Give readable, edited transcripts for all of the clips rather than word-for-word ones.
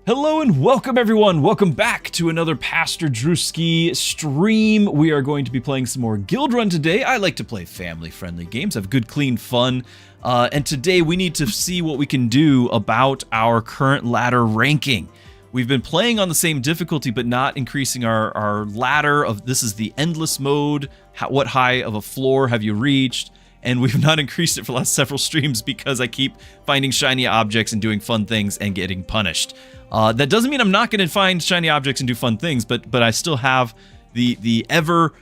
Hello and welcome everyone, welcome back to another Pastor Druski stream. We are going to be playing some more Guildrun today. I like to play family-friendly games, have good clean fun, and today we need to see what we can do about our current ladder ranking. We've been playing on the same difficulty but not increasing our ladder of, this is the endless mode, what high of a floor have you reached? And we've not increased it for the last several streams because I keep finding shiny objects and doing fun things and getting punished. That doesn't mean I'm not going to find shiny objects and do fun things, but I still have the ever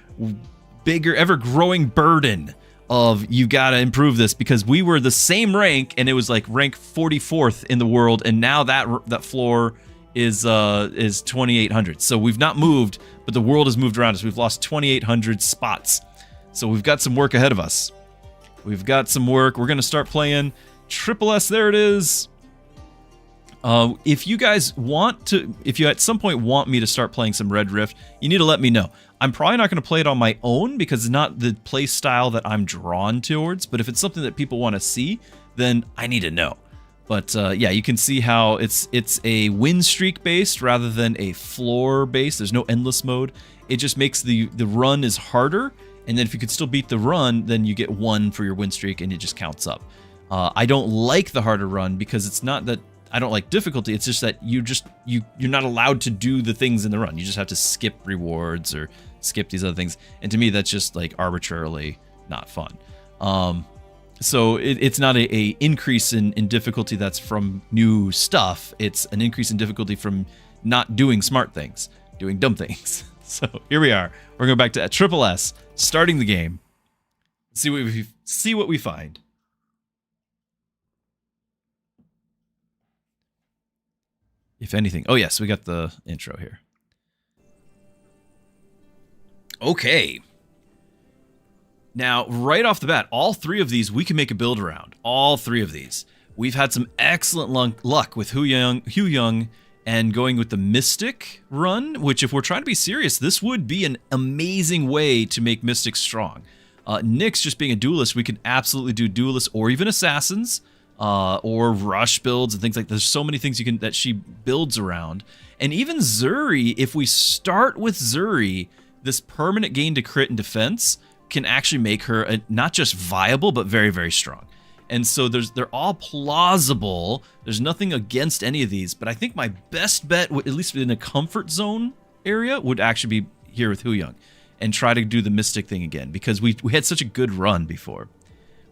bigger, ever growing burden of you got to improve this, because we were the same rank and it was like rank 44th in the world, and now that floor is 2,800. So we've not moved, but the world has moved around us. We've lost 2,800 spots. So we've got some work ahead of us. We've got some work. We're going to start playing SSS. There it is. If you guys want to, if you at some point want me to start playing some Red Rift, you need to let me know. I'm probably not going to play it on my own because it's not the play style that I'm drawn towards, but if it's something that people want to see, then I need to know. But yeah, you can see how it's a win streak based rather than a floor based. There's no endless mode. It just makes the run is harder, and then if you could still beat the run, then you get 1 for your win streak and it just counts up. I don't like the harder run because it's not that I don't like difficulty, it's just that you're not allowed to do the things in the run. You just have to skip rewards or skip these other things. And to me, that's just like arbitrarily not fun. So it's not a increase in difficulty that's from new stuff. It's an increase in difficulty from not doing smart things, doing dumb things. So here we are. We're going back to SSS, starting the game. See what we find. If anything. Oh yes, we got the intro here. Okay. Now, right off the bat, all 3 of these we can make a build around. All 3 of these. We've had some excellent luck with Hugh Young and going with the Mystic run, which if we're trying to be serious, this would be an amazing way to make Mystics strong. Nyx just being a duelist, we can absolutely do duelists or even assassins. Or rush builds and things like that. There's so many things that she builds around. And even Zuri, if we start with Zuri, this permanent gain to crit and defense can actually make her not just viable, but very, very strong. And so they're all plausible. There's nothing against any of these, but I think my best bet, at least in a comfort zone area, would actually be here with Hugh Young and try to do the Mystic thing again, because we had such a good run before.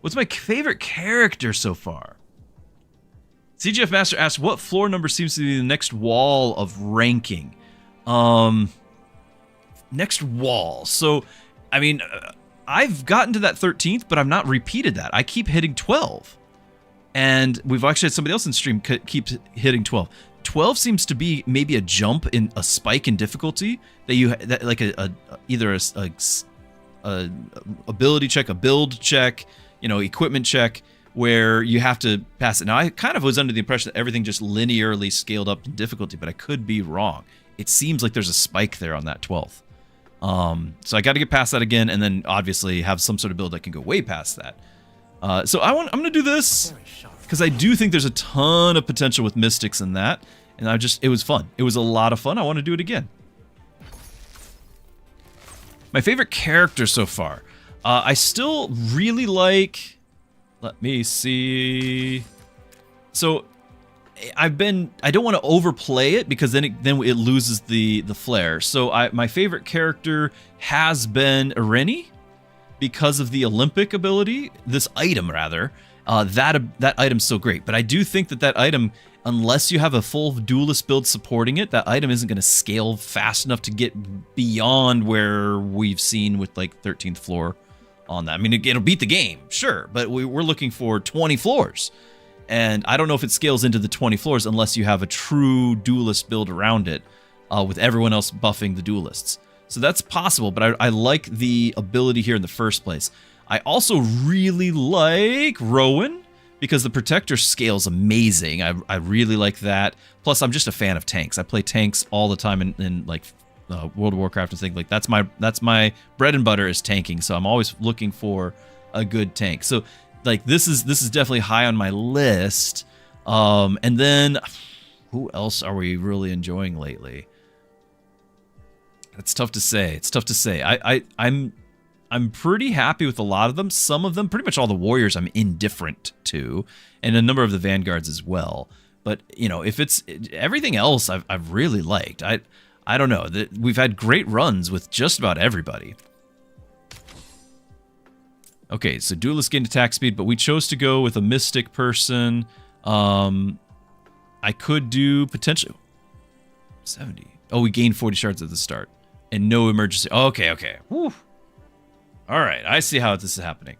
What's my favorite character so far? CGF Master asks, what floor number seems to be the next wall of ranking? Next wall. So, I mean, I've gotten to that 13th, but I've not repeated that. I keep hitting 12. And we've actually had somebody else in stream keep hitting 12. 12 seems to be maybe a jump in a spike in difficulty that like either a ability check, a build check, equipment check, where you have to pass it. Now, I kind of was under the impression that everything just linearly scaled up in difficulty, but I could be wrong. It seems like there's a spike there on that 12th. So I got to get past that again, and then obviously have some sort of build that can go way past that. So I'm going to do this, because I do think there's a ton of potential with Mystics in that, and it was fun. It was a lot of fun. I want to do it again. My favorite character so far. I still really like, let me see. So I don't want to overplay it because then it loses the flair. So my favorite character has been Irene because of the Olympic ability, this item rather. That item's so great, but I do think that item, unless you have a full duelist build supporting it, that item isn't going to scale fast enough to get beyond where we've seen with like 13th floor on that. I mean, it'll beat the game, sure, but we're looking for 20 floors. And I don't know if it scales into the 20 floors unless you have a true duelist build around it, with everyone else buffing the duelists. So that's possible, but I like the ability here in the first place. I also really like Rowan, because the Protector scales amazing. I really like that. Plus, I'm just a fan of tanks. I play tanks all the time in like World of Warcraft and things like that's my bread and butter is tanking. So I'm always looking for a good tank. So like this is definitely high on my list. And then Who else are we really enjoying lately? It's tough to say. It's tough to say. I'm pretty happy with a lot of them. Some of them, pretty much all the warriors, I'm indifferent to, and a number of the vanguards as well. But you know, if it's everything else, I've really liked. I don't know. We've had great runs with just about everybody. Okay, so duelist gained attack speed, but we chose to go with a mystic person. I could do potential 70. Oh, we gained 40 shards at the start. And no emergency. Okay, okay. Whew. All right, I see how this is happening.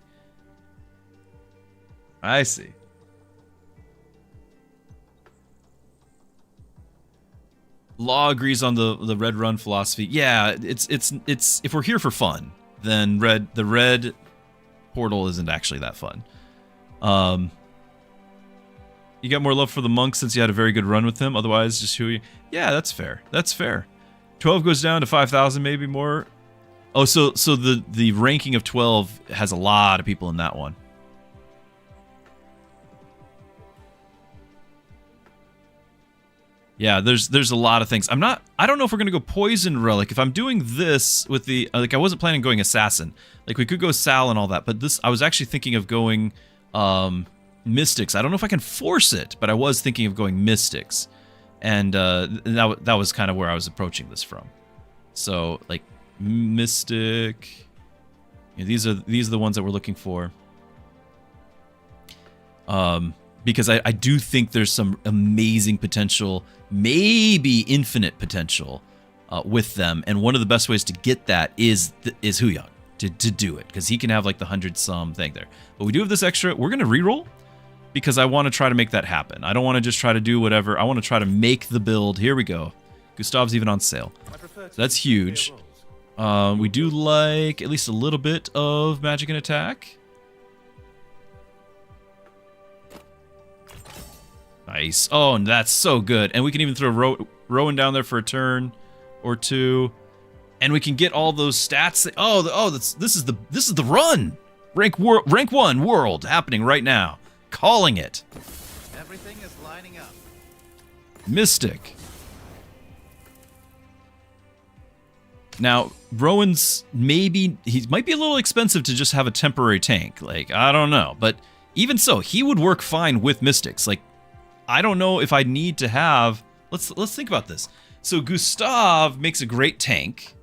I see. Law agrees on the red run philosophy. Yeah, it's if we're here for fun, then the red portal isn't actually that fun. You got more love for the monk since you had a very good run with him. Otherwise, just who you... Yeah, that's fair. That's fair. 12 goes down to 5,000, maybe more. Oh, so the ranking of 12 has a lot of people in that one. Yeah, there's a lot of things. I don't know if we're gonna go poison relic. If I'm doing this with the like, I wasn't planning on going assassin. Like we could go Sal and all that, but this I was actually thinking of going mystics. I don't know if I can force it, but I was thinking of going mystics, and that was kind of where I was approaching this from. So like mystic, you know, these are the ones that we're looking for. Because I do think there's some amazing potential, maybe infinite potential, with them, and one of the best ways to get that is Huyang to do it, because he can have like the 100-some thing there. But we do have this extra. We're gonna reroll because I want to try to make that happen. I don't want to just try to do whatever. I want to try to make the build. Here we go. Gustav's even on sale. So that's huge. We do like at least a little bit of magic and attack. Nice. Oh, and that's so good. And we can even throw Rowan down there for a turn or two, and we can get all those stats. This is the run. Rank 1 world happening right now. Calling it. Everything is lining up. Mystic. Now, Rowan's he might be a little expensive to just have a temporary tank. Like, I don't know, but even so, he would work fine with mystics. Like, I don't know if I need to have... Let's think about this. So Gustav makes a great tank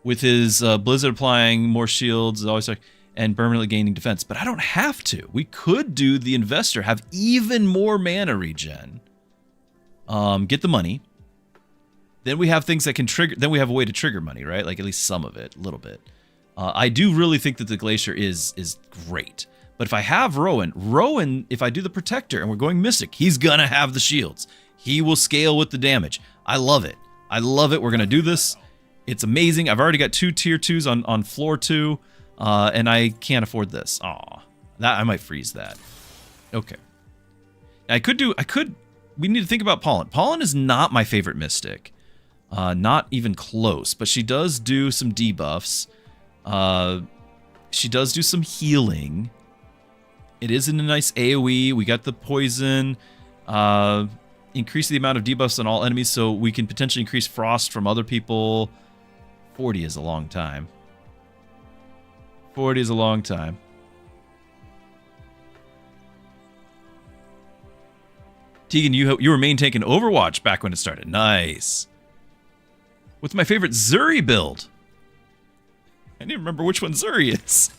with his Blizzard applying more shields, always and permanently gaining defense. But I don't have to. We could do the Investor, have even more mana regen, get the money. Then we have things that can trigger... Then we have a way to trigger money, right? Like at least some of it, a little bit. I do really think that the Glacier is great. But if I have Rowan, if I do the Protector and we're going Mystic, he's gonna have the shields. He will scale with the damage. I love it. I love it. We're gonna do this. It's amazing. I've already got 2 tier 2s on floor 2, and I can't afford this. Aw, that I might freeze that. Okay. We need to think about Pollen. Pollen is not my favorite Mystic. Not even close, but she does do some debuffs. She does do some healing. It is in a nice AoE. We got the poison. Increase the amount of debuffs on all enemies, so we can potentially increase frost from other people. 40 is a long time. 40 is a long time. Tegan, you were main tank in Overwatch back when it started. Nice. What's my favorite Zuri build? I didn't remember which one Zuri is.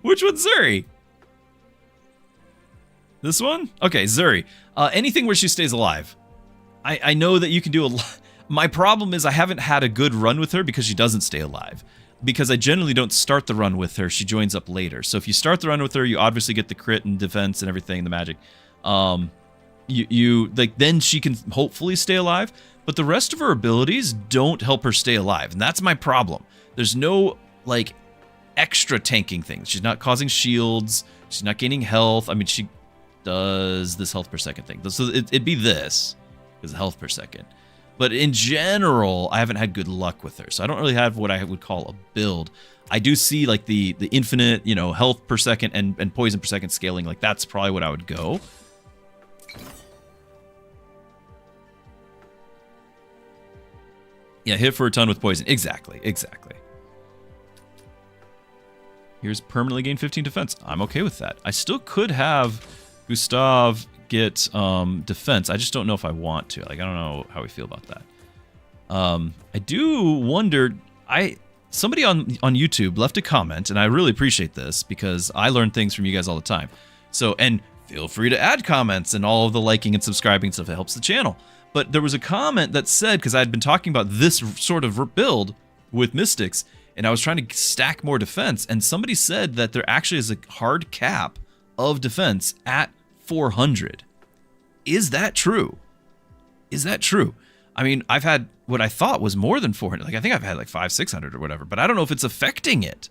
Which one's Zuri? This one? Okay, Zuri. Anything where she stays alive. I know that you can do a lot. My problem is I haven't had a good run with her because she doesn't stay alive. Because I generally don't start the run with her. She joins up later. So if you start the run with her, you obviously get the crit and defense and everything, the magic. Then she can hopefully stay alive. But the rest of her abilities don't help her stay alive. And that's my problem. There's no, like, extra tanking things. She's not causing shields. She's not gaining health. I mean, she does this health per second thing. So it'd be this, because health per second. But in general, I haven't had good luck with her. So I don't really have what I would call a build. I do see like the infinite, you know, health per second and poison per second scaling. Like that's probably what I would go. Yeah, hit for a ton with poison. Exactly, exactly. Here's permanently gain 15 defense. I'm okay with that. I still could have Gustav get defense. I just don't know if I want to. Like, I don't know how we feel about that. I do wonder. Somebody on YouTube left a comment, and I really appreciate this because I learn things from you guys all the time. So, and feel free to add comments and all of the liking and subscribing stuff. It helps the channel. But there was a comment that said, because I had been talking about this sort of build with Mystics, and I was trying to stack more defense, and somebody said that there actually is a hard cap of defense at 400. Is that true? Is that true? I mean, I've had what I thought was more than 400. Like, I think I've had like 500, 600 or whatever, but I don't know if it's affecting it.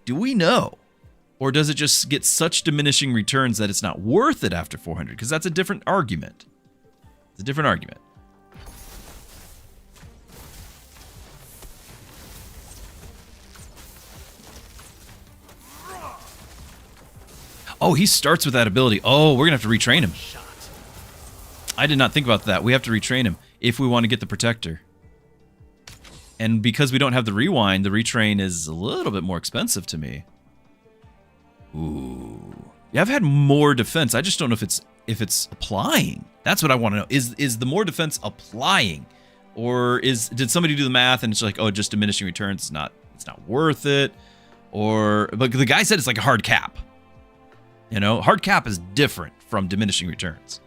Do we know? Or does it just get such diminishing returns that it's not worth it after 400? Because that's a different argument. It's a different argument. Oh, he starts with that ability. Oh, we're going to have to retrain him. I did not think about that. We have to retrain him if we want to get the Protector. And because we don't have the rewind, the retrain is a little bit more expensive to me. Ooh. Yeah, I've had more defense. I just don't know if it's applying. That's what I want to know. Is the more defense applying? Or did somebody do the math and it's like, oh, just diminishing returns, it's not worth it? But the guy said it's like a hard cap. You know, hard cap is different from diminishing returns.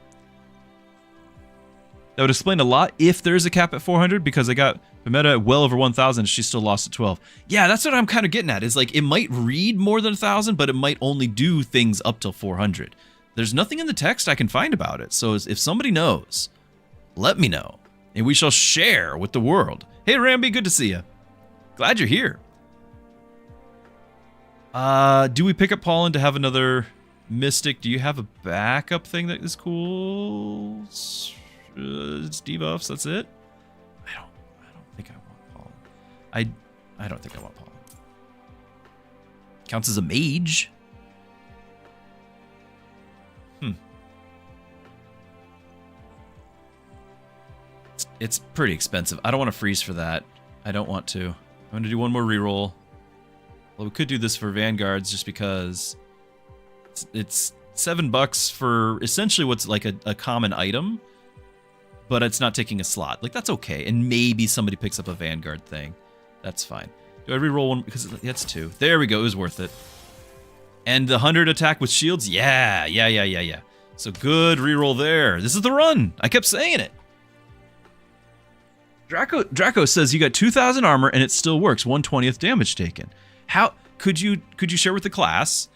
That would explain a lot if there's a cap at 400, because I got Pimetta at well over 1,000 and she still lost at 12. Yeah, that's what I'm kind of getting at, is like it might read more than 1,000, but it might only do things up till 400. There's nothing in the text I can find about it, so if somebody knows, let me know, and we shall share with the world. Hey, Ramby, good to see you. Glad you're here. Do we pick up Pollen to have another Mystic? Do you have a backup thing that is cool? It's debuffs, that's it? I don't think I want Pollen. I don't think I want Pollen. Counts as a mage? It's pretty expensive. I don't want to freeze for that. I don't want to. I'm going to do one more reroll. Well, we could do this for Vanguards just because it's $7 for essentially what's like a common item, but it's not taking a slot. Like, that's okay. And maybe somebody picks up a Vanguard thing. That's fine. Do I reroll one? Because that's 2. There we go. It was worth it. And the 100 attack with shields? Yeah. So good reroll there. This is the run. I kept saying it. Draco says you got 2,000 armor and it still works. 1/20th damage taken. How could you share with the class?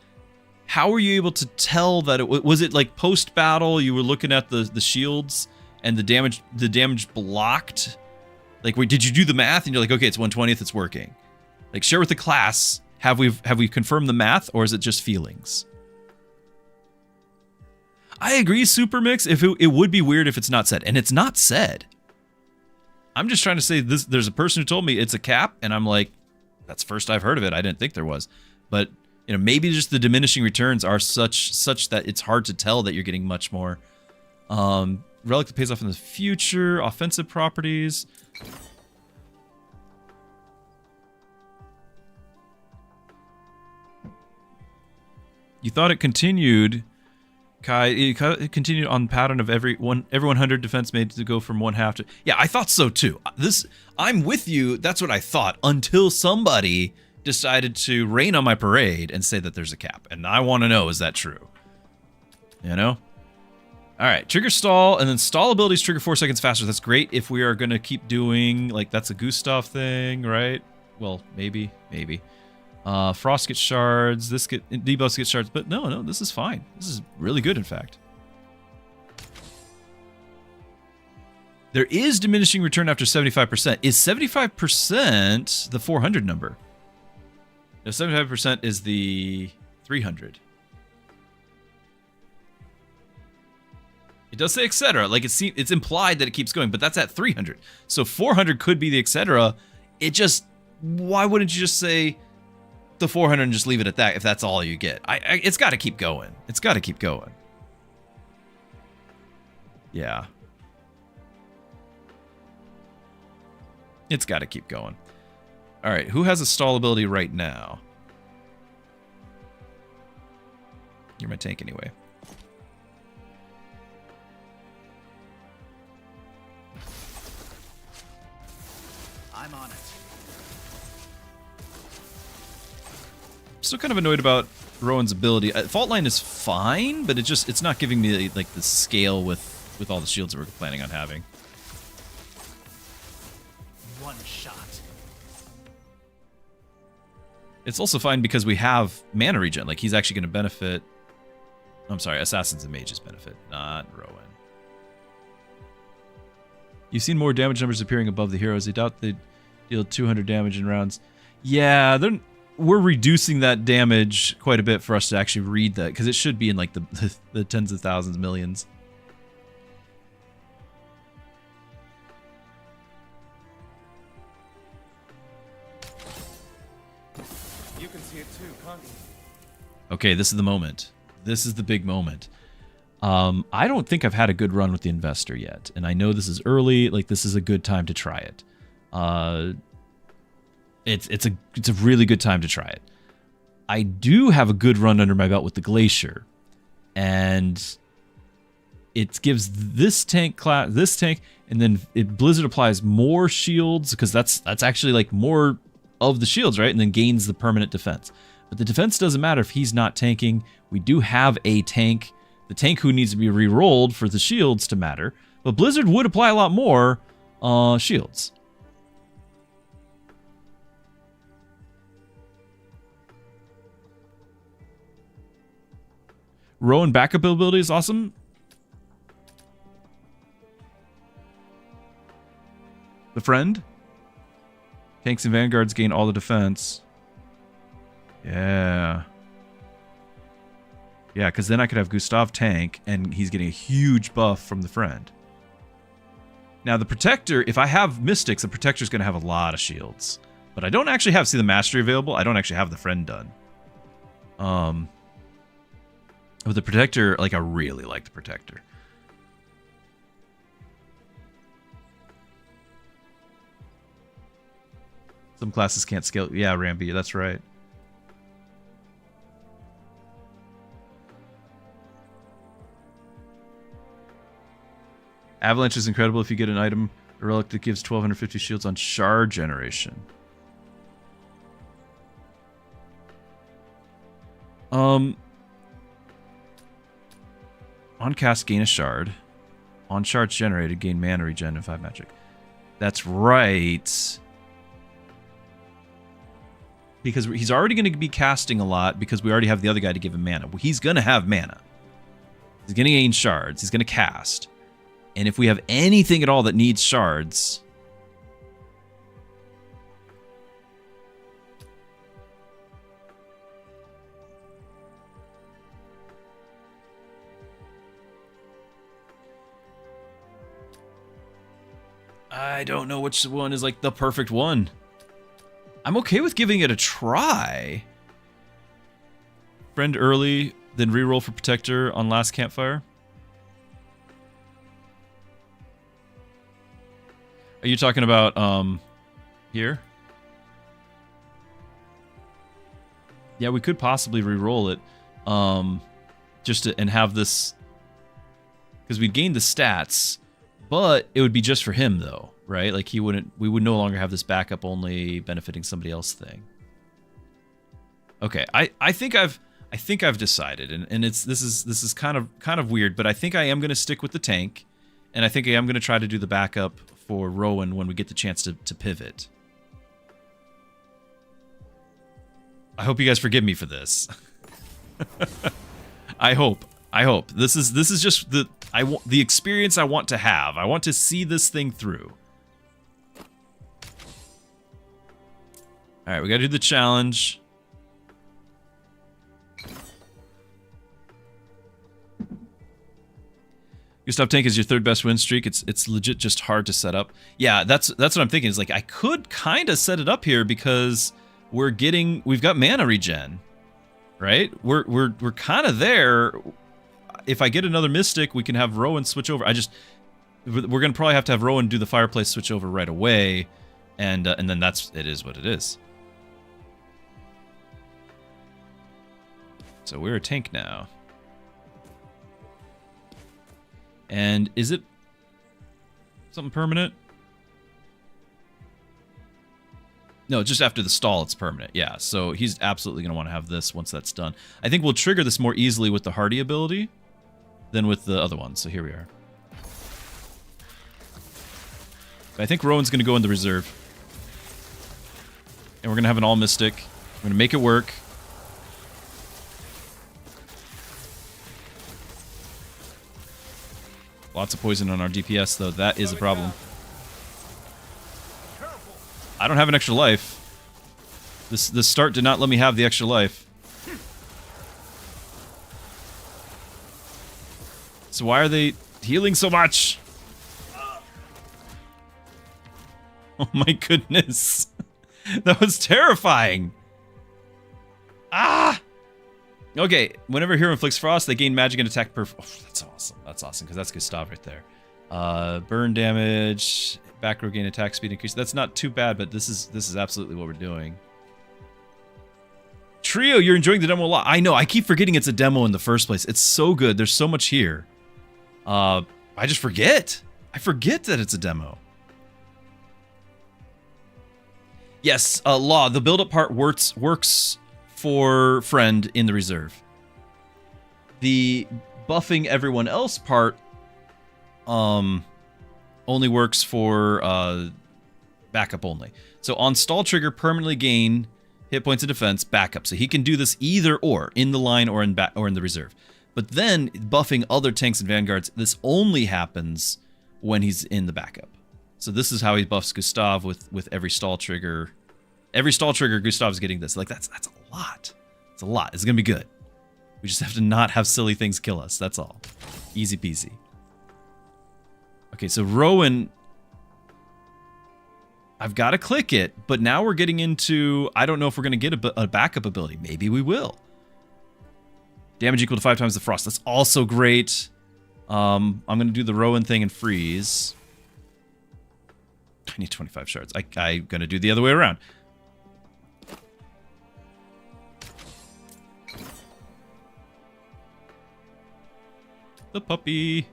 How were you able to tell that was it like post battle? You were looking at the shields and the damage blocked. Like, did you do the math and you're like, okay, it's 1/20th, it's working. Like, share with the class. Have we confirmed the math, or is it just feelings? I agree, Supermix. If it would be weird if it's not said, and it's not said. I'm just trying to say this. There's a person who told me it's a cap, and I'm like, that's first I've heard of it. I didn't think there was, but you know, maybe just the diminishing returns are such that it's hard to tell that you're getting much more. Relic that pays off in the future. Offensive properties. You thought it continued, Kai. It continued on pattern of every 100 defense made to go from 1/2 to. Yeah, I thought so too. I'm with you. That's what I thought until somebody decided to rain on my parade and say that there's a cap, and I want to know, is that true? You know. All right, trigger stall, and then stall abilities trigger 4 seconds faster. That's great if we are gonna keep doing like that's a Gustav thing, right? Well, maybe. Frost gets shards. Debuffs get shards, but no, this is fine. This is really good, in fact. There is diminishing return after 75%. Is 75% the 400 number? No, 75% is the 300. It does say etc. Like it's implied that it keeps going, but that's at 300. So 400 could be the etc. Why wouldn't you just say the 400 and just leave it at that if that's all you get? It's got to keep going. It's got to keep going. Yeah. It's got to keep going. All right, who has a stall ability right now? You're my tank anyway. I'm on it. Still kind of annoyed about Rowan's ability. Fault line is fine, but it's not giving me like the scale with all the shields that we're planning on having. One shot. It's also fine because we have mana regen. Like, he's actually going to benefit. I'm sorry, assassins and mages benefit, not Rowan. You've seen more damage numbers appearing above the heroes. I doubt they deal 200 damage in rounds. Yeah, we're reducing that damage quite a bit for us to actually read that, because it should be in like the tens of thousands, millions. You can see it too, can't you? Okay, this is the moment. This is the big moment. I don't think I've had a good run with the investor yet, and I know this is early. Like, this is a good time to try it. It's a really good time to try it. I do have a good run under my belt with the Glacier, and it gives this tank, and then Blizzard applies more shields, because that's actually like more of the shields, right? And then gains the permanent defense. But the defense doesn't matter if he's not tanking. We do have a tank. The tank who needs to be re-rolled for the shields to matter. But Blizzard would apply a lot more shields. Rowan backup ability is awesome. The friend. Tanks and vanguards gain all the defense. Yeah. Yeah, because then I could have Gustav tank, and he's getting a huge buff from the friend. Now, the Protector, if I have Mystics, the Protector's going to have a lot of shields. But I don't actually have, see the Mastery available? I don't actually have the friend done. With the Protector, like, I really like the Protector. Some classes can't scale. Yeah, Ramby, that's right. Avalanche is incredible if you get an item, a relic that gives 1250 shields on shard generation. On cast, gain a shard. On shards generated, gain mana regen and 5 magic. That's right. Because he's already going to be casting a lot, because we already have the other guy to give him mana. He's going to have mana. He's going to gain shards. He's going to cast. And if we have anything at all that needs shards... I don't know which one is like the perfect one. I'm okay with giving it a try. Friend early, then reroll for Protector on last campfire. Are you talking about here? Yeah, we could possibly re-roll it, just to, and have this, because we'd gain the stats, but it would be just for him though, right? Like we would no longer have this backup only benefiting somebody else thing. Okay, I think I've decided, and this is kind of weird, but I think I am going to stick with the tank, and I think I am going to try to do the backup for Rowan when we get the chance to pivot. I hope you guys forgive me for this. I hope. This is just the experience I want to have. I want to see this thing through. All right, we got to do the challenge. Gustav tank is your third best win streak. It's legit just hard to set up. Yeah, that's what I'm thinking. Is like I could kind of set it up here because we've got mana regen, right? We're kind of there. If I get another Mystic, we can have Rowan switch over. We're gonna probably have to have Rowan do the fireplace switch over right away, And then it is what it is. So we're a tank now. And is it something permanent? No, just after the stall, it's permanent. Yeah, so he's absolutely going to want to have this once that's done. I think we'll trigger this more easily with the Hardy ability than with the other one. So here we are. I think Rowan's going to go in the reserve. And we're going to have an all-mystic. We're going to make it work. Lots of poison on our DPS, though. That is a problem. I don't have an extra life. This start did not let me have the extra life. So why are they healing so much? Oh my goodness. That was terrifying. Ah! Okay, whenever a hero inflicts frost, they gain magic and attack per... Oh, that's awesome. That's awesome, because that's Gustav right there. Burn damage, back row gain attack speed increase. That's not too bad, but this is absolutely what we're doing. Trio, you're enjoying the demo a lot. I know, I keep forgetting it's a demo in the first place. It's so good. There's so much here. I just forget. I forget that it's a demo. Yes, Law, the build-up part works for Friend in the reserve. The buffing everyone else part only works for backup only. So on stall trigger, permanently gain hit points of defense, backup. So he can do this either or, in the line or in the reserve. But then buffing other tanks and vanguards, this only happens when he's in the backup. So this is how he buffs Gustav with every stall trigger. Every stall trigger, Gustav's getting this. Like, that's a lot. It's a lot. It's going to be good. We just have to not have silly things kill us. That's all. Easy peasy. Okay, so Rowan... I've got to click it, but now we're getting into... I don't know if we're going to get a backup ability. Maybe we will. Damage equal to 5 times the frost. That's also great. I'm going to do the Rowan thing and freeze. I need 25 shards. I'm going to do the other way around. The puppy.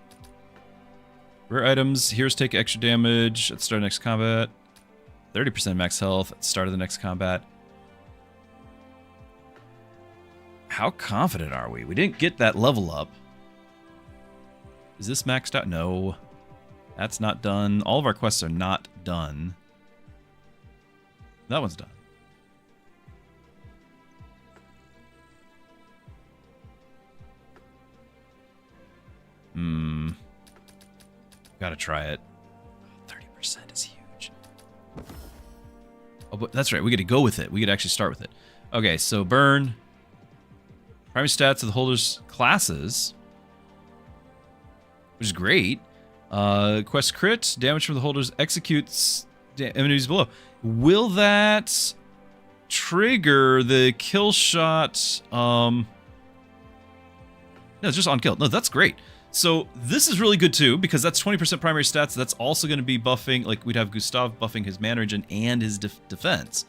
Rare items. Heroes take extra damage at the start of next combat. 30% max health at the start of the next combat. How confident are we? We didn't get that level up. Is this maxed out? No. That's not done. All of our quests are not done. That one's done. Gotta try it. 30% is huge. Oh, but that's right. We get to go with it. We get to actually start with it. Okay, so burn. Primary stats of the holders' classes. Which is great. Quest crit. Damage from the holders executes enemies below. Will that trigger the kill shot? No, it's just on kill. No, that's great. So this is really good too, because that's 20% primary stats. That's also going to be buffing, like we'd have Gustav buffing his mana regen and his defense.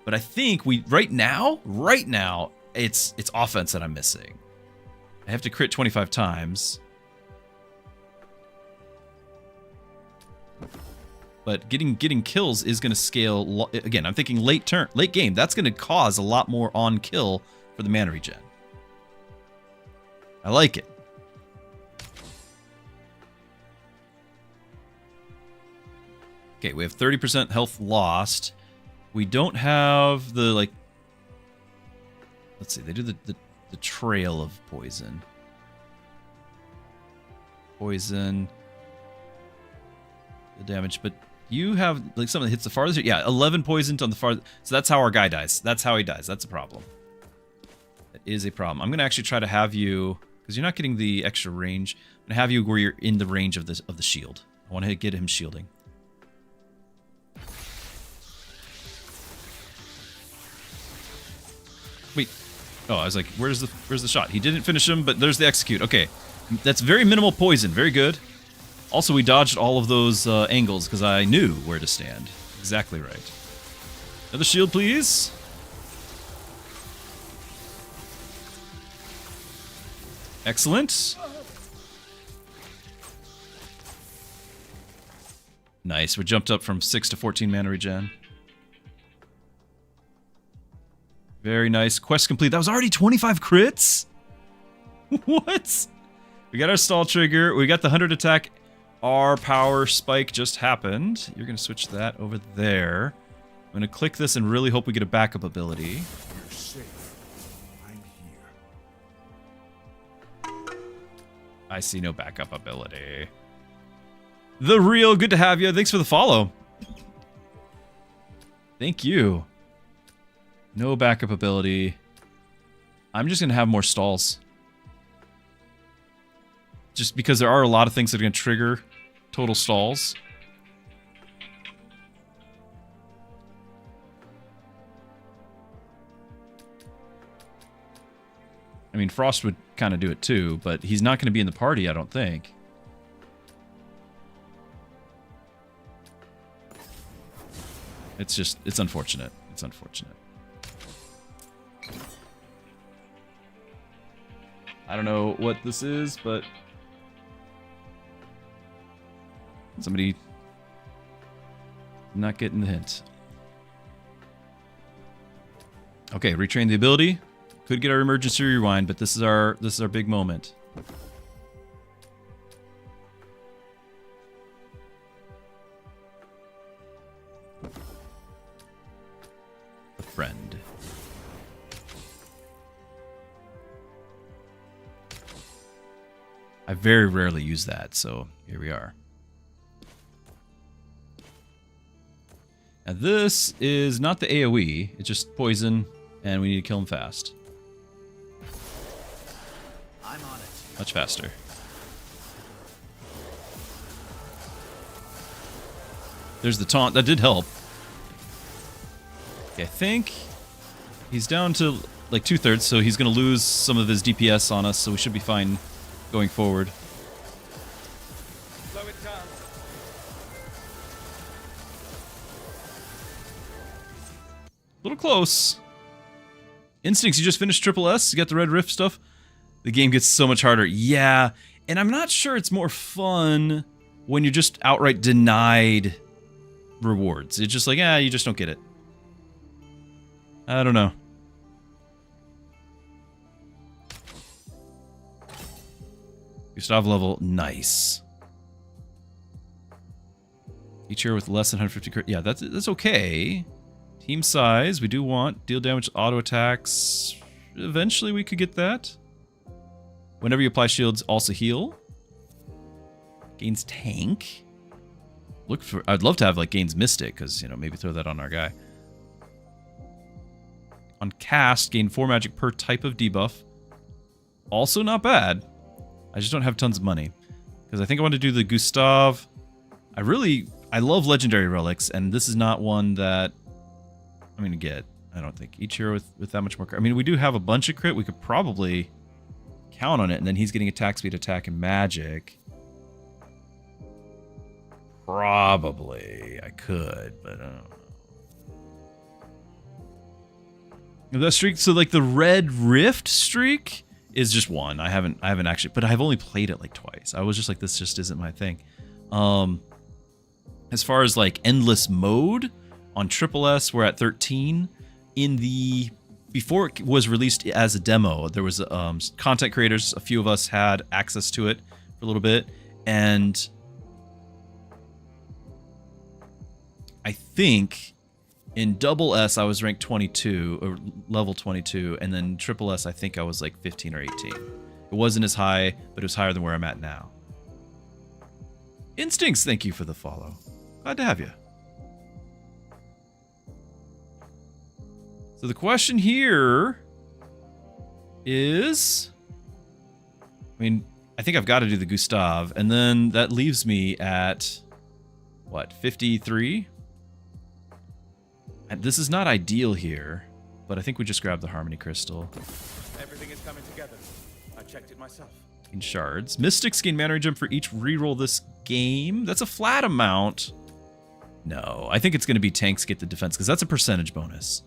But I think right now, it's offense that I'm missing. I have to crit 25 times. But getting kills is going to scale. Again, I'm thinking late game. That's going to cause a lot more on kill for the mana regen. I like it. Okay, we have 30% health lost. We don't have the, like... Let's see, they do the trail of poison. Poison. The damage, but you have, like, something that hits the farthest... Yeah, 11 poisoned on the farthest... So that's how our guy dies. That's how he dies. That's a problem. That is a problem. I'm going to actually try to have you... Because you're not getting the extra range. I'm going to have you where you're in the range of the shield. I want to get him shielding. Wait. Oh, I was like, where's the shot? He didn't finish him, but there's the execute. Okay. That's very minimal poison. Very good. Also, we dodged all of those angles because I knew where to stand. Exactly right. Another shield, please. Excellent. Nice. We jumped up from 6 to 14 mana regen. Very nice. Quest complete. That was already 25 crits? What? We got our stall trigger. We got the 100 attack. Our power spike just happened. You're going to switch that over there. I'm going to click this and really hope we get a backup ability. You're safe. I'm here. I see no backup ability. The Real, good to have you. Thanks for the follow. Thank you. No backup ability. I'm just going to have more stalls. Just because there are a lot of things that are going to trigger total stalls. I mean, Frost would kind of do it too, but he's not going to be in the party, I don't think. It's just, it's unfortunate. It's unfortunate. I don't know what this is, but somebody not getting the hint. Okay, retrain the ability. Could get our emergency rewind, but this is our big moment. A friend. I very rarely use that, so here we are. Now this is not the AoE, it's just poison, and we need to kill him fast. I'm on it. Much faster. There's the taunt, that did help. Okay, I think he's down to like 2/3, so he's gonna lose some of his DPS on us, so we should be fine going forward. Slow it down. A little close. Instincts, you just finished Triple S, you got the Red Rift stuff. The game gets so much harder. Yeah, and I'm not sure it's more fun when you're just outright denied rewards. It's just like, you just don't get it. I don't know. Gustav level, nice. Each hero with less than 150 crit. Yeah, that's okay. Team size, we do want deal damage auto attacks. Eventually we could get that. Whenever you apply shields, also heal. Gains tank. Look for, I'd love to have like gains mystic, because you know, maybe throw that on our guy. On cast, gain 4 magic per type of debuff. Also not bad. I just don't have tons of money. Because I think I want to do the Gustav. I love legendary relics, and this is not one that I'm going to get. I don't think. Each hero with that much more crit. I mean, we do have a bunch of crit. We could probably count on it, and then he's getting attack speed, attack, and magic. Probably. I could, but I don't know. That streak, so like the Red Rift streak is just one. I haven't actually, but I've only played it like twice. I was just like, this just isn't my thing. As far as like endless mode on Triple S, we're at 13. In the before it was released as a demo, there was content creators. A few of us had access to it for a little bit, and I think in Double S I was ranked 22 or level 22, and then Triple S I think I was like 15 or 18. It wasn't as high, but it was higher than where I'm at now. Instincts, thank you for the follow. Glad to have you. So the question here is, I mean, I think I've got to do the Gustav, and then that leaves me at, what, 53? And this is not ideal here, but I think we just grab the Harmony Crystal. Everything is coming together. I checked it myself. In shards. Mystics gain mana regen for each reroll this game. That's a flat amount. No, I think it's going to be tanks get the defense, because that's a percentage bonus.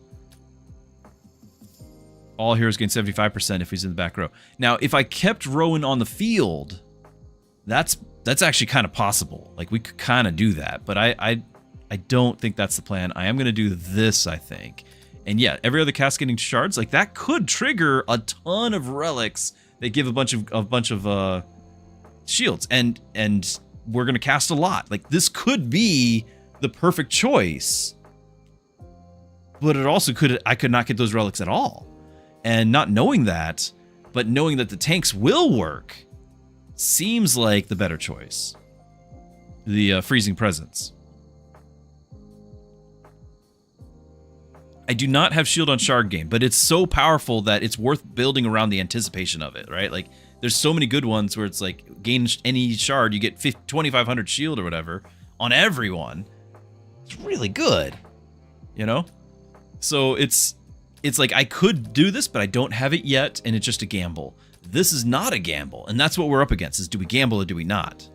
All heroes gain 75% if he's in the back row. Now, if I kept Rowan on the field, that's actually kind of possible. Like, we could kind of do that, but I don't think that's the plan. I am going to do this, I think. And yeah, every other cascading shards, like, that could trigger a ton of relics that give a bunch of shields, and we're going to cast a lot. Like, this could be the perfect choice, but it also I could not get those relics at all. And not knowing that, but knowing that the tanks will work, seems like the better choice. The freezing presence. I do not have shield on shard game, but it's so powerful that it's worth building around the anticipation of it, right? Like, there's so many good ones where it's like, gain any shard, you get 2,500 shield or whatever on everyone. It's really good, you know? So it's like, I could do this, but I don't have it yet, and it's just a gamble. This is not a gamble, and that's what we're up against, is do we gamble or do we not?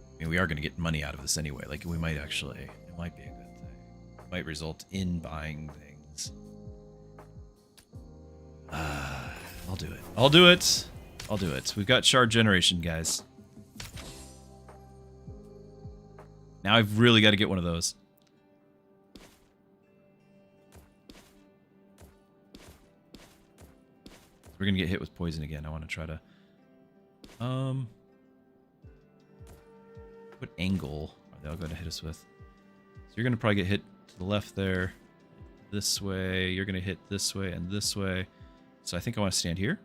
I mean, we are going to get money out of this anyway. Like, we might actually, it might be a good thing. It might result in buying things. I'll do it. I'll do it. I'll do it. We've got shard generation, guys. Now I've really got to get one of those. We're going to get hit with poison again. I want to try to... What angle are they all going to hit us with? So you're going to probably get hit to the left there. This way. You're going to hit this way and this way. So I think I want to stand here.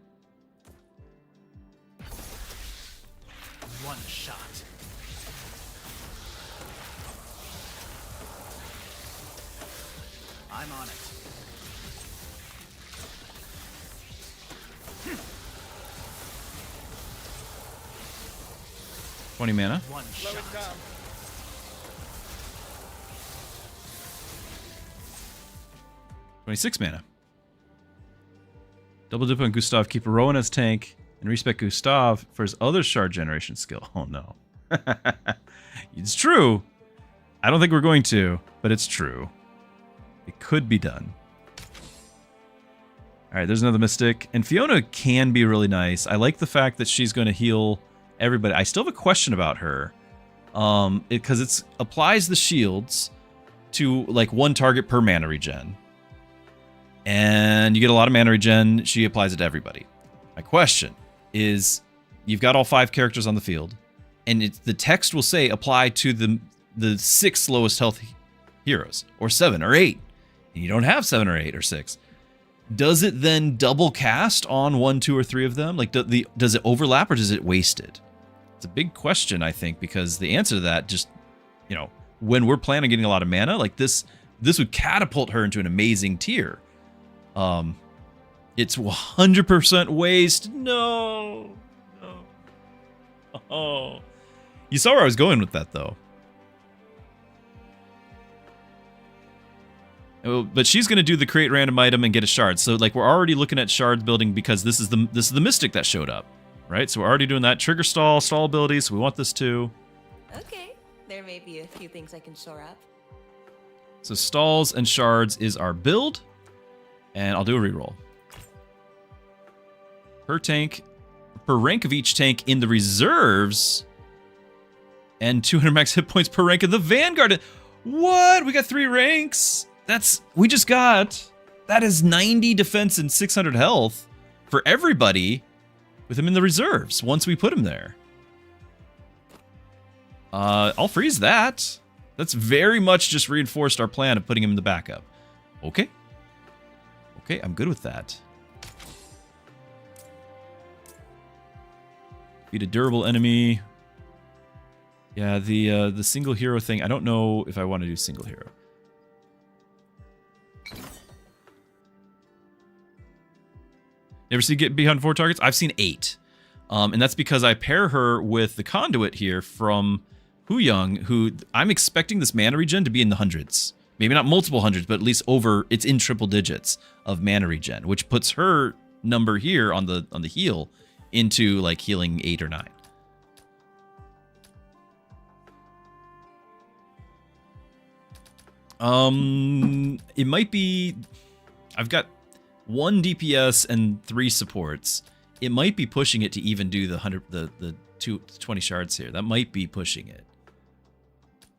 One shot. I'm on it. 20 mana. One Slow shot. it down. $26 mana. Double dip on Gustav, keep Rowan as tank, and respec Gustav for his other shard generation skill. Oh no. It's true. I don't think we're going to, but it's true. It could be done. Alright, there's another Mystic. And Fiona can be really nice. I like the fact that she's going to heal everybody. I still have a question about her. Because it applies the shields to like one target per mana regen. And you get a lot of mana regen. She applies it to everybody. My question is, you've got all 5 characters on the field, and the text will say apply to the 6 lowest health heroes, or 7 or 8, and you don't have 7 or 8 or 6. Does it then double cast on 1, 2, or 3 of them? Like, does it overlap, or does it wasted? It's a big question, I think, because the answer to that, just, you know, when we're planning on getting a lot of mana, like this would catapult her into an amazing tier. It's 100% waste. No. Oh. You saw where I was going with that, though. Oh, but she's going to do the create random item and get a shard. So, like, we're already looking at shard building because this is the Mystic that showed up, right? So we're already doing that. Trigger stall abilities. So we want this too. Okay, there may be a few things I can shore up. So stalls and shards is our build. And I'll do a reroll. Per rank of each tank in the reserves, and 200 max hit points per rank of the Vanguard. What? We got 3 ranks? That is 90 defense and 600 health for everybody with him in the reserves once we put him there. I'll freeze that. That's very much just reinforced our plan of putting him in the backup. Okay. Okay, I'm good with that. Beat a durable enemy. Yeah, the single hero thing, I don't know if I want to do single hero. You ever see get behind 4 targets? I've seen 8. And that's because I pair her with the conduit here from Huyang, who I'm expecting this mana regen to be in the hundreds. Maybe not multiple hundreds, but at least it's in triple digits of mana regen, which puts her number here on the heal into like healing 8 or 9. It might be... I've got 1 DPS and 3 supports. It might be pushing it to even do the 20 shards here. That might be pushing it.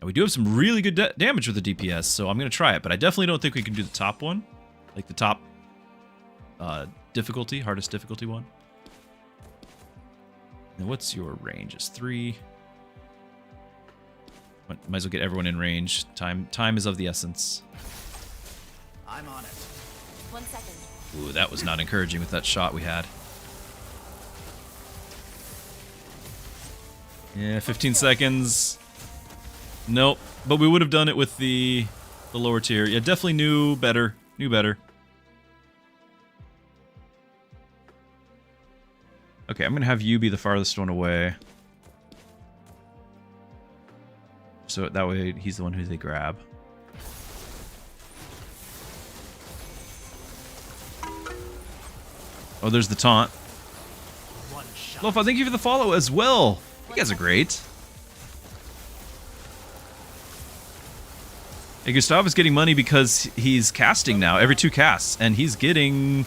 Now, we do have some really good damage with the DPS, so I'm going to try it. But I definitely don't think we can do the top one. Like the top difficulty, hardest difficulty one. Now, what's your range? It's 3. Might as well get everyone in range. Time is of the essence. I'm on it. 1 second. Ooh, that was not encouraging with that shot we had. Yeah, 15 seconds. Nope. But we would have done it with the lower tier. Yeah, definitely knew better. Knew better. Okay, I'm going to have you be the farthest one away. So that way he's the one who they grab. Oh, there's the taunt. One shot. Lofa, thank you for the follow as well. You guys are great. Hey, Gustav is getting money because he's casting now, every 2 casts, and he's getting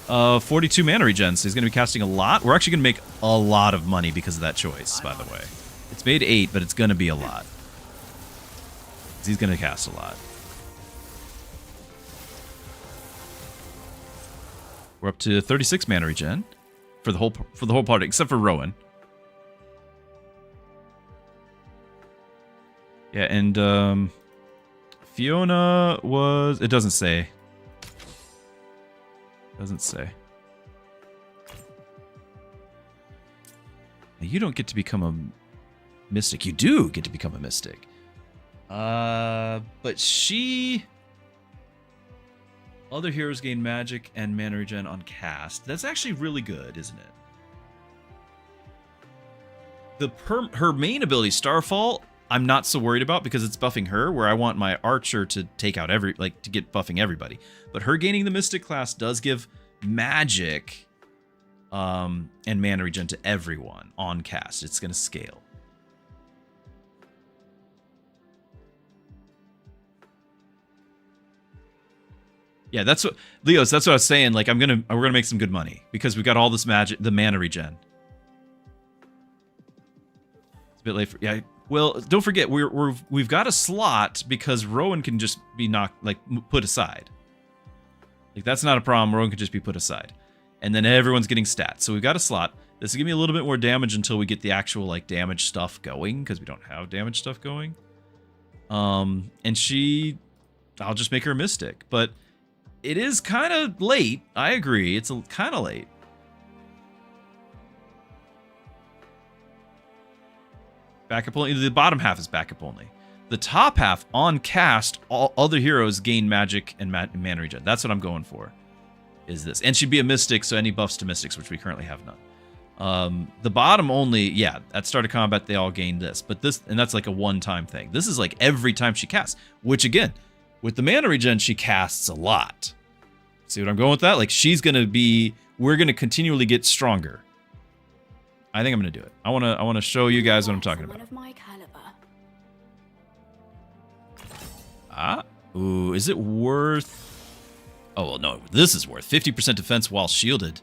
42 mana regen, so he's going to be casting a lot. We're actually going to make a lot of money because of that choice, by the way. It's made 8, but it's going to be a lot. He's going to cast a lot. We're up to 36 mana regen for the whole party, except for Rowan. Yeah, and Fiona was... It doesn't say. Doesn't say. You don't get to become a mystic. You do get to become a mystic. But she... Other heroes gain magic and mana regen on cast. That's actually really good, isn't it? Her main ability, Starfall, I'm not so worried about because it's buffing her, where I want my archer to take out to get buffing everybody. But her gaining the mystic class does give magic and mana regen to everyone on cast. It's going to scale. Yeah, that's what Leos. That's what I was saying. Like, we're gonna make some good money because we got all this magic, the mana regen. It's a bit late for Well, don't forget we've got a slot because Rowan can just be put aside. Like, that's not a problem. Rowan can just be put aside, and then everyone's getting stats. So we've got a slot. This will give me a little bit more damage until we get the actual damage stuff going because we don't have damage stuff going. And I'll just make her a mystic, but. It is kind of late. I agree. It's kind of late. Backup only. The bottom half is backup only. The top half, on cast, all other heroes gain magic and mana regen. That's what I'm going for. Is this. And she'd be a mystic, so any buffs to mystics, which we currently have none. The bottom only, yeah, at start of combat, they all gain this. But this, and that's like a one-time thing. This is like every time she casts, which again... With the mana regen, she casts a lot. See what I'm going with that? Like, we're gonna continually get stronger. I think I'm gonna do it. I wanna show you guys what I'm talking about. Ooh, is it worth? Oh well, no. This is worth 50% defense while shielded.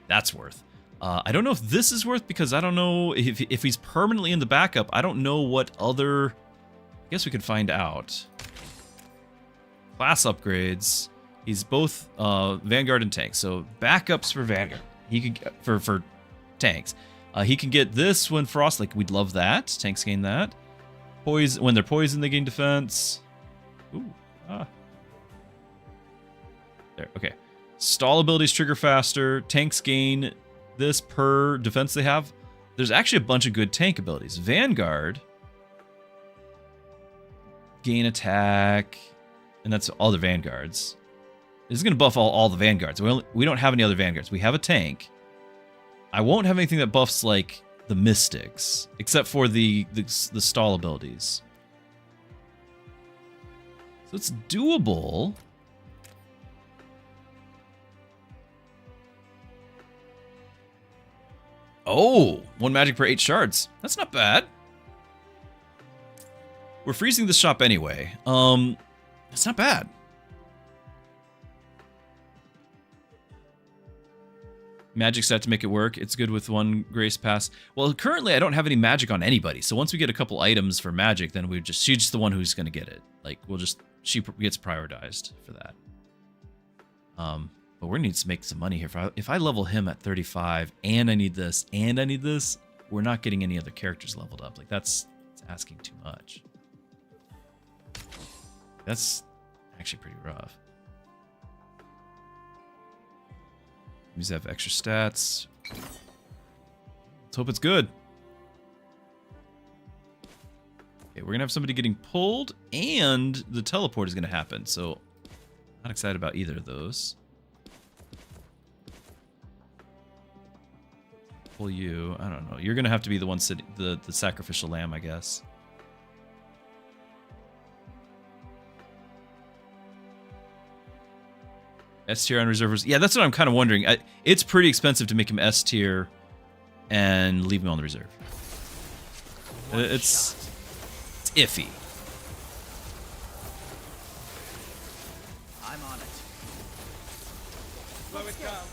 That's worth. I don't know if this is worth because I don't know if he's permanently in the backup. I don't know what other. I guess we could find out. Class upgrades. He's both Vanguard and tank. So backups for Vanguard. He could get for tanks. He can get this when Frost. Like, we'd love that. Tanks gain that. Poison, when they're poisoned, they gain defense. Ooh. There. Okay. Stall abilities trigger faster. Tanks gain this per defense they have. There's actually a bunch of good tank abilities. Vanguard. Gain attack. And that's all the Vanguards. This is going to buff all the Vanguards. We don't have any other Vanguards. We have a tank. I won't have anything that buffs, like, the Mystics. Except for the stall abilities. So it's doable. Oh, 1 magic per 8 shards. That's not bad. We're freezing this shop anyway. That's not bad. Magic stat to make it work. It's good with 1 grace pass. Well, currently I don't have any magic on anybody. So once we get a couple items for magic, then she's just the one who's going to get it. Like she gets prioritized for that. But we need to make some money here. If I level him at 35 and I need this and I need this, we're not getting any other characters leveled up. Like that's asking too much. That's actually pretty rough. These have extra stats. Let's hope it's good. Okay, we're gonna have somebody getting pulled and the teleport is gonna happen. So not excited about either of those. Pull you. I don't know. You're gonna have to be the one sitting the sacrificial lamb, I guess. S tier on reservers. Yeah, that's what I'm kind of wondering. It's pretty expensive to make him S tier and leave him on the reserve. It's iffy. I'm on it. Slow it down.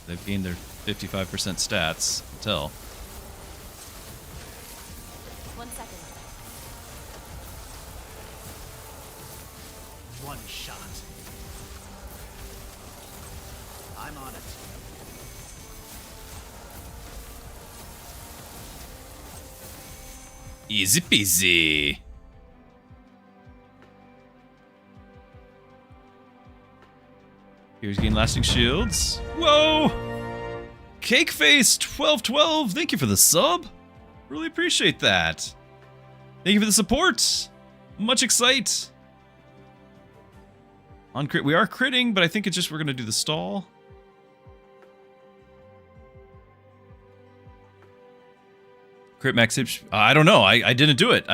They've gained their 55% stats. Tell. 1 second. 1 shot. I'm on it. Easy peasy. Here's getting lasting shields. Whoa! Cakeface 1212, thank you for the sub. Really appreciate that. Thank you for the support. Much excite. On crit, we are critting, but I think it's just we're gonna do the stall. Crit max hip. I don't know. I didn't do it.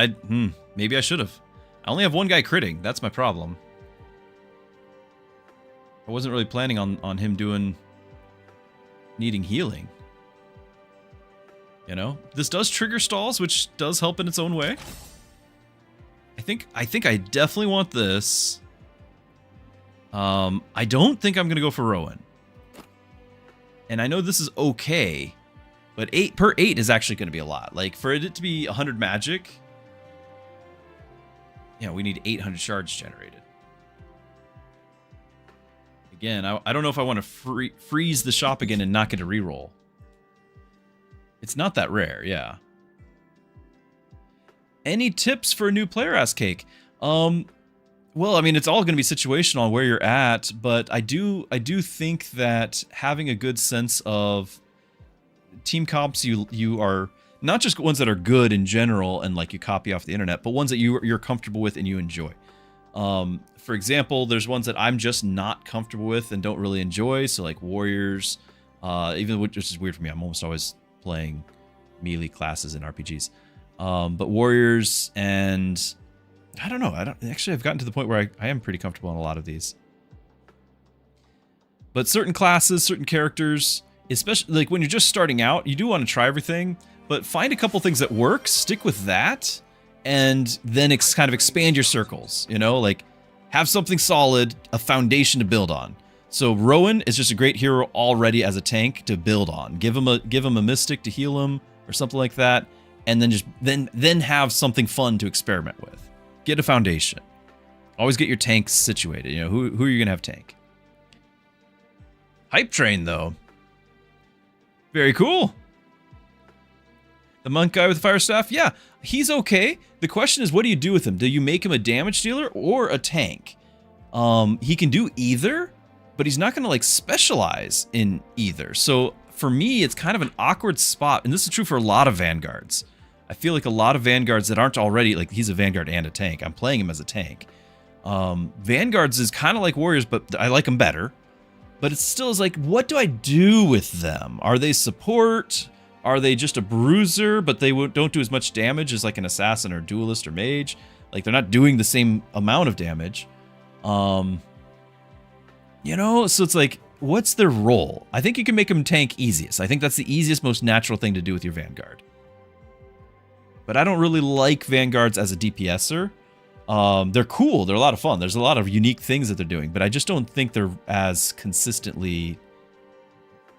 Maybe I should have. I only have 1 guy critting. That's my problem. I wasn't really planning on him needing healing. You know, this does trigger stalls, which does help in its own way. I think I definitely want this. I don't think I'm gonna go for Rowan. And I know this is okay, but 8 per 8 is actually gonna be a lot. Like for it to be 100 magic, yeah, we need 800 shards generated. Again, I don't know if I want to freeze the shop again and not get a reroll. It's not that rare, yeah. Any tips for a new player, ass cake? Well, I mean, it's all going to be situational on where you're at, but I do think that having a good sense of team comps, you are not just ones that are good in general and like you copy off the internet, but ones that you're comfortable with and you enjoy. For example, there's ones that I'm just not comfortable with and don't really enjoy. So like warriors, even which is weird for me. I'm almost always playing melee classes in RPGs. But warriors and I don't know. I've gotten to the point where I am pretty comfortable on a lot of these. But certain classes, certain characters, especially like when you're just starting out, you do want to try everything, but find a couple things that work, stick with that, and then kind of expand your circles, you know, like have something solid, a foundation to build on. So Rowan is just a great hero already as a tank to build on. Give him a mystic to heal him or something like that, and then have something fun to experiment with. Get a foundation. Always get your tanks situated. You know, who are you gonna have tank? Hype train though. Very cool. The monk guy with the fire staff, yeah, he's okay. The question is, what do you do with him? Do you make him a damage dealer or a tank? He can do either, but he's not gonna like specialize in either. So for me, it's kind of an awkward spot, and this is true for a lot of vanguards. I feel like a lot of vanguards that aren't already, like he's a vanguard and a tank. I'm playing him as a tank. Vanguards is kind of like warriors, but I like them better. But it still is like, what do I do with them? Are they support? Are they just a bruiser, but they don't do as much damage as like an assassin or duelist or mage? Like they're not doing the same amount of damage. You know, so it's like, what's their role? I think you can make them tank easiest. I think that's the easiest, most natural thing to do with your vanguard. but I don't really like Vanguards as a DPSer. They're cool. They're a lot of fun. There's a lot of unique things that they're doing, but I just don't think they're as consistently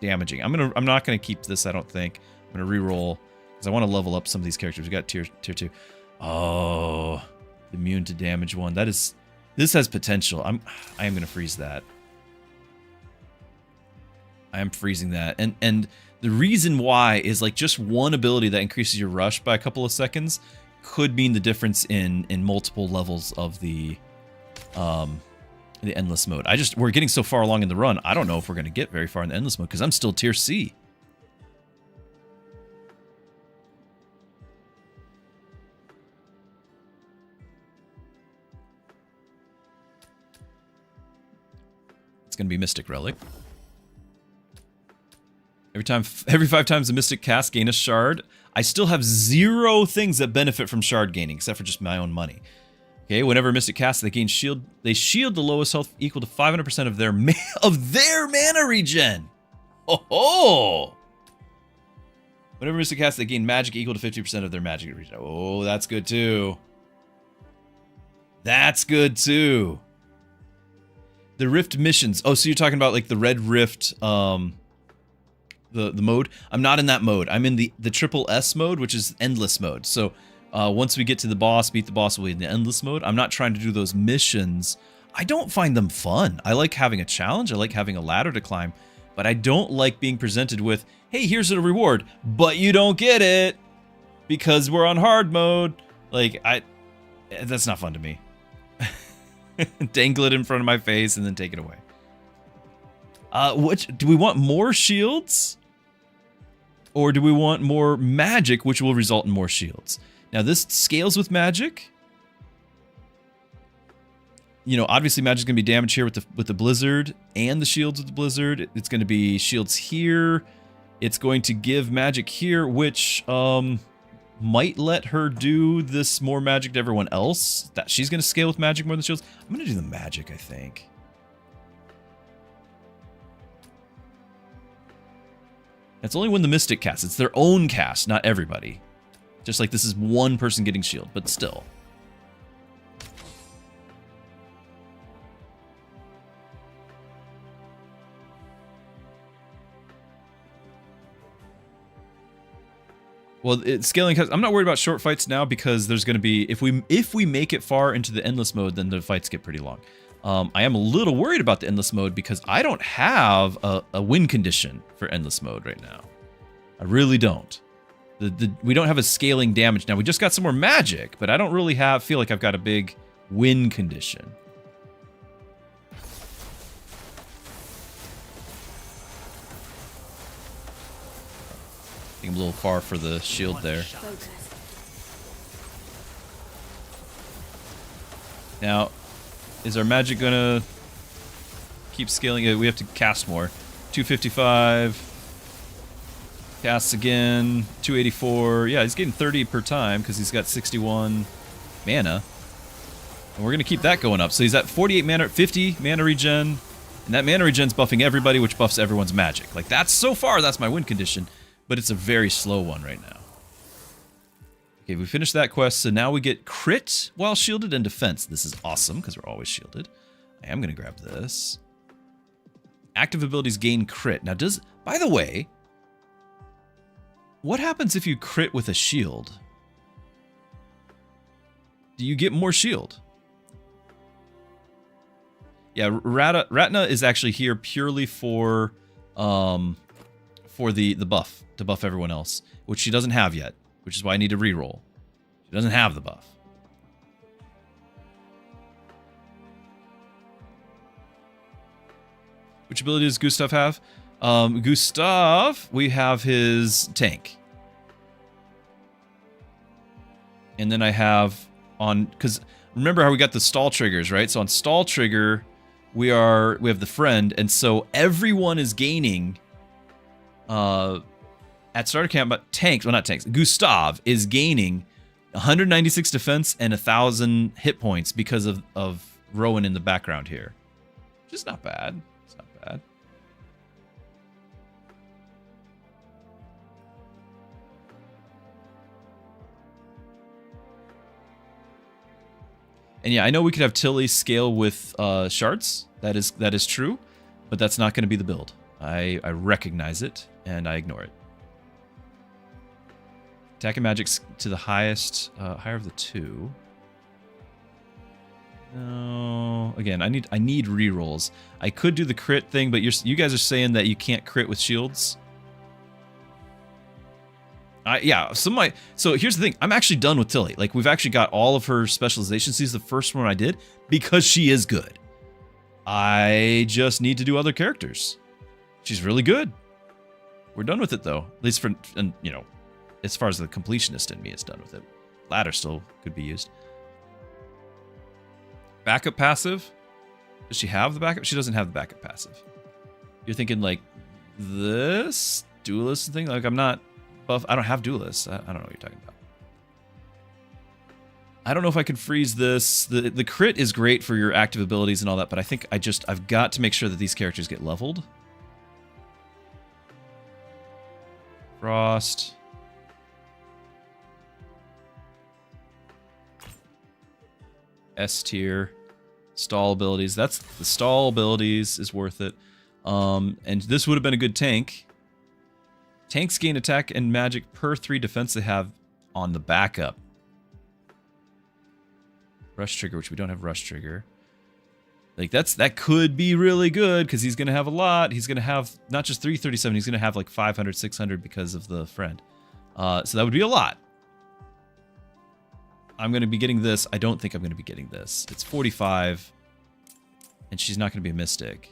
damaging. I'm not gonna keep this. I don't think. I'm gonna re-roll because I want to level up some of these characters. We got tier 2. Oh, immune to damage 1. This has potential. I am gonna freeze that. I am freezing that, and the reason why is like just one ability that increases your rush by a couple of seconds could mean the difference in multiple levels of the endless mode. We're getting so far along in the run, I don't know if we're gonna get very far in the endless mode because I'm still tier C. It's gonna be Mystic Relic. Every 5 times a Mystic cast, gain a shard. I still have 0 things that benefit from shard gaining, except for just my own money. Okay, whenever a Mystic casts, they gain shield. They shield the lowest health equal to 500% of their mana regen. Oh! Whenever Mystic casts, they gain magic equal to 50% of their magic regen. Oh, that's good too. That's good too. The Rift missions. Oh, so you're talking about like the Red Rift, the mode. I'm not in that mode. I'm in the triple S mode, which is endless mode. So once we get to the boss, beat the boss, we'll be in the endless mode. I'm not trying to do those missions. I don't find them fun. I like having a challenge. I like having a ladder to climb, but I don't like being presented with, hey, here's a reward, but you don't get it because we're on hard mode. Like, that's not fun to me. Dangle it in front of my face and then take it away. Do we want more shields? Or do we want more magic, which will result in more shields? Now, this scales with magic. You know, obviously magic's gonna be damage here with the blizzard and the shields with the blizzard. It's gonna be shields here. It's going to give magic here, which might let her do this more magic to everyone else. That she's gonna scale with magic more than shields. I'm gonna do the magic, I think. It's only when the Mystic casts. It's their own cast, not everybody. Just like this is one person getting shield, but still. Well, scaling. I'm not worried about short fights now because there's going to be if we make it far into the endless mode, then the fights get pretty long. I am a little worried about the endless mode because I don't have a win condition for endless mode right now. I really don't. We don't have a scaling damage now. We just got some more magic, but I don't really feel like I've got a big win condition. I think I'm a little far for the shield there. Now, is our magic gonna keep scaling? We have to cast more. 255. Casts again. 284. Yeah, he's getting 30 per time because he's got 61 mana. And we're gonna keep that going up. So he's at 48 mana, 50 mana regen. And that mana regen's buffing everybody, which buffs everyone's magic. Like, so far, that's my win condition. But it's a very slow one right now. Okay, we finished that quest, so now we get crit while shielded and defense. This is awesome, because we're always shielded. I am going to grab this. Active abilities gain crit. Now, by the way, what happens if you crit with a shield? Do you get more shield? Yeah, Ratna is actually here purely for the buff, to buff everyone else, which she doesn't have yet, which is why I need to reroll. She doesn't have the buff. Which ability does Gustav have? Gustav, we have his tank. And then I have because remember how we got the stall triggers, right? So on stall trigger, we have the friend, and so everyone is gaining at starter camp, but not tanks. Gustav is gaining 196 defense and 1,000 hit points because of Rowan in the background here. Which is not bad. It's not bad. And yeah, I know we could have Tilly scale with shards. That is true, but that's not going to be the build. I recognize it and I ignore it. Attack and magic's to the highest, higher of the two. No, again, I need rerolls. I could do the crit thing, but you guys are saying that you can't crit with shields. Yeah, so here's the thing. I'm actually done with Tilly. Like, we've actually got all of her specializations. She's the first one I did because she is good. I just need to do other characters. She's really good. We're done with it though. At least for, and you know, as far as the completionist in me is done with it. Ladder still could be used. Backup passive? Does she have the backup? She doesn't have the backup passive. You're thinking like this duelist thing? Like, I'm not buff. I don't have duelists. I don't know what you're talking about. I don't know if I could freeze this. The crit is great for your active abilities and all that, but I think I've got to make sure that these characters get leveled. Frost. S tier. Stall abilities. That's the stall abilities is worth it. And this would have been a good tank. Tanks gain attack and magic per 3 defense they have on the backup. Rush trigger, which we don't have rush trigger. Like that could be really good because he's gonna have a lot. He's gonna have not just 337, he's gonna have like 500, 600 because of the friend. So that would be a lot. I'm gonna be getting this. I don't think I'm gonna be getting this. It's 45, and she's not gonna be a mystic.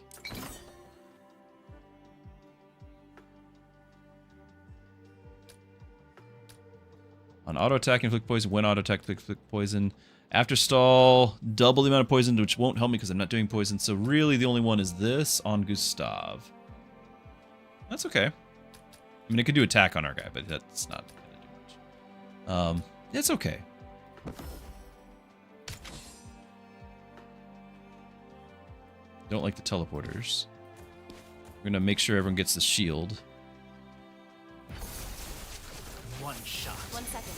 On auto attack, inflict poison. When auto attack, inflict poison. After stall, double the amount of poison, which won't help me because I'm not doing poison. So really, the only one is this on Gustav. That's okay. I mean, it could do attack on our guy, but that's not gonna do much. It's okay. Don't like the teleporters. We're gonna make sure everyone gets the shield. One shot. 1 second.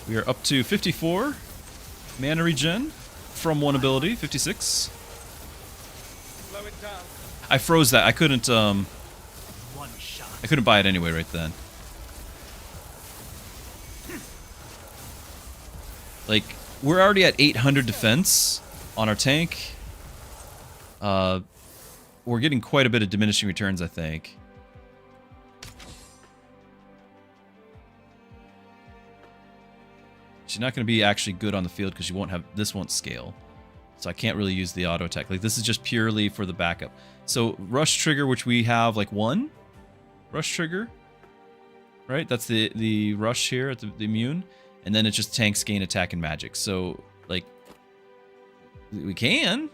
We are up to 54 mana regen from one ability, 56. Slow it down. I froze that. I couldn't One shot. I couldn't buy it anyway right then. Like, we're already at 800 defense on our tank. We're getting quite a bit of diminishing returns, I think. She's not going to be actually good on the field because this won't scale. So I can't really use the auto attack. Like, this is just purely for the backup. So rush trigger, which we have like 1 rush trigger, right? That's the rush here at the immune, and then it just tanks gain attack and magic. So like we can,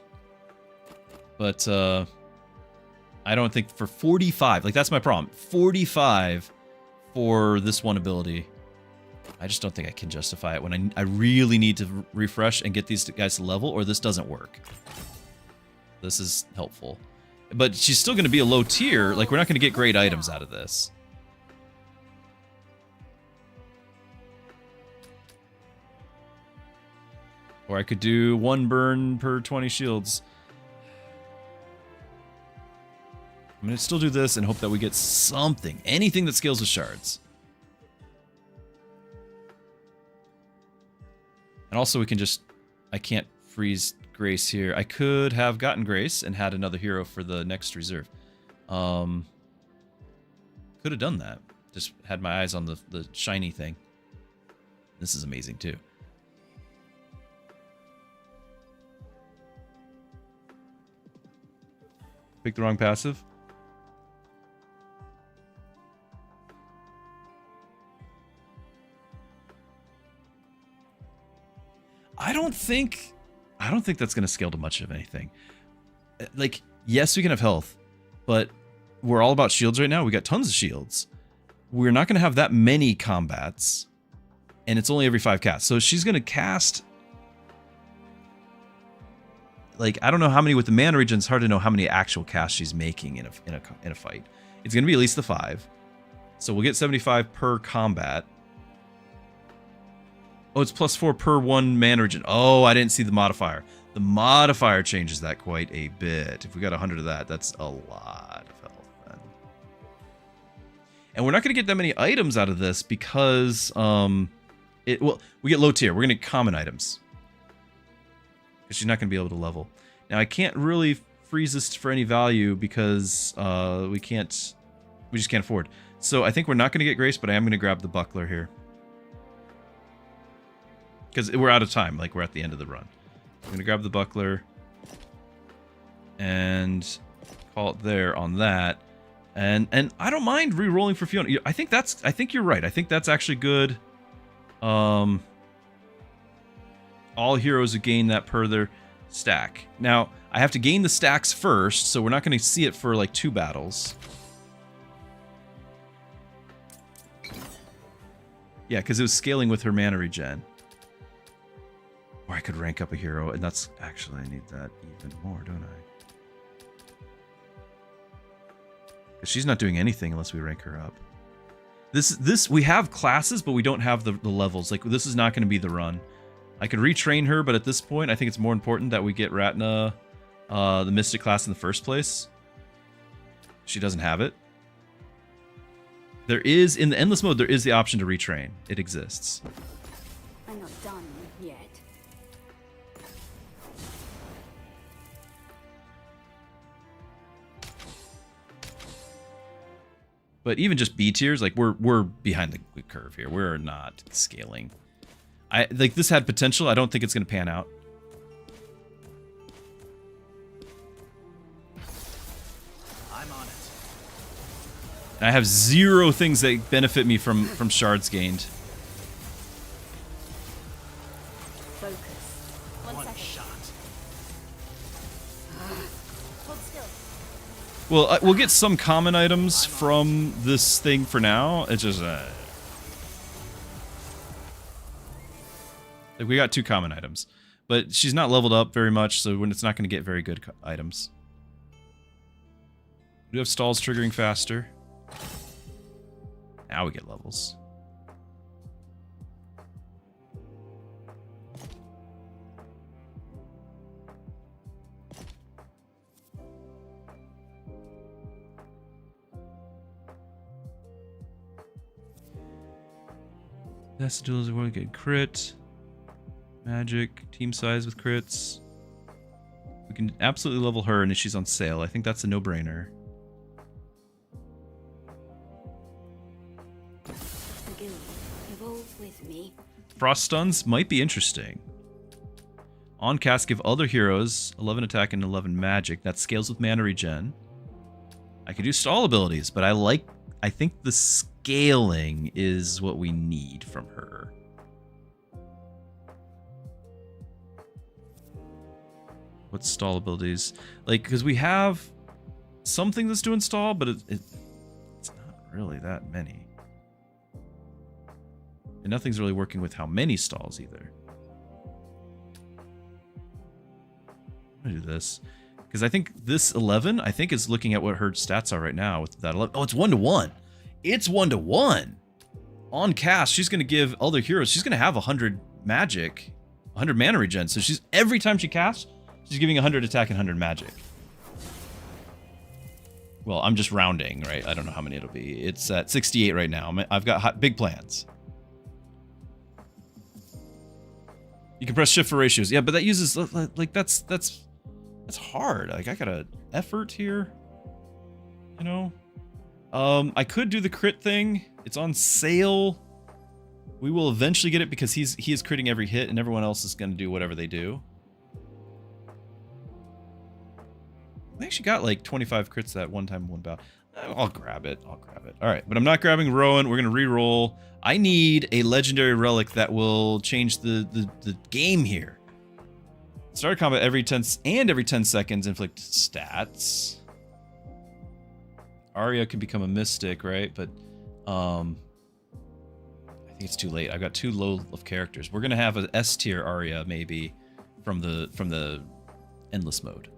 but I don't think for 45. Like, that's my problem. 45 for this one ability. I just don't think I can justify it when I really need to refresh and get these guys to level, or this doesn't work. This is helpful. But she's still going to be a low tier. Like, we're not going to get great items out of this. Or I could do 1 burn per 20 shields. I'm going to still do this and hope that we get something. Anything that scales with shards. And also we can just... I can't freeze Grace here. I could have gotten Grace and had another hero for the next reserve. Could have done that. Just had my eyes on the shiny thing. This is amazing too. Pick the wrong passive. I don't think that's going to scale to much of anything. Like, yes, we can have health, but we're all about shields right now. We got tons of shields. We're not going to have that many combats, and it's only every 5 casts. So she's going to cast, like, I don't know how many with the mana regen. It's hard to know how many actual casts she's making in a fight. It's going to be at least the 5. So we'll get 75 per combat. Oh, it's +4 per 1 mana regen. Oh, I didn't see the modifier. The modifier changes that quite a bit. If we got 100 of that, that's a lot of health then. And we're not going to get that many items out of this because well, we get low tier. We're going to get common items. Because she's not going to be able to level. Now, I can't really freeze this for any value because we just can't afford. So I think we're not going to get Grace, but I am going to grab the Buckler here. Because we're out of time. Like, we're at the end of the run. I'm going to grab the Buckler and call it there on that. And I don't mind re-rolling for Fiona. I think you're right. I think that's actually good. All heroes who gain that per their stack. Now, I have to gain the stacks first, so we're not going to see it for like 2 battles. Yeah, because it was scaling with her mana regen. Or I could rank up a hero, and that's actually, I need that even more, don't I? Because she's not doing anything unless we rank her up. We have classes, but we don't have the levels. Like, this is not going to be the run. I could retrain her, but at this point, I think it's more important that we get Ratna, the Mystic class in the first place. She doesn't have it. There is, in the Endless mode, there is the option to retrain. It exists. I'm not done yet. But even just B tiers, like we're behind the curve here. We're not scaling. Like this had potential. I don't think it's going to pan out. I'm on it. And I have 0 things that benefit me from shards gained. Focus. One shot. Hold still. Well, we'll get some common items from this thing for now. It's just like we got 2 common items, but she's not leveled up very much, so it's not going to get very good items. We do have stalls triggering faster. Now we get levels. That's the duels where we get crit. Magic, team size with crits. We can absolutely level her, and if she's on sale, I think that's a no-brainer. Evolve with me. Frost stuns might be interesting. On cast, give other heroes 11 attack and 11 magic. That scales with mana regen. I could do stall abilities, but I think the scaling is what we need from her. What stall abilities? Like, because we have something that's doing stall, but it's not really that many. And nothing's really working with how many stalls either. I'm gonna do this. Because I think this 11, I think is looking at what her stats are right now with that 11. Oh, it's 1-to-1. It's 1-to-1. On cast, she's going to give other heroes, she's going to have 100 magic, 100 mana regen. So she's, every time she casts, she's giving 100 attack and 100 magic. Well, I'm just rounding, right? I don't know how many it'll be. It's at 68 right now. I've got big plans. You can press shift for ratios. Yeah, but that uses, like, that's hard. Like, I got an effort here, you know? I could do the crit thing. It's on sale. We will eventually get it because he is critting every hit and everyone else is going to do whatever they do. I actually got like 25 crits that one time, one bout. I'll grab it. All right, but I'm not grabbing Rowan. We're going to re-roll. I need a legendary relic that will change the game here. Start combat every 10 seconds, inflict stats. Arya can become a mystic, right? But I think it's too late. I've got too low of characters. We're gonna have an S tier Arya maybe from the endless mode.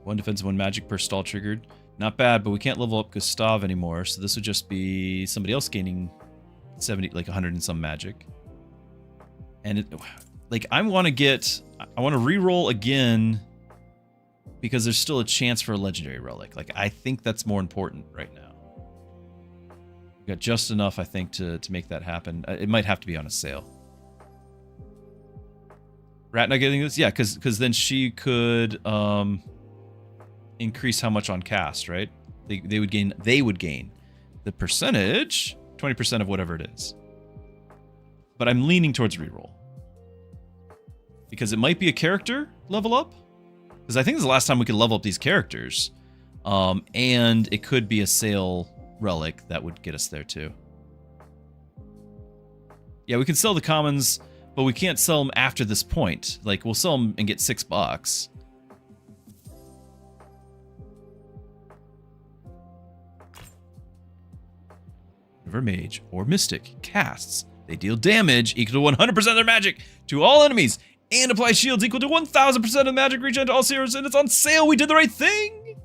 1 defense, 1 magic per stall triggered. Not bad, but we can't level up Gustav anymore, so this would just be somebody else gaining 70, like 100 and some magic. And it, like I want to reroll again because there's still a chance for a legendary relic. Like I think that's more important right now. We've got just enough, I think, to make that happen. It might have to be on a sale. Rat not getting this? Yeah, because then she could increase how much on cast, right? They would gain the percentage, 20% of whatever it is. But I'm leaning towards reroll. Because it might be a character level up. Because I think this is the last time we could level up these characters. And it could be a sale relic that would get us there too. Yeah, we can sell the commons, but we can't sell them after this point. Like, we'll sell them and get $6. Whenever mage or mystic casts, they deal damage equal to 100% of their magic to all enemies and apply shields equal to 1000% of magic regen to all heroes, and it's on sale. We did the right thing.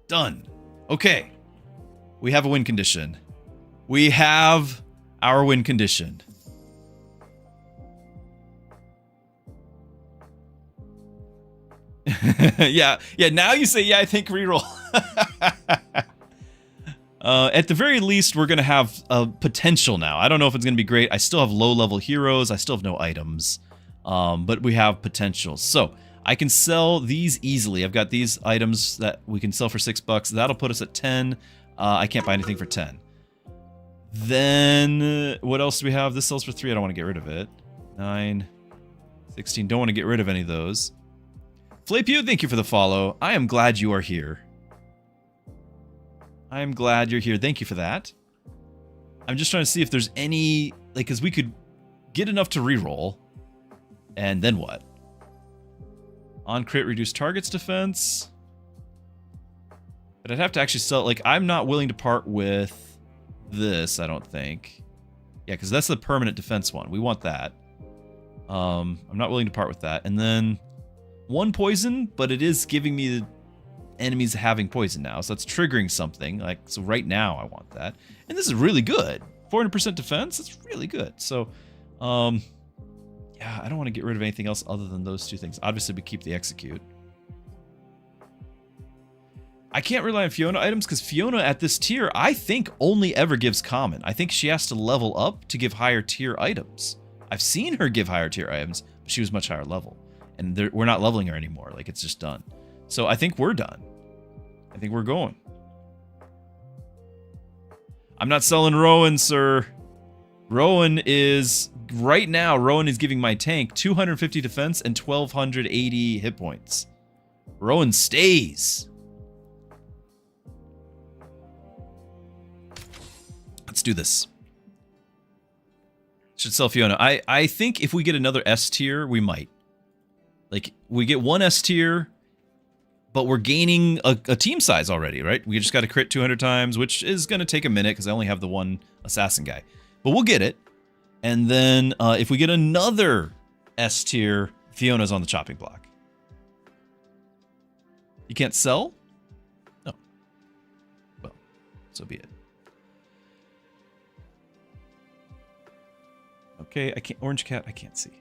Done. Okay. We have a win condition. We have our win condition. yeah, now you say, yeah, I think reroll. At the very least, we're going to have potential now. I don't know if it's going to be great. I still have low-level heroes. I still have no items. But we have potential. So, I can sell these easily. I've got these items that we can sell for $6. That'll put us at 10. I can't buy anything for 10. Then, what else do we have? This sells for 3. I don't want to get rid of it. 9, 16. Don't want to get rid of any of those. Flapew, thank you for the follow. I am glad you are here. I am glad you're here. Thank you for that. I'm just trying to see if there's any... Like, because we could get enough to reroll. And then what? On crit, reduce target's defense. But I'd have to actually sell... Like, I'm not willing to part with this, I don't think. Yeah, because that's the permanent defense one. We want that. I'm not willing to part with that. And then... 1 poison, but it is giving me the enemies having poison now, so that's triggering something. Like, so right now I want that, and this is really good. 400% defense. That's really good. So, yeah, I don't want to get rid of anything else other than those 2 things. Obviously, we keep the execute. I can't rely on Fiona items because Fiona at this tier, I think, only ever gives common. I think she has to level up to give higher tier items. I've seen her give higher tier items, but she was much higher level. And we're not leveling her anymore. Like, it's just done. So I think we're done. I think we're going. I'm not selling Rowan, sir. Rowan is... Right now, Rowan is giving my tank 250 defense and 1280 hit points. Rowan stays. Let's do this. Should sell Fiona. I think if we get another S tier, we might. Like, we get 1 S tier, but we're gaining a team size already, right? We just got to crit 200 times, which is going to take a minute because I only have the 1 assassin guy. But we'll get it. And then if we get another S tier, Fiona's on the chopping block. You can't sell? No. Well, so be it. Okay, I can't... Orange cat, I can't see.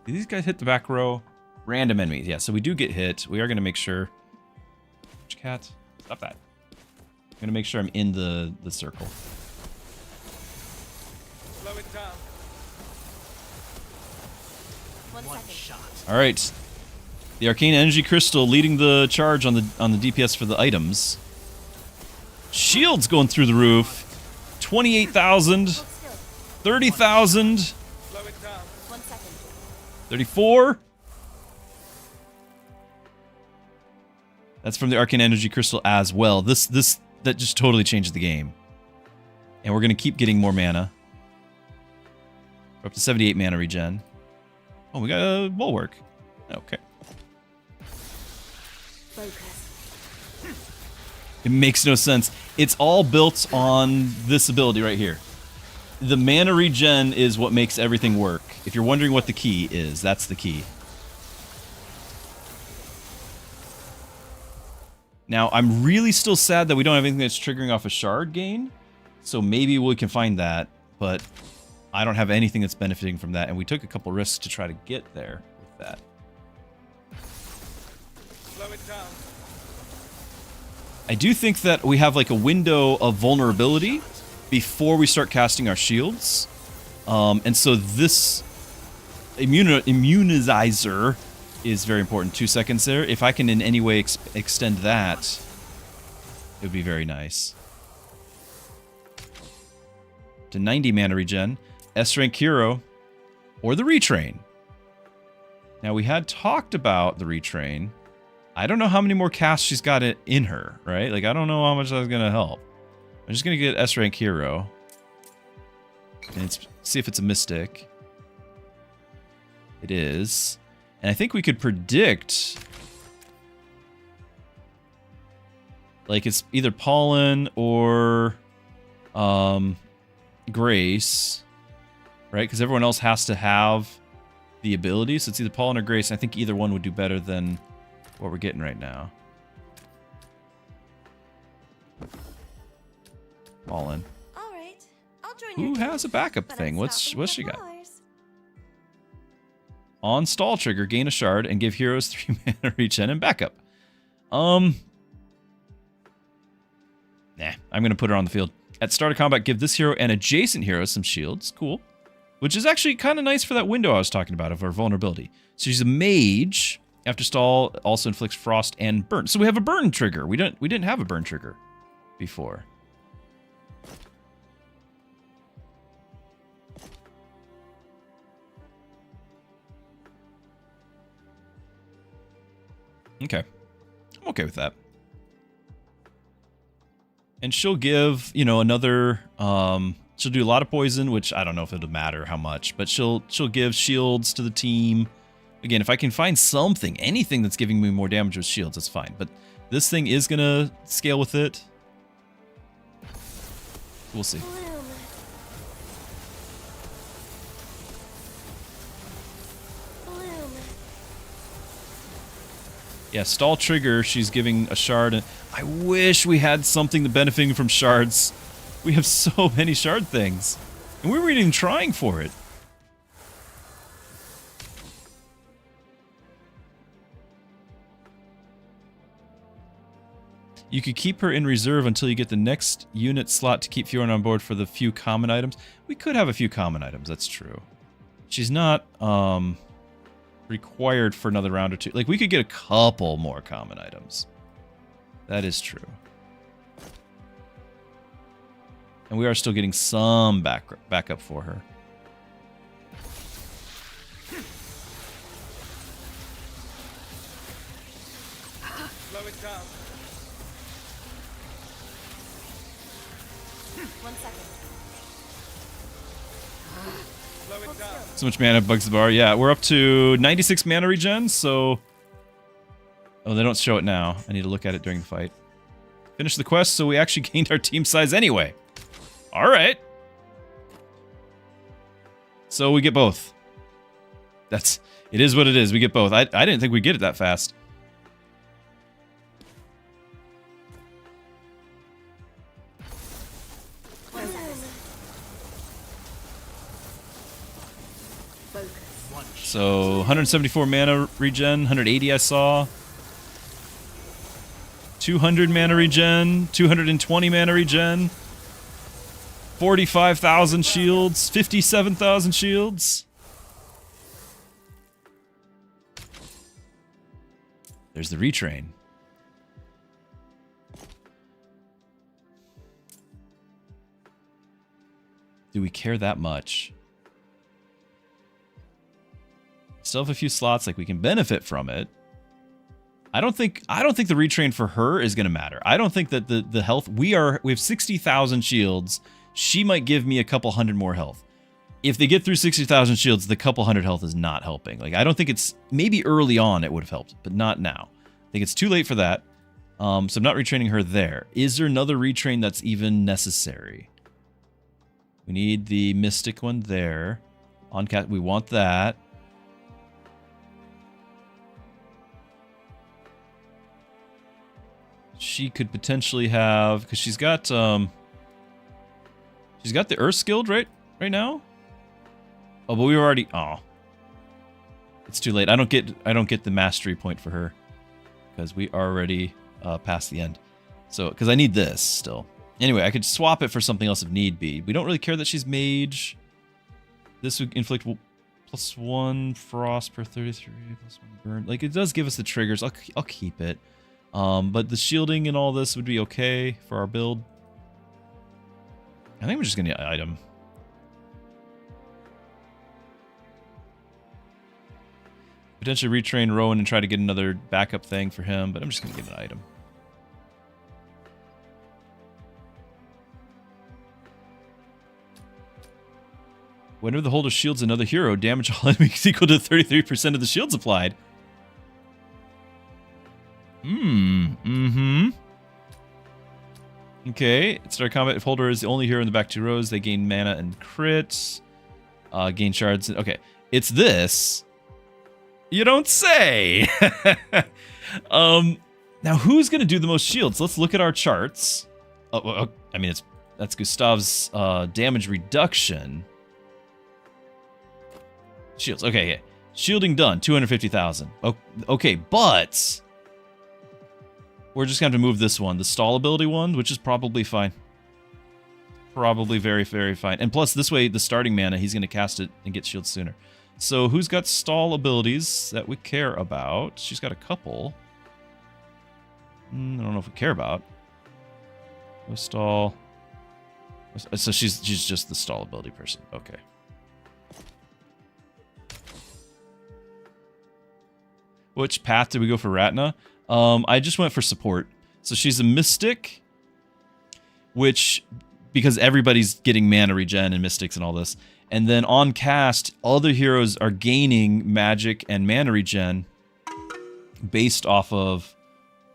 Do these guys hit the back row? Random enemies. Yeah, so we do get hit. We are going to make sure... Orange cat, stop that. I'm going to make sure I'm in the circle. Slow it down. 1 second. All right. The Arcane Energy Crystal leading the charge on the DPS for the items. Shields going through the roof. 28,000. 30,000. Slow it down. 1 second. 34. That's from the Arcane Energy Crystal as well. That just totally changed the game. And we're going to keep getting more mana. We're up to 78 mana regen. Oh, we got a bulwark. Okay. Focus. It makes no sense. It's all built on this ability right here. The mana regen is what makes everything work. If you're wondering what the key is, that's the key. Now, I'm really still sad that we don't have anything that's triggering off a shard gain. So maybe we can find that, but I don't have anything that's benefiting from that. And we took a couple risks to try to get there with that. Slow it down. I do think that we have like a window of vulnerability before we start casting our shields. And so this immunizer is very important. 2 seconds there. If I can in any way extend that, it would be very nice. To 90 mana regen, S-rank hero, or the retrain. Now we had talked about the retrain. I don't know how many more casts she's got it in her, right? Like I don't know how much that's gonna help. I'm just gonna get S-rank hero and see if it's a mystic. It is. And I think we could predict, like it's either Pollen or Grace, right? Because everyone else has to have the ability, so it's either Pollen or Grace. I think either one would do better than what we're getting right now. Pollen. All right, I'll join Who your team, has a backup but thing? I'm What's stopping she at got? Mars. On stall trigger, gain a shard and give heroes 3 mana regen and backup. Nah, I'm gonna put her on the field. At start of combat, give this hero and adjacent heroes some shields. Cool. Which is actually kind of nice for that window I was talking about of our vulnerability. So she's a mage. After stall, also inflicts frost and burn. So we have a burn trigger. We didn't have a burn trigger before. Okay. I'm okay with that. And she'll give, you know, another, she'll do a lot of poison, which I don't know if it'll matter how much, but she'll give shields to the team. Again, if I can find something, anything that's giving me more damage with shields, that's fine. But this thing is gonna scale with it. We'll see. Bloom. Bloom. Yeah, stall trigger, she's giving a shard. And I wish we had something benefiting from shards. We have so many shard things. And we weren't even trying for it. You could keep her in reserve until you get the next unit slot to keep Fiorin on board for the few common items. We could have a few common items, that's true. She's not required for another round or two. Like, we could get a couple more common items. That is true. And we are still getting some backup for her. Slow it down. 1 second. Slow it down. So much mana bugs the bar. Yeah, we're up to 96 mana regen, so... Oh, they don't show it now. I need to look at it during the fight. Finish the quest, so we actually gained our team size anyway. Alright. So we get both. It is what it is. We get both. I didn't think we'd get it that fast. So 174 mana regen, 180 I saw. 200 mana regen, 220 mana regen. 45,000 shields, 57,000 shields. There's the retrain. Do we care that much? Still have a few slots, like we can benefit from it. I don't think the retrain for her is gonna matter. I don't think that the health we have 60,000 shields. She might give me a couple hundred more health. If they get through 60,000 shields, the couple hundred health is not helping. Like, I don't think it's... Maybe early on it would have helped, but not now. I think it's too late for that. So I'm not retraining her there. Is there another retrain that's even necessary? We need the Mystic one there. On cat, we want that. she could potentially have, because she's got the Earth skilled right now. Oh, but we were already. Oh, it's too late. I don't get the mastery point for her because we already past the end. So because I need this still. Anyway, I could swap it for something else if need be. We don't really care that she's mage. This would inflict +1 frost per 33, +1 burn. Like, it does give us the triggers. I'll keep it. But the shielding and all this would be okay for our build. I think we're just gonna get an item. Potentially retrain Rowan and try to get another backup thing for him, but I'm just gonna get an item. Whenever the holder shields another hero, damage all enemies equal to 33% of the shields applied. Okay, start combat. If holder is the only hero in the back 2 rows, they gain mana and crits. Gain shards. Okay, it's this. You don't say. Now who's gonna do the most shields? Let's look at our charts. I mean, that's Gustav's damage reduction. Shields. Okay, okay. Shielding done. 250,000. Okay, but we're just going to have to move this one, the stall ability one, which is probably fine. Probably very, very fine. And plus, this way, the starting mana, he's going to cast it and get shields sooner. So, who's got stall abilities that we care about? She's got a couple. I don't know if we care about. No stall. So she's just the stall ability person. Okay. Which path did we go for Ratna? I just went for support. So she's a mystic, which, because everybody's getting mana regen and mystics and all this. And then on cast, other heroes are gaining magic and mana regen based off of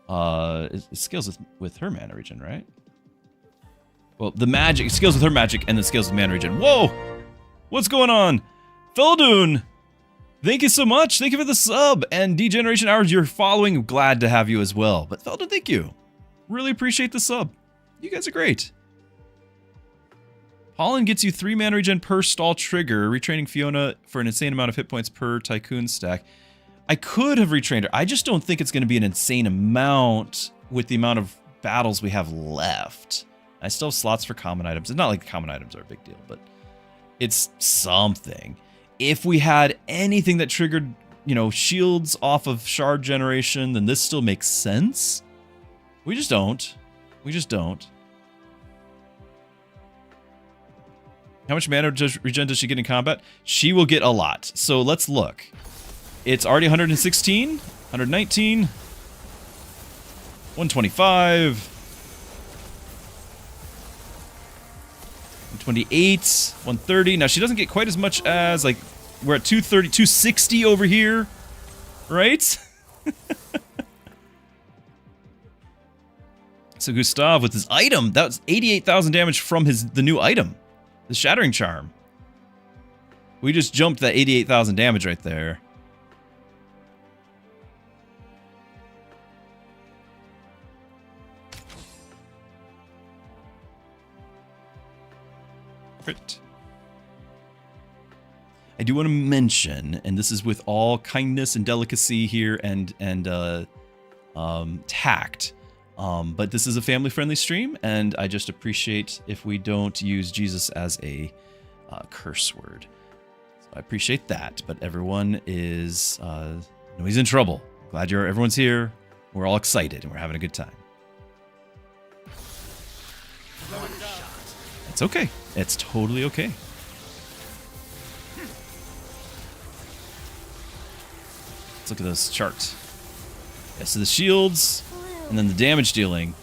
it scales with her mana regen, right? Well, the magic scales with her magic and then scales with mana regen. Whoa! What's going on? Feldun! Thank you so much. Thank you for the sub. And Degeneration Hours, you're following. Glad to have you as well. But Feldun, thank you. Really appreciate the sub. You guys are great. Pollen gets you 3 mana regen per stall trigger, retraining Fiona for an insane amount of hit points per Tycoon stack. I could have retrained her. I just don't think it's going to be an insane amount with the amount of battles we have left. I still have slots for common items. It's not like common items are a big deal, but it's something. If we had anything that triggered, you know, shields off of shard generation, then this still makes sense. We just don't. We just don't. How much mana regen does she get in combat? She will get a lot. So let's look. It's already 116, 119, 125, 128, 130. Now she doesn't get quite as much as, like, we're at 230, 260 over here, right? So Gustav with his item, that was 88,000 damage from the new item, the Shattering Charm. We just jumped that 88,000 damage right there. Crit. I do want to mention, and this is with all kindness and delicacy here and tact, but this is a family-friendly stream, and I just appreciate if we don't use Jesus as a curse word. So I appreciate that, but everyone is, he's in trouble. Glad everyone's here. We're all excited, and we're having a good time. It's okay. It's totally okay. Let's look at those charts. Yeah, so the shields, and then the damage dealing.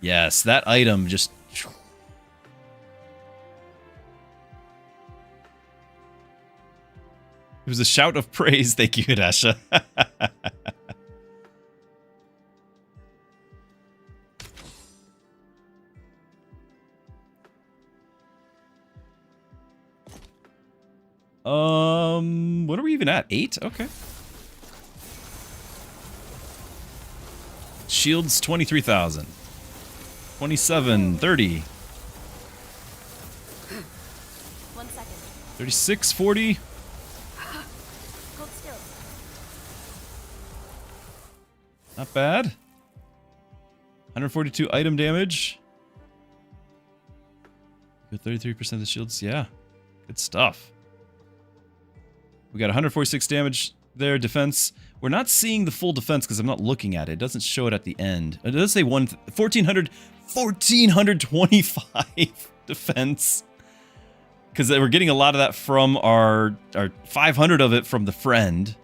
Yes, that item just... It was a shout of praise. Thank you, Hidasha. What are we even at? 8? Okay. Shields 23,000. 27, 30. 1 second. 36, 40. Hold still. Not bad. 142 item damage. Good 33% of the shields. Yeah. Good stuff. We got 146 damage there. Defense. We're not seeing the full defense because I'm not looking at it. It doesn't show it at the end. It does say 1425 defense. Because we're getting a lot of that from our 500 of it from the friend.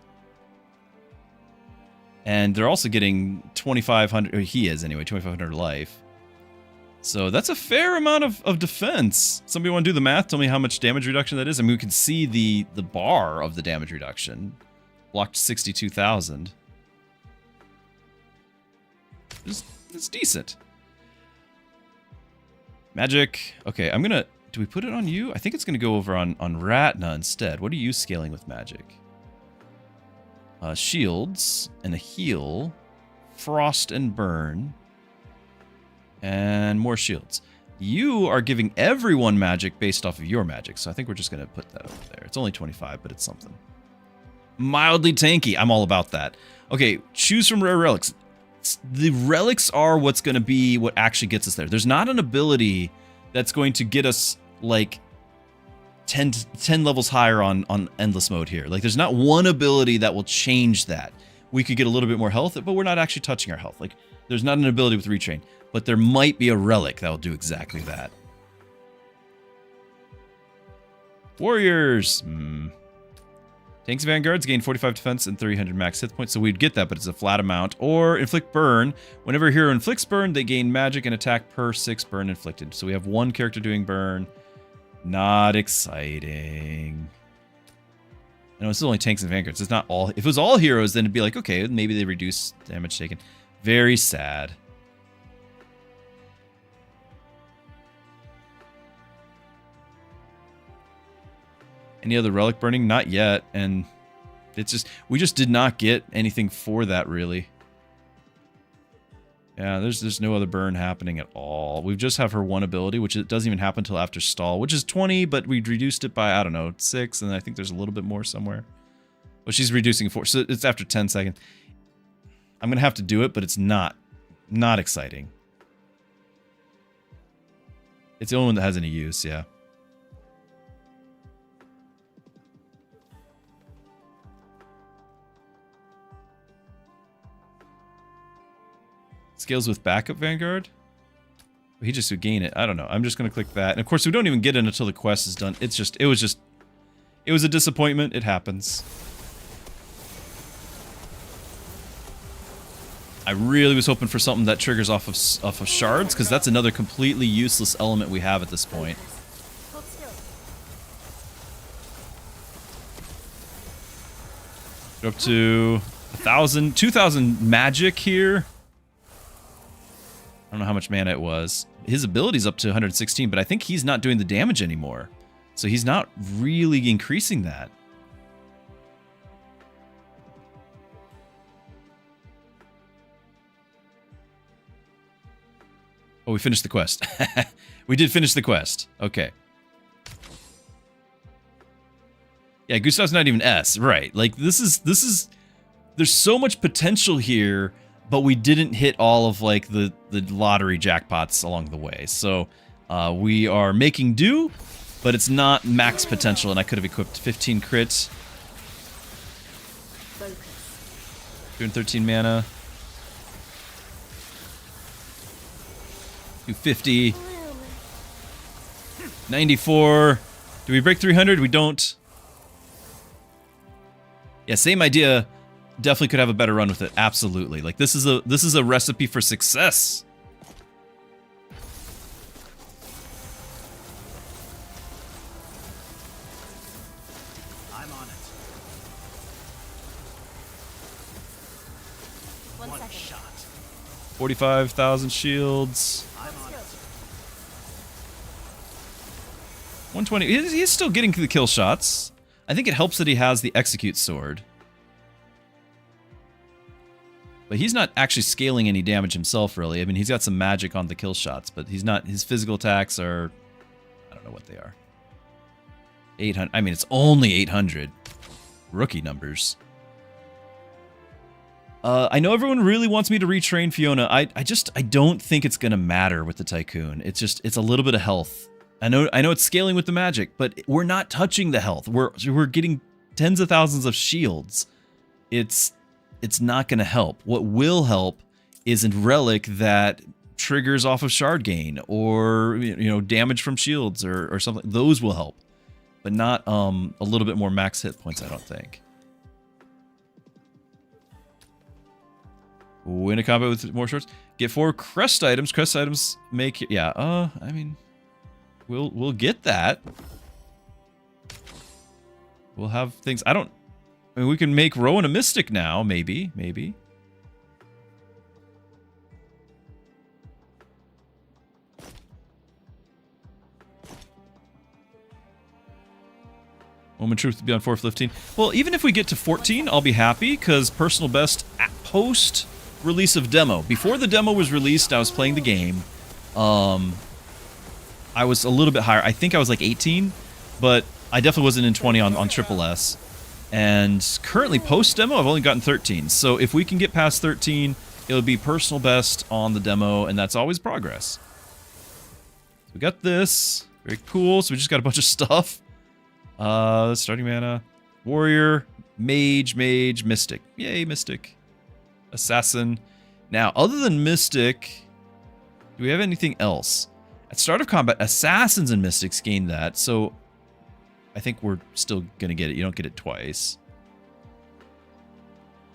And they're also getting 2,500, or he is anyway, 2,500 life. So that's a fair amount of defense. Somebody want to do the math? Tell me how much damage reduction that is. I mean, we can see the bar of the damage reduction. Blocked 62,000. It's decent. Magic. Okay, I'm gonna... Do we put it on you? I think it's gonna go over on Ratna instead. What are you scaling with magic? Shields and a heal. Frost and burn. And more shields. You are giving everyone magic based off of your magic, so I think we're just gonna put that over there. It's only 25, but it's something. Mildly tanky. I'm all about that. Okay, choose from rare relics. The relics are what's going to be what actually gets us there. There's not an ability that's going to get us like 10 levels higher on endless mode here. Like there's not one ability that will change that. We could get a little bit more health, but we're not actually touching our health. Like there's not an ability with retrain, but there might be a relic that will do exactly that. Warriors. Tanks and Vanguards gain 45 defense and 300 max hit points, so we'd get that, but it's a flat amount. Or Inflict Burn. Whenever a hero inflicts burn, they gain magic and attack per 6 burn inflicted. So we have one character doing burn. Not exciting. I know it's only Tanks and Vanguards. It's not all... If it was all heroes, then it'd be like, okay, maybe they reduce damage taken. Very sad. Any other relic burning? Not yet, and it's just we just did not get anything for that really. Yeah, there's no other burn happening at all. We just have her one ability, which it doesn't even happen until after stall, which is 20, but we reduced it by I don't know 6, and I think there's a little bit more somewhere. Well, she's reducing 4, so it's after 10 seconds. I'm gonna have to do it, but it's not exciting. It's the only one that has any use, yeah. Scales with backup Vanguard? He just would gain it. I don't know. I'm just going to click that. And of course, we don't even get it until the quest is done. It was a disappointment. It happens. I really was hoping for something that triggers off of shards, because that's another completely useless element we have at this point. Hold still. Go up to 1,000, 2,000 magic here. I don't know how much mana it was. His ability's up to 116, but I think he's not doing the damage anymore. So he's not really increasing that. Oh, we finished the quest. We did finish the quest. Okay. Yeah, Gustav's not even S. Right. Like, this is... There's so much potential here, but we didn't hit all of, like, the lottery jackpots along the way. So, we are making do, but it's not max potential, and I could have equipped 15 crits. 213 mana. 250. 94. Do we break 300? We don't. Yeah, same idea. Definitely could have a better run with it. Absolutely. Like this is a recipe for success. I'm on it. One second. Shot. 45,000 shields. I'm on it. 120. He's still getting the kill shots. I think it helps that he has the execute sword. But he's not actually scaling any damage himself, really. I mean, he's got some magic on the kill shots, but he's not. His physical attacks are, I don't know what they are. 800. I mean, it's only 800. Rookie numbers. I know everyone really wants me to retrain Fiona. I don't think it's gonna matter with the Tycoon. It's a little bit of health. I know it's scaling with the magic, but we're not touching the health. We're getting tens of thousands of shields. It's not gonna help. What will help is a relic that triggers off of shard gain or damage from shields or something. Those will help, but not a little bit more max hit points, I don't think. Win a combat with more swords. Get 4 crest items. Crest items make I mean, we'll get that. We'll have things. I mean, we can make Rowan a mystic now. Maybe. Moment Truth to be on 415. Well, even if we get to 14, I'll be happy because personal best at post release of demo. Before the demo was released, I was playing the game. I was a little bit higher. I think I was like 18, but I definitely wasn't in 20 on Triple S. And currently, post demo, I've only gotten 13. So if we can get past 13, it'll be personal best on the demo, and that's always progress. So we got this. Very cool. So we just got a bunch of stuff. Starting mana, warrior, mage, mystic. Yay, mystic. Assassin. Now, other than mystic, do we have anything else? At start of combat, assassins and mystics gain that, so I think we're still gonna get it. You don't get it twice.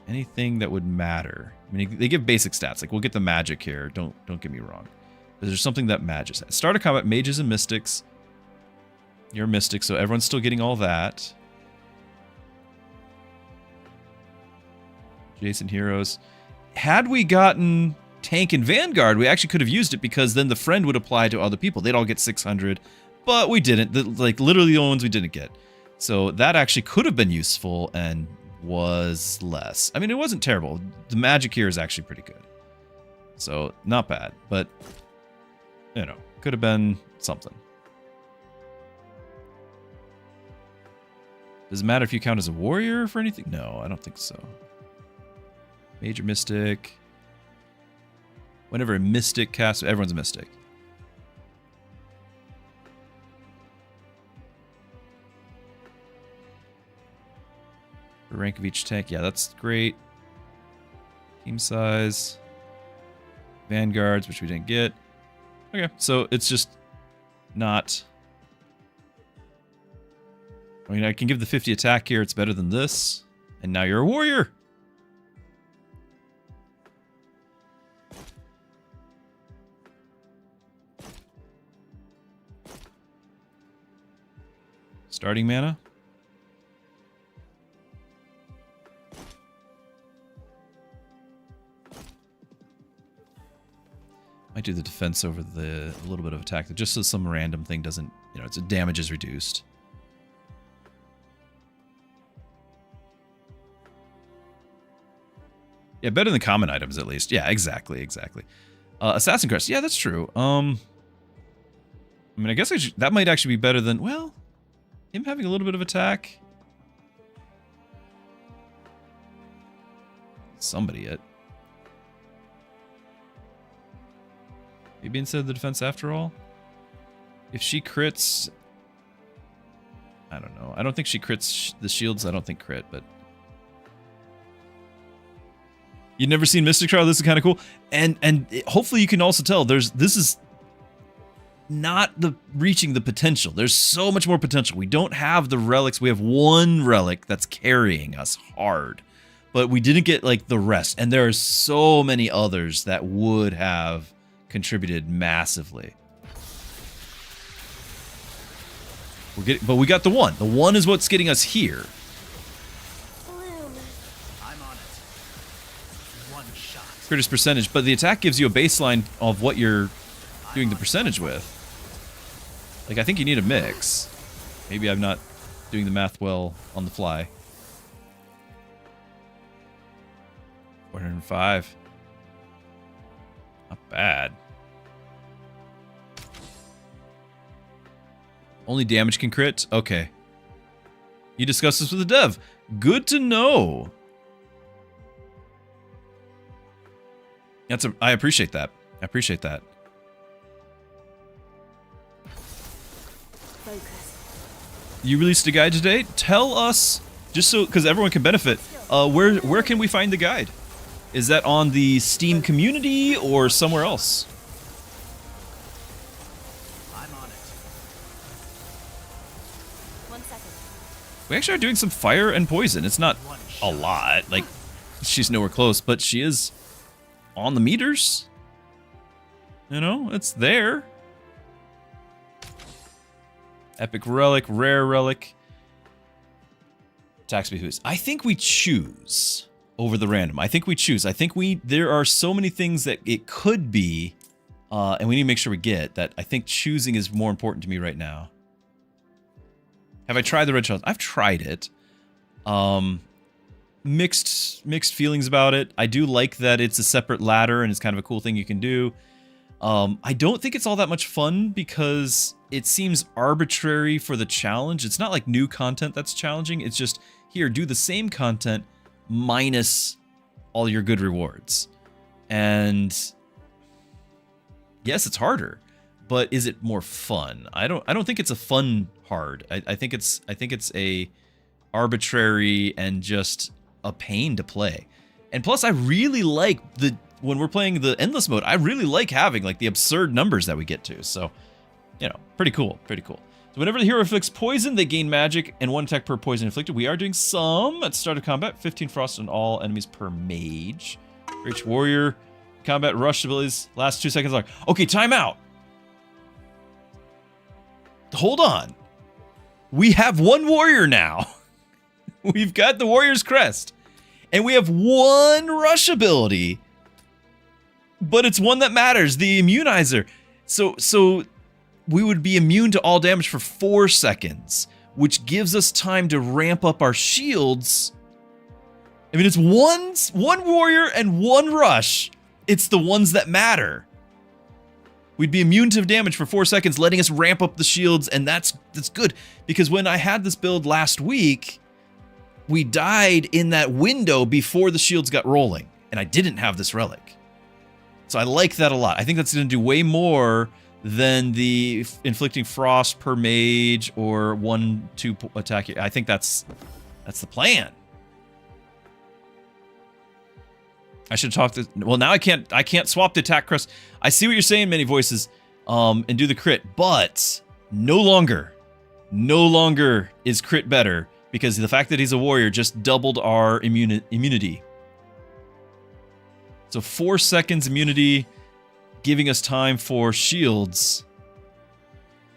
Anything that would matter? I mean, they give basic stats. Like, we'll get the magic here. Don't get me wrong. But there's something that mages. At start of combat, mages and mystics. You're a mystic, so everyone's still getting all that. Jason heroes. Had we gotten tank and vanguard, we actually could have used it because then the friend would apply to other people. They'd all get 600, but we didn't. Like, literally the only ones we didn't get. So that actually could have been useful and was less. I mean, it wasn't terrible. The magic here is actually pretty good. So, not bad, but, could have been something. Does it matter if you count as a warrior for anything? No, I don't think so. Major mystic. Whenever a mystic casts, everyone's a mystic. The rank of each tank. Yeah, that's great. Team size. Vanguards, which we didn't get. Okay, so it's just not... I mean, I can give the 50 attack here. It's better than this. And now you're a warrior. Starting mana. Might do the defense over a little bit of attack, just so some random thing doesn't, its damage is reduced. Yeah, better than common items at least. Yeah, exactly. Assassin Crest. Yeah, that's true. I mean, I guess that might actually be better than, well, him having a little bit of attack. Somebody it. Maybe instead of the defense after all? If she crits... I don't know. I don't think she crits the shields. I don't think crit, but... You've never seen Mystic Trial? This is kind of cool. And hopefully you can also tell this is not reaching the potential. There's so much more potential. We don't have the relics. We have one relic that's carrying us hard. But we didn't get like the rest. And there are so many others that would have contributed massively. But we got the one. The one is what's getting us here. Critters percentage, but the attack gives you a baseline of what you're doing the percentage with. Like, I think you need a mix. Maybe I'm not doing the math well on the fly. 105. Not bad. Only damage can crit? Okay. You discussed this with the dev. Good to know. I appreciate that. I appreciate that. Focus. You released a guide today? Tell us, just so, because everyone can benefit, where can we find the guide? Is that on the Steam community or somewhere else? I'm on it. 1 second. We actually are doing some fire and poison. It's not a lot. Like, she's nowhere close, but she is on the meters. You know, it's there. Epic relic, rare relic. Attack speed boost. I think we choose over the random. I think we choose. I think there are so many things that it could be, and we need to make sure we get that. I think choosing is more important to me right now. Have I tried the red shells? I've tried it. Mixed feelings about it. I do like that it's a separate ladder and it's kind of a cool thing you can do. I don't think it's all that much fun because it seems arbitrary for the challenge. It's not like new content that's challenging. It's just, here, do the same content minus all your good rewards. And yes, it's harder, but is it more fun? I don't think it's a fun hard. I think it's a arbitrary and just a pain to play. And plus, I really like when we're playing the endless mode, I really like having like the absurd numbers that we get to. So, you know, pretty cool, pretty cool. So whenever the hero inflicts poison, they gain magic and 1 attack per poison inflicted. We are doing some at start of combat. 15 frost on all enemies per mage. Rich warrior. Combat rush abilities. Last 2 seconds long. Okay, time out. Hold on. We have 1 warrior now. We've got the warrior's crest. And we have 1 rush ability. But it's one that matters. The immunizer. So we would be immune to all damage for 4 seconds, which gives us time to ramp up our shields. I mean, it's one warrior and 1 rush. It's the ones that matter. We'd be immune to damage for 4 seconds, letting us ramp up the shields, and that's good. Because when I had this build last week, we died in that window before the shields got rolling, and I didn't have this relic. So I like that a lot. I think that's going to do way more than the inflicting frost per mage or 1-2 attack. I think that's the plan. I should talk to. Well, now I can't swap the attack crest. I see what you're saying, many voices, and do the crit, but no longer is crit better because the fact that he's a warrior just doubled our immunity. So 4 seconds immunity, giving us time for shields.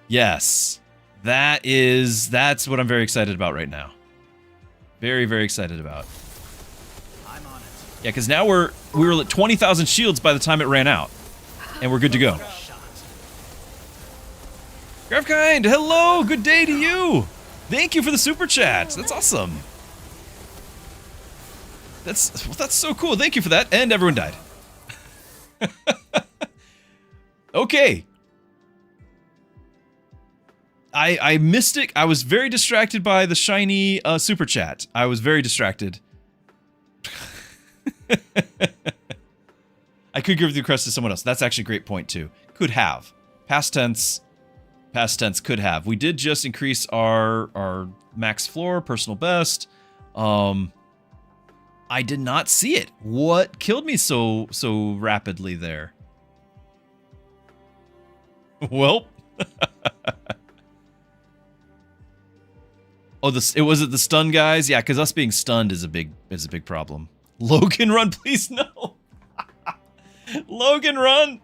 Yes, that's what I'm very excited about right now. Very, very excited about. I'm on it. Yeah, because now we were at 20,000 shields by the time it ran out, and we're good to go. Gravkind, hello, good day to you. Thank you for the super chat. That's awesome. That's so cool. Thank you for that. And everyone died. Okay. I missed it. I was very distracted by the shiny super chat. I was very distracted. I could give the crest to someone else. That's actually a great point too. Could have. Past tense could have. We did just increase our max floor, personal best. I did not see it. What killed me so rapidly there? Well. Oh, was it the stun guys? Yeah, because us being stunned is a big problem. Logan, run, please, no. Logan, run.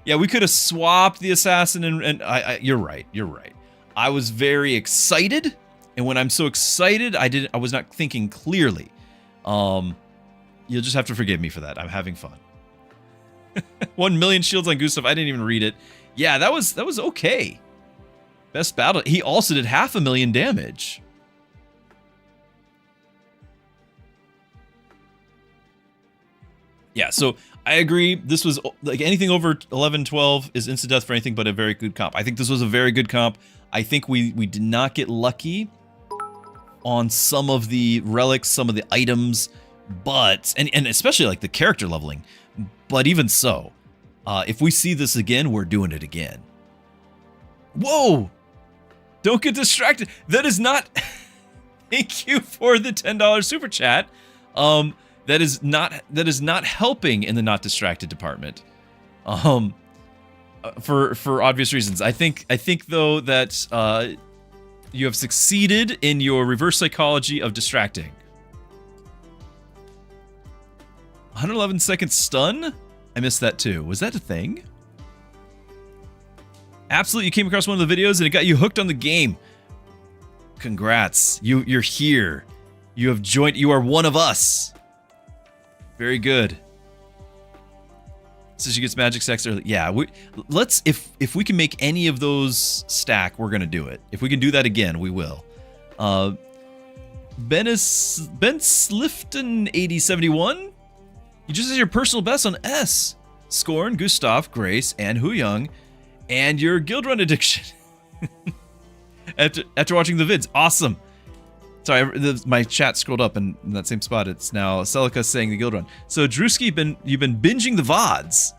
Yeah, we could have swapped the assassin, and you're right. I was very excited, and when I'm so excited, I was not thinking clearly. You'll just have to forgive me for that. I'm having fun. 1 million shields on Gustav. I didn't even read it. Yeah, that was okay. Best battle. He also did 500,000 damage. Yeah, so I agree. This was like anything over 11, 12 is instant death for anything but a very good comp. I think this was a very good comp. I think we did not get lucky on some of the relics, some of the items, but and especially like the character leveling. But even so, if we see this again, we're doing it again. Whoa! Don't get distracted. That is not. Thank you for the $10 super chat. That is not helping in the not distracted department. For obvious reasons. I think though that you have succeeded in your reverse psychology of distracting. 111 second stun? I missed that too. Was that a thing? Absolutely, you came across one of the videos and it got you hooked on the game. Congrats. You're here. You have joined. You are one of us. Very good. So she gets magic sex early. Yeah, let's if we can make any of those stack, we're gonna do it. If we can do that again, we will. Ben Slifton 8071. You just had your personal best on S. Scorn, Gustav, Grace, and Huyung, and your Guildrun addiction. after watching the vids, awesome. Sorry, my chat scrolled up and in that same spot, it's now Celica saying the Guildrun. So Druski, you've been binging the VODs.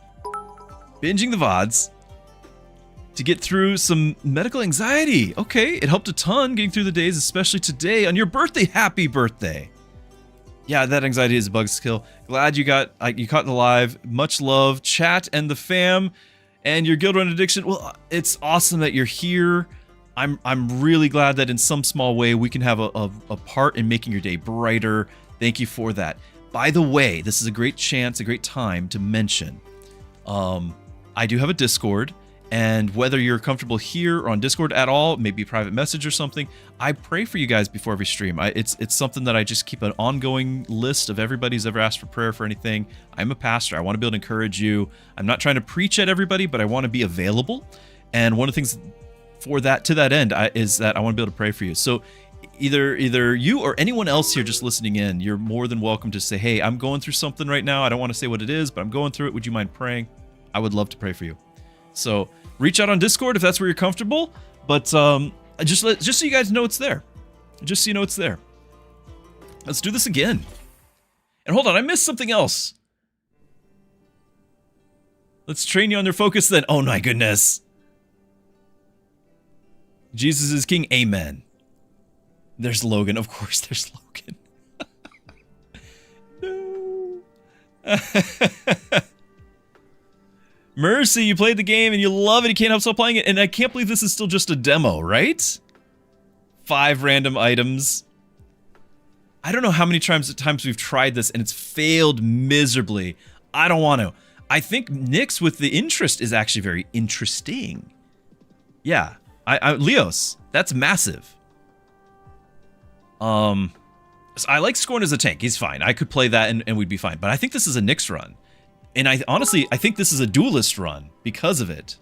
Binging the VODs to get through some medical anxiety. Okay, it helped a ton getting through the days, especially today on your birthday. Happy birthday. Yeah, that anxiety is a bug skill. Glad you caught the live. Much love, chat and the fam, and your Guildrun addiction. Well, it's awesome that you're here. I'm really glad that in some small way we can have a part in making your day brighter. Thank you for that. By the way, this is a great chance, a great time to mention, I do have a Discord, and whether you're comfortable here or on Discord at all, maybe a private message or something, I pray for you guys before every stream. It's something that I just keep an ongoing list of everybody who's ever asked for prayer for anything. I'm a pastor. I want to be able to encourage you. I'm not trying to preach at everybody, but I want to be available. And one of the things for that, to that end, is that I want to be able to pray for you. So either you or anyone else here just listening in, you're more than welcome to say, hey, I'm going through something right now. I don't want to say what it is, but I'm going through it. Would you mind praying? I would love to pray for you. So reach out on Discord if that's where you're comfortable. But just so you guys know it's there. Just so you know it's there. Let's do this again. And hold on, I missed something else. Let's train you on their focus then. Oh my goodness. Jesus is King. Amen. There's Logan. Of course there's Logan. No. Mercy, you played the game and you love it. You can't help stop playing it. And I can't believe this is still just a demo, right? 5 random items. I don't know how many times we've tried this and it's failed miserably. I don't want to. I think Nyx with the interest is actually very interesting. Yeah. Leos, that's massive. So I like Scorn as a tank. He's fine. I could play that and we'd be fine. But I think this is a Nyx run. And honestly, I think this is a duelist run because of it.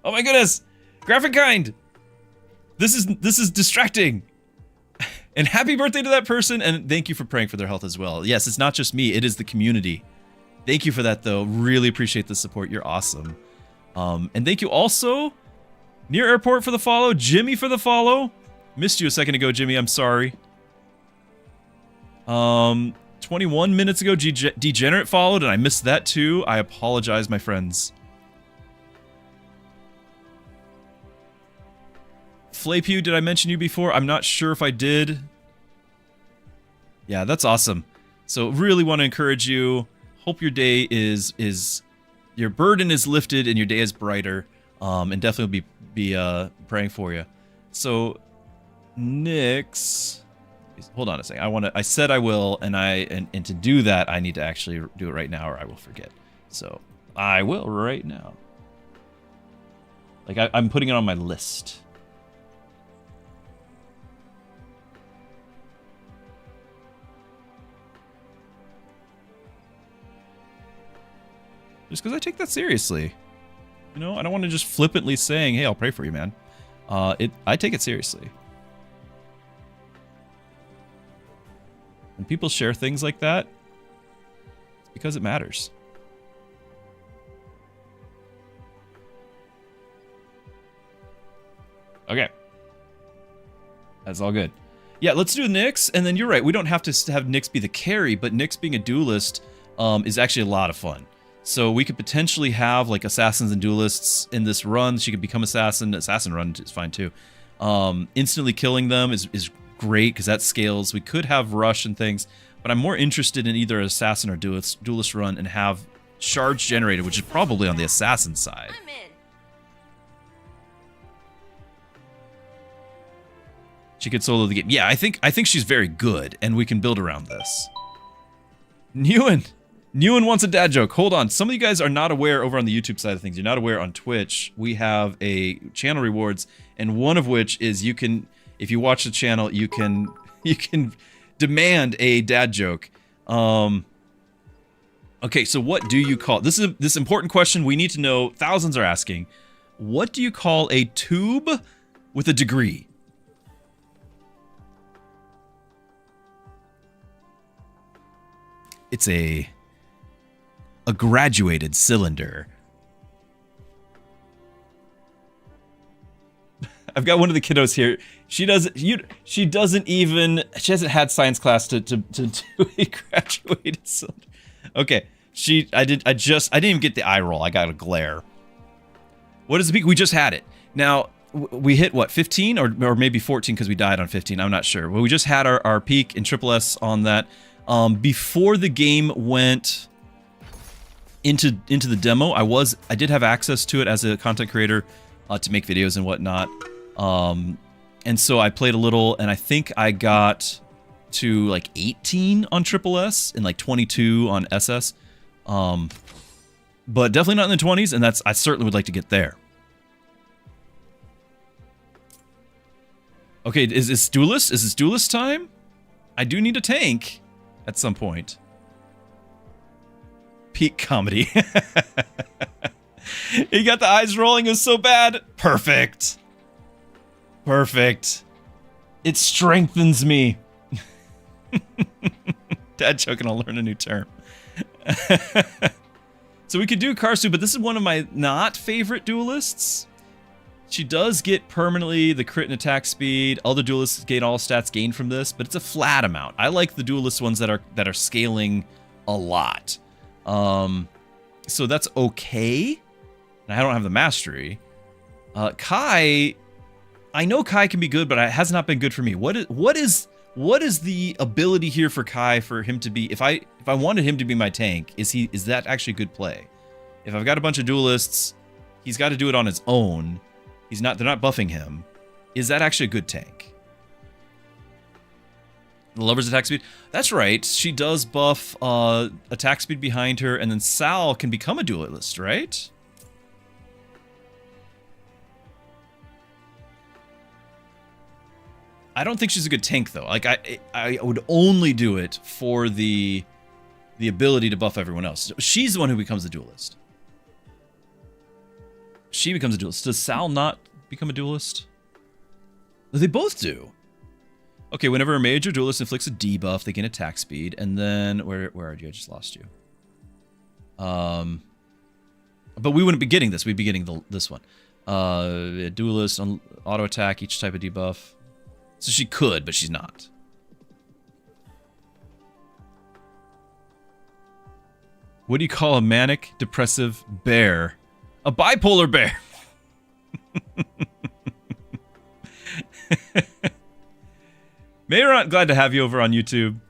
Oh my goodness! Graphic Kind! This is distracting. And happy birthday to that person, and thank you for praying for their health as well. Yes, it's not just me, it is the community. Thank you for that though. Really appreciate the support. You're awesome. And thank you also, Near Airport for the follow, Jimmy for the follow. Missed you a second ago, Jimmy, I'm sorry. 21 minutes ago, Degenerate followed, and I missed that too. I apologize, my friends. Flaypew, did I mention you before? I'm not sure if I did. Yeah, that's awesome. So really want to encourage you. Hope your day is your burden is lifted and your day is brighter. And definitely be praying for you. So, Nyx. Hold on a second. I said I will, and to do that, I need to actually do it right now, or I will forget. So I will right now. Like I'm putting it on my list. Just because I take that seriously. You know, I don't want to just flippantly saying, "Hey, I'll pray for you, man." I take it seriously. When people share things like that, because it matters. Okay. That's all good. Yeah, let's do Nyx, and then you're right. We don't have to have Nyx be the carry, but Nyx being a duelist is actually a lot of fun. So we could potentially have like assassins and duelists in this run. She could become assassin. Assassin run is fine too. Instantly killing them is great because that scales. We could have rush and things, but I'm more interested in either assassin or duelist run and have shards generated, which is probably on the assassin side. I'm in. She could solo the game. Yeah, I think she's very good, and we can build around this. Newen wants a dad joke. Hold on. Some of you guys are not aware over on the YouTube side of things. You're not aware on Twitch. We have a channel rewards, and one of which is you can, if you watch the channel, you can demand a dad joke. Okay, so what do you call this important question we need to know? Thousands are asking. What do you call a tube with a degree? It's a graduated cylinder. I've got one of the kiddos here. She hasn't had science class to do a graduated cylinder. Okay, I didn't even get the eye roll. I got a glare. What is the peak? We just had it. Now we hit what, 15 or maybe 14 because we died on 15. I'm not sure. Well, we just had our peak in SSS on that. Before the game went into the demo, I did have access to it as a content creator to make videos and whatnot. And so I played a little, and I think I got to like 18 on SSS and like 22 on SS. But definitely not in the 20s, and I certainly would like to get there. Okay, is this duelist? Is this duelist time? I do need a tank at some point. Peak comedy. He got the eyes rolling. It was so bad. Perfect. Perfect. It strengthens me. Dad joking, I'll learn a new term. So we could do Karsu, but this is one of my not favorite duelists. She does get permanently the crit and attack speed. Other duelists gain all stats gained from this, but it's a flat amount. I like the duelist ones that are scaling a lot. So that's okay. And I don't have the mastery. Kai, I know Kai can be good, but it has not been good for me. What is the ability here for Kai for him to be? If I wanted him to be my tank, is that actually a good play? If I've got a bunch of duelists, he's got to do it on his own. They're not buffing him. Is that actually a good tank? The Lover's attack speed? That's right. She does buff attack speed behind her, and then Sal can become a duelist, right? I don't think she's a good tank, though. Like, I would only do it for the ability to buff everyone else. She's the one who becomes a duelist. She becomes a duelist. Does Sal not become a duelist? They both do. Okay, whenever a mage or duelist inflicts a debuff, they gain attack speed, and then where are you? I just lost you. But we wouldn't be getting this. We'd be getting this one. A duelist on auto attack each type of debuff. So she could, but she's not. What do you call a manic depressive bear? A bipolar bear. Mayron, glad to have you over on YouTube.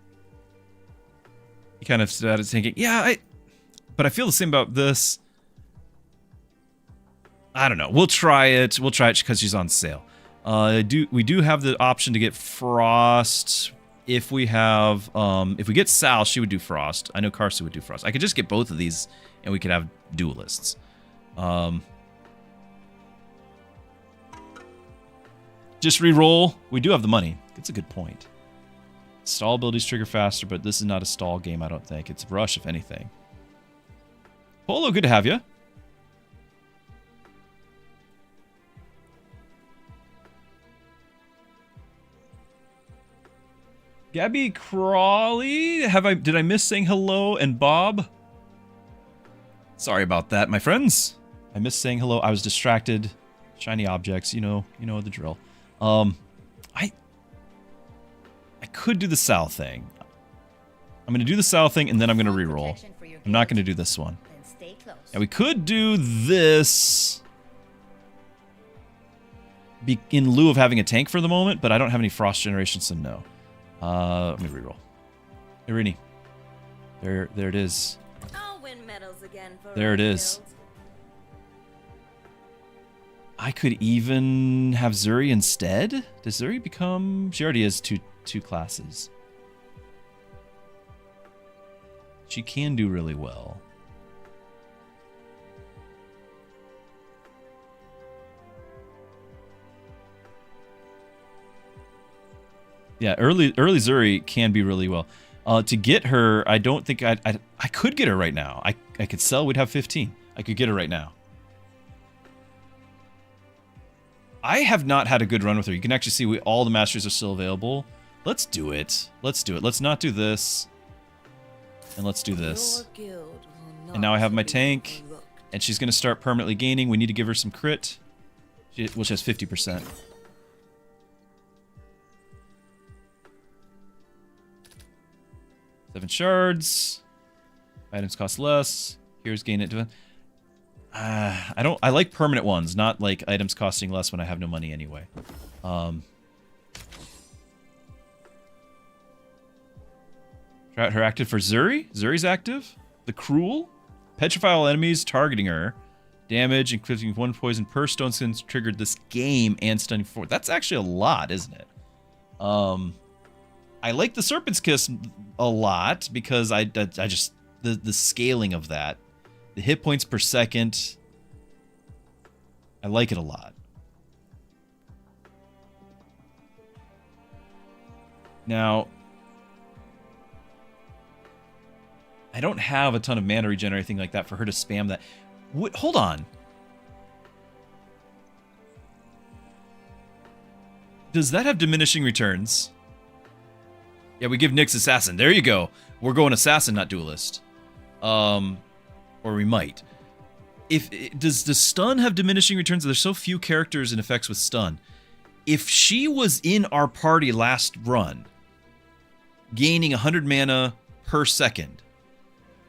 You kind of started thinking, yeah, but I feel the same about this. I don't know. We'll try it. We'll try it because she's on sale. We do have the option to get Frost. If we have, if we get Sal, she would do Frost. I know Karsu would do Frost. I could just get both of these, and we could have duelists. Just re-roll. We do have the money. It's a good point. Stall abilities trigger faster, but this is not a stall game, I don't think. It's rush, if anything. Polo, good to have you. Gabby Crawley, did I miss saying hello? And Bob? Sorry about that, my friends. I missed saying hello. I was distracted. Shiny objects, you know the drill. I could do the Sal thing. I'm gonna do the Sal thing and then I'm gonna reroll. I'm not gonna do this one. And we could do this in lieu of having a tank for the moment, but I don't have any frost generation, so no. Let me reroll. Hey, Rini. There it is. I'll win medals again for There it is. I could even have Zuri instead. Does Zuri become... She already has two classes. She can do really well. Yeah, early Zuri can be really well. To get her, I don't think I could get her right now. I could sell. We'd have 15. I could get her right now. I have not had a good run with her. You can actually see all the masters are still available. Let's do it. Let's do it. Let's not do this. And let's do this. And now I have my tank. And she's going to start permanently gaining. We need to give her some crit. Which has 50%. Seven shards. Items cost less. Here's gain it. I like permanent ones, not like items costing less when I have no money anyway. Her active for Zuri. Zuri's active. The Cruel. Petrify all enemies targeting her. Damage, including 1 poison per stone since triggered this game and stunning forward. That's actually a lot, isn't it? I like the Serpent's Kiss a lot because I just the scaling of that, the hit points per second. I like it a lot. Now, I don't have a ton of mana regen or anything like that for her to spam that. Hold on. Does that have diminishing returns? Yeah, we give Nyx Assassin. There you go. We're going Assassin, not Duelist. Or we might. Does stun have diminishing returns? There's so few characters and effects with stun. If she was in our party last run, gaining 100 mana per second,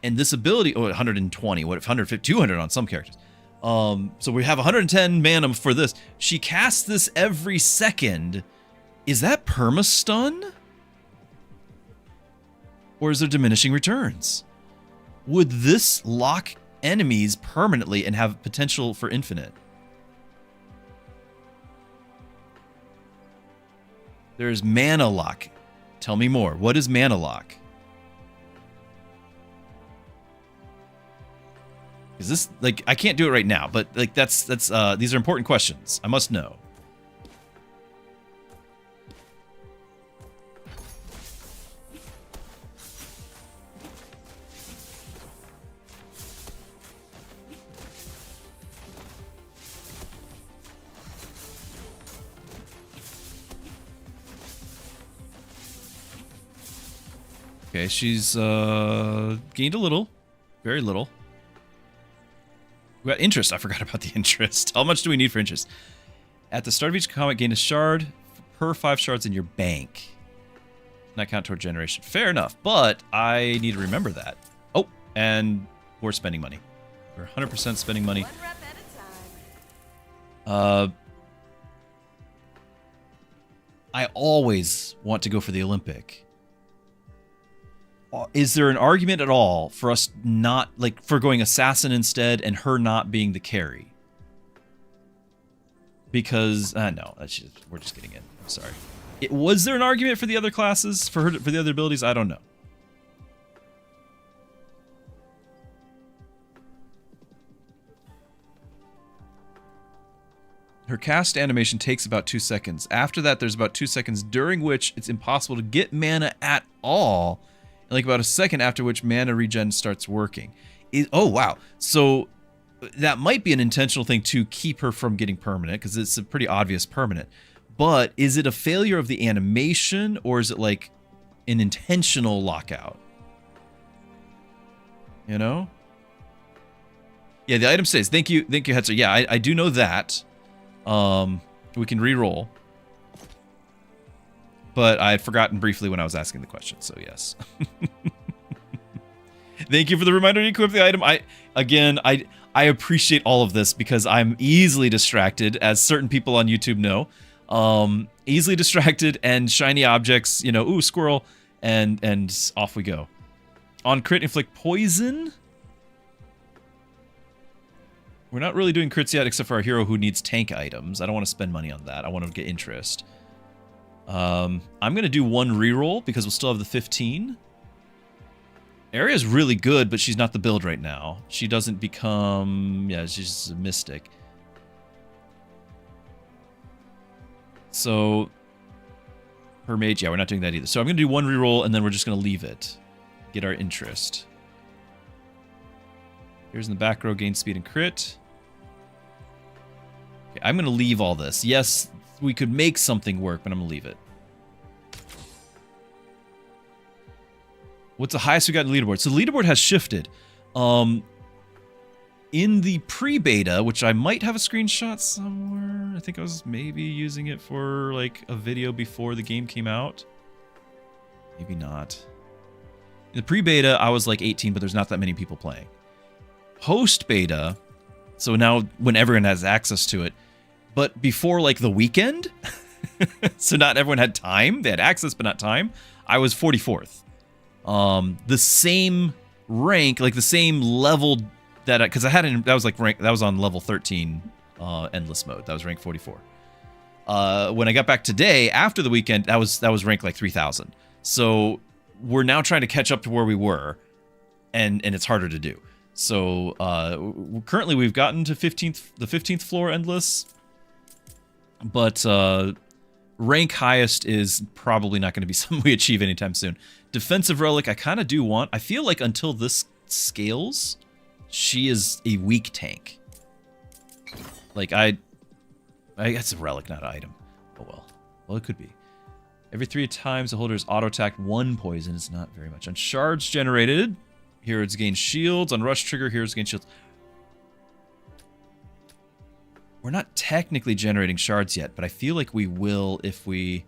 and this ability, 120, what if 150, 200 on some characters. So we have 110 mana for this. She casts this every second. Is that perma-stun? Or is there diminishing returns? Would this lock enemies permanently and have potential for infinite? There's mana lock. Tell me more. What is mana lock? Is this like I can't do it right now, but like that's these are important questions. I must know. Okay, she's gained a little, very little. We got interest. I forgot about the interest. How much do we need for interest? At the start of each combat, gain a shard per 5 shards in your bank. Not count toward generation. Fair enough, but I need to remember that. Oh, and we're spending money. We're 100% spending money. One rep at a time. I always want to go for the Olympic. Is there an argument at all for us not, like, for going Assassin instead and her not being the carry? Because, no, we're just getting in. I'm sorry. Was there an argument for the other classes, for the other abilities? I don't know. Her cast animation takes about 2 seconds. After that, there's about 2 seconds during which it's impossible to get mana at all. And like about a second after which mana regen starts working. Oh, wow. So that might be an intentional thing to keep her from getting permanent, because it's a pretty obvious permanent. But is it a failure of the animation, or is it like an intentional lockout? You know? Yeah, the item stays. Thank you, Hetzer. Yeah, I do know that. We can re-roll. But I had forgotten briefly when I was asking the question, so yes. Thank you for the reminder to equip the item. I appreciate all of this because I'm easily distracted, as certain people on YouTube know. Easily distracted, and shiny objects, you know, ooh, squirrel, and off we go. On crit, inflict poison. We're not really doing crits yet, except for our hero who needs tank items. I don't want to spend money on that. I want to get interest. I'm going to do one reroll because we'll still have the 15. Aria's really good, but she's not the build right now. She doesn't become... Yeah, she's a mystic. So... Her mage, yeah, we're not doing that either. So I'm going to do one reroll, and then we're just going to leave it. Get our interest. Here's in the back row, gain speed and crit. Okay, I'm going to leave all this. Yes, we could make something work, but I'm going to leave it. What's the highest we got in the leaderboard? So the leaderboard has shifted. In the pre-beta, which I might have a screenshot somewhere. I think I was maybe using it for like a video before the game came out. Maybe not. In the pre-beta, I was like 18, but there's not that many people playing. Post-beta, so now when everyone has access to it, but before like the weekend, so not everyone had time. They had access, but not time. I was 44th. The same rank, like the same level that, because I had that was like rank, that was on level 13, endless mode. That was rank 44. When I got back today after the weekend, that was rank like 3,000. So we're now trying to catch up to where we were, and it's harder to do. So currently we've gotten to the 15th floor endless, but rank highest is probably not going to be something we achieve anytime soon. Defensive relic, I kind of do want. I feel like until this scales, she is a weak tank. Like I guess a relic, not an item. Oh well. Well, it could be. Every 3 times the holder is auto-attacked 1 poison. It's not very much. On shards generated, heroes gain shields. On rush trigger, heroes gain shields. We're not technically generating shards yet, but I feel like we will if we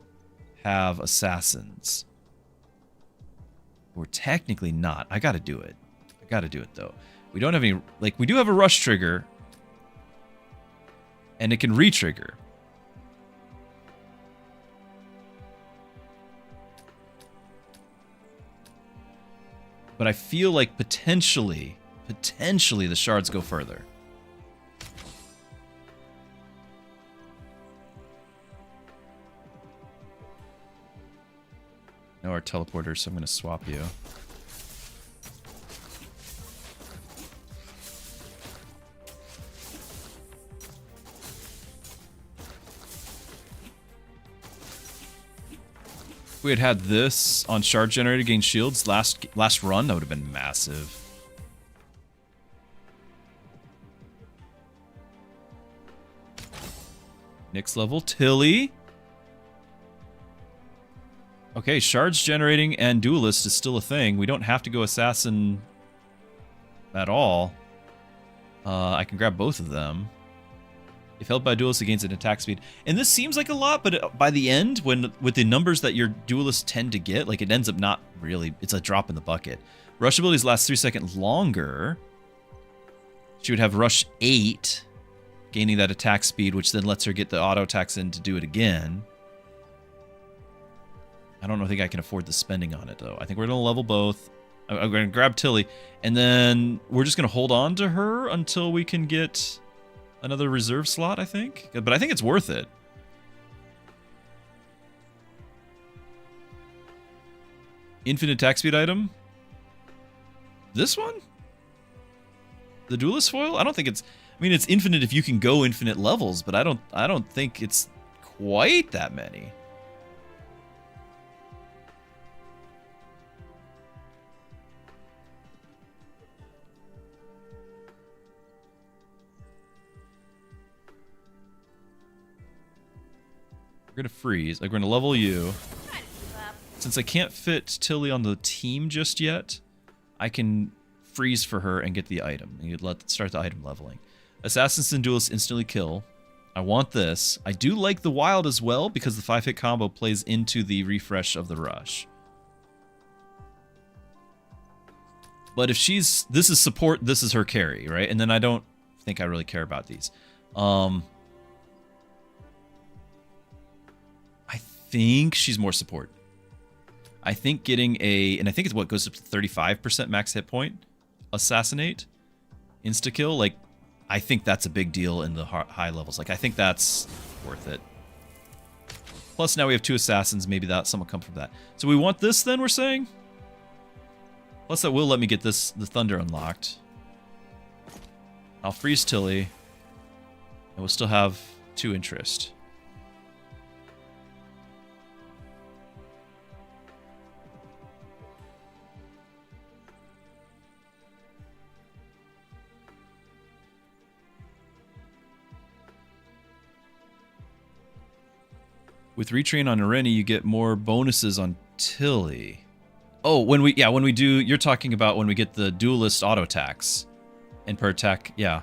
have assassins. We're technically not. I gotta do it. I gotta do it, though. We don't have any... Like, we do have a rush trigger. And it can re-trigger. But I feel like potentially the shards go further. No, our teleporter, so I'm going to swap you. If we had this on shard generator gain shields last run, that would have been massive. Next level, Tilly. Okay, shards generating and duelist is still a thing. We don't have to go assassin at all. I can grab both of them. If held by a duelist, it gains an attack speed. And this seems like a lot, but by the end, with the numbers that your duelists tend to get, like it ends up not really, it's a drop in the bucket. Rush abilities last 3 seconds longer. She would have rush 8, gaining that attack speed, which then lets her get the auto attacks in to do it again. I don't think I can afford the spending on it, though. I think we're going to level both. I'm going to grab Tilly, and then we're just going to hold on to her until we can get another reserve slot, I think. But I think it's worth it. Infinite attack speed item? This one? The duelist foil? I don't think it's... I mean, it's infinite if you can go infinite levels, but I don't think it's quite that many. We're gonna freeze. Like, we're gonna level you. Since I can't fit Tilly on the team just yet, I can freeze for her and get the item. And you'd start the item leveling. Assassins and Duelists instantly kill. I want this. I do like the Wild as well because the 5-hit combo plays into the refresh of the Rush. But if she's... This is support, this is her carry, right? And then I don't think I really care about these. I think she's more support. I think getting a... And I think it's what goes up to 35% max hit point. Assassinate. Insta-kill. Like, I think that's a big deal in the high levels. Like, I think that's worth it. Plus, now we have 2 assassins. Maybe that some will come from that. So we want this then, we're saying? Plus, that will let me get the Thunder unlocked. I'll freeze Tilly. And we'll still have 2 interest. With retrain on Irene, you get more bonuses on Tilly. Oh, when we do, you're talking about when we get the duelist auto attacks. And per attack, yeah.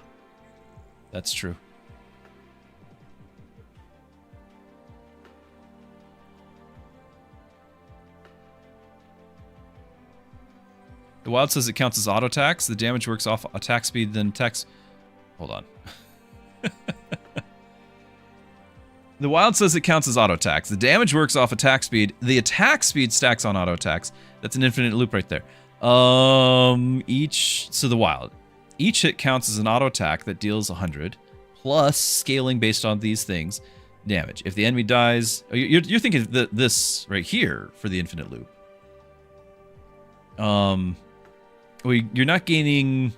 That's true. The Wild says it counts as auto attacks. The damage works off attack speed, then attacks... Hold on. The Wild says it counts as auto attacks. The damage works off attack speed. The attack speed stacks on auto attacks. That's an infinite loop right there. So the Wild. Each hit counts as an auto attack that deals 100, plus scaling based on these things, damage. If the enemy dies... You're thinking this right here for the infinite loop. Well, you're not gaining...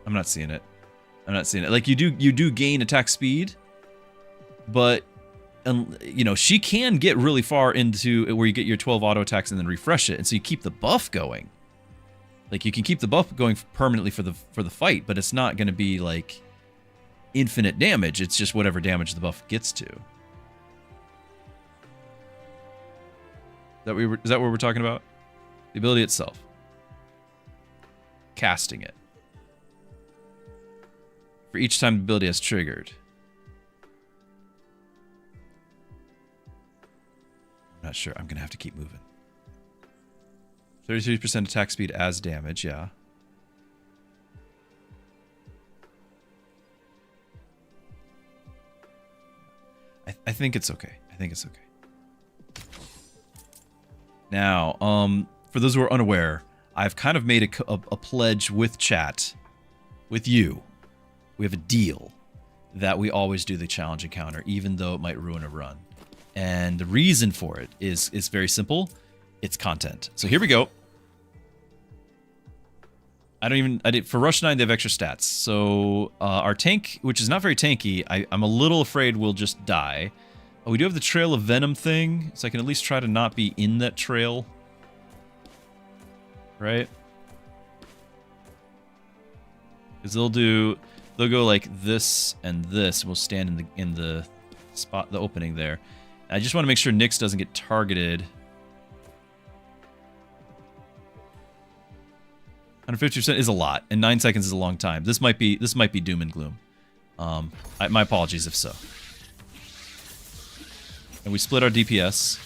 I'm not seeing it. Like, you do gain attack speed, but you know, she can get really far into where you get your 12 auto attacks and then refresh it, and so you keep the buff going. Like, you can keep the buff going permanently for the fight, but it's not going to be like infinite damage. It's just whatever damage the buff gets to. Is that what we're talking about? The ability itself. Casting it. For each time the ability has triggered. I'm not sure. I'm going to have to keep moving. 33% attack speed as damage, yeah. I think it's okay. Now, for those who are unaware, I've kind of made a pledge with chat, with you. We have a deal that we always do the challenge encounter, even though it might ruin a run. And the reason for it is very simple. It's content. So here we go. For Rush 9, they have extra stats. So our tank, which is not very tanky, I'm a little afraid we'll just die. Oh, we do have the Trail of Venom thing, so I can at least try to not be in that trail. Right? Because they'll go like this and this, and we'll stand in the spot, the opening there. I just want to make sure Nyx doesn't get targeted. 150% is a lot, and 9 seconds is a long time. This might be doom and gloom. My apologies if so. And we split our DPS.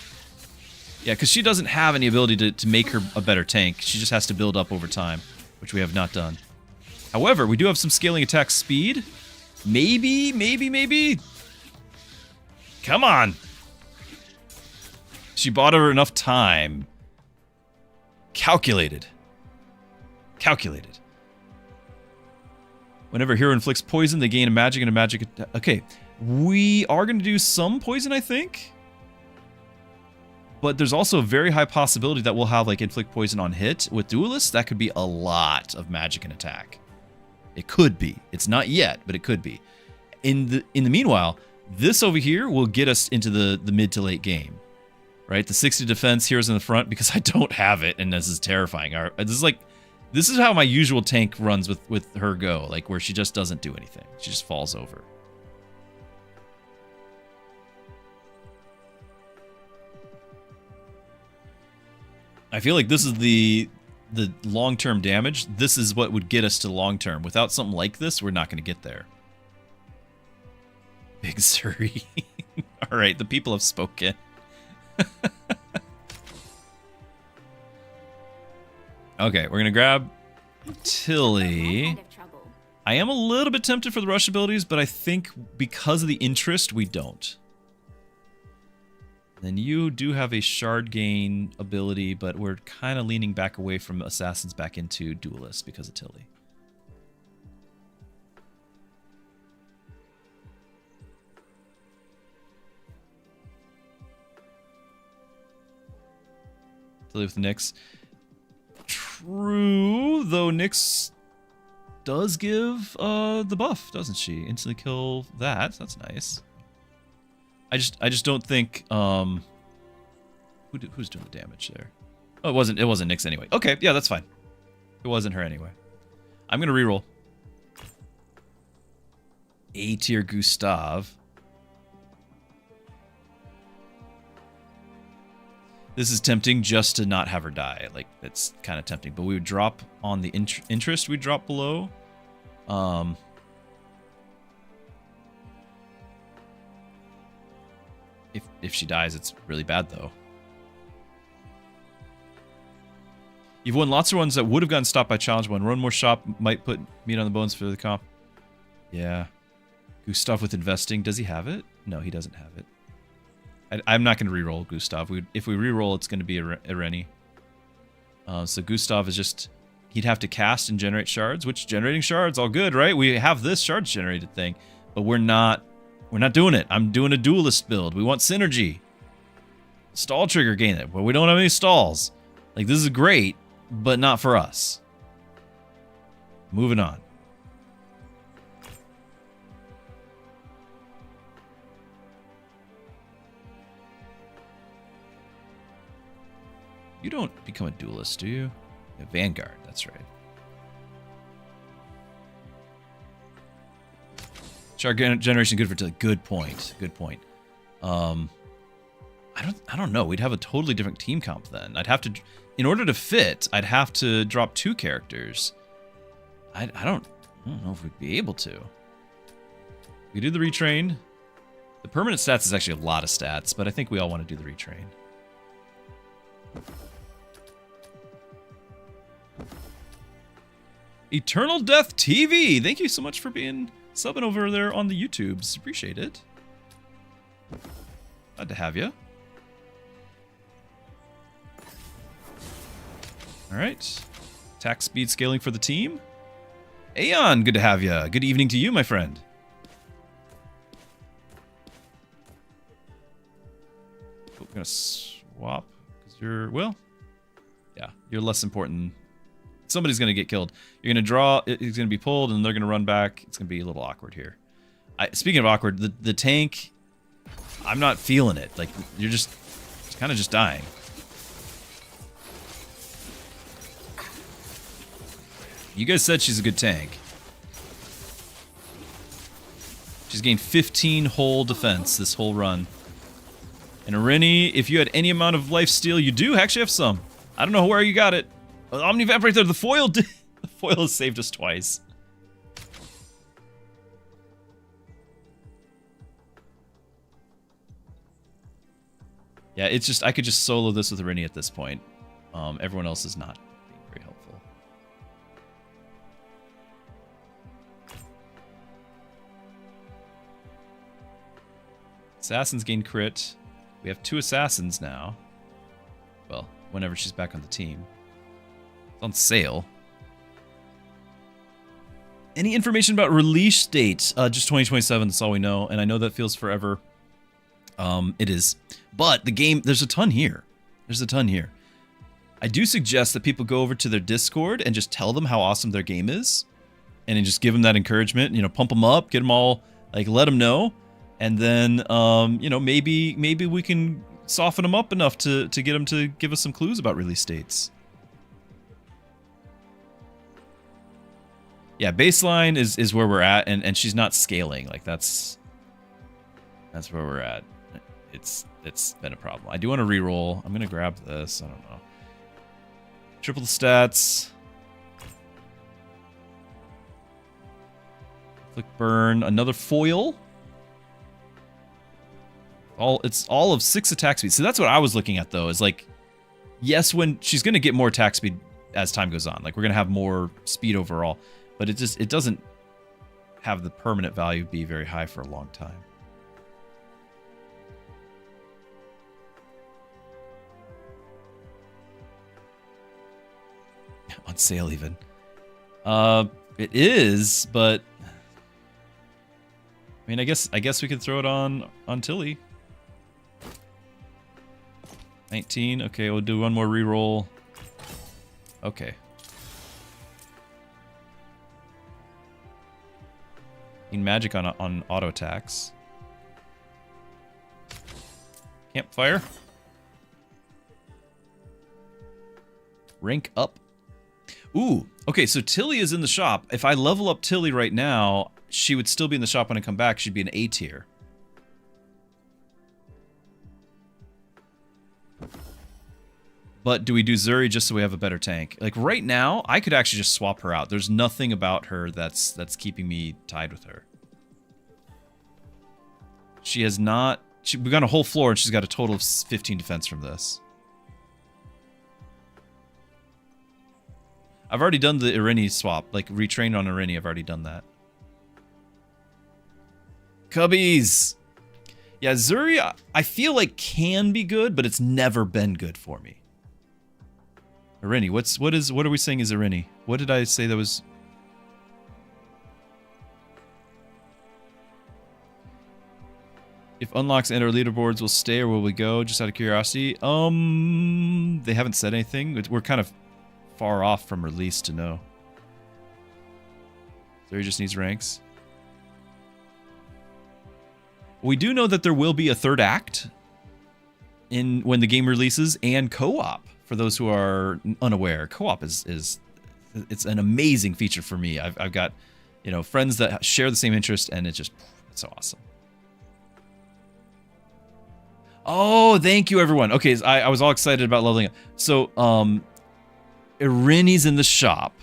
Yeah, because she doesn't have any ability to make her a better tank. She just has to build up over time, which we have not done. However, we do have some scaling attack speed. Maybe. Come on. She bought her enough time. Calculated. Whenever a hero inflicts poison, they gain a magic and a magic attack. Okay, we are going to do some poison, I think. But there's also a very high possibility that we'll have like inflict poison on hit. With duelists, that could be a lot of magic and attack. It could be. It's not yet, but it could be. In the meanwhile, this over here will get us into the mid to late game. Right? The 60 defense, heroes in the front, because I don't have it, and this is terrifying. This is how my usual tank runs with her go, like where she just doesn't do anything. She just falls over. I feel like this is the long-term damage. This is what would get us to long-term. Without something like this, we're not going to get there. Big Surrey. All right, the people have spoken. Okay, we're going to grab Tilly. I am a little bit tempted for the rush abilities, but I think because of the interest, we don't. Then you do have a shard gain ability, but we're kind of leaning back away from assassins back into duelist because of Tilly. Tilly with Nyx. True, though Nyx does give the buff, doesn't she? Instantly kill that. That's nice. I just don't think who's doing the damage there? Oh, it wasn't Nyx anyway. Okay, yeah, that's fine. It wasn't her anyway. I'm gonna reroll. A tier Gustav. This is tempting just to not have her die. Like, it's kind of tempting. But we would drop on the interest. We'd drop below. If she dies, it's really bad, though. You've won lots of ones that would have gotten stopped by challenge one. One more shop might put meat on the bones for the comp. Yeah. Gustav with investing. Does he have it? No, he doesn't have it. I'm not going to reroll Gustav. If we reroll, it's going to be a Rennie. So Gustav is just... He'd have to cast and generate shards, which generating shards, all good, right? We have this shards generated thing, but we're not doing it. I'm doing a duelist build. We want synergy. Stall trigger gain it, but we don't have any stalls. Like, this is great, but not for us. Moving on. You don't become a duelist, do you? Yeah, Vanguard, that's right. Shard generation good for Tilly. Good point. Good point. I don't know. We'd have a totally different team comp then. I'd have to, in order to fit, I'd have to drop 2 characters. I don't know if we'd be able to. We do the retrain. The permanent stats is actually a lot of stats, but I think we all want to do the retrain. Eternal Death TV. Thank you so much for being subbing over there on the YouTubes. Appreciate it. Glad to have you. All right. Attack speed scaling for the team. Aeon, good to have you. Good evening to you, my friend. Oh, we're gonna swap because you're, well, yeah, you're less important. Somebody's going to get killed. You're going to draw, he's going to be pulled, and they're going to run back. It's going to be a little awkward here. Speaking of awkward, the tank, I'm not feeling it. Like, you're just kind of just dying. You guys said she's a good tank. She's gained 15 whole defense this whole run. And Rennie, if you had any amount of lifesteal, you do actually have some. I don't know where you got it. Omnivamp right there. The foil did. The foil has saved us twice. Yeah, it's just I could just solo this with Rennie at this point. Everyone else is not being very helpful. Assassins gain crit. We have 2 assassins now. Well, whenever she's back on the team. It's on sale. Any information about release date? Just 2027, that's all we know. And I know that feels forever. It is. But the game, there's a ton here. There's a ton here. I do suggest that people go over to their Discord and just tell them how awesome their game is. And then just give them that encouragement. You know, pump them up, get them all, like, let them know. And then, you know, maybe we can soften them up enough to get them to give us some clues about release dates. Yeah, baseline is where we're at, and she's not scaling. Like, that's where we're at. It's been a problem. I do want to reroll. I'm gonna grab this. I don't know. Triple the stats. Click burn. Another foil. It's all of 6 attack speed. So that's what I was looking at though, is like, yes, when she's gonna get more attack speed as time goes on. Like we're gonna have more speed overall, but it doesn't have the permanent value be very high for a long time. On sale even. It is, but I mean, I guess we could throw it on Tilly. 19. Okay, we'll do one more reroll. Okay. Need magic on auto attacks. Campfire. Rank up. Ooh, okay, so Tilly is in the shop. If I level up Tilly right now, she would still be in the shop when I come back. She'd be an A tier. But do we do Zuri just so we have a better tank? Like right now, I could actually just swap her out. There's nothing about her that's keeping me tied with her. She has not... we've got a whole floor and she's got a total of 15 defense from this. I've already done the Irini swap, like retrained on Irini. I've already done that. Cubbies! Yeah, Zuri, I feel like can be good, but it's never been good for me. Irini, what are we saying is Irini? What did I say that was? If unlocks enter leaderboards, will stay or will we go? Just out of curiosity. They haven't said anything. We're kind of far off from release to know. Zuri just needs ranks. We do know that there will be a third act when the game releases, and co-op for those who are unaware. Co-op is it's an amazing feature for me. I've got, you know, friends that share the same interest, and it's so awesome. Oh, thank you everyone. Okay, so I was all excited about leveling up. So Irini's in the shop.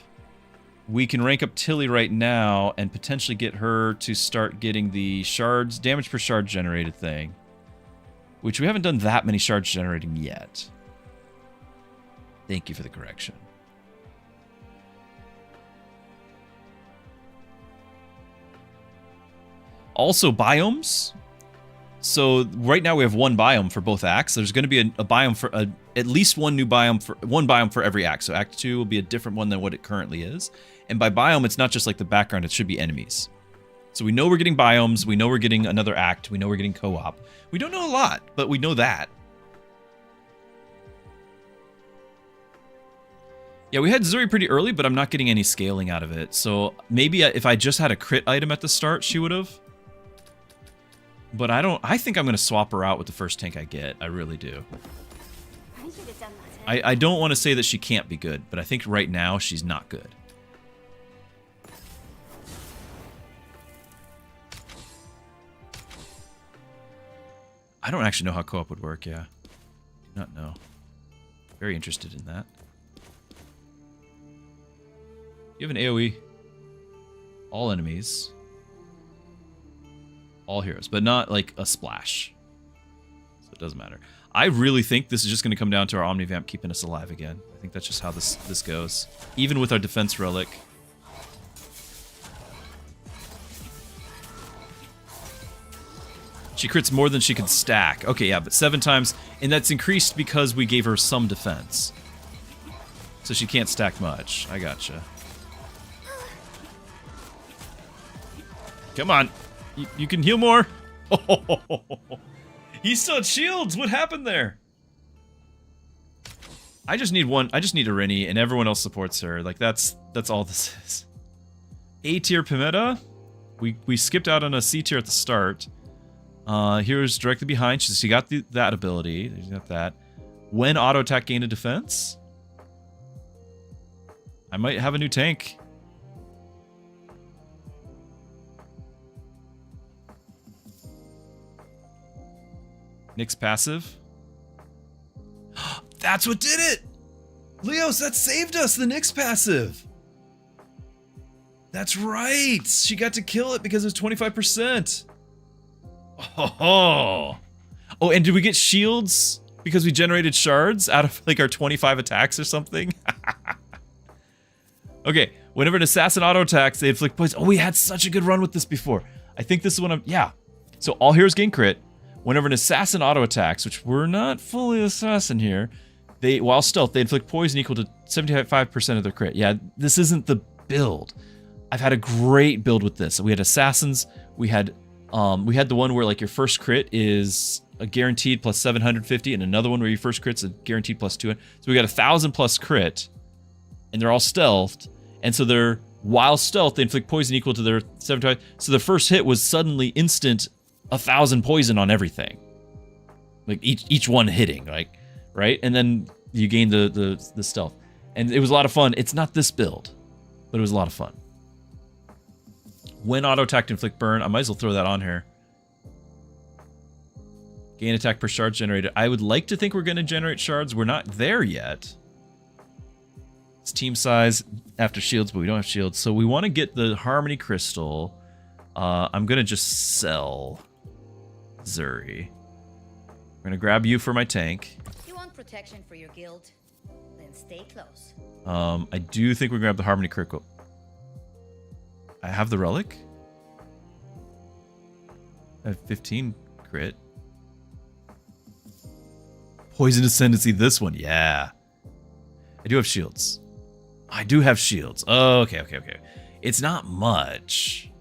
We can rank up Tilly right now and potentially get her to start getting the shards, damage per shard generated thing. Which we haven't done that many shards generating yet. Thank you for the correction. Also, biomes. So right now we have one biome for both acts. There's going to be a biome for at least one new biome for every act. So Act 2 will be a different one than what it currently is. And by biome, it's not just like the background, it should be enemies. So we know we're getting biomes, we know we're getting another act, we know we're getting co-op. We don't know a lot, but we know that. Yeah, we had Zuri pretty early, but I'm not getting any scaling out of it. So maybe if I just had a crit item at the start, she would have. But I think I'm going to swap her out with the first tank I get. I really do. I don't want to say that she can't be good, but I think right now she's not good. I don't actually know how co-op would work, yeah. Do not know. Very interested in that. You have an AoE. All enemies. All heroes, but not like a splash. So it doesn't matter. I really think this is just going to come down to our Omnivamp keeping us alive again. I think that's just how this goes. Even with our defense relic. She crits more than she can stack. Okay, yeah, but 7 times, and that's increased because we gave her some defense. So she can't stack much. I gotcha. Come on. You can heal more. Oh, he still had shields. What happened there? I just need one. I just need Irini, and everyone else supports her. Like that's all this is. A tier Pimetta. We skipped out on a C tier at the start. Here's directly behind. She got that ability. She got that. When auto attack gained a defense, I might have a new tank. Nyx passive. That's what did it! Leos, that saved us, the Nyx passive. That's right. She got to kill it because it was 25%. Oh, and did we get shields because we generated shards out of like our 25 attacks or something? Okay, whenever an assassin auto attacks, they inflict poison. Oh, we had such a good run with this before. I think this is one of, yeah. So all heroes gain crit. Whenever an assassin auto attacks, which we're not fully assassin here, while stealth, they inflict poison equal to 75% of their crit. Yeah, this isn't the build. I've had a great build with this. We had assassins. We had the one where like your first crit is a guaranteed plus 750, and another one where your first crit's a guaranteed plus 200. So we got 1,000 plus crit, and they're all stealthed. And so they're, while stealth, they inflict poison equal to their 75. So the first hit was suddenly instant 1,000 poison on everything. Like each one hitting, like, right? And then you gain the stealth. And it was a lot of fun. It's not this build, but it was a lot of fun. When auto attack to inflict burn, I might as well throw that on here. Gain attack per shard generated. I would like to think we're going to generate shards. We're not there yet. It's team size after shields, but we don't have shields. So we want to get the Harmony Crystal. I'm going to just sell Zuri. I'm going to grab you for my tank. You want protection for your guild? Then stay close. I do think we grab the Harmony Crystal. I have the Relic. I have 15 crit. Poison Ascendancy, this one, yeah. I do have shields. I do have shields. Oh, okay. It's not much.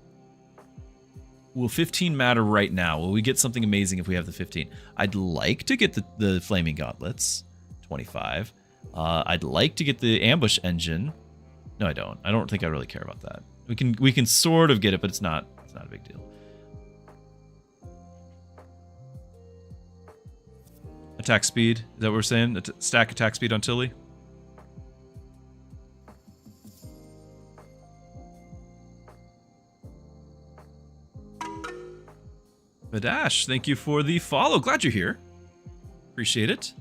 Will 15 matter right now? Will we get something amazing if we have the 15? I'd like to get the Flaming Gauntlets, 25. I'd like to get the Ambush Engine. No, I don't. I don't think I really care about that. We can sort of get it, but it's not a big deal. Attack speed, is that what we're saying? Stack attack speed on Tilly? Badash, thank you for the follow. Glad you're here. Appreciate it.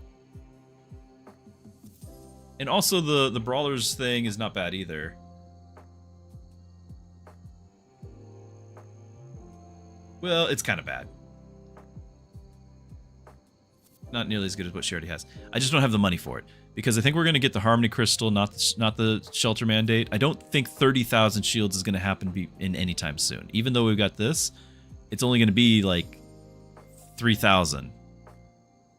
And also the Brawlers thing is not bad either. Well, it's kind of bad. Not nearly as good as what she already has. I just don't have the money for it. Because I think we're going to get the Harmony Crystal, not the Shelter Mandate. I don't think 30,000 shields is going to happen in any time soon. Even though we've got this, it's only going to be like 3,000.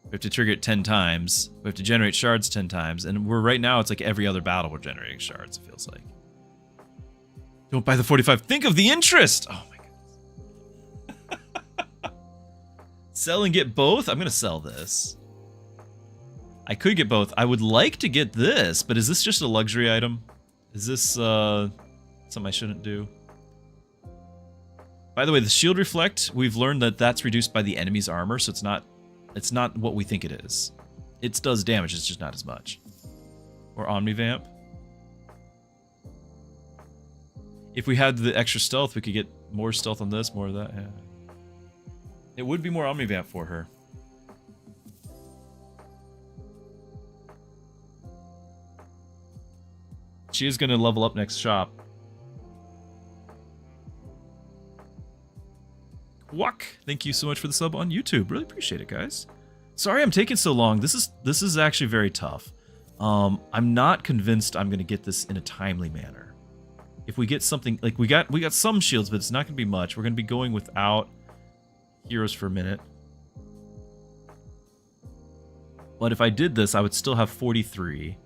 We have to trigger it 10 times. We have to generate shards 10 times. And right now, it's like every other battle we're generating shards, it feels like. Don't buy the 45. Think of the interest! Oh my goodness. Sell and get both? I'm going to sell this. I could get both. I would like to get this, but is this just a luxury item? Is this something I shouldn't do? By the way, the shield reflect, we've learned that that's reduced by the enemy's armor, so it's not what we think it is. It does damage, it's just not as much. Or Omnivamp. If we had the extra stealth, we could get more stealth on this, more of that. Yeah. It would be more Omnivamp for her. She is going to level up next shop. Quack! Thank you so much for the sub on YouTube. Really appreciate it, guys. Sorry I'm taking so long. This is actually very tough. I'm not convinced I'm going to get this in a timely manner. If we get something like we got some shields, but it's not going to be much. We're going to be going without heroes for a minute. But if I did this, I would still have 43.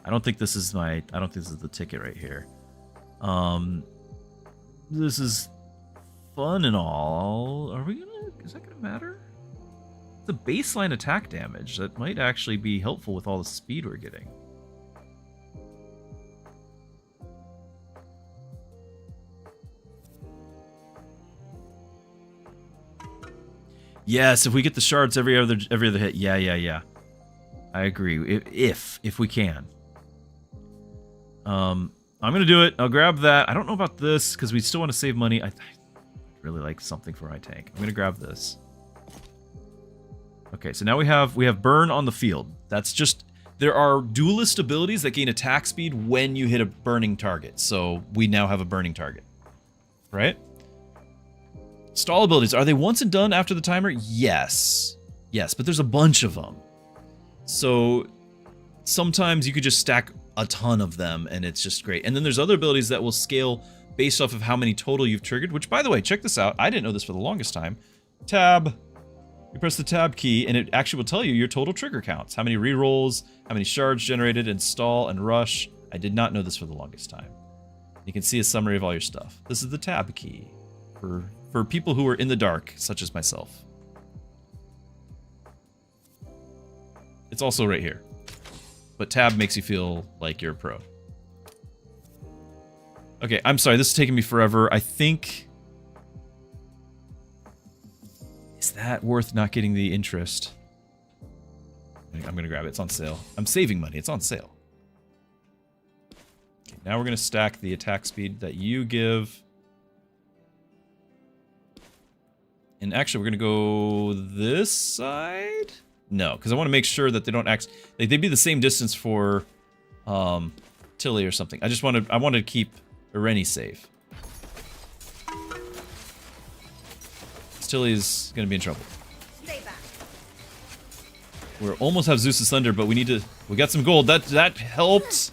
I don't think this is the ticket right here. This is fun and all. Is that gonna matter? It's a baseline attack damage. That might actually be helpful with all the speed we're getting. Yes, if we get the shards every other hit. Yeah. I agree. If we can. I'm gonna do it. I'll grab that. I don't know about this because we still want to save money. I'd really like something for my tank. I'm gonna grab this. Okay, so now we have burn on the field. That's just There are duelist abilities that gain attack speed when you hit a burning target. So we now have a burning target, right? Stall abilities, are they once and done after the timer? Yes. Yes, but there's a bunch of them. So sometimes you could just stack a ton of them and it's just great. And then there's other abilities that will scale based off of how many total you've triggered, which, by the way, check this out. I didn't know this for the longest time. Tab. You press the tab key and it actually will tell you your total trigger counts. How many rerolls, how many shards generated, install, and rush. I did not know this for the longest time. You can see a summary of all your stuff. This is the tab key for people who are in the dark, such as myself. It's also right here. But tab makes you feel like you're a pro. Okay, I'm sorry, this is taking me forever. I think... Is that worth not getting the interest? I'm gonna grab it, it's on sale. I'm saving money, it's on sale. Okay, now we're gonna stack the attack speed that you give. And actually, we're gonna go this side? No, because I want to make sure that they don't act... Like, they'd be the same distance for Tilly or something. I wanted to keep Irene safe. Tilly's gonna be in trouble. Stay back. We almost have Zeus's Thunder, but we got some gold. That helped.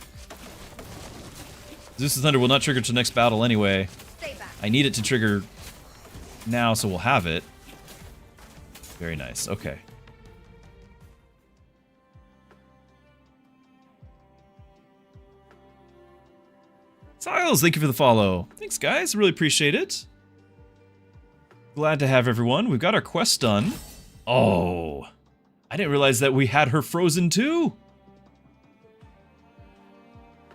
Zeus's Thunder will not trigger to next battle anyway. Stay back. I need it to trigger now, so we'll have it. Very nice. Okay. Siles, thank you for the follow. Thanks, guys. Really appreciate it. Glad to have everyone. We've got our quest done. Oh, I didn't realize that we had her frozen too.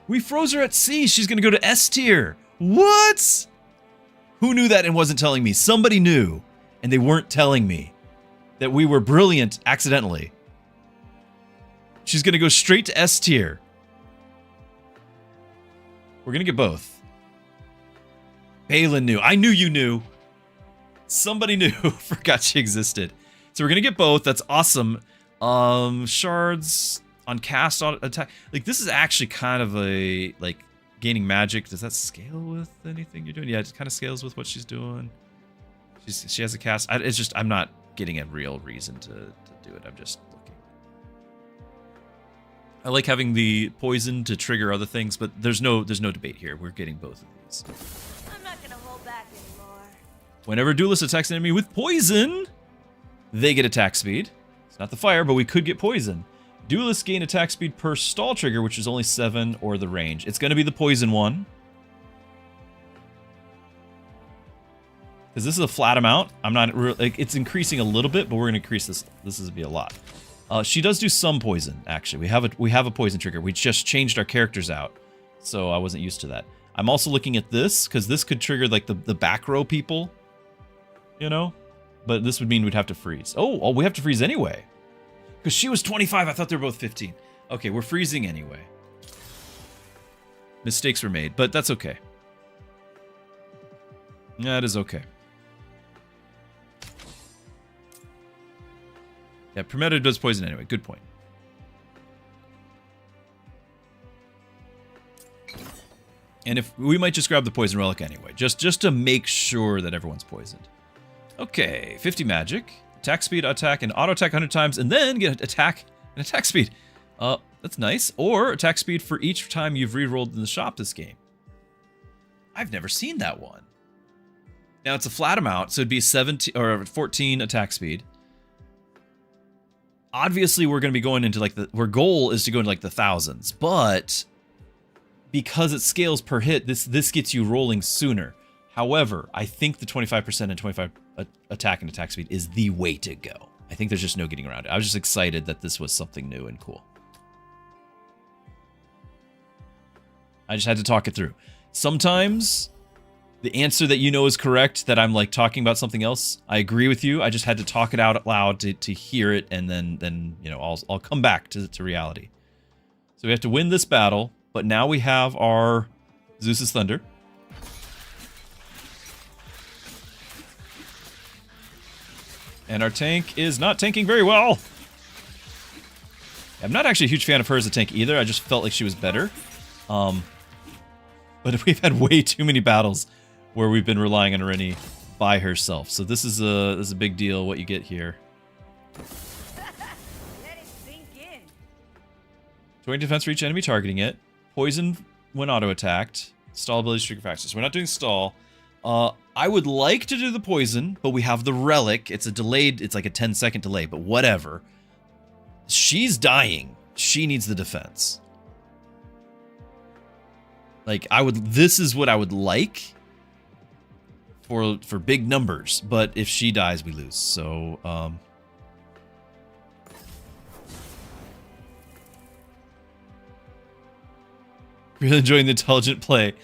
We froze her at C. She's gonna go to S tier. What? Who knew that and wasn't telling me? Somebody knew, and they weren't telling me that we were brilliant accidentally. She's gonna go straight to S tier. We're gonna get both. Balin knew. I knew you knew. Somebody knew. Forgot she existed. So we're gonna get both. That's awesome. Shards on cast on attack. Like, this is actually kind of a, like, gaining magic. Does that scale with anything you're doing? Yeah, it kind of scales with what she's doing. She has a cast. It's just, I'm not getting a real reason to do it. I'm just looking. I like having the poison to trigger other things, but there's no debate here. We're getting both of these. I'm not gonna hold back anymore. Whenever duelist attacks an enemy with poison, they get attack speed. It's not the fire, but we could get poison. Duelists gain attack speed per stall trigger, which is only 7, or the range. It's going to be the poison one. Because this is a flat amount. I'm not like, it's increasing a little bit, but we're going to increase this. This is going to be a lot. She does do some poison, actually. We have a poison trigger. We just changed our characters out, so I wasn't used to that. I'm also looking at this, because this could trigger like the back row people. You know? But this would mean we'd have to freeze. Oh, we have to freeze anyway. Because she was 25. I thought they were both 15. Okay, we're freezing anyway. Mistakes were made, but that's okay. That is okay. Yeah, Prometheus does poison anyway. Good point. And if we might just grab the poison relic anyway, just to make sure that everyone's poisoned. Okay, 50 magic, attack speed, attack, and auto attack 100 times, and then get attack and attack speed. That's nice. Or attack speed for each time you've rerolled in the shop this game. I've never seen that one. Now it's a flat amount, so it'd be 17 or 14 attack speed. Obviously, we're going to be going into like our goal is to go into like the thousands, but because it scales per hit, this gets you rolling sooner. However, I think the 25% and 25 attack and attack speed is the way to go. I think there's just no getting around it. I was just excited that this was something new and cool. I just had to talk it through. Sometimes the answer that you know is correct, that I'm like talking about something else, I agree with you. I just had to talk it out loud to hear it, and then you know, I'll come back to reality. So we have to win this battle, but now we have our Zeus's Thunder. And our tank is not tanking very well. I'm not actually a huge fan of her as a tank either. I just felt like she was better. But we've had way too many battles where we've been relying on Rennie by herself. So this is a big deal what you get here. Let it sink in. 20 defense for each enemy targeting it. Poison when auto-attacked. Stall ability trigger factors. So we're not doing stall. I would like to do the poison, but we have the relic. It's a delayed, it's like a 10-second delay, but whatever. She's dying. She needs the defense. Like, this is what I would like for big numbers, but if she dies, we lose. So, really enjoying the intelligent play.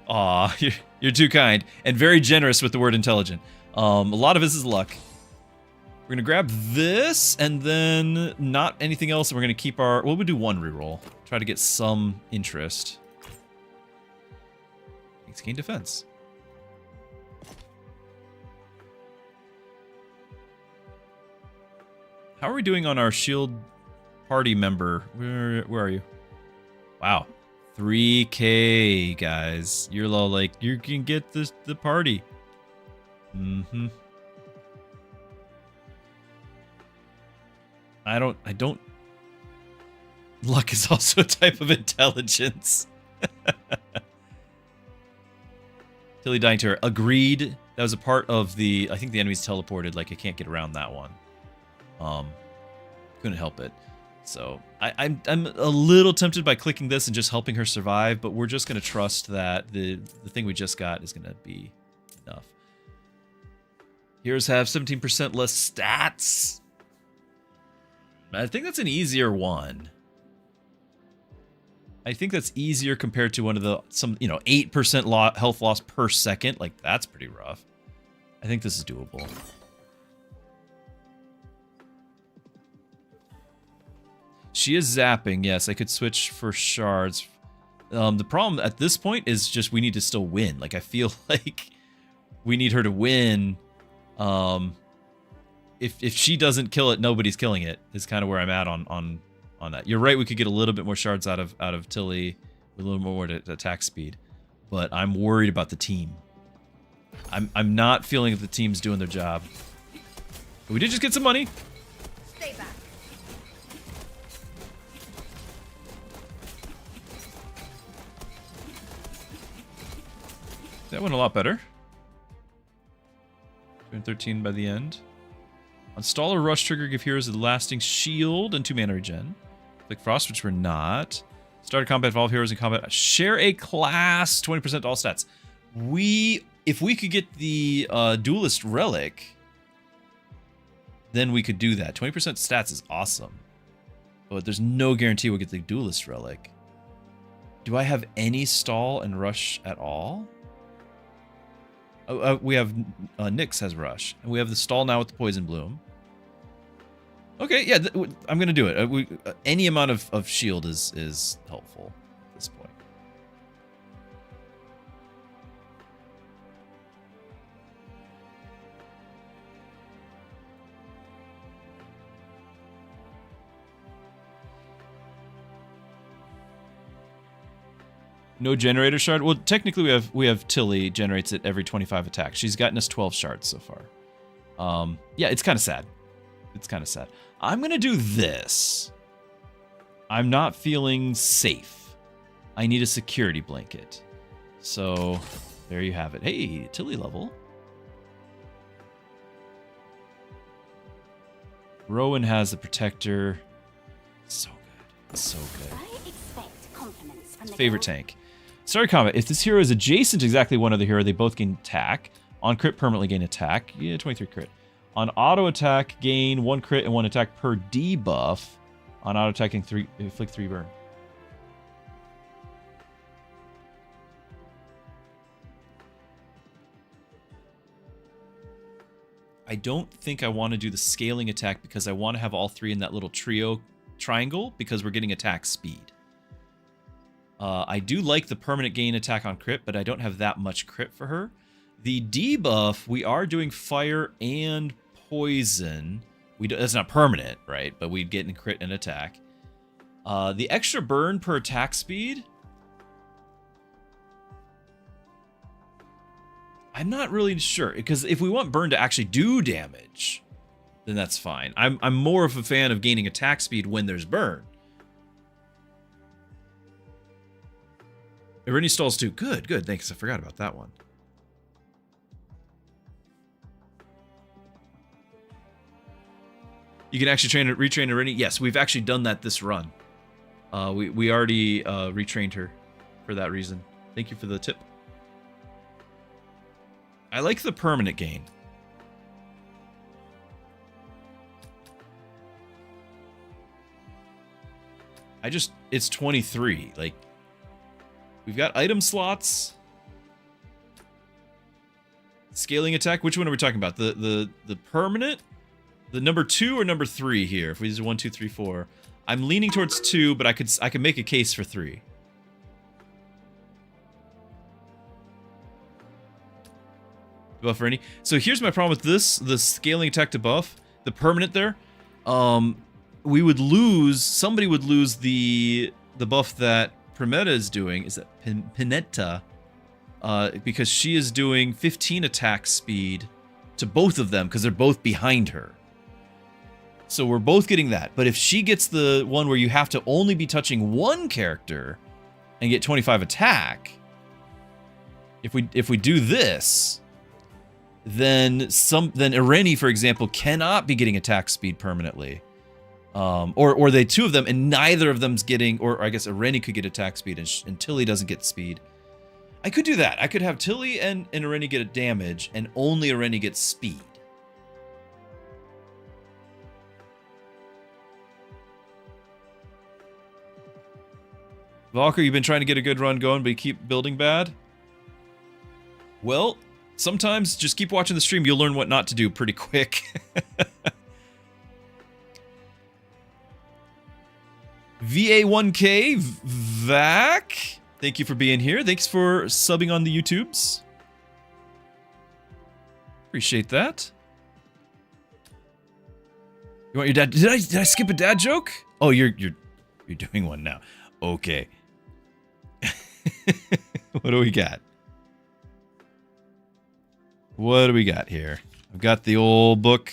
Aw, you're too kind and very generous with the word intelligent. A lot of this is luck. We're gonna grab this and then not anything else, and we're gonna keep our. Well, we'll do one reroll. Try to get some interest. Thanks, gain defense. How are we doing on our shield party member? Where are you? Wow. 3K, guys. You're low, like, you can get the party. Mm-hmm. I don't... Luck is also a type of intelligence. Tilly dying to her. Agreed. That was a part of the... I think the enemy's teleported. Like, I can't get around that one. Couldn't help it. So I'm a little tempted by clicking this and just helping her survive, but we're just gonna trust that the thing we just got is gonna be enough. Heroes have 17% less stats. I think that's an easier one. I think that's easier compared to one of the 8% health loss per second. Like, that's pretty rough. I think this is doable. She is zapping. Yes, I could switch for shards. The problem at this point is just we need to still win. Like, I feel like we need her to win. If she doesn't kill it, nobody's killing it. Is kind of where I'm at on that. You're right. We could get a little bit more shards out of Tilly with a little more to attack speed, but I'm worried about the team. I'm not feeling that the team's doing their job. But we did just get some money. Stay back. That went a lot better. 213 by the end. Install a rush trigger, give heroes a lasting shield and 2 mana regen. Click Frost, which we're not. Start a combat, evolve heroes in combat. Share a class, 20% to all stats. If we could get the duelist relic, then we could do that. 20% stats is awesome. But there's no guarantee we'll get the duelist relic. Do I have any stall and rush at all? We have Nyx has rush, and we have the stall now with the poison bloom. Okay, yeah, I'm gonna do it. Any amount of shield is helpful at this point. No generator shard. Well, technically we have Tilly generates it every 25 attacks. She's gotten us 12 shards so far. Yeah, it's kind of sad. It's kind of sad. I'm gonna do this. I'm not feeling safe. I need a security blanket. So there you have it. Hey, Tilly level. Rowan has the protector. So good. So good. I expect compliments from the Favorite guild. tank. Start combat. If this hero is adjacent to exactly one other hero, they both gain attack. On crit, permanently gain attack. Yeah, 23 crit. On auto attack, gain 1 crit and 1 attack per debuff. On auto attacking, inflict 3 burn. I don't think I want to do the scaling attack because I want to have all 3 in that little trio triangle because we're getting attack speed. I do like the permanent gain attack on crit, but I don't have that much crit for her. The debuff, we are doing fire and poison. That's not permanent, right? But we'd get in crit and attack. The extra burn per attack speed, I'm not really sure, because if we want burn to actually do damage, then that's fine. I'm more of a fan of gaining attack speed when there's burn. Irene stalls too. Good, good. Thanks. I forgot about that one. You can actually retrain Irene. Yes, we've actually done that this run. We already retrained her for that reason. Thank you for the tip. I like the permanent gain. It's 23. Like, we've got item slots. Scaling attack. Which one are we talking about? The permanent? The number 2 or number 3 here? If we do 1, 2, 3, 4. I'm leaning towards 2, but I could make a case for 3. Buff Rennie. So here's my problem with this, the scaling attack to buff, the permanent there. We would lose, somebody would lose the buff that Prometa is doing. Is that Pinetta? Because she is doing 15 attack speed to both of them because they're both behind her. So we're both getting that. But if she gets the one where you have to only be touching one character and get 25 attack, if we do this, then Irene, for example, cannot be getting attack speed permanently. Or they two of them, and neither of them's getting, or I guess Irene could get attack speed and Tilly doesn't get speed. I could do that. I could have Tilly and Irene get a damage, and only Irene gets speed. Valkyrie, you've been trying to get a good run going, but you keep building bad? Well, sometimes just keep watching the stream. You'll learn what not to do pretty quick. VA1K, Vac, thank you for being here. Thanks for subbing on the YouTubes. Appreciate that. You want your dad? Did I skip a dad joke? Oh, you're doing one now. Okay. What do we got? What do we got here? I've got the old book.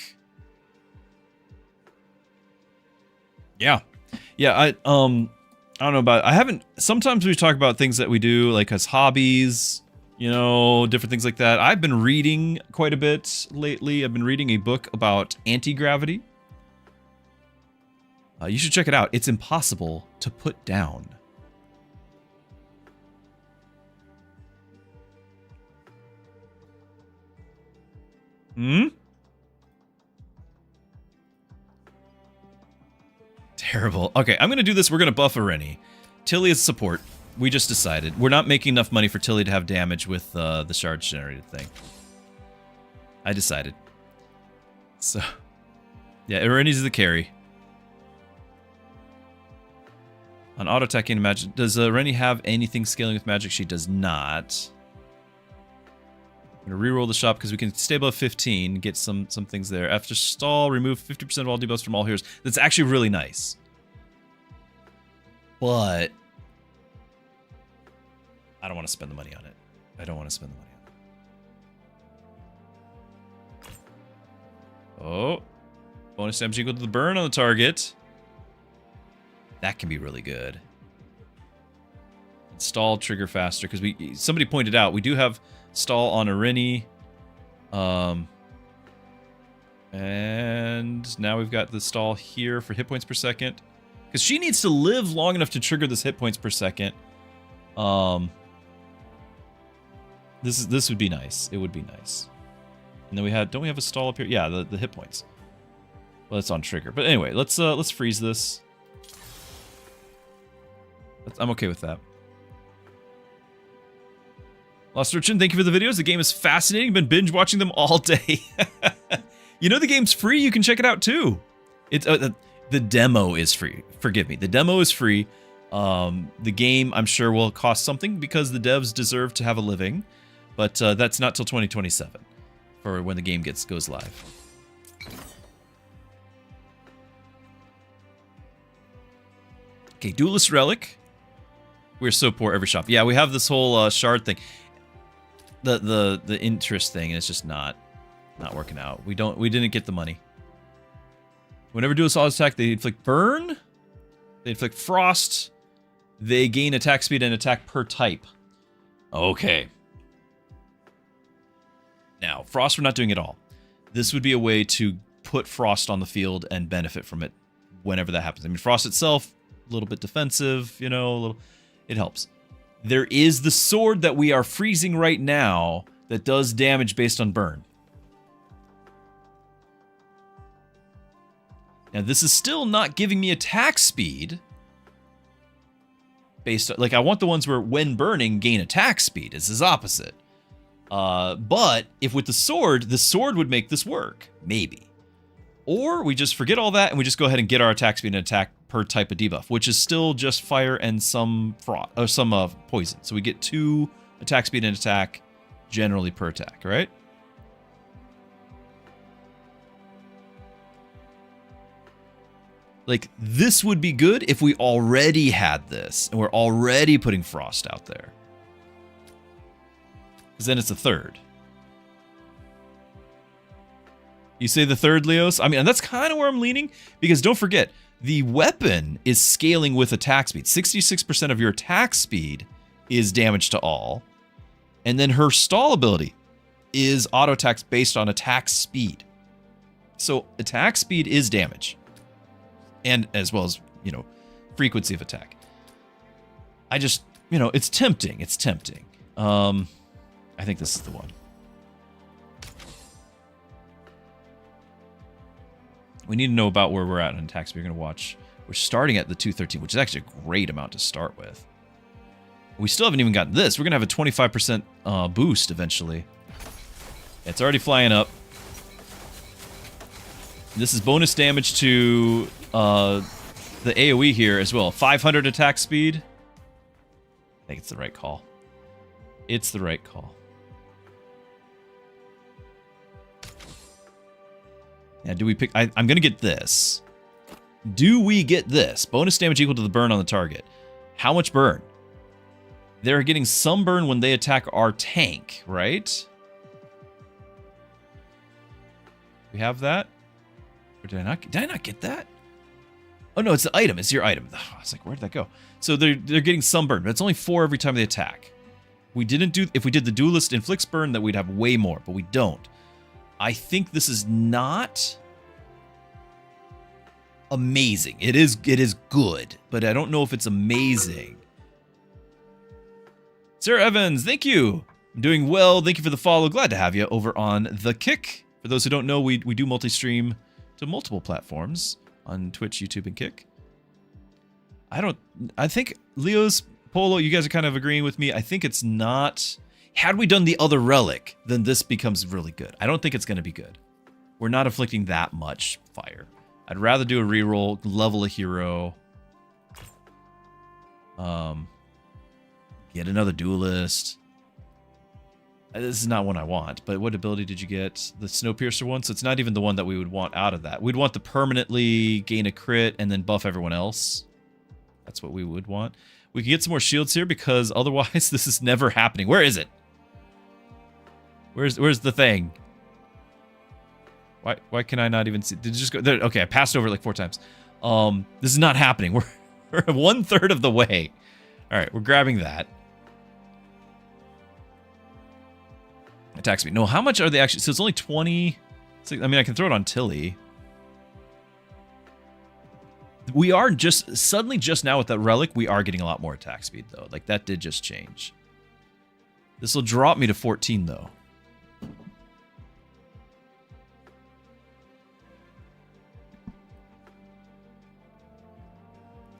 Yeah. Yeah, I don't know about, I haven't, sometimes we talk about things that we do, like as hobbies, you know, different things like that. I've been reading quite a bit lately. I've been reading a book about anti-gravity. You should check it out. It's impossible to put down. Terrible. Okay, I'm going to do this. We're going to buff Irene. Tilly is support. We just decided. We're not making enough money for Tilly to have damage with the shards generated thing. I decided. So, yeah, Irene's the carry. On auto attacking magic, does Irene have anything scaling with magic? She does not. I'm gonna reroll the shop because we can stay above 15, get some things there. After stall, remove 50% of all debuffs from all heroes. That's actually really nice. But I don't want to spend the money on it. I don't want to spend the money on it. Oh. Bonus damage equal to the burn on the target. That can be really good. Stall trigger faster because somebody pointed out we do have stall on Irene. And now we've got the stall here for hit points per second. Because she needs to live long enough to trigger this hit points per second. This would be nice. It would be nice. And then don't we have a stall up here? Yeah, the hit points. Well, it's on trigger. But anyway, let's freeze this. I'm okay with that. Lost Urchin, thank you for the videos. The game is fascinating. Been binge watching them all day. You know the game's free. You can check it out too. It's the demo is free. Forgive me. The demo is free. The game, I'm sure, will cost something because the devs deserve to have a living. But that's not till 2027 for when the game goes live. Okay, Duelist Relic. We're so poor every shop. Yeah, we have this whole shard thing. The interest thing is just not working out. We didn't get the money. Whenever Duelist auto attack, they inflict burn, they inflict frost, they gain attack speed and attack per type. Okay. Now, frost we're not doing at all. This would be a way to put frost on the field and benefit from it whenever that happens. I mean, frost itself, a little bit defensive, you know, it helps. There is the sword that we are freezing right now that does damage based on burn. Now, this is still not giving me attack speed. Based on, like, I want the ones where when burning gain attack speed. This is opposite. But if with the sword would make this work. Maybe. Or we just forget all that and we just go ahead and get our attack speed and attack per type of debuff, which is still just fire and some frost, or some poison. So we get 2 attack speed and attack generally per attack, right? Like, this would be good if we already had this and we're already putting frost out there. Because then it's a third. You say the third, Leos? I mean, and that's kind of where I'm leaning, because don't forget, the weapon is scaling with attack speed. 66% of your attack speed is damage to all. And then her stall ability is auto attacks based on attack speed. So attack speed is damage. And as well as, you know, frequency of attack. I just, you know, it's tempting. It's tempting. I think this is the one. We need to know about where we're at on attack speed. We're going to watch. We're starting at the 213, which is actually a great amount to start with. We still haven't even gotten this. We're going to have a 25% boost eventually. It's already flying up. This is bonus damage to the AoE here as well. 500 attack speed. I think it's the right call. It's the right call. Now, do we pick... I'm going to get this. Do we get this? Bonus damage equal to the burn on the target. How much burn? They're getting some burn when they attack our tank, right? We have that? Or did I not get that? Oh, no, it's the item. It's your item. I was like, where did that go? So they're getting some burn, but it's only 4 every time they attack. We didn't do... If we did the duelist inflicts burn, that we'd have way more, but we don't. I think this is not amazing. It is good, but I don't know if it's amazing. Sarah Evans, thank you. I'm doing well. Thank you for the follow. Glad to have you over on The Kick. For those who don't know, we do multi-stream to multiple platforms on Twitch, YouTube, and Kick. I think Leo's Polo, you guys are kind of agreeing with me. I think it's not... Had we done the other relic, then this becomes really good. I don't think it's going to be good. We're not inflicting that much fire. I'd rather do a reroll, level a hero. Get another duelist. This is not one I want, but what ability did you get? The Snowpiercer one? So it's not even the one that we would want out of that. We'd want the permanently gain a crit and then buff everyone else. That's what we would want. We can get some more shields here because otherwise this is never happening. Where is it? Where's the thing? Why can I not even see? Did it just go there? Okay, I passed over it like 4 times. This is not happening. We're 1/3 of the way. All right, we're grabbing that. Attack speed. No, how much are they actually? So it's only 20. I mean, I can throw it on Tilly. We are just suddenly just now with that relic, we are getting a lot more attack speed though. Like that did just change. This will drop me to 14 though.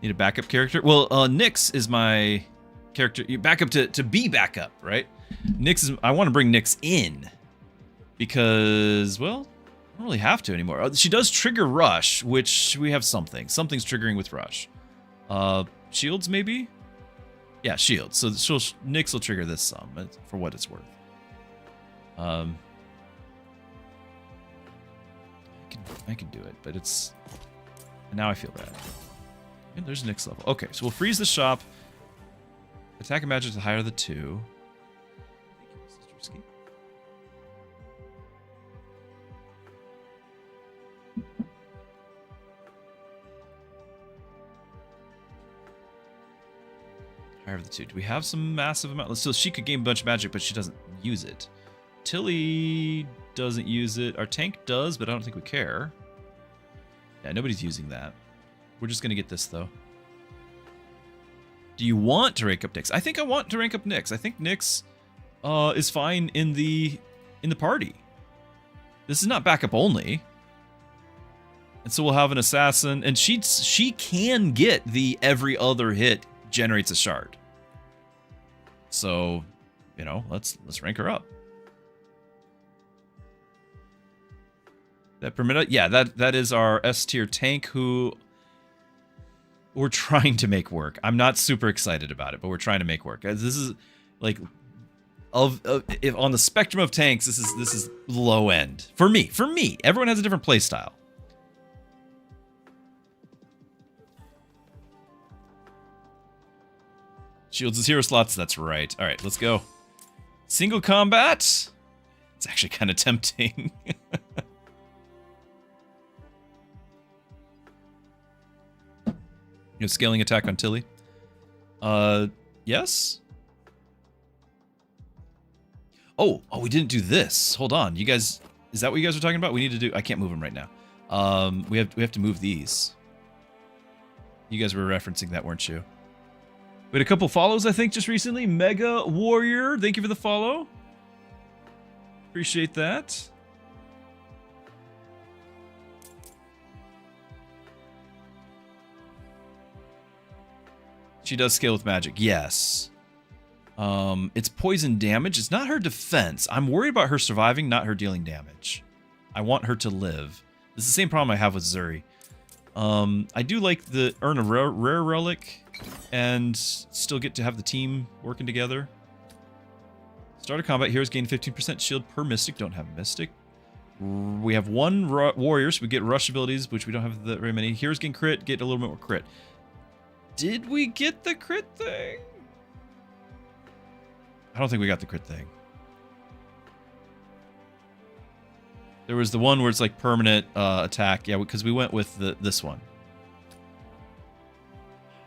Need a backup character? Well, Nyx is my character. Backup to be backup, right? Nyx is. I want to bring Nyx in because, well, I don't really have to anymore. She does trigger Rush, which we have something. Something's triggering with Rush. Shields, maybe? Yeah, shields. So Nyx will trigger this some, for what it's worth. I can do it, but it's... Now I feel bad. And there's Nick's level. Okay, so we'll freeze the shop. Attack and magic to higher the 2. Thank you, Mrs. Druski. Higher the 2. Do we have some massive amount? So she could gain a bunch of magic, but she doesn't use it. Tilly doesn't use it. Our tank does, but I don't think we care. Yeah, nobody's using that. We're just going to get this, though. Do you want to rank up Nyx? I think I want to rank up Nyx. I think Nyx is fine in the party. This is not backup only. And so we'll have an assassin, and she can get the every other hit generates a shard. So, you know, let's rank her up. That permit, yeah, that is our S tier tank who we're trying to make work. I'm not super excited about it, but we're trying to make work. This is like if on the spectrum of tanks, this is low end for me. For me, everyone has a different play style. Shields is hero slots. That's right. All right, let's go. Single combat. It's actually kind of tempting. You know, scaling attack on Tilly. Yes. Oh, we didn't do this. Hold on, you guys. Is that what you guys are talking about? We need to do. I can't move them right now. We have to move these. You guys were referencing that, weren't you? We had a couple follows, I think, just recently. Mega Warrior, thank you for the follow. Appreciate that. She does scale with magic, yes. It's poison damage. It's not her defense. I'm worried about her surviving, not her dealing damage. I want her to live. This is the same problem I have with Zuri. I do like the earn a rare relic and still get to have the team working together. Start of combat, heroes gain 15% shield per mystic. Don't have mystic. We have one warrior, so we get rush abilities, which we don't have very many. Heroes gain crit, get a little bit more crit. Did we get the crit thing? I don't think we got the crit thing. There was the one where it's like permanent attack. Yeah, because we went with this one.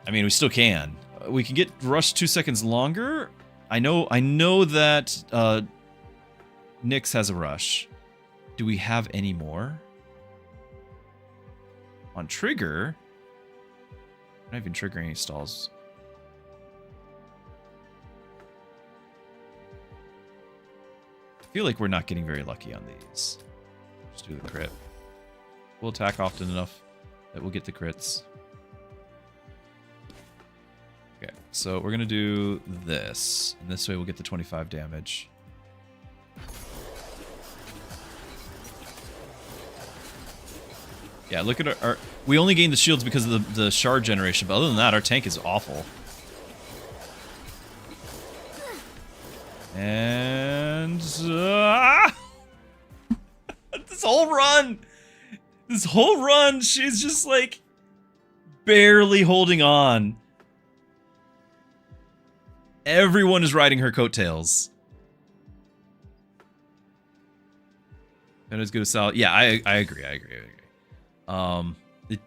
I mean, we still can. We can get rush 2 seconds longer. I know that Nyx has a rush. Do we have any more? On trigger, we're not even triggering any stalls. I feel like we're not getting very lucky on these. Just do the crit. We'll attack often enough that we'll get the crits. Okay, so we're gonna do this, and this way we'll get the 25 damage. Yeah, look at our we only gained the shields because of the shard generation, but other than that, our tank is awful. And this whole run, she's just like barely holding on. Everyone is riding her coattails. Not as good as Sal. Yeah, I agree.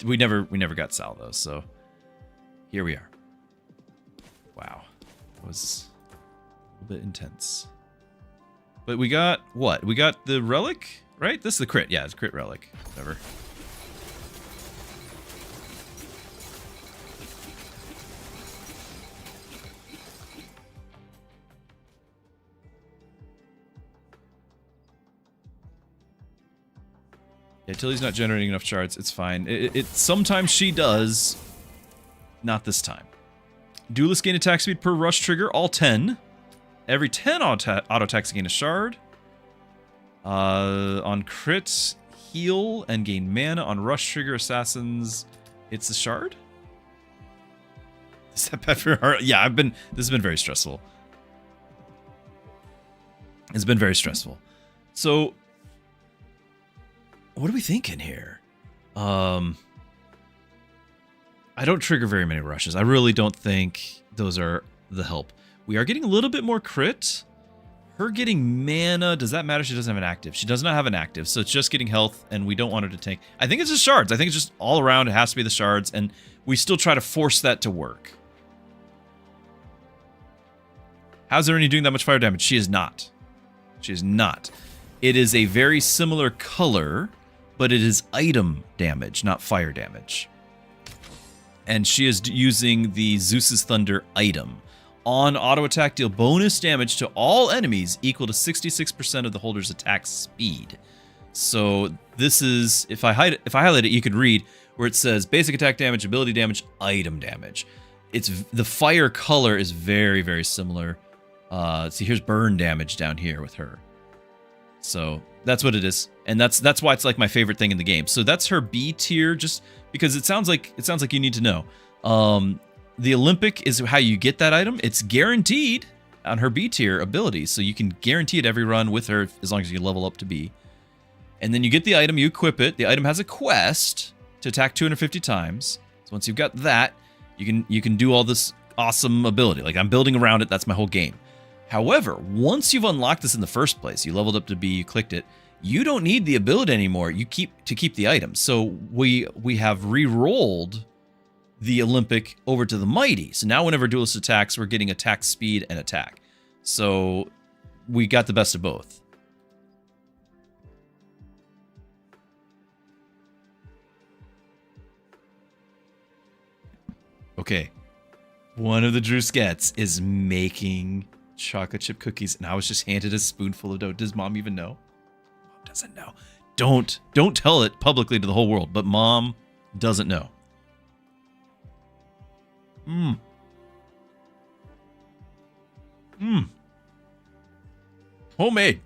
We never got Sal though, so here we are. Wow, it was a little bit intense. But we got what? We got the relic, right? This is the crit. Yeah, it's crit relic. Whatever. Yeah, Tilly's not generating enough shards. It's fine. It sometimes she does. Not this time. Duelist gain attack speed per rush trigger, all 10. Every 10 auto attacks gain a shard. On crits, heal and gain mana. On rush trigger assassins, it's a shard. Is that bad for her? Yeah, this has been very stressful. It's been very stressful. So, what are we thinking here? I I don't trigger very many rushes. I really don't think those are the help. We are getting a little bit more crit. Her getting mana, does that matter? She doesn't have an active. She does not have an active, so it's just getting health, and we don't want her to tank. I think it's just shards. I think it's just all around. It has to be the shards, and we still try to force that to work. How's Irene doing that much fire damage? She is not. She is not. It is a very similar color, but it is item damage, not fire damage. And she is using the Zeus's Thunder item. On auto attack, deal bonus damage to all enemies equal to 66% of the holder's attack speed. So this is, if I highlight it, you could read where it says basic attack damage, ability damage, item damage. It's the fire color is very, very similar. See, here's burn damage down here with her. So that's what it is, and that's why it's like my favorite thing in the game. So that's her B tier, just because it sounds like you need to know. The Olympic is how you get that item. It's guaranteed on her B tier ability, so you can guarantee it every run with her as long as you level up to B. And then you get the item, you equip it. The item has a quest to attack 250 times. So once you've got that, you can do all this awesome ability. Like I'm building around it. That's my whole game. However, once you've unlocked this in the first place, you leveled up to B, you clicked it, you don't need the ability anymore. You keep the item. So we have re-rolled the Olympic over to the Mighty. So now whenever Duelist attacks, we're getting attack speed and attack. So we got the best of both. Okay. One of the Druskets is making chocolate chip cookies, and I was just handed a spoonful of dough. Does Mom even know? Mom doesn't know. Don't tell it publicly to the whole world, but Mom doesn't know. Homemade.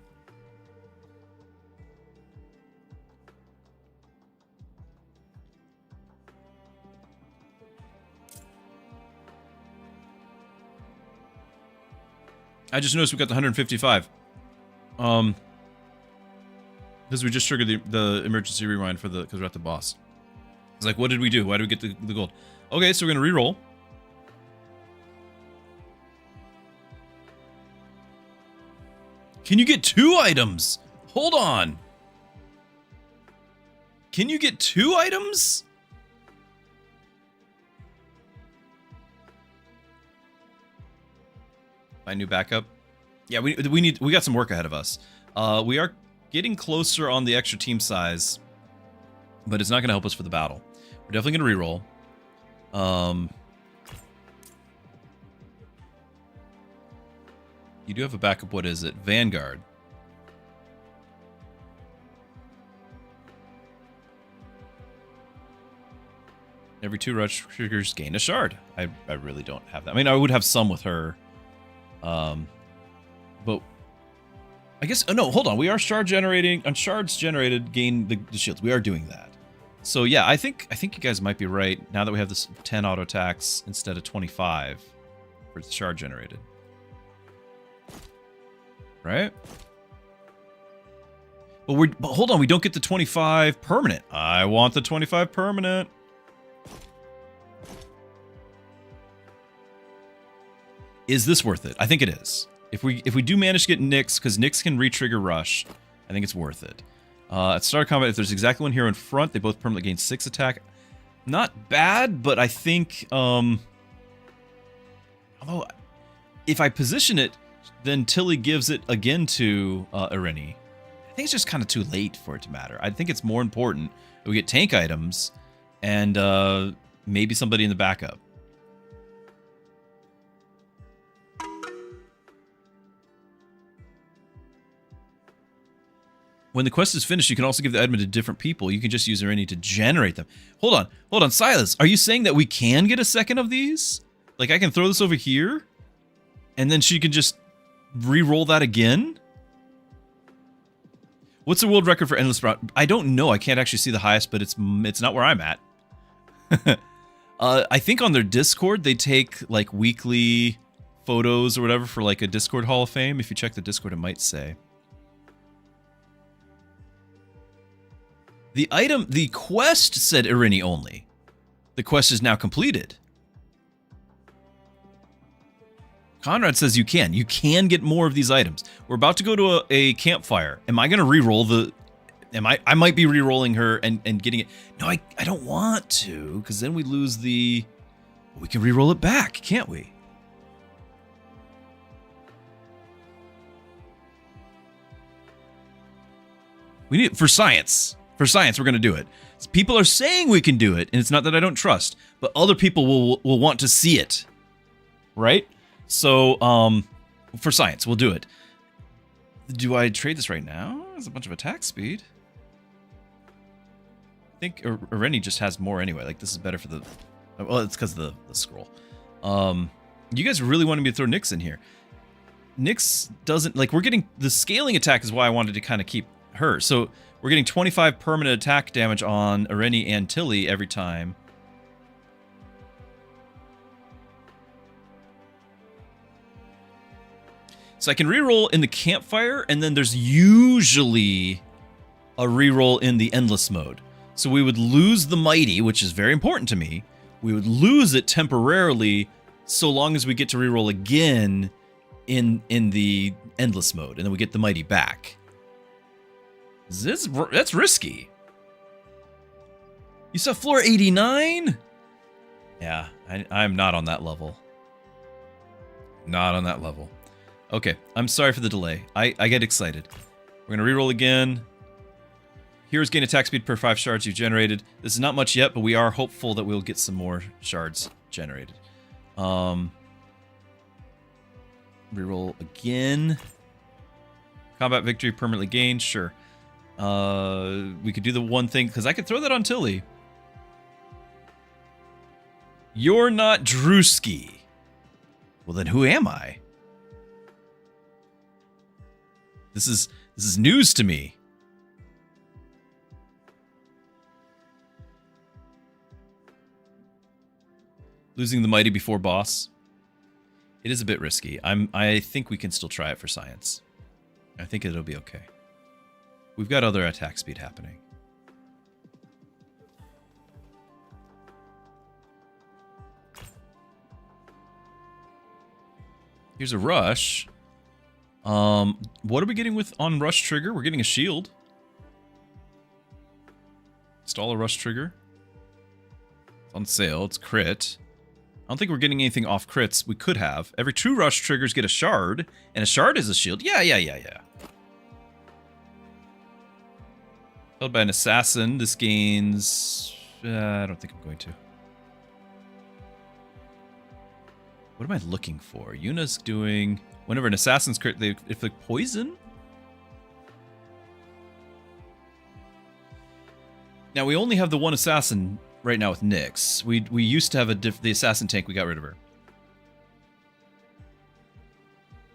I just noticed we got the 155. Because we just triggered the emergency rewind because we're at the boss. It's like, what did we do? Why did we get the gold? Okay, so we're gonna re-roll. Can you get 2 items? Hold on. Can you get 2 items? My new backup. Yeah, we got some work ahead of us. We are getting closer on the extra team size, but it's not going to help us for the battle. We're definitely going to reroll. You do have a backup. What is it? Vanguard. Every 2 rush triggers gain a shard. I really don't have that. I mean, I would have some with her. But I guess, oh no, hold on. We are shard generating, on shards generated, gain the shields. We are doing that. So yeah, I think you guys might be right. Now that we have this 10 auto attacks instead of 25 for the shard generated. Right? But hold on, we don't get the 25 permanent. I want the 25 permanent. Is this worth it? I think it is. If we do manage to get Nyx, because Nyx can re-trigger Rush, I think it's worth it. At start of combat, if there's exactly one hero in front, they both permanently gain 6 attack. Not bad, but I think, although, if I position it, then Tilly gives it again to Irene. I think it's just kind of too late for it to matter. I think it's more important that we get tank items and maybe somebody in the backup. When the quest is finished, you can also give the item to different people. You can just use Irene to generate them. Hold on, Silas. Are you saying that we can get a second of these? Like I can throw this over here, and then she can just re-roll that again? What's the world record for endless sprout? I don't know. I can't actually see the highest, but it's not where I'm at. I think on their Discord they take like weekly photos or whatever for like a Discord Hall of Fame. If you check the Discord, it might say. The quest said Irene only. The quest is now completed. Conrad says you can. You can get more of these items. We're about to go to a campfire. Am I going to re-roll the... I might be re-rolling her and getting it. No, I don't want to, because then we lose the... We can re-roll it back, can't we? We need... For science. For science, we're going to do it. People are saying we can do it, and it's not that I don't trust, but other people will want to see it. Right? So, for science, we'll do it. Do I trade this right now? There's a bunch of attack speed. I think Irene just has more anyway. Like, this is better for the... Well, it's because of the scroll. You guys really wanted me to throw Nyx in here. Nyx doesn't... Like, we're getting... The scaling attack is why I wanted to kind of keep her. So, we're getting 25 permanent attack damage on Irene and Tilly every time. So I can reroll in the campfire, and then there's usually a reroll in the endless mode. So we would lose the mighty, which is very important to me. We would lose it temporarily, so long as we get to reroll again in the endless mode, and then we get the mighty back. That's risky. You saw floor 89? Yeah, I'm not on that level. Not on that level. Okay, I'm sorry for the delay. I get excited. We're going to reroll again. Heroes gain attack speed per 5 shards you've generated. This is not much yet, but we are hopeful that we'll get some more shards generated. Reroll again. Combat victory permanently gained, sure. We could do the one thing, because I could throw that on Tilly. You're not Druski. Well, then who am I? This is news to me. Losing the mighty before boss. It is a bit risky. I think we can still try it for science. I think it'll be okay. We've got other attack speed happening. Here's a rush. What are we getting with on rush trigger? We're getting a shield. Install a rush trigger. It's on sale. It's crit. I don't think we're getting anything off crits. We could have. Every 2 rush triggers get a shard, and a shard is a shield. Yeah. Held by an assassin. This gains... I don't think I'm going to. What am I looking for? Yuna's doing... Whenever an assassin's crit, they inflict poison? Now, we only have the one assassin right now with Nyx. We used to have the assassin tank. We got rid of her.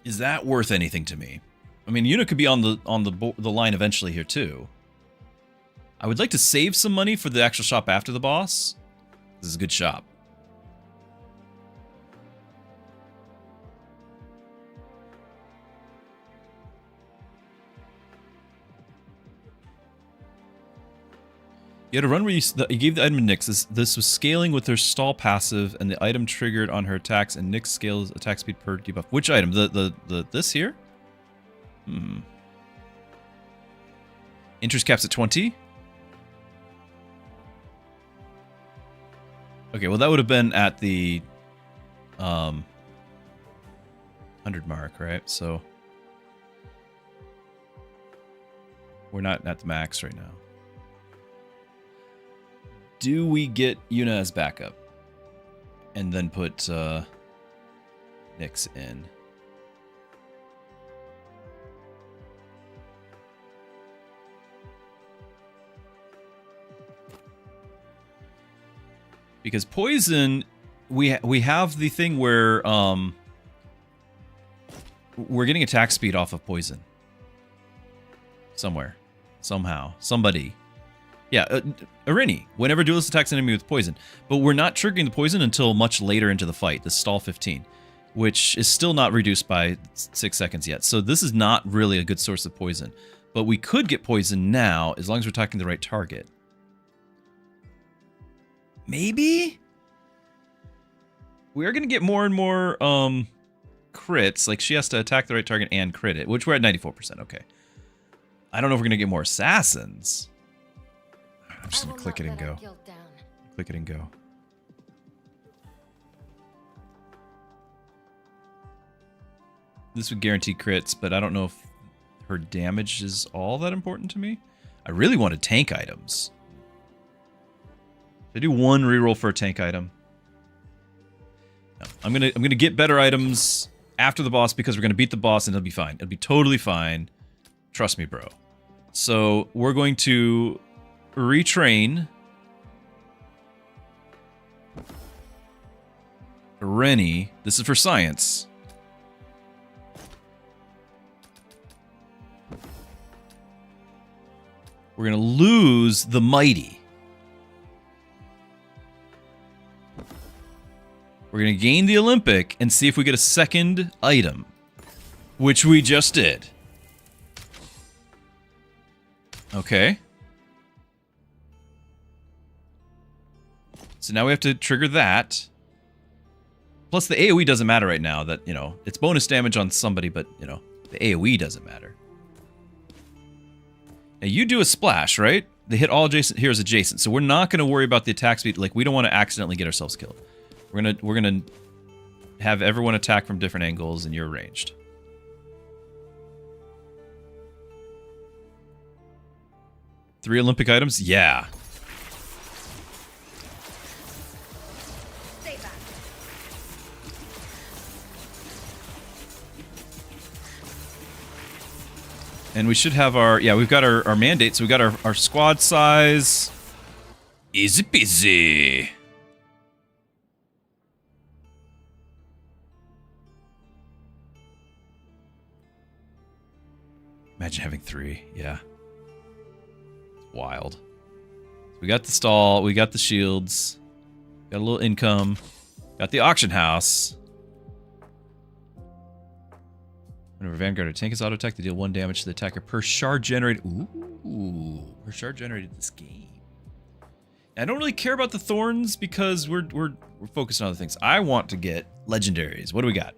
Is that worth anything to me? I mean, Yuna could be on the line eventually here, too. I would like to save some money for the actual shop after the boss. This is a good shop. You had a run where you gave the item to Nyx. This was scaling with her stall passive, and the item triggered on her attacks, and Nyx scales attack speed per debuff. Which item? This here? Interest caps at 20? Okay, well that would have been at the 100 mark, right? So we're not at the max right now. Do we get Yuna as backup? And then put Nyx in. Because poison, we have the thing where we're getting attack speed off of poison. Somewhere. Somehow. Somebody. Yeah, Irene. Whenever duelist attacks an enemy with poison. But we're not triggering the poison until much later into the fight. The stall 15. Which is still not reduced by 6 seconds yet. So this is not really a good source of poison. But we could get poison now, as long as we're attacking the right target. Maybe? We are going to get more and more crits. Like, she has to attack the right target and crit it, which we're at 94%. Okay. I don't know if we're going to get more assassins. I'm just going to click it and go. Click it and go. This would guarantee crits, but I don't know if her damage is all that important to me. I really wanted tank items. Should I do one reroll for a tank item? No, I'm gonna get better items after the boss because we're gonna beat the boss and it'll be fine. It'll be totally fine. Trust me, bro. So we're going to retrain Rennie. This is for science. We're going to lose the Mighty. We're going to gain the Olympic and see if we get a second item. Which we just did. Okay. So now we have to trigger that. Plus the AoE doesn't matter right now. That, you know, it's bonus damage on somebody, but, you know, the AoE doesn't matter. Now you do a splash, right? They hit all adjacent heroes adjacent. So we're not going to worry about the attack speed. Like, we don't want to accidentally get ourselves killed. We're gonna have everyone attack from different angles and you're ranged. Three Olympic items? Yeah. Stay back. And we should have our... Yeah, we've got our mandate, so we got our squad size. Easy peasy. Imagine having 3. Yeah. It's wild. We got the stall. We got the shields. Got a little income. Got the auction house. Whenever Vanguard or tank is auto attack, they deal 1 damage to the attacker per shard generated. Ooh, per shard generated this game. I don't really care about the thorns because we're focused on other things. I want to get legendaries. What do we got?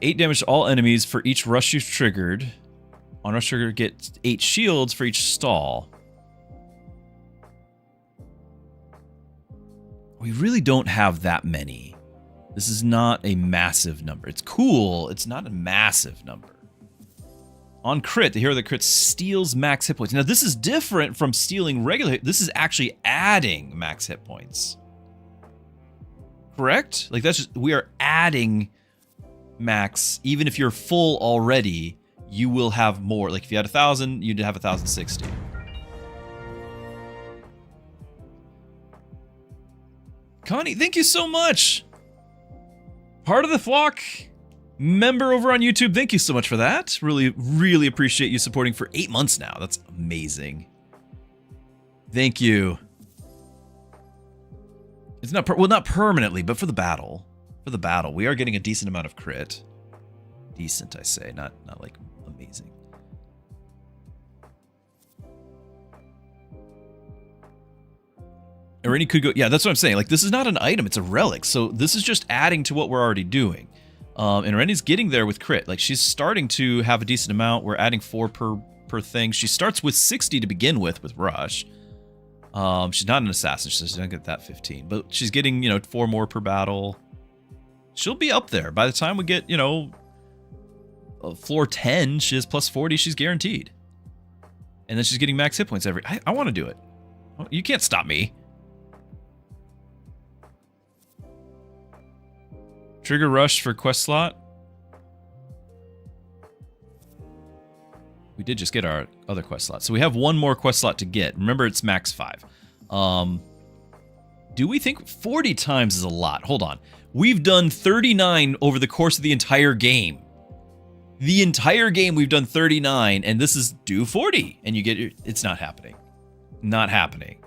8 damage to all enemies for each rush you've triggered. On rush trigger, get 8 shields for each stall. We really don't have that many. This is not a massive number. It's cool. It's not a massive number. On crit, the hero that crits steals max hit points. Now, this is different from stealing regular hit. This is actually adding max hit points. Correct? Like, that's just, we are adding max. Even if you're full already, you will have more. Like, if you had 1,000, you'd have 1,060. Connie, thank you so much. Part of the flock, member over on YouTube. Thank you so much for that. Really, really appreciate you supporting for 8 months now. That's amazing. Thank you. It's not, well, not permanently, but for the battle. For the battle, we are getting a decent amount of crit. Decent, I say, not like amazing. Irene could go, yeah, that's what I'm saying. Like, this is not an item, it's a relic. So this is just adding to what we're already doing. And Irene's getting there with crit. Like, she's starting to have a decent amount. We're adding 4 per thing. She starts with 60 to begin with Rush. She's not an assassin, so she doesn't get that 15. But she's getting, you know, 4 more per battle. She'll be up there. By the time we get, you know, floor 10, she has plus 40, she's guaranteed. And then she's getting max hit points every... I want to do it. You can't stop me. Trigger rush for quest slot. We did just get our other quest slot. So we have 1 more quest slot to get. Remember, it's max 5. Do we think 40 times is a lot? Hold on. We've done 39 over the course of the entire game. The entire game we've done 39, and this is do 40. And you get your... It's not happening. Not happening.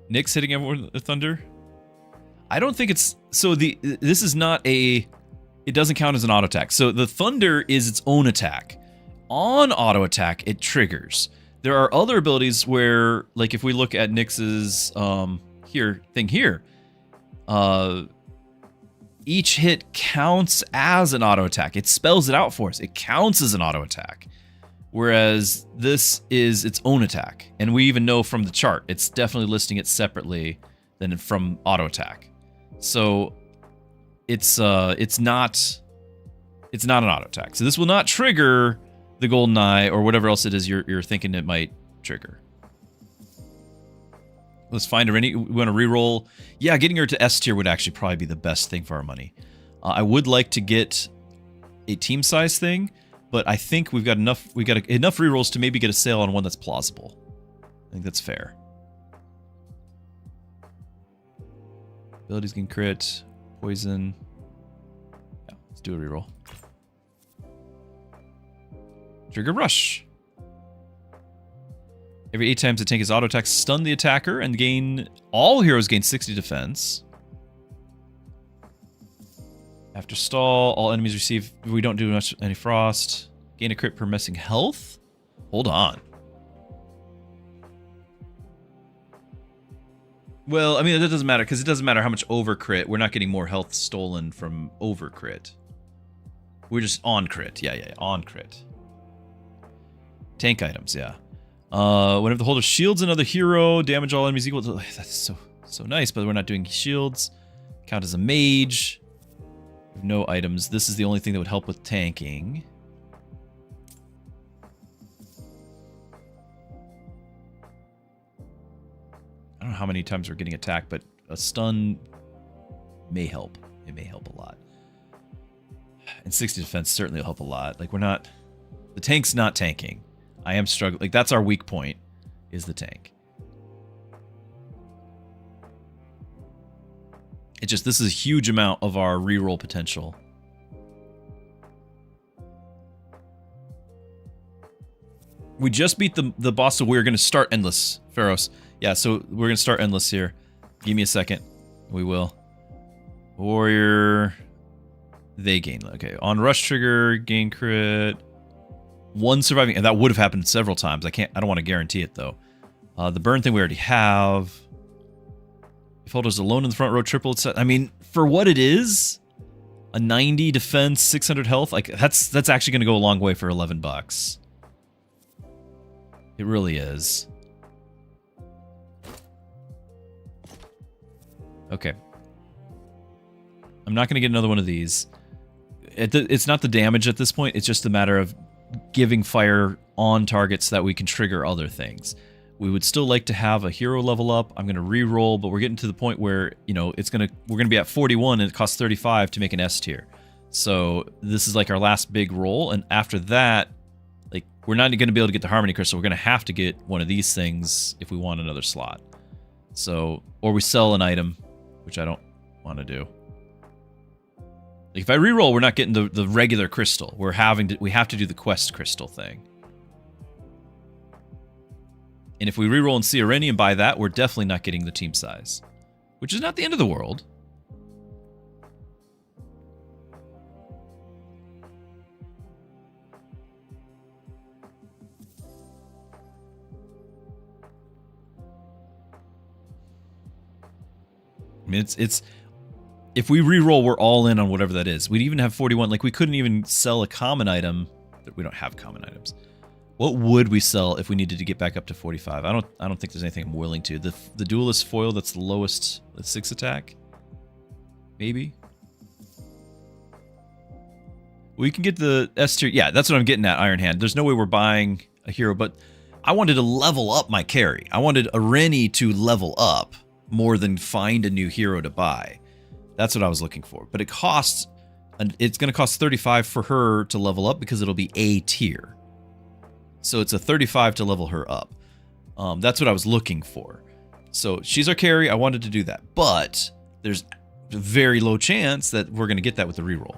Nick's hitting everyone with thunder. I don't think it's... So this is not a... It doesn't count as an auto attack. So the thunder is its own attack. On auto attack, it triggers. There are other abilities where, like if we look at Nyx's thing here, each hit counts as an auto attack. It spells it out for us. It counts as an auto attack. Whereas this is its own attack. And we even know from the chart, it's definitely listing it separately than from auto attack. So it's not an auto attack. So this will not trigger the golden eye or whatever else it is you're thinking it might trigger. Let's find her. We want to reroll. Yeah, getting her to S tier would actually probably be the best thing for our money. I would like to get a team size thing, but I think we've got enough. We got enough rerolls to maybe get a sale on one that's plausible. I think that's fair. Abilities can crit, poison. Yeah, let's do a reroll. Trigger rush. Every 8 times the tank is auto attack, stun the attacker, and gain... All heroes gain 60 defense. After stall, all enemies receive... We don't do much any frost. Gain a crit per missing health? Hold on. Well, I mean, that doesn't matter, because it doesn't matter how much over crit. We're not getting more health stolen from over crit. We're just on crit. Yeah, on crit. Tank items, yeah. Whenever the holder shields another hero, damage all enemies equal to... That's so nice, but we're not doing shields. Count as a mage. We have no items. This is the only thing that would help with tanking. I don't know how many times we're getting attacked, but a stun may help. It may help a lot. And 60 defense certainly will help a lot. Like, we're not... The tank's not tanking. I am struggling. Like, that's our weak point, is the tank. It's just, this is a huge amount of our reroll potential. We just beat the boss, so we're going to start Endless, Pharos. Yeah, so we're going to start Endless here. Give me a second. We will. Warrior. They gain. Okay, on rush trigger, gain crit. One surviving, and that would have happened several times. I don't want to guarantee it though. The burn thing we already have. If holder's alone in the front row, triple. I mean, for what it is, a 90 defense, 600 health. Like that's actually going to go a long way for $11. It really is. Okay. I'm not going to get another one of these. It's not the damage at this point. It's just a matter of giving fire on targets so that we can trigger other things. We would still like to have a hero level up. I'm going to re-roll, but we're getting to the point where, you know, we're going to be at 41 and it costs 35 to make an S tier. So this is like our last big roll, and after that, like, we're not going to be able to get the Harmony Crystal. We're going to have to get one of these things if we want another slot. So, or we sell an item, which I don't want to do. Like, if I reroll, we're not getting the regular crystal. We have to do the quest crystal thing. And if we reroll and see a Rennie and buy that, we're definitely not getting the team size, which is not the end of the world. I mean, it's if we reroll, we're all in on whatever that is. We'd even have 41. Like, we couldn't even sell a common item. We don't have common items. What would we sell if we needed to get back up to 45? I don't think there's anything I'm willing to. The duelist foil, that's the lowest, that's 6 attack. Maybe. We can get the S tier. Yeah, that's what I'm getting at, Iron Hand. There's no way we're buying a hero, but I wanted to level up my carry. I wanted a Rennie to level up more than find a new hero to buy. That's what I was looking for. But it's going to cost 35 for her to level up because it'll be A tier. So it's a 35 to level her up. That's what I was looking for. So she's our carry. I wanted to do that. But there's a very low chance that we're going to get that with the reroll.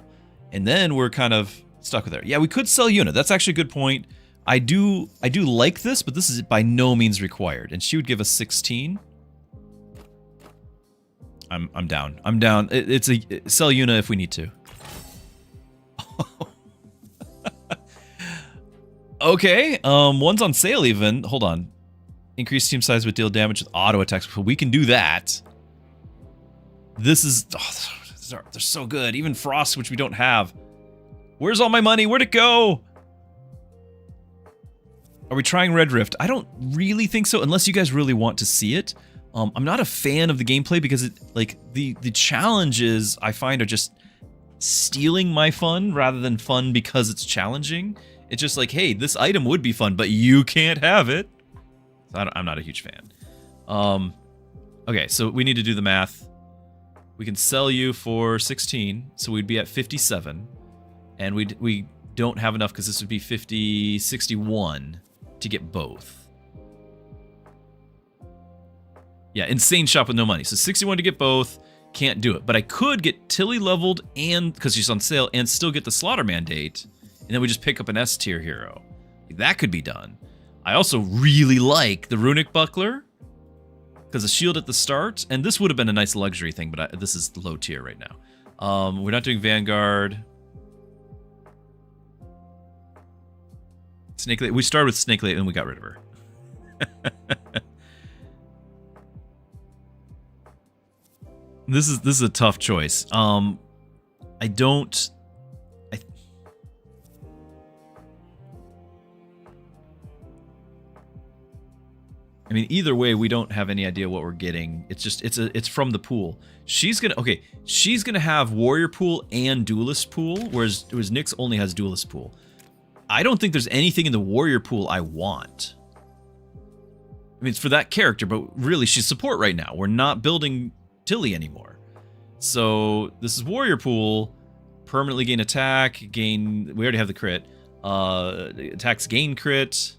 And then we're kind of stuck with her. Yeah, we could sell Yuna. That's actually a good point. I do like this, but this is by no means required. And she would give us 16. I'm down. I'm down. It's a sell Yuna if we need to. Okay, one's on sale even. Hold on. Increase team size with deal damage with auto attacks. We can do that. This is... Oh, they're so good. Even Frost, which we don't have. Where's all my money? Where'd it go? Are we trying Red Rift? I don't really think so, unless you guys really want to see it. I'm not a fan of the gameplay because it, like, the challenges I find are just stealing my fun rather than fun because it's challenging. It's just like, hey, this item would be fun, but you can't have it. So I'm not a huge fan. Okay, so we need to do the math. We can sell you for 16, so we'd be at 57. And we don't have enough because this would be 61 to get both. Yeah, insane shop with no money. So 61 to get both, can't do it. But I could get Tilly leveled and, because she's on sale, and still get the Slaughter Mandate. And then we just pick up an S tier hero. That could be done. I also really like the Runic Buckler because the shield at the start, and this would have been a nice luxury thing, but this is low tier right now. We're not doing Vanguard. Snake Lady. We started with Snake Lady and we got rid of her. This is a tough choice. I don't. I mean, either way, we don't have any idea what we're getting. It's just it's from the pool. She's gonna have Warrior Pool and Duelist Pool, whereas Nyx only has Duelist Pool. I don't think there's anything in the Warrior Pool I want. I mean, it's for that character, but really, she's support right now. We're not building Tilly anymore. So this is Warrior Pool. Permanently gain attack, gain... We already have the crit. Attacks gain crit.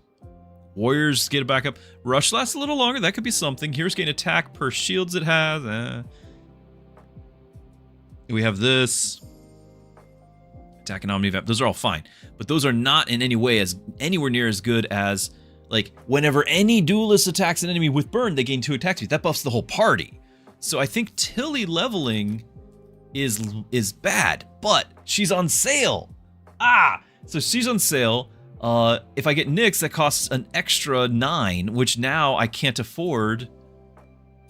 Warriors get it back up. Rush lasts a little longer. That could be something. Here's gain attack per shields it has. We have this. Attack and Omni Vamp. Those are all fine. But those are not in any way anywhere near as good as, like, whenever any duelist attacks an enemy with burn, they gain 2 attack speed. That buffs the whole party. So I think Tilly leveling is bad, but she's on sale. So she's on sale. If I get Nyx, that costs an extra 9, which now I can't afford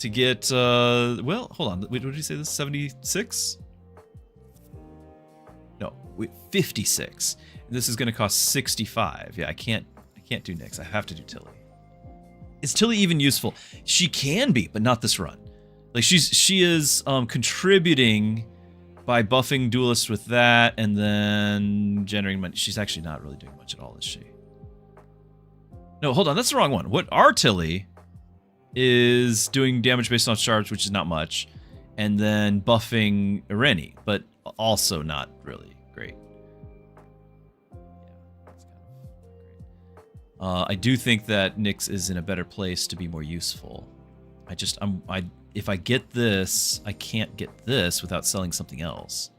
to get, well, hold on. What did you say this? 76? No, 56. And this is going to cost 65. Yeah, I can't do Nyx. I have to do Tilly. Is Tilly even useful? She can be, but not this run. Like, she is contributing by buffing Duelist with that, and then generating money. She's actually not really doing much at all, is she? No, hold on, that's the wrong one. What our Tilly is doing damage based on shards, which is not much, and then buffing Irene, but also not really great. Yeah, that's kind of not great. I do think that Nyx is in a better place to be more useful. If I get this, I can't get this without selling something else.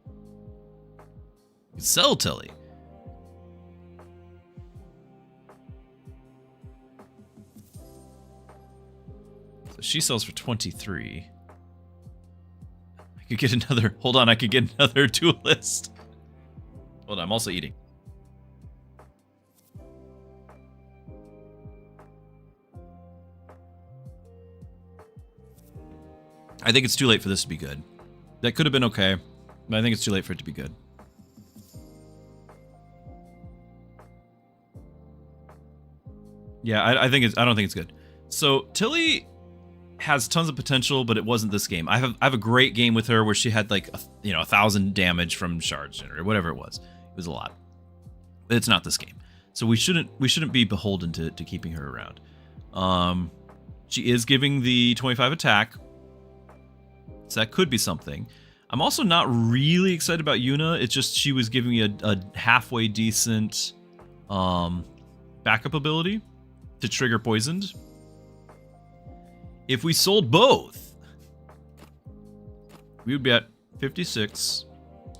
You can sell Tilly. So she sells for 23. I could get another... Hold on, I could get another duelist. Hold on, I'm also eating. I think it's too late for this to be good. That could have been okay, but I think it's too late for it to be good. Yeah, I don't think it's good. So Tilly has tons of potential, but it wasn't this game. I have a great game with her where she had like 1,000 damage from shards or whatever it was. It was a lot. But it's not this game. So we shouldn't be beholden to keeping her around. She is giving the 25 attack. So that could be something. I'm also not really excited about Yuna. It's just she was giving me a halfway decent backup ability to trigger poisoned. If we sold both, we would be at 56,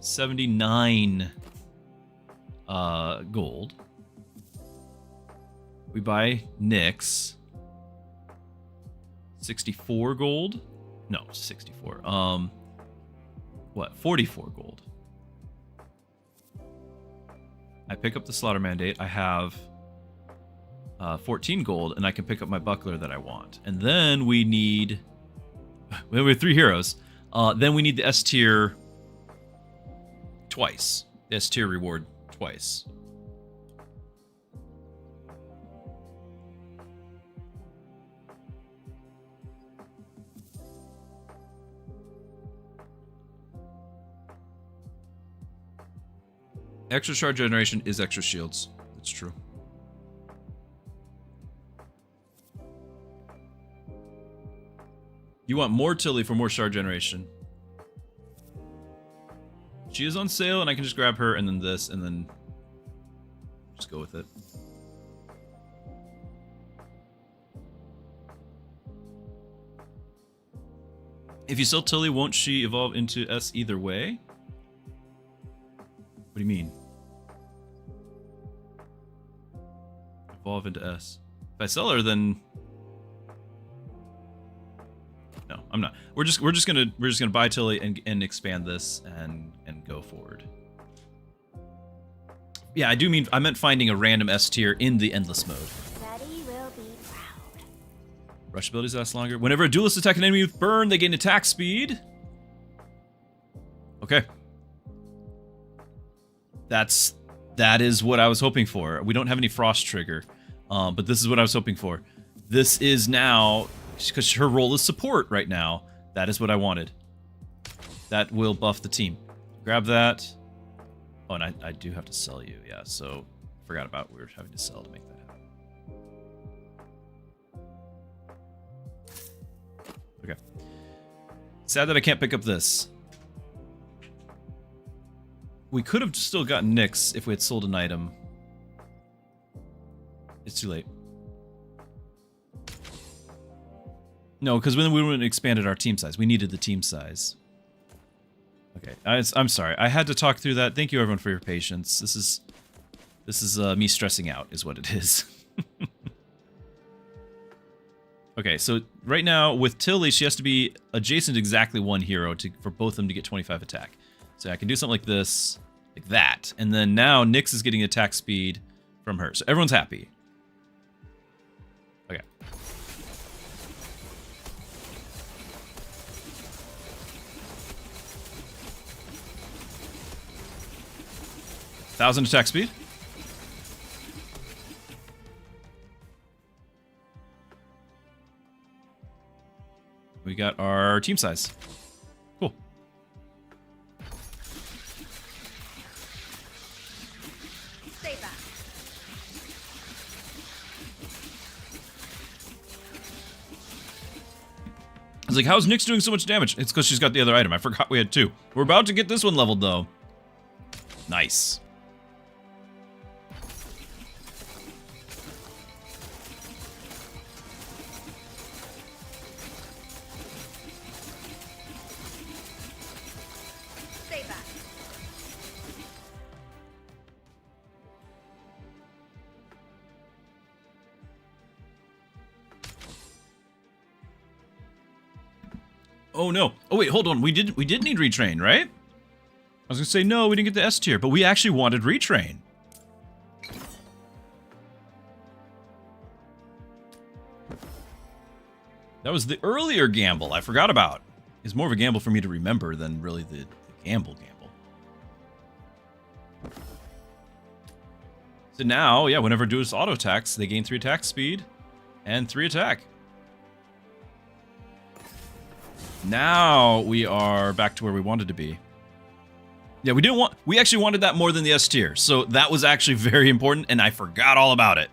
79 gold. We buy Nyx, 64 gold. No, 64. What? 44 gold. I pick up the slaughter mandate. I have 14 gold, and I can pick up my buckler that I want. And then we need... We have 3 heroes. Then we need the S tier twice. The S tier reward twice. Extra shard generation is extra shields. It's true. You want more Tilly for more shard generation. She is on sale, and I can just grab her, and then this, and then just go with it. If you sell Tilly, won't she evolve into S either way? What do you mean? Evolve into S. If I sell her, then no, I'm not. We're just gonna buy Tilly and expand this and go forward. Yeah, I meant finding a random S tier in the endless mode. Daddy will be proud. Rush abilities last longer. Whenever a duelist attack an enemy with burn, they gain attack speed. Okay. That is what I was hoping for. We don't have any frost trigger, but this is what I was hoping for. This is now, because her role is support right now. That is what I wanted. That will buff the team. Grab that. Oh, and I do have to sell you. Yeah, so forgot about we were having to sell to make that happen. Okay. Sad that I can't pick up this. We could have still gotten Nyx if we had sold an item. It's too late. No, because then we wouldn't have expanded our team size. We needed the team size. Okay, I'm sorry. I had to talk through that. Thank you, everyone, for your patience. This is me stressing out, is what it is. Okay, so right now with Tilly, she has to be adjacent to exactly one hero for both of them to get 25 attack. So I can do something like this, like that. And then now Nyx is getting attack speed from her. So everyone's happy. Okay. Thousand attack speed. We got our team size. Cool. Stay back. I was like, how's Nyx doing so much damage? It's because she's got the other item. I forgot we had 2. We're about to get this one leveled, though. Nice. Stay back. Oh no. Oh wait, hold on. We did need retrain, right? I was gonna say no, we didn't get the S tier, but we actually wanted retrain. That was the earlier gamble I forgot about. It's more of a gamble for me to remember than really the gamble. So now, yeah, whenever duelist auto attacks, they gain 3 attack speed and 3 attack. Now we are back to where we wanted to be. Yeah, we actually wanted that more than the S tier, so that was actually very important, and I forgot all about it.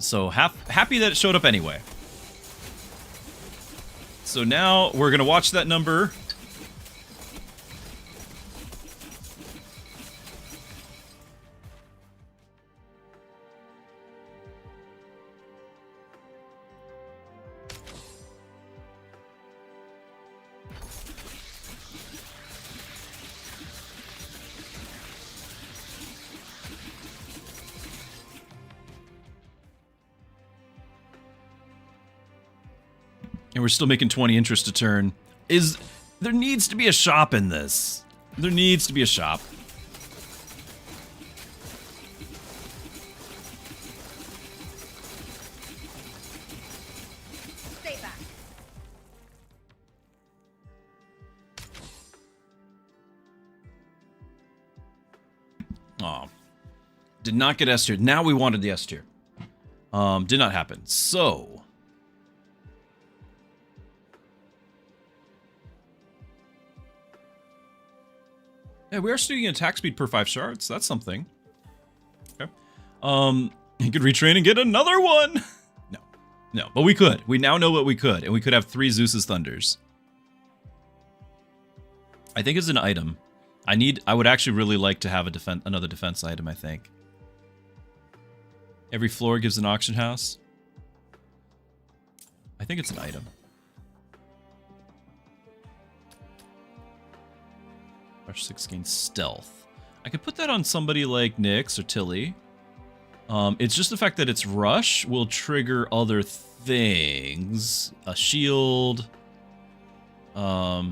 So happy that it showed up anyway. So now we're gonna watch that number. And we're still making 20 interest a turn. There needs to be a shop in this. There needs to be a shop. Stay back. Oh, did not get S tier. Now we wanted the S tier. Did not happen. So, yeah, we are still getting attack speed per 5 shards. That's something. Okay. You could retrain and get another one. No, but we could. We now know what we could, and we could have 3 Zeus's Thunders. I think it's an item. I would actually really like to have another defense item, I think. Every floor gives an auction house. I think it's an item. Rush 6 gains stealth. I could put that on somebody like Nyx or Tilly. It's just the fact that its rush will trigger other things. A shield. I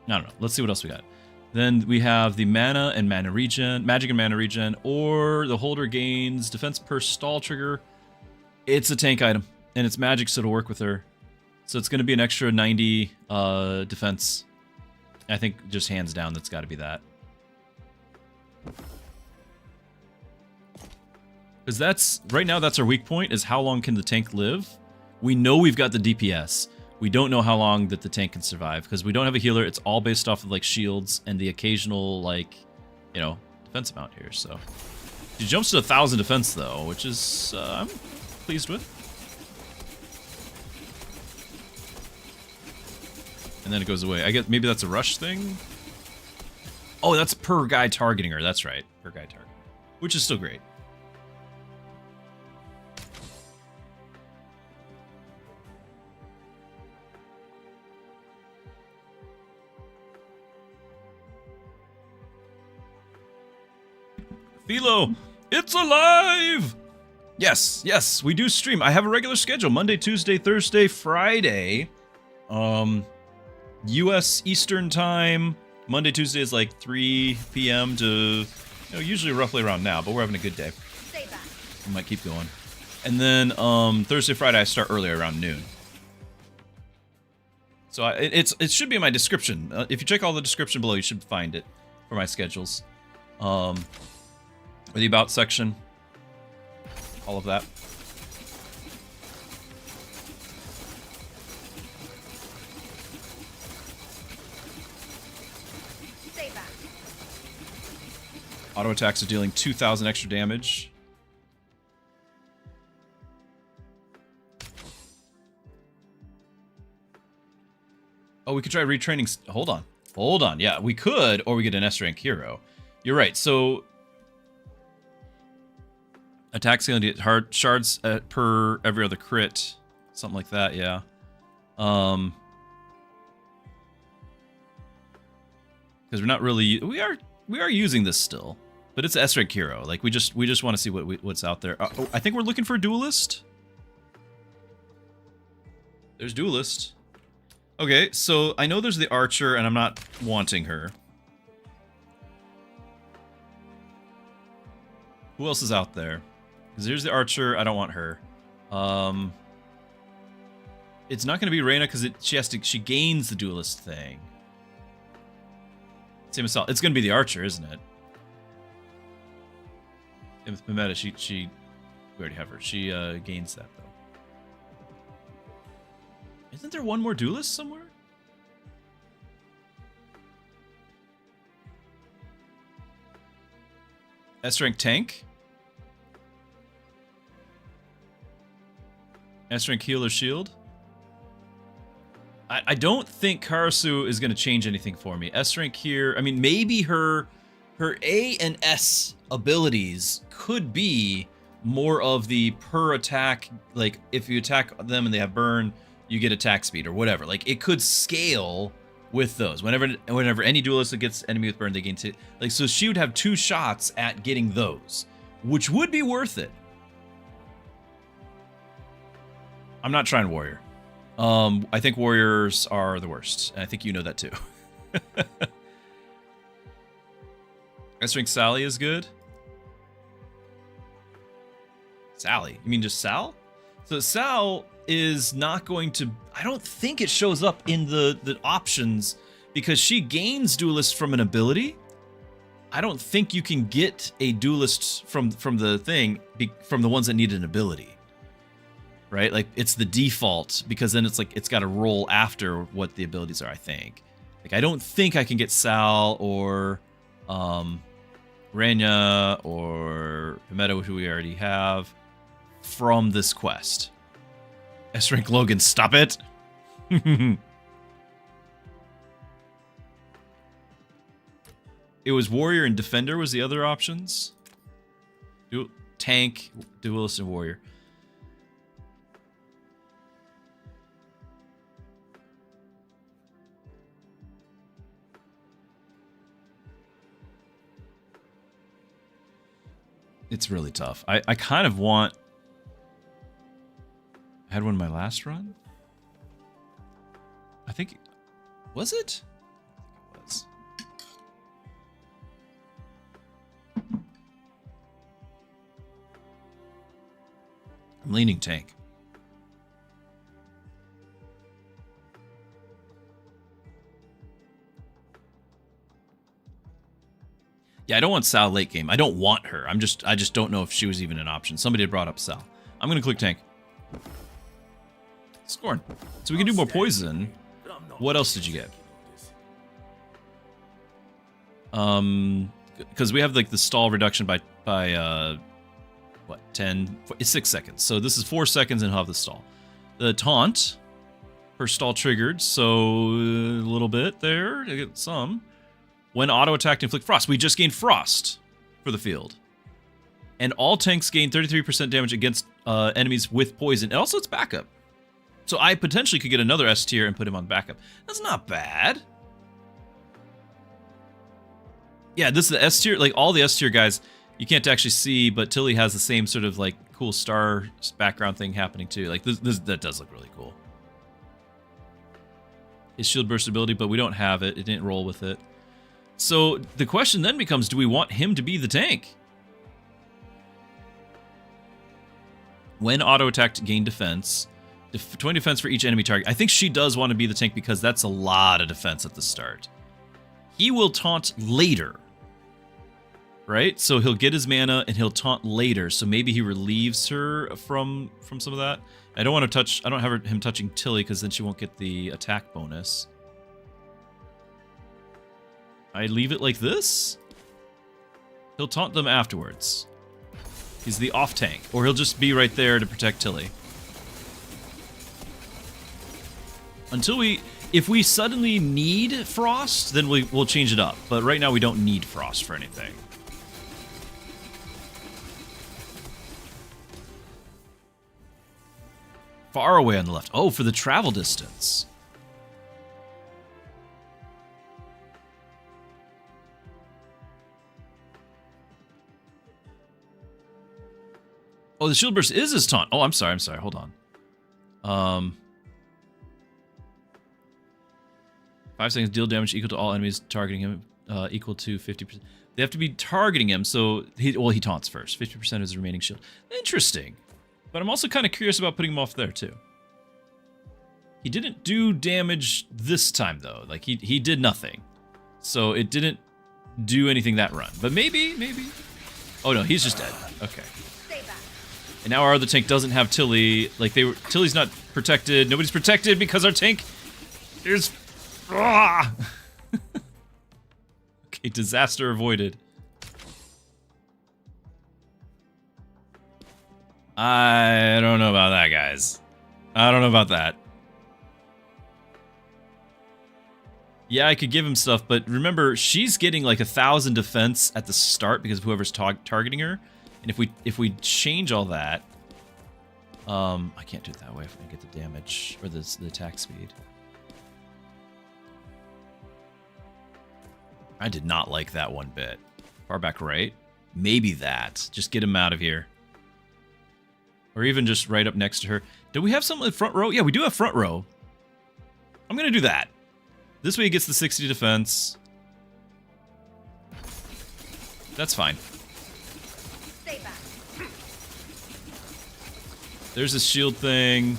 don't know. Let's see what else we got. Then we have the mana and mana regen, magic and mana regen, or the holder gains defense per stall trigger. It's a tank item, and it's magic, so it'll work with her. So it's going to be an extra 90 defense. I think just hands down, that's got to be that. Because that's, right now, that's our weak point, is how long can the tank live? We know we've got the DPS. We don't know how long that the tank can survive because we don't have a healer. It's all based off of like shields and the occasional like, you know, defense amount here. So she jumps to 1,000 defense though, which is I'm pleased with. And then it goes away. I guess maybe that's a rush thing. Oh, that's per guy targeting her. That's right, per guy target, which is still great. Philo, it's alive! Yes, yes, we do stream. I have a regular schedule. Monday, Tuesday, Thursday, Friday. US Eastern time. Monday, Tuesday is like 3 p.m. to, usually roughly around now, but we're having a good day. Stay back. We might keep going. And then Thursday, Friday, I start earlier around noon. So it should be in my description. If you check all the description below, you should find it for my schedules. Or the about section, all of that. Stay back. Auto attacks are dealing 2,000 extra damage. Oh, we could try retraining. Hold on. Yeah, we could, or we get an S rank hero. You're right. So. Attack scaling hard shards per every other crit, something like that. Yeah. Because we're not really we are using this still, but it's S rank hero. Like we just want to see what's out there. Oh, I think we're looking for a duelist. There's duelist. Okay, so I know there's the archer, and I'm not wanting her. Who else is out there? Because here's the archer. I don't want her. It's not going to be Reyna because she gains the duelist thing. Same as it's going to be the archer, isn't it? And with Mimeta, we already have her. She gains that though. Isn't there one more duelist somewhere? S rank tank. S rank healer shield. I don't think Karasu is going to change anything for me. S rank here. I mean, maybe her A and S abilities could be more of the per attack. Like if you attack them and they have burn, you get attack speed or whatever. Like it could scale with those. Whenever any duelist that gets enemy with burn, they gain 2. Like so, she would have 2 shots at getting those, which would be worth it. I'm not trying warrior. I think warriors are the worst, and I think you know that too. I think Sally is good. Sally? You mean just Sal? So Sal is not going to... I don't think it shows up in the options because she gains duelist from an ability. I don't think you can get a duelist from the thing, from the ones that need an ability. Right? Like, it's the default, because then it's like, it's got to roll after what the abilities are, I think. Like, I don't think I can get Sal or Renya or Pimetto, who we already have, from this quest. S-Rank Logan, stop it! It was Warrior and Defender was the other options. Tank, Duelist, and Warrior. It's really tough. I kind of want... I had one in my last run? I think... Was it? I think it was. I'm leaning tank. Yeah, I don't want Sal late game. I don't want her. I just don't know if she was even an option. Somebody had brought up Sal. I'm gonna click tank. Scorn. So we can do more poison. What else did you get? Because we have like the stall reduction by what, 10? It's 6 seconds. So this is 4 seconds and he'll have the stall. The taunt, her stall triggered, so a little bit there to get some. When auto-attacked, inflict frost. We just gained frost for the field. And all tanks gain 33% damage against enemies with poison. And also it's backup. So I potentially could get another S tier and put him on backup. That's not bad. Yeah, this is the S tier. Like, all the S tier guys, you can't actually see, but Tilly has the same sort of, like, cool star background thing happening, too. Like, that does look really cool. His shield burst ability, but we don't have it. It didn't roll with it. So the question then becomes, do we want him to be the tank? When auto-attacked, gain defense. 20 defense for each enemy target. I think she does want to be the tank because that's a lot of defense at the start. He will taunt later. Right? So he'll get his mana and he'll taunt later. So maybe he relieves her from some of that. I don't want to touch... I don't have him touching Tilly because then she won't get the attack bonus. I leave it like this. He'll taunt them afterwards. He's the off tank. Or he'll just be right there to protect Tilly. Until we... If we suddenly need frost, then we'll change it up. But right now we don't need frost for anything. Far away on the left. Oh, for the travel distance. Oh, the shield burst is his taunt. Oh, I'm sorry. Hold on. 5 seconds deal damage equal to all enemies targeting him, equal to 50%. They have to be targeting him, so he taunts first. 50% of his remaining shield. Interesting. But I'm also kind of curious about putting him off there, too. He didn't do damage this time, though. Like, he did nothing. So it didn't do anything that run. But maybe. Oh, no, he's just dead. Okay. And now our other tank doesn't have Tilly. Like, Tilly's not protected. Nobody's protected because our tank is... Ah! Okay, disaster avoided. I don't know about that, guys. I don't know about that. Yeah, I could give him stuff, but remember, she's getting like 1,000 defense at the start because of whoever's targeting her. And if we change all that, I can't do it that way if I get the damage or the attack speed. I did not like that one bit. Far back right? Maybe that. Just get him out of here. Or even just right up next to her. Do we have something in front row? Yeah, we do have front row. I'm going to do that. This way he gets the 60 defense. That's fine. Stay back. There's this shield thing.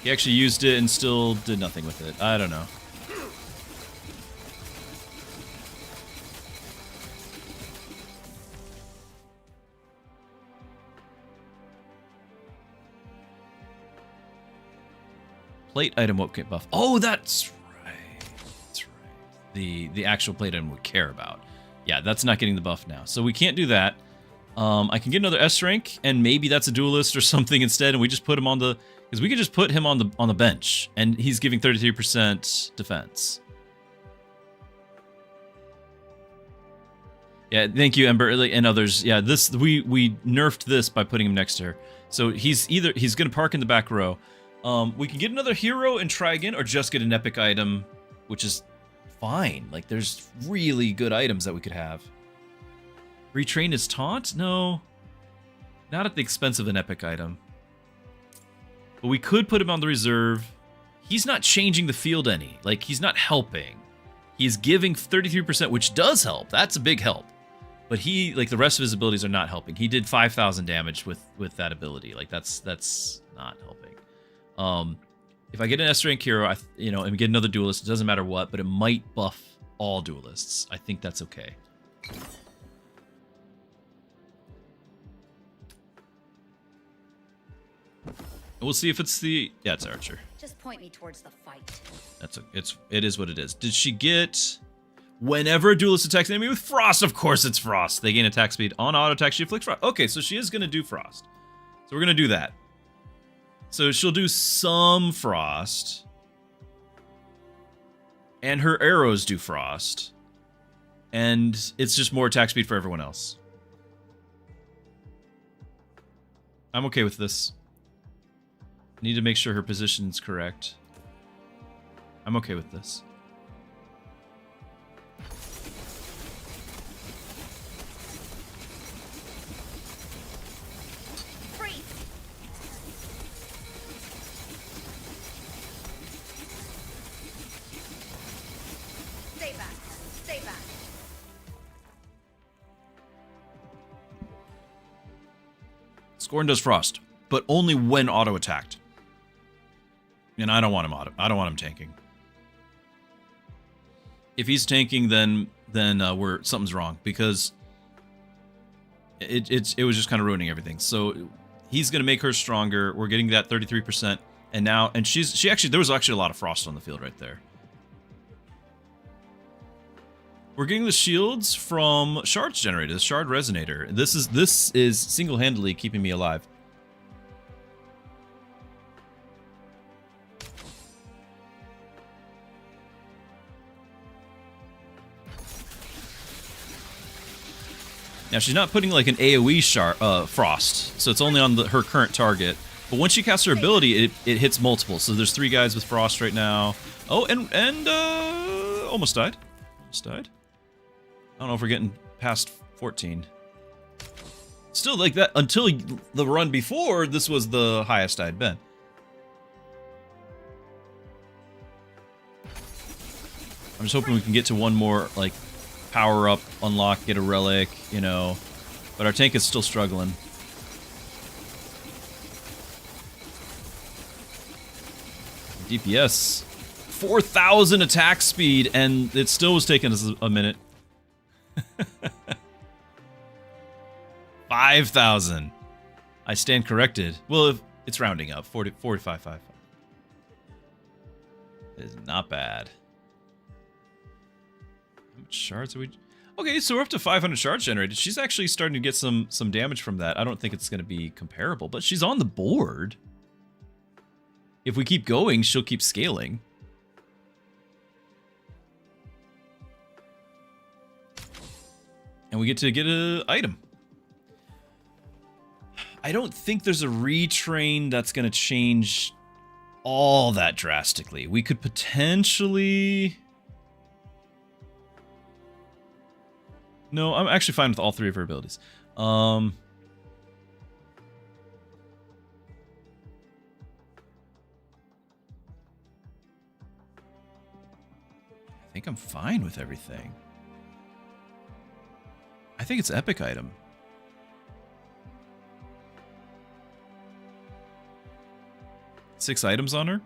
He actually used it and still did nothing with it. I don't know. Plate item won't get buff. Oh, that's right. That's right. The actual plate item we care about. Yeah, that's not getting the buff now. So we can't do that. I can get another S rank, and maybe that's a duelist or something instead, and we just put him on the... Because we could just put him on the bench, and he's giving 33% defense. Yeah, thank you, Ember and others. Yeah, this we nerfed this by putting him next to her. So he's going to park in the back row. We can get another hero and try again, or just get an epic item, which is fine. Like, there's really good items that we could have. Retrain his taunt? No. Not at the expense of an epic item. But we could put him on the reserve. He's not changing the field any. Like, he's not helping. He's giving 33%, which does help. That's a big help. But he, like, the rest of his abilities are not helping. He did 5,000 damage with that ability. Like, that's not helping. If I get an S rank hero, and we get another duelist, it doesn't matter what, but it might buff all duelists. I think that's okay. We'll see if it's the... Yeah, it's Archer. Just point me towards the fight. It is what it is. Did she get... Whenever a duelist attacks an enemy with Frost, of course it's Frost. They gain attack speed. On auto attack, she inflicts Frost. Okay, so she is going to do Frost. So we're going to do that. So she'll do some Frost. And her arrows do Frost. And it's just more attack speed for everyone else. I'm okay with this. Need to make sure her position's correct. I'm okay with this. Freeze. Stay back. Stay back. Scorn does Frost, but only when auto attacked. And I don't want him tanking. If he's tanking, then something's wrong, because it was just kind of ruining everything. So he's gonna make her stronger. We're getting that 33%, and she actually, there was actually a lot of Frost on the field right there. We're getting the shields from shards generated, the shard resonator. This is single-handedly keeping me alive. Now, she's not putting like an AoE Frost, so it's only on her current target. But once she casts her ability, it hits multiple. So there's 3 guys with Frost right now. Oh, and almost died. Almost died. I don't know if we're getting past 14. Still, like that, until the run before, this was the highest I'd been. I'm just hoping we can get to one more, like, power up, unlock, get a relic, you know. But our tank is still struggling. DPS. 4,000 attack speed, and it still was taking us a minute. 5,000. I stand corrected. Well, if it's rounding up. 45. It is not bad. How much shards are we... Okay, so we're up to 500 shards generated. She's actually starting to get some damage from that. I don't think it's going to be comparable, but she's on the board. If we keep going, she'll keep scaling. And we get to get an item. I don't think there's a retrain that's going to change all that drastically. We could potentially... No, I'm actually fine with all 3 of her abilities. think I'm fine with everything. I think it's epic item. Six items on her?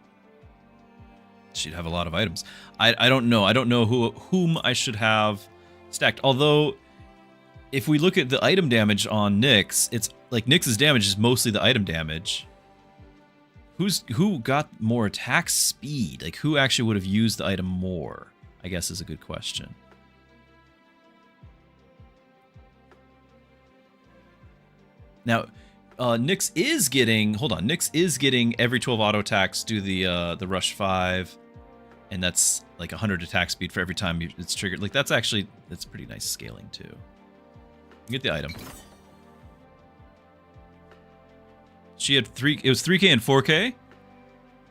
She'd have a lot of items. I don't know. I don't know whom I should have stacked. Although, if we look at the item damage on Nyx, it's like Nyx's damage is mostly the item damage. Who got more attack speed? Like, who actually would have used the item more? I guess is a good question. Now, Nyx is getting, hold on, Nyx is getting every 12 auto attacks do the rush 5, and that's like 100 attack speed for every time it's triggered. Like that's pretty nice scaling too. Get the item. She had it was 3K and 4K.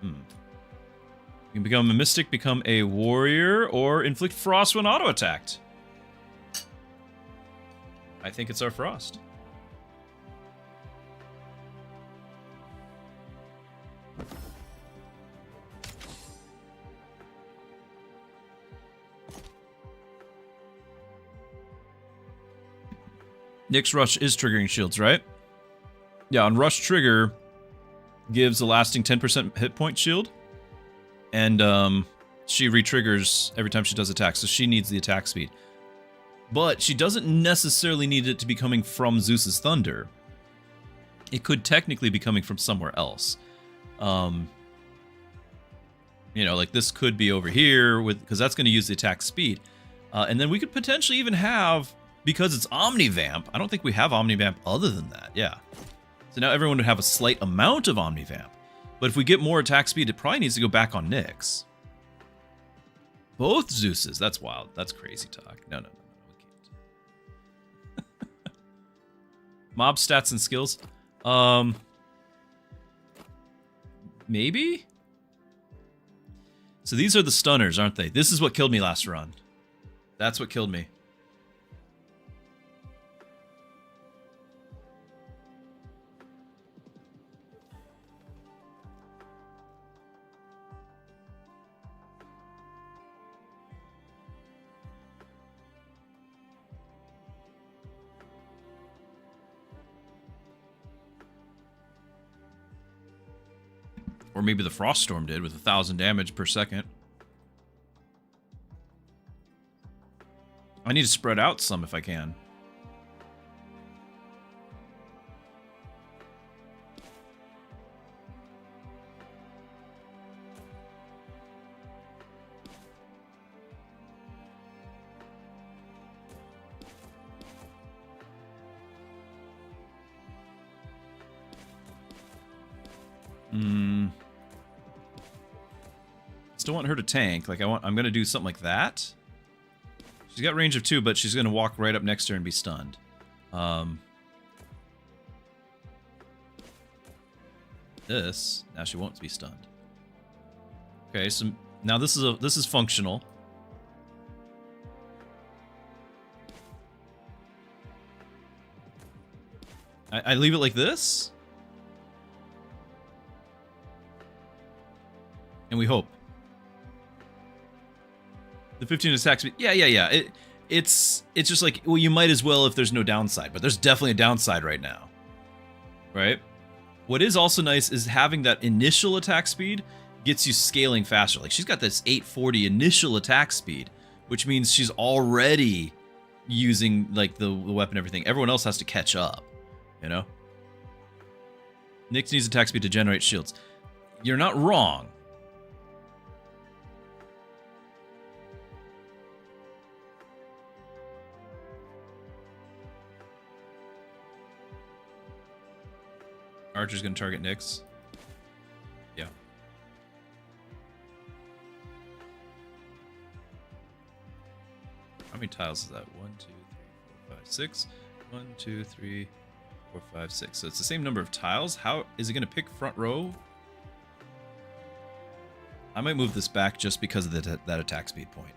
You can become a mystic, become a warrior, or inflict frost when auto attacked. I think it's our frost. Nyx Rush is triggering shields, right? Yeah, on Rush Trigger, gives a lasting 10% hit point shield. And she re-triggers every time she does attacks, so she needs the attack speed. But she doesn't necessarily need it to be coming from Zeus's Thunder. It could technically be coming from somewhere else. You know, like this could be over here, because that's going to use the attack speed. And then we could potentially even have... Because it's Omnivamp, I don't think we have Omnivamp other than that, yeah. So now everyone would have a slight amount of Omnivamp. But if we get more attack speed, it probably needs to go back on Nyx. Both Zeuses, that's wild. That's crazy talk. No, we can't. Mob stats and skills. Maybe? So these are the stunners, aren't they? This is what killed me last run. That's what killed me. Or maybe the Frost Storm did with 1,000 damage per second. I need to spread out some if I can. Still want her to tank. Like I'm gonna do something like that. She's got range of 2, but she's gonna walk right up next to her and be stunned. This now she won't be stunned. Okay, so now this is functional. I leave it like this, and we hope. The 15 attack speed. Yeah. It's just like, well, you might as well if there's no downside, but there's definitely a downside right now. Right? What is also nice is having that initial attack speed gets you scaling faster. Like she's got this 840 initial attack speed, which means she's already using like the weapon and everything. Everyone else has to catch up, you know? Nyx needs attack speed to generate shields. You're not wrong. Archer's gonna target Nyx. Yeah. How many tiles is that? 1, 2, 3, 4, 5, 6. 1, 2, 3, 4, 5, 6. So it's the same number of tiles. How is it gonna pick front row? I might move this back just because of that attack speed point.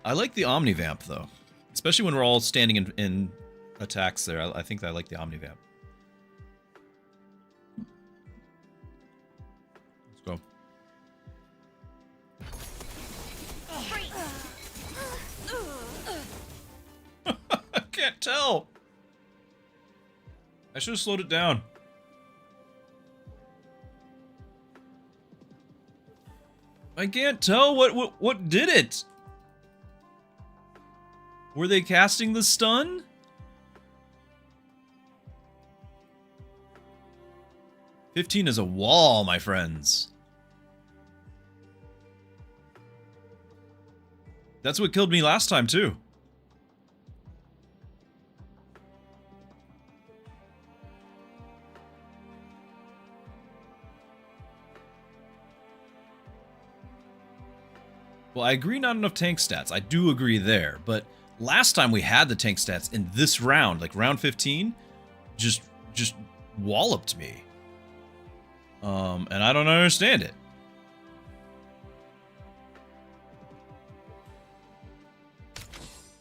I like the Omnivamp though, especially when we're all standing in attacks there. I think I like the Omnivamp. Go. can't tell. I should have slowed it down. I can't tell what did it. Were they casting the stun? $15 is a wall, my friends. That's what killed me last time, too. Well, I agree not enough tank stats. I do agree there, but last time we had the tank stats in this round, like round 15, just walloped me. And I don't understand it.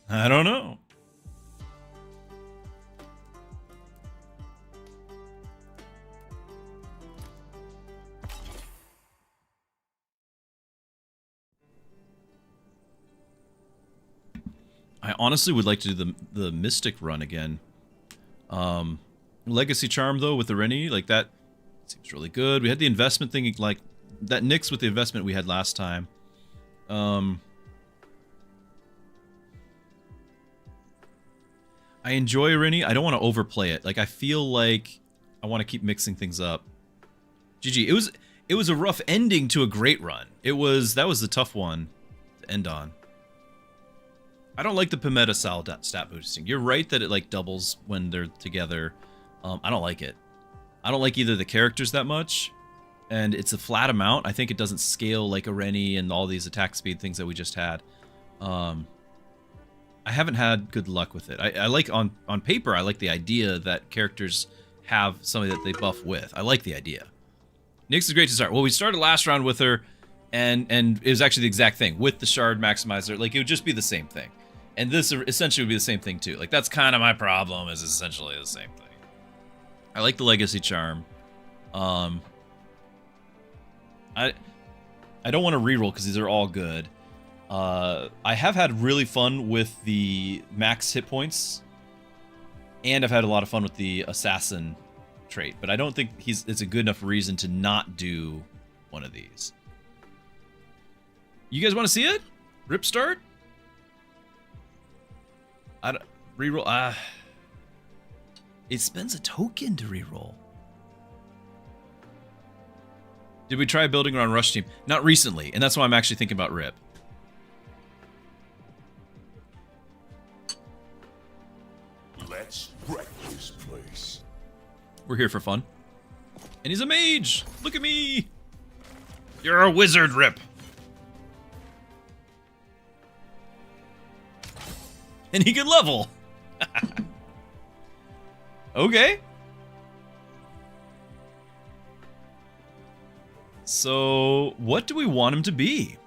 I don't know. I honestly would like to do the Mystic run again. Legacy Charm, though, with the Rennie, like that seems really good. We had the investment thing, like that Nyx with the investment we had last time. I enjoy Rennie. I don't want to overplay it. Like, I feel like I want to keep mixing things up. GG. It was a rough ending to a great run. That was the tough one to end on. I don't like the Pimetta style stat boosting. You're right that it like doubles when they're together. I don't like it. I don't like either the characters that much, and it's a flat amount. I think it doesn't scale like a Rennie and all these attack speed things that we just had. I haven't had good luck with it. I like on paper, I like the idea that characters have somebody that they buff with. I like the idea. Nyx is great to start. Well, we started last round with her, and it was actually the exact thing with the Shard Maximizer. Like, it would just be the same thing. And this essentially would be the same thing too. Like, that's kind of my problem, is essentially the same thing. I like the Legacy Charm. I don't want to reroll because these are all good. I have had really fun with the max hit points, and I've had a lot of fun with the Assassin trait, but I don't think it's a good enough reason to not do one of these. You guys want to see it? Rip start? I don't reroll. It spends a token to reroll. Did we try building around Rush Team? Not recently, and that's why I'm actually thinking about Rip. Let's wreck this place. We're here for fun. And he's a mage! Look at me! You're a wizard, Rip! And he can level! Okay. So, what do we want him to be?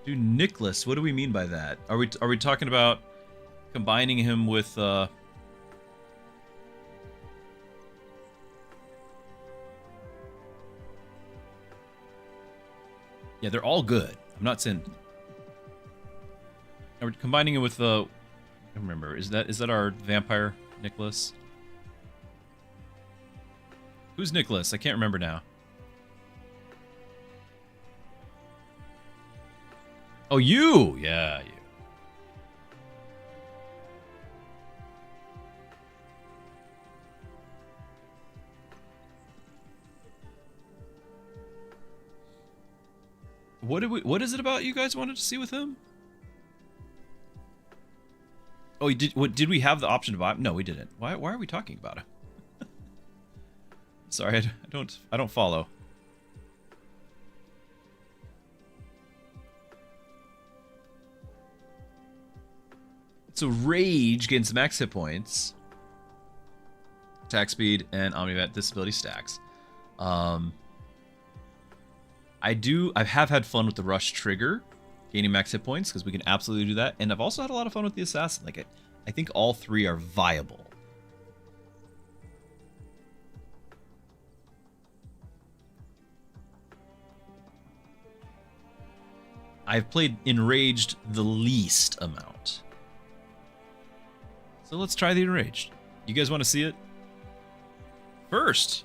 Dude, Nicholas, what do we mean by that? Are we talking about combining him with Yeah, they're all good. I'm not saying. Are we combining it with I don't remember. Is that our vampire Nicholas? Who's Nicholas? I can't remember now. Oh, you! Yeah, you. What is it about you guys wanted to see with him? Oh, did we have the option to buy him? No, we didn't. Why are we talking about him? Sorry, I don't follow. So Rage gains max hit points, attack speed, and Omni-Event disability stacks. I have had fun with the Rush trigger, gaining max hit points, because we can absolutely do that. And I've also had a lot of fun with the Assassin. Like, I think all three are viable. I've played Enraged the least amount. So let's try the Enraged. You guys want to see it? First.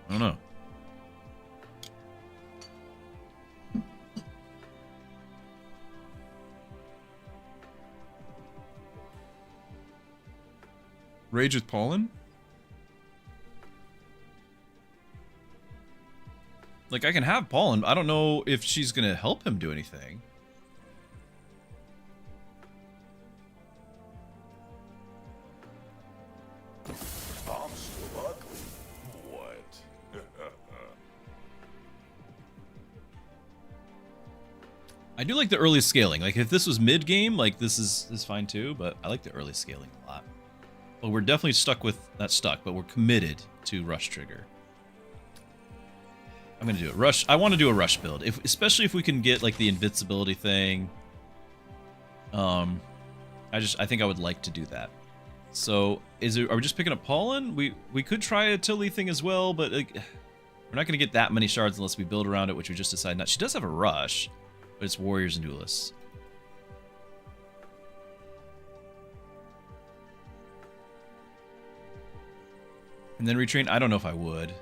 I don't know. Rage with Pollen? Like, I can have Pollen. I don't know if she's gonna help him do anything. I'm still ugly. What? I do like the early scaling. Like, if this was mid-game, like, this is fine too, but I like the early scaling a lot. But we're definitely stuck with... Not stuck, but we're committed to Rush Trigger. I'm gonna do it. Rush. I want to do a Rush build, especially if we can get, like, the invincibility thing. I think I would like to do that. So, are we just picking up Pollen? We could try a Tilly thing as well, but, like, we're not gonna get that many shards unless we build around it, which we just decided not. She does have a Rush, but it's Warriors and Duelists. And then retrain? I don't know if I would.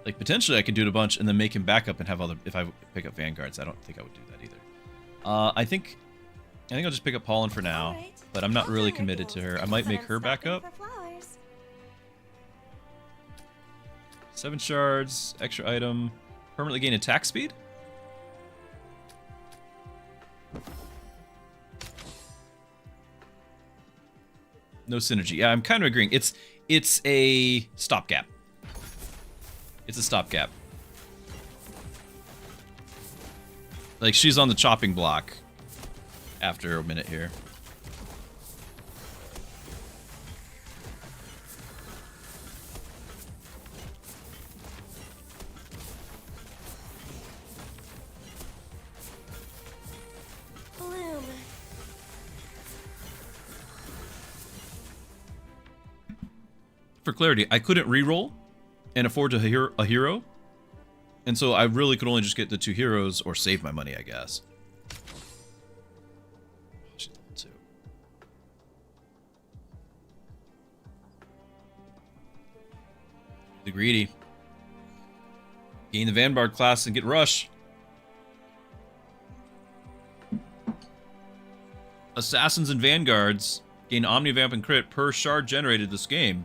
Like, potentially I could do it a bunch and then make him back up and have other... If I pick up Vanguards, I don't think I would do that either. I think I'll just pick up Pollen for now, but I'm not really committed to her. I might make her back up. 7 shards, extra item, permanently gain attack speed? No synergy. Yeah, I'm kind of agreeing. It's a stopgap. It's a stopgap. Like, she's on the chopping block after a minute here. Bloom. For clarity, I couldn't reroll and afford a hero, and so I really could only just get the 2 heroes or save my money, I guess. She's level 2. The greedy. Gain the Vanguard class and get Rush. Assassins and Vanguards gain Omnivamp and crit per shard generated this game.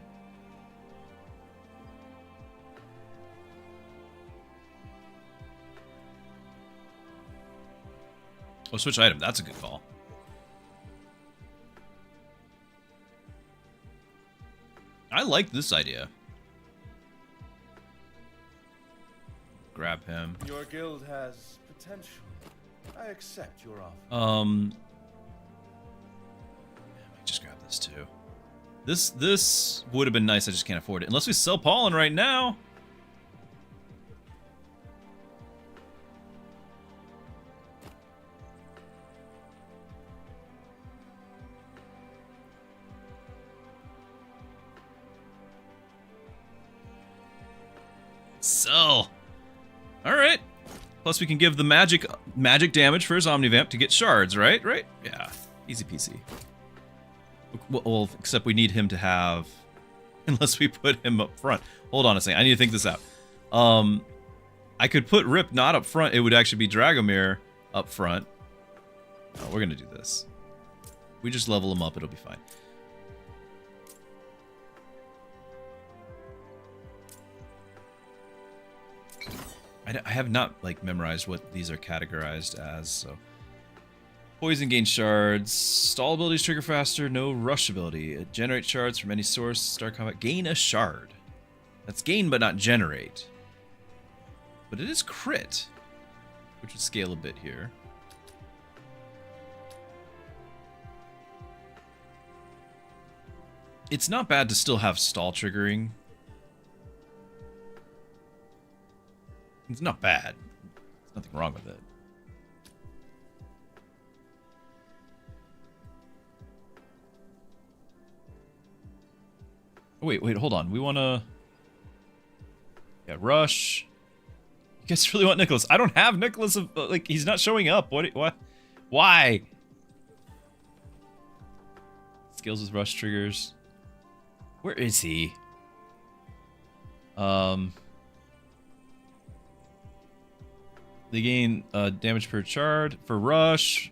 Oh, switch item. That's a good call. I like this idea. Grab him. Your guild has potential. I accept your offer. Just grab this too. This would have been nice. I just can't afford it unless we sell Pollen right now. Sell. All right. Plus we can give the magic damage for his Omnivamp to get shards, right? Right? Yeah. Easy peasy. Well, except we need him to have... Unless we put him up front. Hold on a second. I need to think this out. I could put Rip not up front. It would actually be Dragomir up front. No, we're going to do this. We just level him up. It'll be fine. I have not, like, memorized what these are categorized as, so... Poison gains shards. Stall abilities trigger faster. No rush ability. It generates shards from any source. Start combat. Gain a shard. That's gain but not generate. But it is crit, which would scale a bit here. It's not bad to still have stall triggering. It's not bad. There's nothing wrong with it. Oh, wait, hold on. We want to... Yeah, rush. You guys really want Nicholas? I don't have Nicholas. Like, he's not showing up. What? Why? Skills with rush triggers. Where is he? They gain damage per chard for rush.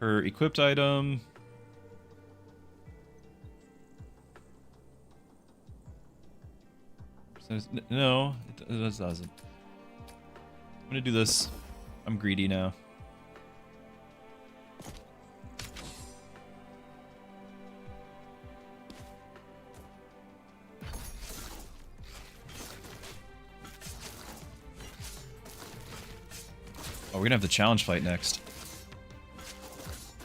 Per equipped item. No, it doesn't. I'm gonna do this. I'm greedy now. Oh, we're gonna have the challenge fight next.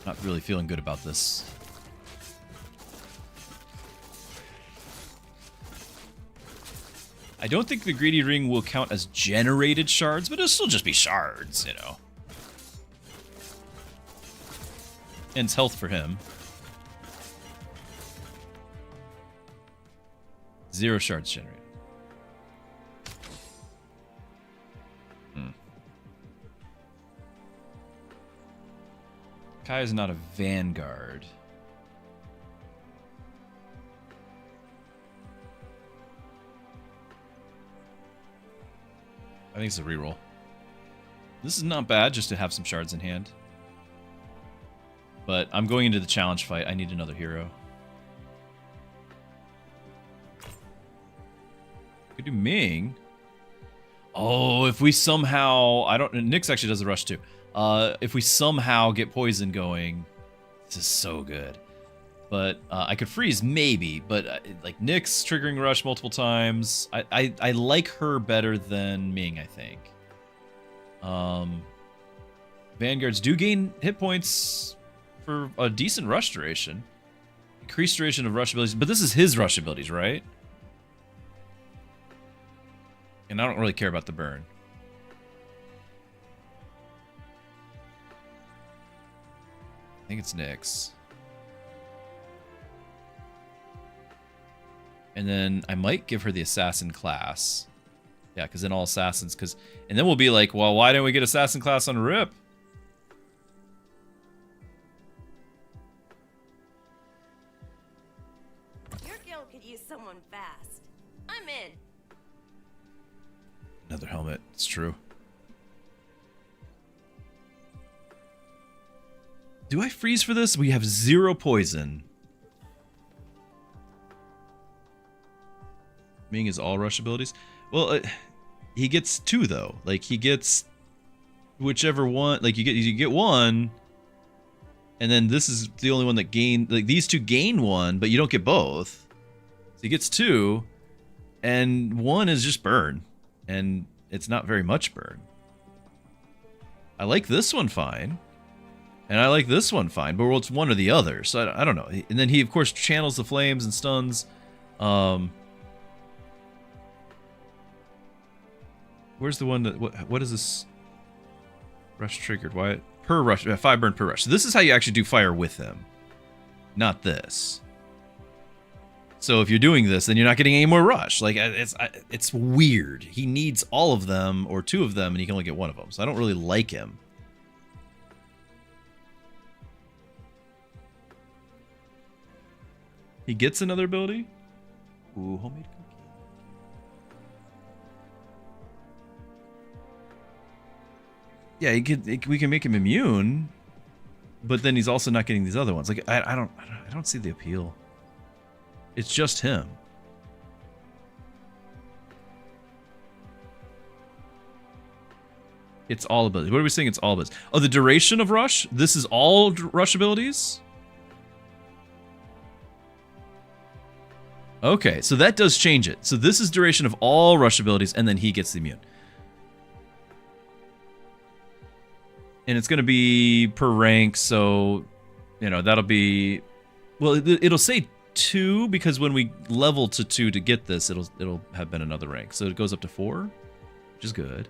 Not really feeling good about this. I don't think the greedy ring will count as generated shards, but it'll still just be shards, you know. And it's health for him. 0 shards generated. Kai is not a vanguard. I think it's a reroll. This is not bad just to have some shards in hand. But I'm going into the challenge fight. I need another hero. Could do Ming. Oh, if we somehow... Nyx actually does the rush too. If we somehow get poison going... This is so good. But I could freeze maybe, but like Nyx triggering rush multiple times. I like her better than Ming, I think. Vanguards do gain hit points for a decent rush duration. Increased duration of rush abilities, but this is his rush abilities, right? And I don't really care about the burn. I think it's Nyx. And then I might give her the assassin class. Yeah, because then all assassins, and then we'll be like, well, why didn't we get assassin class on Rip? Your guild could use someone fast. I'm in. Another helmet, it's true. Do I freeze for this? We have 0 poison. Ming is all rush abilities. Well, he gets 2 though. Like he gets whichever one. Like you get 1, and then this is the only one that gain. Like these 2 gain 1, but you don't get both. So he gets 2, and 1 is just burn, and it's not very much burn. I like this one fine, and I like this one fine, but well, it's one or the other. So I don't know. And then he of course channels the flames and stuns. Where's the one that... What is this? Rush triggered. Why? Per rush. 5 burn per rush. So this is how you actually do fire with him. Not this. So if you're doing this, then you're not getting any more rush. Like, it's weird. He needs all of them, or 2 of them, and he can only get 1 of them. So I don't really like him. He gets another ability? Ooh, homemade cookie. Yeah, we can make him immune, but then he's also not getting these other ones. Like I don't see the appeal. It's just him. It's all abilities. What are we saying? It's all abilities. Oh, the duration of rush. This is all rush abilities. Okay, so that does change it. So this is duration of all rush abilities, and then he gets the immune. And it's going to be per rank, so, you know, that'll be... Well, it'll say 2, because when we level to 2 to get this, it'll have been another rank. So it goes up to 4, which is good.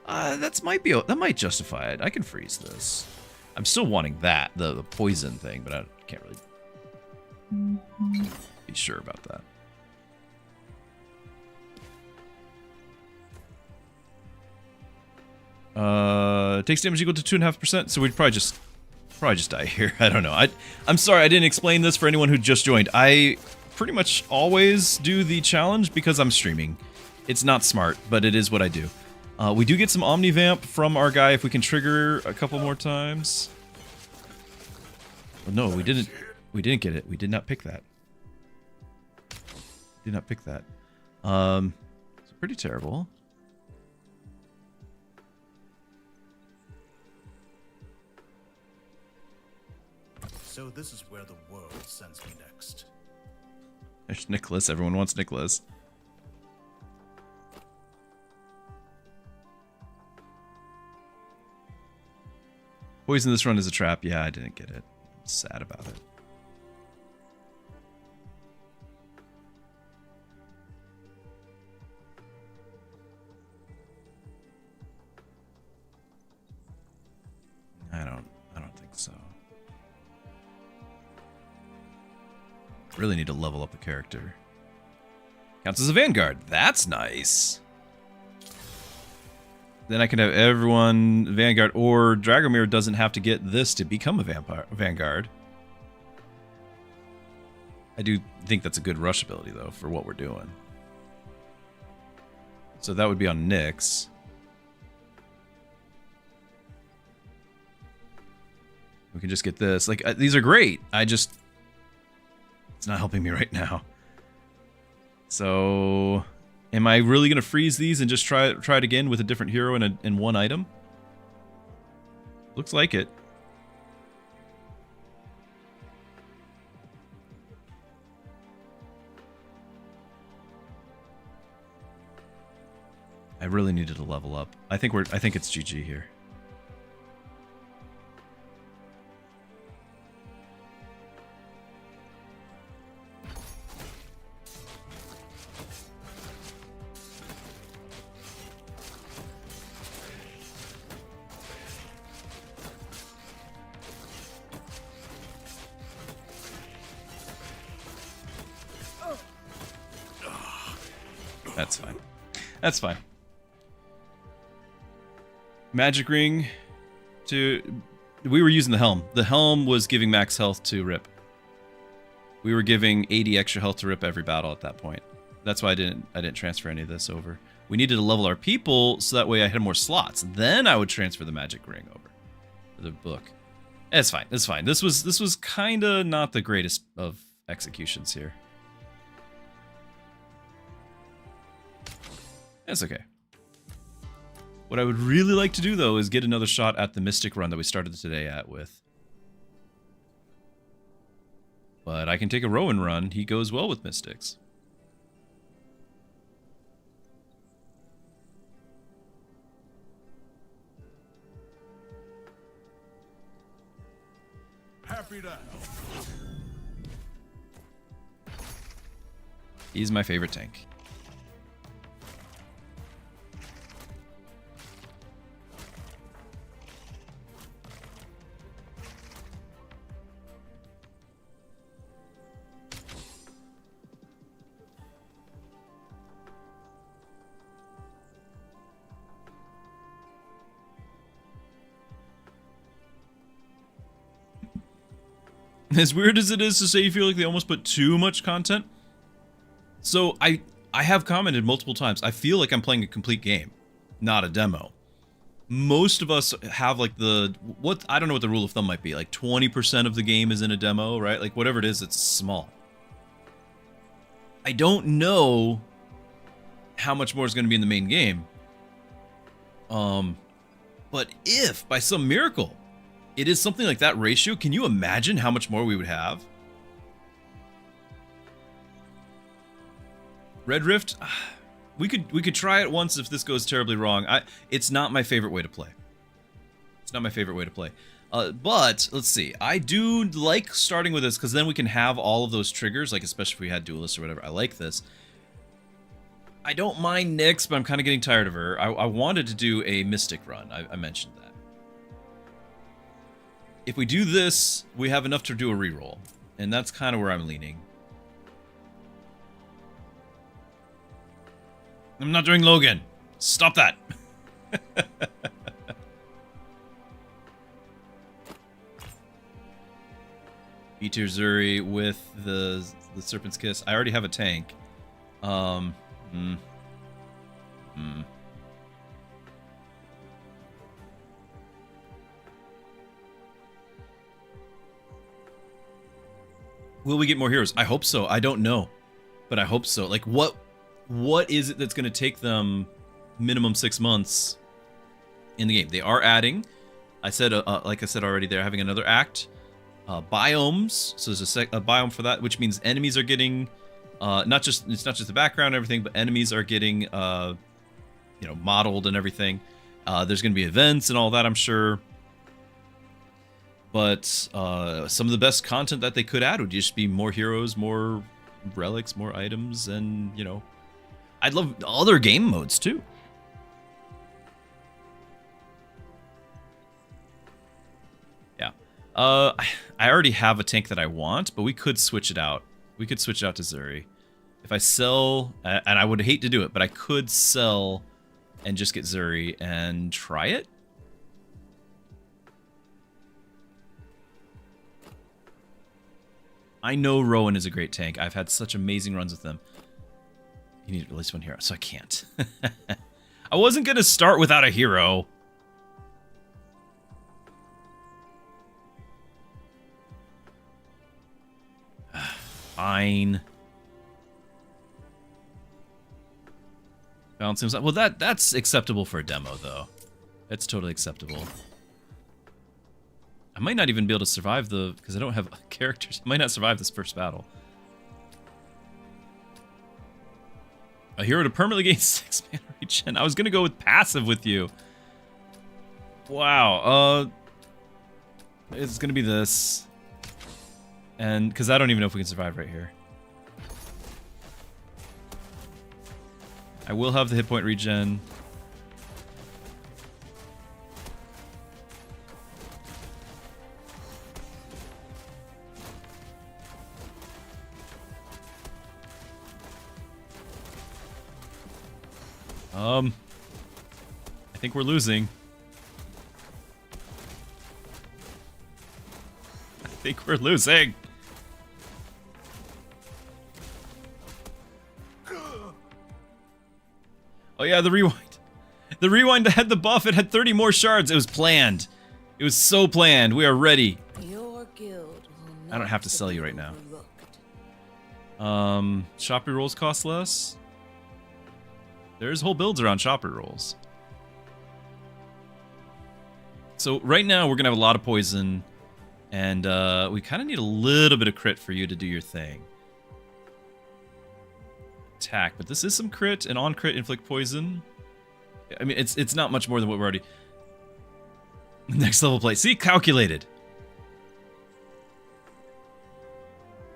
That might justify it. I can freeze this. I'm still wanting that, the poison thing, but I can't really... be sure about that. Takes damage equal to 2.5%, so we'd probably just die here. I don't know. I'm sorry I didn't explain this for anyone who just joined. I pretty much always do the challenge because I'm streaming. It's not smart, but it is what I do. We do get some Omnivamp from our guy if we can trigger a couple more times. Oh, no, we didn't. We didn't get it. We did not pick that. Did not pick that. It's pretty terrible. So this is where the world sends me next. There's Nicholas. Everyone wants Nicholas. Poison this run is a trap. Yeah, I didn't get it. I'm sad about it. I don't think so. Really need to level up the character. Counts as a Vanguard. That's nice. Then I can have everyone Vanguard, or Dragomir doesn't have to get this to become a Vanguard. I do think that's a good rush ability, though, for what we're doing. So that would be on Nyx. We can just get this. Like, these are great. It's not helping me right now. So, am I really going to freeze these and just try it again with a different hero and one item? Looks like it. I really needed to level up. I think it's GG here. That's fine. That's fine. Magic ring to... We were using the helm. The helm was giving max health to Rip. We were giving 80 extra health to Rip every battle at that point. That's why I didn't transfer any of this over. We needed to level our people so that way I had more slots. Then I would transfer the magic ring over. The book. It's fine. It's fine. This was kind of not the greatest of executions here. That's okay. What I would really like to do, though, is get another shot at the Mystic run that we started today with. But I can take a Rowan run. He goes well with Mystics. Happy to help. He's my favorite tank. As weird as it is to say you feel like they almost put too much content. So I have commented multiple times. I feel like I'm playing a complete game, not a demo. Most of us have like I don't know what the rule of thumb might be. Like 20% of the game is in a demo, right? Like whatever it is, it's small. I don't know how much more is going to be in the main game. But if by some miracle it is something like that ratio, can you imagine how much more we would have? Red Rift, we could try it once if this goes terribly wrong. It's not my favorite way to play. It's not my favorite way to play. But let's see. I do like starting with this because then we can have all of those triggers, like especially if we had duelists or whatever. I like this. I don't mind Nyx, but I'm kind of getting tired of her. I wanted to do a Mystic run. I mentioned that. If we do this, we have enough to do a reroll, and that's kind of where I'm leaning. I'm not doing Logan. Stop that. B-tier Zuri with the Serpent's Kiss. I already have a tank. Will we get more heroes? I hope so. I don't know, but I hope so. Like, what is it that's going to take them minimum 6 months in the game? They are adding. I said, like I said already, they're having another act. Biomes. So there's a biome for that, which means enemies are getting, it's not just the background and everything, but enemies are getting, you know, modeled and everything. There's going to be events and all that, I'm sure. But some of the best content that they could add would just be more heroes, more relics, more items, and, you know, I'd love other game modes too. Yeah. I already have a tank that I want, but we could switch it out. We could switch it out to Zuri. If I sell, and I would hate to do it, but I could sell and just get Zuri and try it. I know Rowan is a great tank. I've had such amazing runs with them. You need at least one hero, so I can't. I wasn't going to start without a hero. Fine. Balance seems like, well, that's acceptable for a demo, though. That's totally acceptable. I might not even be able to survive because I don't have characters. I might not survive this first battle. A hero to permanently gain 6 mana regen. I was gonna go with passive with you. Wow. It's gonna be this, and because I don't even know if we can survive right here. I will have the hit point regen. I think we're losing. I think we're losing. Oh yeah, the rewind. The rewind had the buff. It had 30 more shards. It was planned. It was so planned. We are ready. Your guild will I don't have to sell you right now. Shop rerolls cost less. There's whole builds around shop rerolls. So right now we're gonna have a lot of poison, and we kind of need a little bit of crit for you to do your thing. Attack, but this is some crit, and on crit inflict poison. I mean, it's not much more than what we're already. Next level play. See, calculated.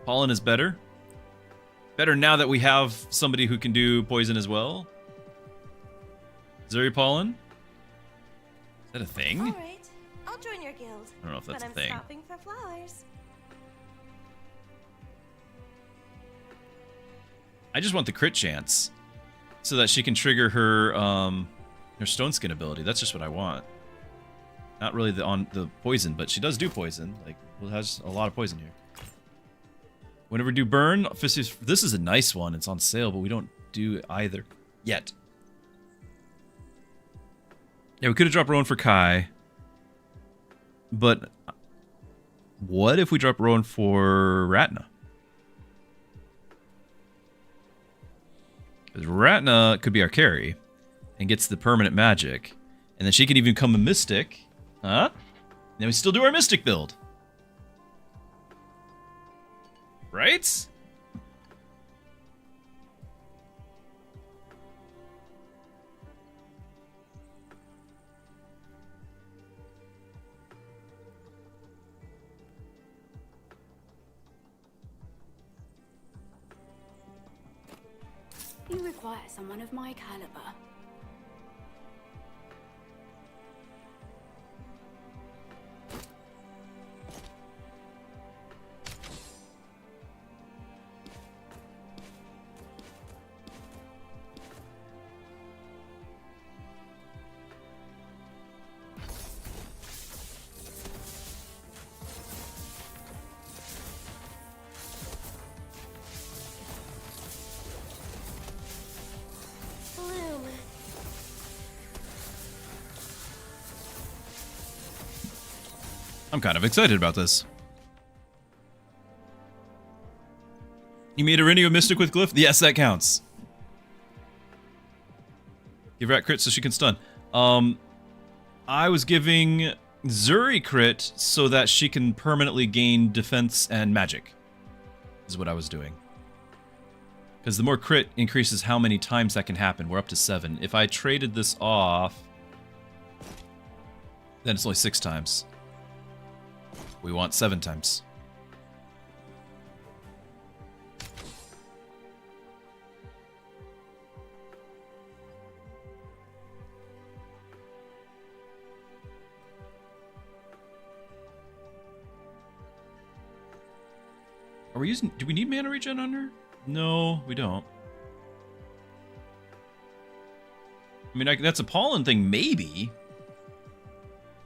Pollen is better. Better now that we have somebody who can do poison as well. Zuri Pollen? Is that a thing? All right, I'll join your guild. I don't know if that's but a thing. I'm stopping for flowers. I just want the crit chance, so that she can trigger her stone skin ability. That's just what I want. Not really the poison, but she does do poison. Like, well, it has a lot of poison here. Whenever we do burn, this is a nice one. It's on sale, but we don't do either yet. Yeah, we could have dropped Rowan for Kai, but what if we drop Rowan for Ratna? Because Ratna could be our carry and gets the permanent magic, and then she can even become a mystic, huh? And then we still do our mystic build, right? You require someone of my caliber. I'm kind of excited about this. You made Arinio Mystic with Glyph? Yes, that counts. Give Rat crit so she can stun. I was giving Zuri crit so that she can permanently gain defense and magic. Is what I was doing. Because the more crit increases how many times that can happen. We're up to 7. If I traded this off, then it's only 6 times. We want 7 times. Are we using... Do we need mana regen on her? No, we don't. I mean, that's a pollen thing, maybe.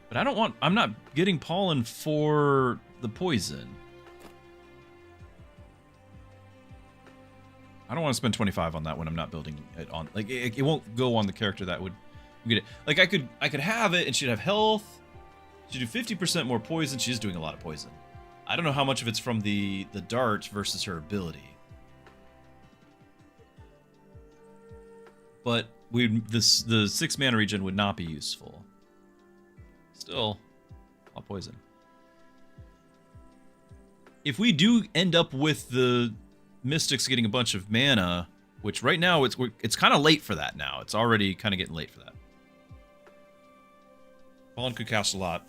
But I don't want... I'm not getting pollen for the poison. I don't want to spend 25 on that when I'm not building it on... Like, it won't go on the character that would get it. Like, I could have it, and she'd have health. She'd do 50% more poison. She's doing a lot of poison. I don't know how much of it's from the dart versus her ability. But the 6 mana regen would not be useful. Still, a lot of poison. If we do end up with the Mystics getting a bunch of mana, which right now it's kind of late for that now. It's already kind of getting late for that. Pollen could cast a lot.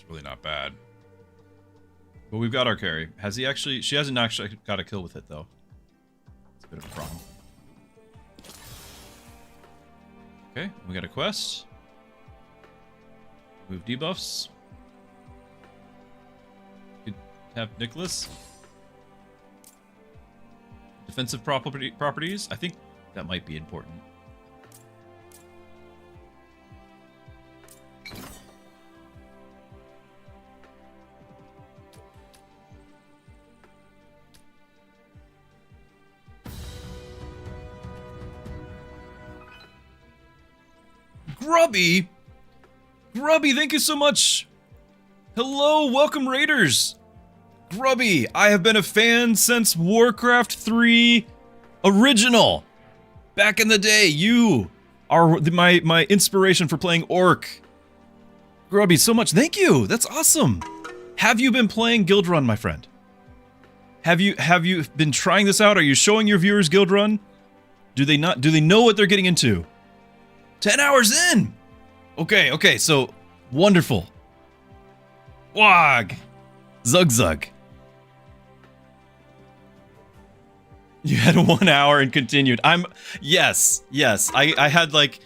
Really not bad. But we've got our carry. Has he actually... She hasn't actually got a kill with it, though. It's a bit of a problem. Okay, we got a quest. Move debuffs. Could have Nicholas. Defensive properties. I think that might be important. Grubby! Grubby, thank you so much! Hello, welcome Raiders! Grubby, I have been a fan since Warcraft 3 Original! Back in the day, you are my inspiration for playing Orc. Grubby, so much, thank you! That's awesome! Have you been playing Guildrun, my friend? Have you been trying this out? Are you showing your viewers Guildrun? Do they know what they're getting into? 10 hours in! Okay, so, wonderful. Wog! Zug. You had 1 hour and continued. Yes, I had like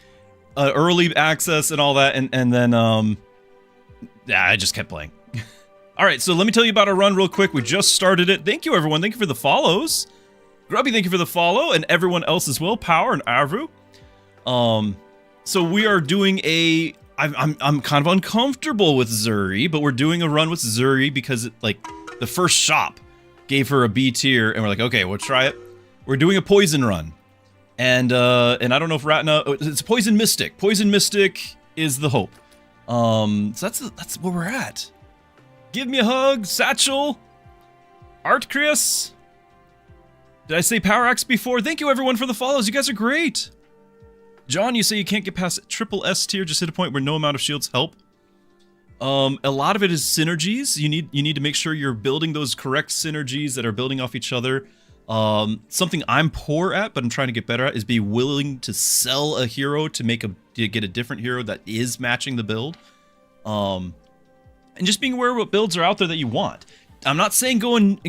early access and all that, and then, yeah, I just kept playing. Alright, so let me tell you about our run real quick. We just started it. Thank you, everyone. Thank you for the follows. Grubby, thank you for the follow, and everyone else as well. Power and Arvu. So we are doing I'm kind of uncomfortable with Zuri, but we're doing a run with Zuri because the first shop gave her a B tier, and we're like, okay, we'll try it. We're doing a poison run, and I don't know if Ratna, it's Poison Mystic. Poison Mystic is the hope. So that's where we're at. Give me a hug, Satchel, Art Chris. Did I say Power Axe before? Thank you everyone for the follows. You guys are great. John, you say you can't get past triple S tier, just hit a point where no amount of shields help. A lot of it is synergies. You need to make sure you're building those correct synergies that are building off each other. Something I'm poor at, but I'm trying to get better at, is be willing to sell a hero to get a different hero that is matching the build. And just being aware of what builds are out there that you want. I'm not saying go and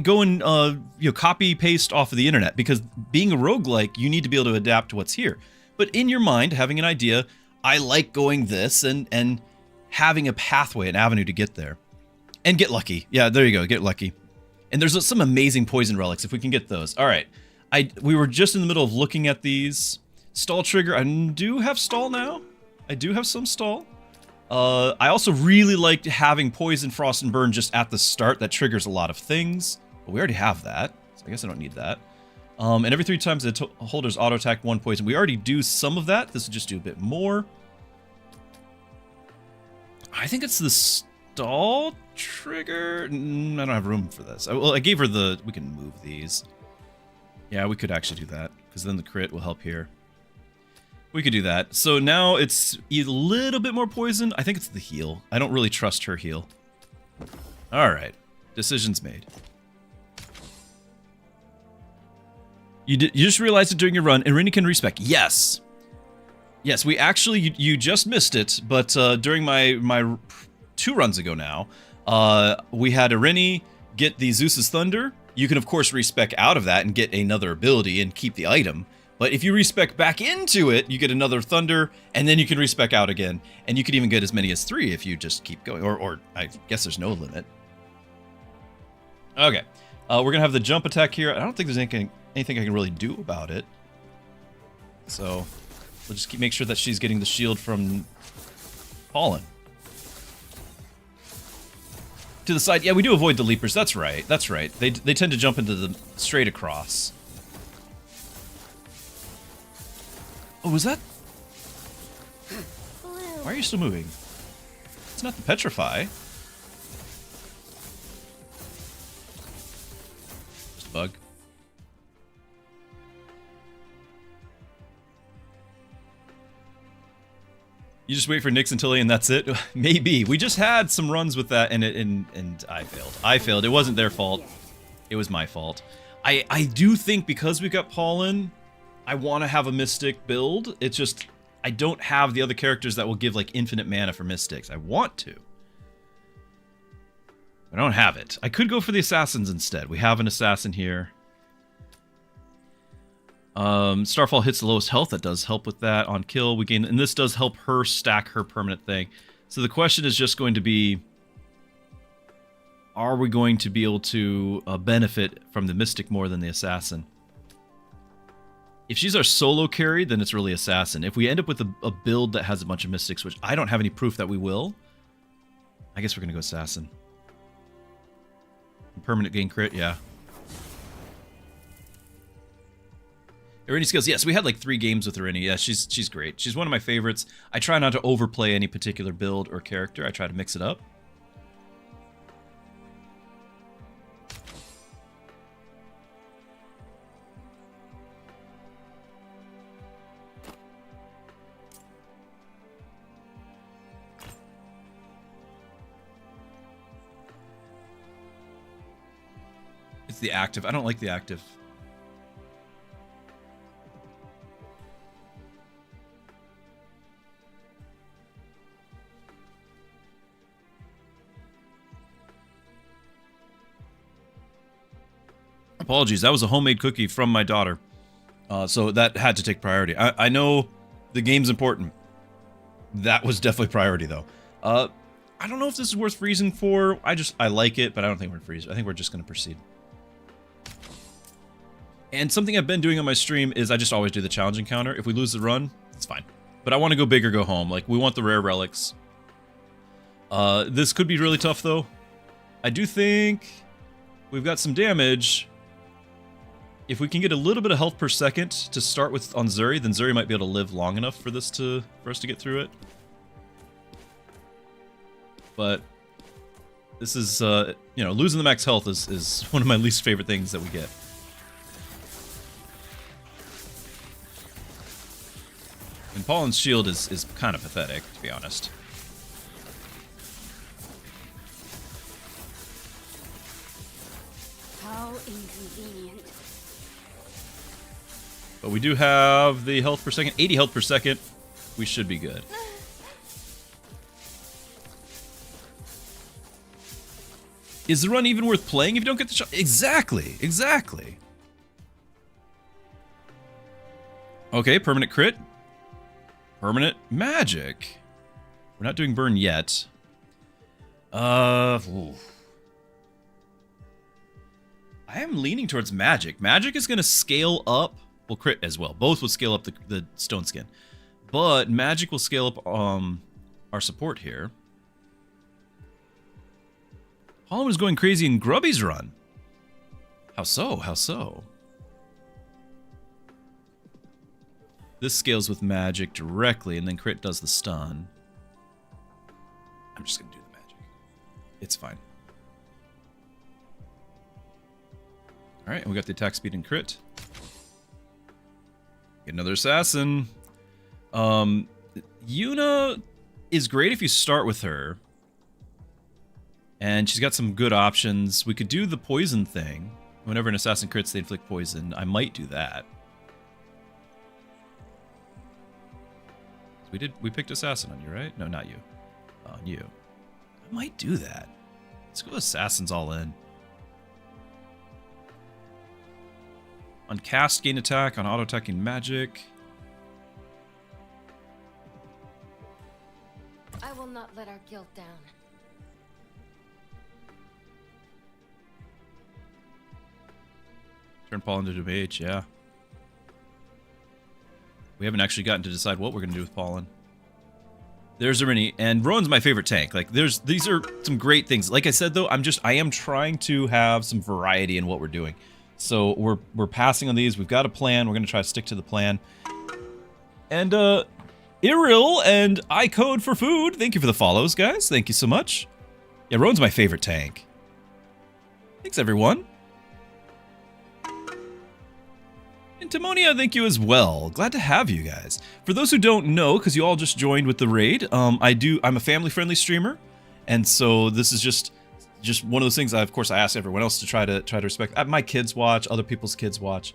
copy paste off of the internet, because being a roguelike, you need to be able to adapt to what's here. But in your mind, having an idea, I like going this, and having a pathway, an avenue to get there. And get lucky. Yeah, there you go, get lucky. And there's some amazing poison relics, if we can get those. Alright, we were just in the middle of looking at these. Stall trigger, I do have stall now. I do have some stall. I also really liked having Poison, Frost, and Burn just at the start. That triggers a lot of things. But we already have that, so I guess I don't need that. And every 3 times the holders auto-attack 1 poison. We already do some of that. This will just do a bit more. I think it's the stall trigger. I don't have room for this. Well, I gave her the... We can move these. Yeah, we could actually do that, because then the crit will help here. We could do that. So now it's a little bit more poison. I think it's the heal. I don't really trust her heal. Alright. Decisions made. You just realized it during your run, and Rini can respec. Yes. Yes, we actually, you just missed it, but during my 2 runs ago now, we had Rini get the Zeus's Thunder. You can, of course, respec out of that and get another ability and keep the item. But if you respec back into it, you get another Thunder, and then you can respec out again. And you could even get as many as 3 if you just keep going. Or I guess there's no limit. Okay. We're going to have the jump attack here. I don't think there's anything I can really do about it. So we'll just make sure that she's getting the shield from Fallen. To the side. Yeah, we do avoid the leapers. That's right. That's right. They tend to jump into the straight across. Oh, was that? Why are you still moving? It's not the petrify. Just a bug. You just wait for Nyx and Tilly and that's it? Maybe. We just had some runs with that and I failed. I failed. It wasn't their fault. It was my fault. I do think because we got Pollen, I want to have a Mystic build. It's just, I don't have the other characters that will give like infinite mana for Mystics. I want to. I don't have it. I could go for the Assassins instead. We have an Assassin here. Starfall hits the lowest health. That does help with that on kill. We gain, and this does help her stack her permanent thing. So the question is just going to be, are we going to be able to benefit from the Mystic more than the Assassin? If she's our solo carry, then it's really Assassin. If we end up with a build that has a bunch of Mystics, which I don't have any proof that we will, I guess we're going to go Assassin. Permanent gain crit, yeah. Irene skills, yes, we had like 3 games with Irene. Yeah, she's great. She's one of my favorites. I try not to overplay any particular build or character. I try to mix it up. It's the active. I don't like the active. Apologies, that was a homemade cookie from my daughter. So that had to take priority. I know the game's important. That was definitely priority, though. I don't know if this is worth freezing for. I like it, but I don't think we're gonna freeze. I think we're just going to proceed. And something I've been doing on my stream is I just always do the challenge encounter. If we lose the run, it's fine. But I want to go big or go home. Like, we want the rare relics. This could be really tough, though. I do think we've got some damage. If we can get a little bit of health per second to start with on Zuri, then Zuri might be able to live long enough for this for us to get through it. But this is, you know, losing the max health is one of my least favorite things that we get. And Pollen's shield is kind of pathetic, to be honest. How inconvenient. But we do have the health per second, 80 health per second. We should be good. Is the run even worth playing if you don't get the shot? Exactly, exactly. Okay, permanent crit. Permanent magic. We're not doing burn yet. Ooh. I am leaning towards magic. Magic is going to scale up. Well, crit as well. Both will scale up the stone skin. But magic will scale up our our support here. Holland was going crazy in Grubby's run. How so? How so? This scales with magic directly, and then crit does the stun. I'm just going to do the magic. It's fine. Alright, and we got the attack speed and crit. Get another assassin. Yuna is great if you start with her. And she's got some good options. We could do the poison thing. Whenever an assassin crits, they inflict poison. I might do that. We picked assassin on you, right? No, not you. On you. I might do that. Let's go assassins all in. On cast, gain attack. On auto attacking magic. I will not let our guild down. Turn Paul into mage, yeah. We haven't actually gotten to decide what we're going to do with Pollen. There's Arini, and Rowan's my favorite tank. Like, these are some great things. Like I said, though, I am trying to have some variety in what we're doing. So we're passing on these. We've got a plan. We're going to try to stick to the plan. And Iril and iCode for food. Thank you for the follows, guys. Thank you so much. Yeah, Rowan's my favorite tank. Thanks, everyone. And Timonia, thank you as well. Glad to have you guys. For those who don't know, because you all just joined with the raid, I'm a family-friendly streamer, and so this is just one of those things. Of course, I ask everyone else to try to respect. My kids watch, other people's kids watch,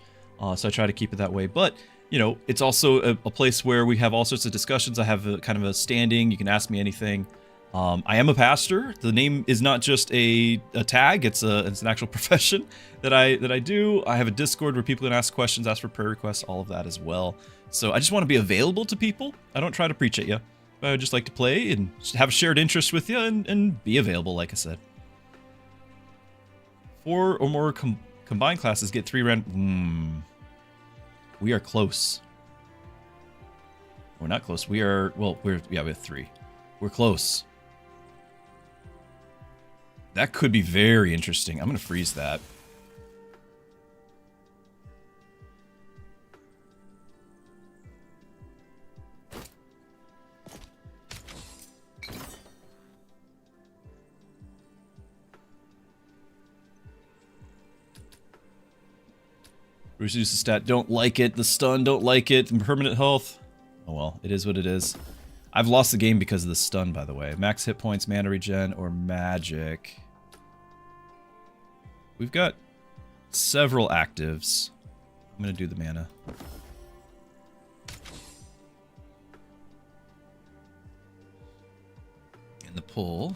so I try to keep it that way. But you know, it's also a place where we have all sorts of discussions. I have kind of a standing. You can ask me anything. I am a pastor. The name is not just a tag. It's an actual profession that I do. I have a Discord where people can ask questions, ask for prayer requests, all of that as well. So I just want to be available to people. I don't try to preach at you. I just like to play and have a shared interest with you and be available, like I said. 4 or more combined classes get 3 random. We are close. We're not close. We are, well, we have 3. We're close. That could be very interesting. I'm going to freeze that. Reduce the stat. Don't like it. The stun. Don't like it. Permanent health. Oh well, it is what it is. I've lost the game because of the stun, by the way. Max hit points, mana regen, or magic. We've got several actives. I'm going to do the mana. And the pull.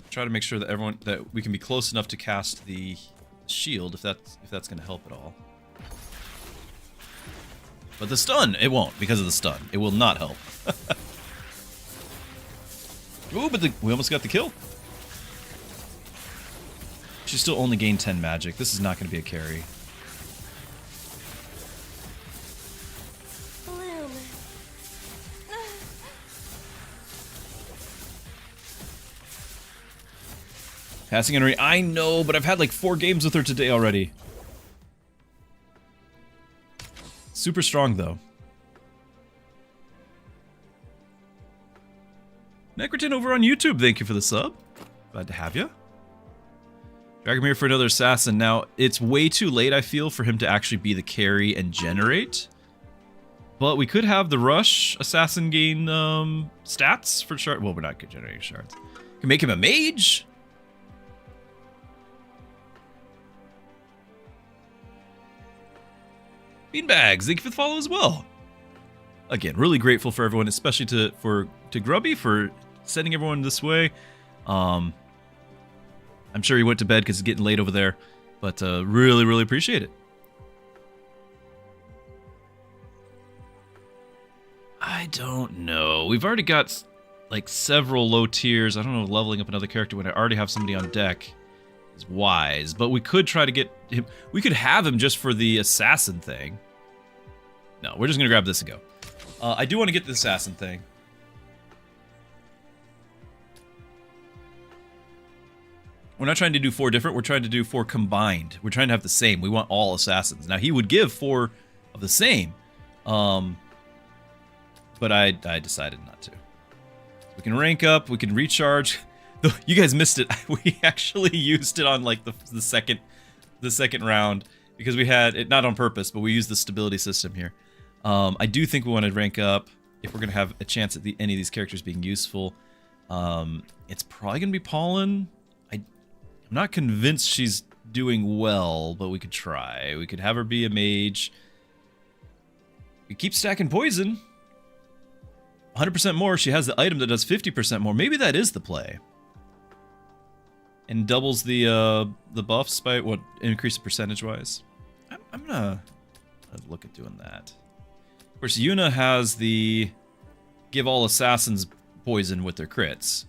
Try to make sure that we can be close enough to cast the shield if that's going to help at all. But the stun, it won't because of the stun. It will not help. Ooh, but we almost got the kill. She still only gained 10 magic. This is not going to be a carry. Bloom. Passing Henry, I know, but I've had like 4 games with her today already. Super strong, though. Necrotin over on YouTube, thank you for the sub. Glad to have you. Dragomir for another assassin. Now, it's way too late, I feel, for him to actually be the carry and generate. But we could have the rush assassin gain stats for shards. Well, we're not generating shards. Can make him a mage. Beanbags, thank you for the follow as well. Again, really grateful for everyone, especially to Grubby for sending everyone this way. I'm sure he went to bed because it's getting late over there, but really, really appreciate it. I don't know. We've already got like several low tiers. I don't know if leveling up another character when I already have somebody on deck is wise, but we could try to get him. We could have him just for the assassin thing. No, we're just gonna grab this and go. I do want to get the assassin thing. We're not trying to do 4 different, we're trying to do 4 combined. We're trying to have the same. We want all assassins. Now, he would give 4 of the same, but I decided not to. We can rank up, we can recharge. You guys missed it. We actually used it on like the second round because we had it, not on purpose, but we used the stability system here. I do think we want to rank up if we're going to have a chance at any of these characters being useful. It's probably going to be Pollen. I'm not convinced she's doing well, but we could try. We could have her be a mage. We keep stacking poison. 100% more. She has the item that does 50% more. Maybe that is the play. And doubles the buffs by what increase percentage-wise. I'm gonna look at doing that. Of course, Yuna has the give all assassins poison with their crits.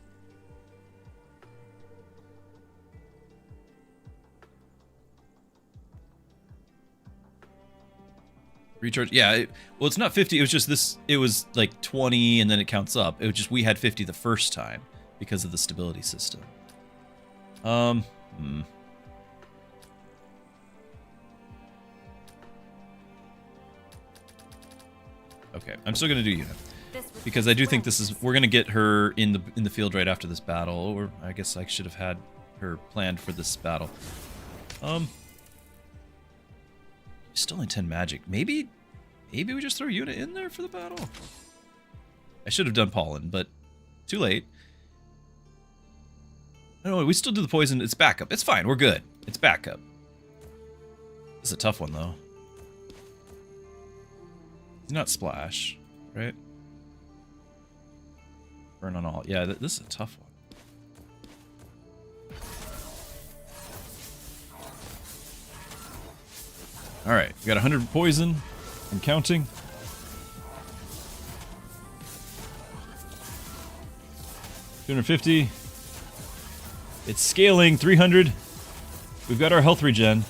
Recharge, yeah. Well, it's not 50. It was just this. It was like 20, and then it counts up. It was just we had 50 the first time because of the stability system. Okay, I'm still gonna do Yuna because I do think this is we're gonna get her in the field right after this battle, or I guess I should have had her planned for this battle. Still in 10 magic. Maybe we just throw Yuna in there for the battle. I should have done Pollen, but too late. No, we still do the poison. It's backup. It's fine. We're good. It's backup. This is a tough one, though. He's not Splash, right? Burn on all. Yeah, this is a tough one. Alright, we got 100 poison and counting. $250. It's scaling, 300. We've got our health regen.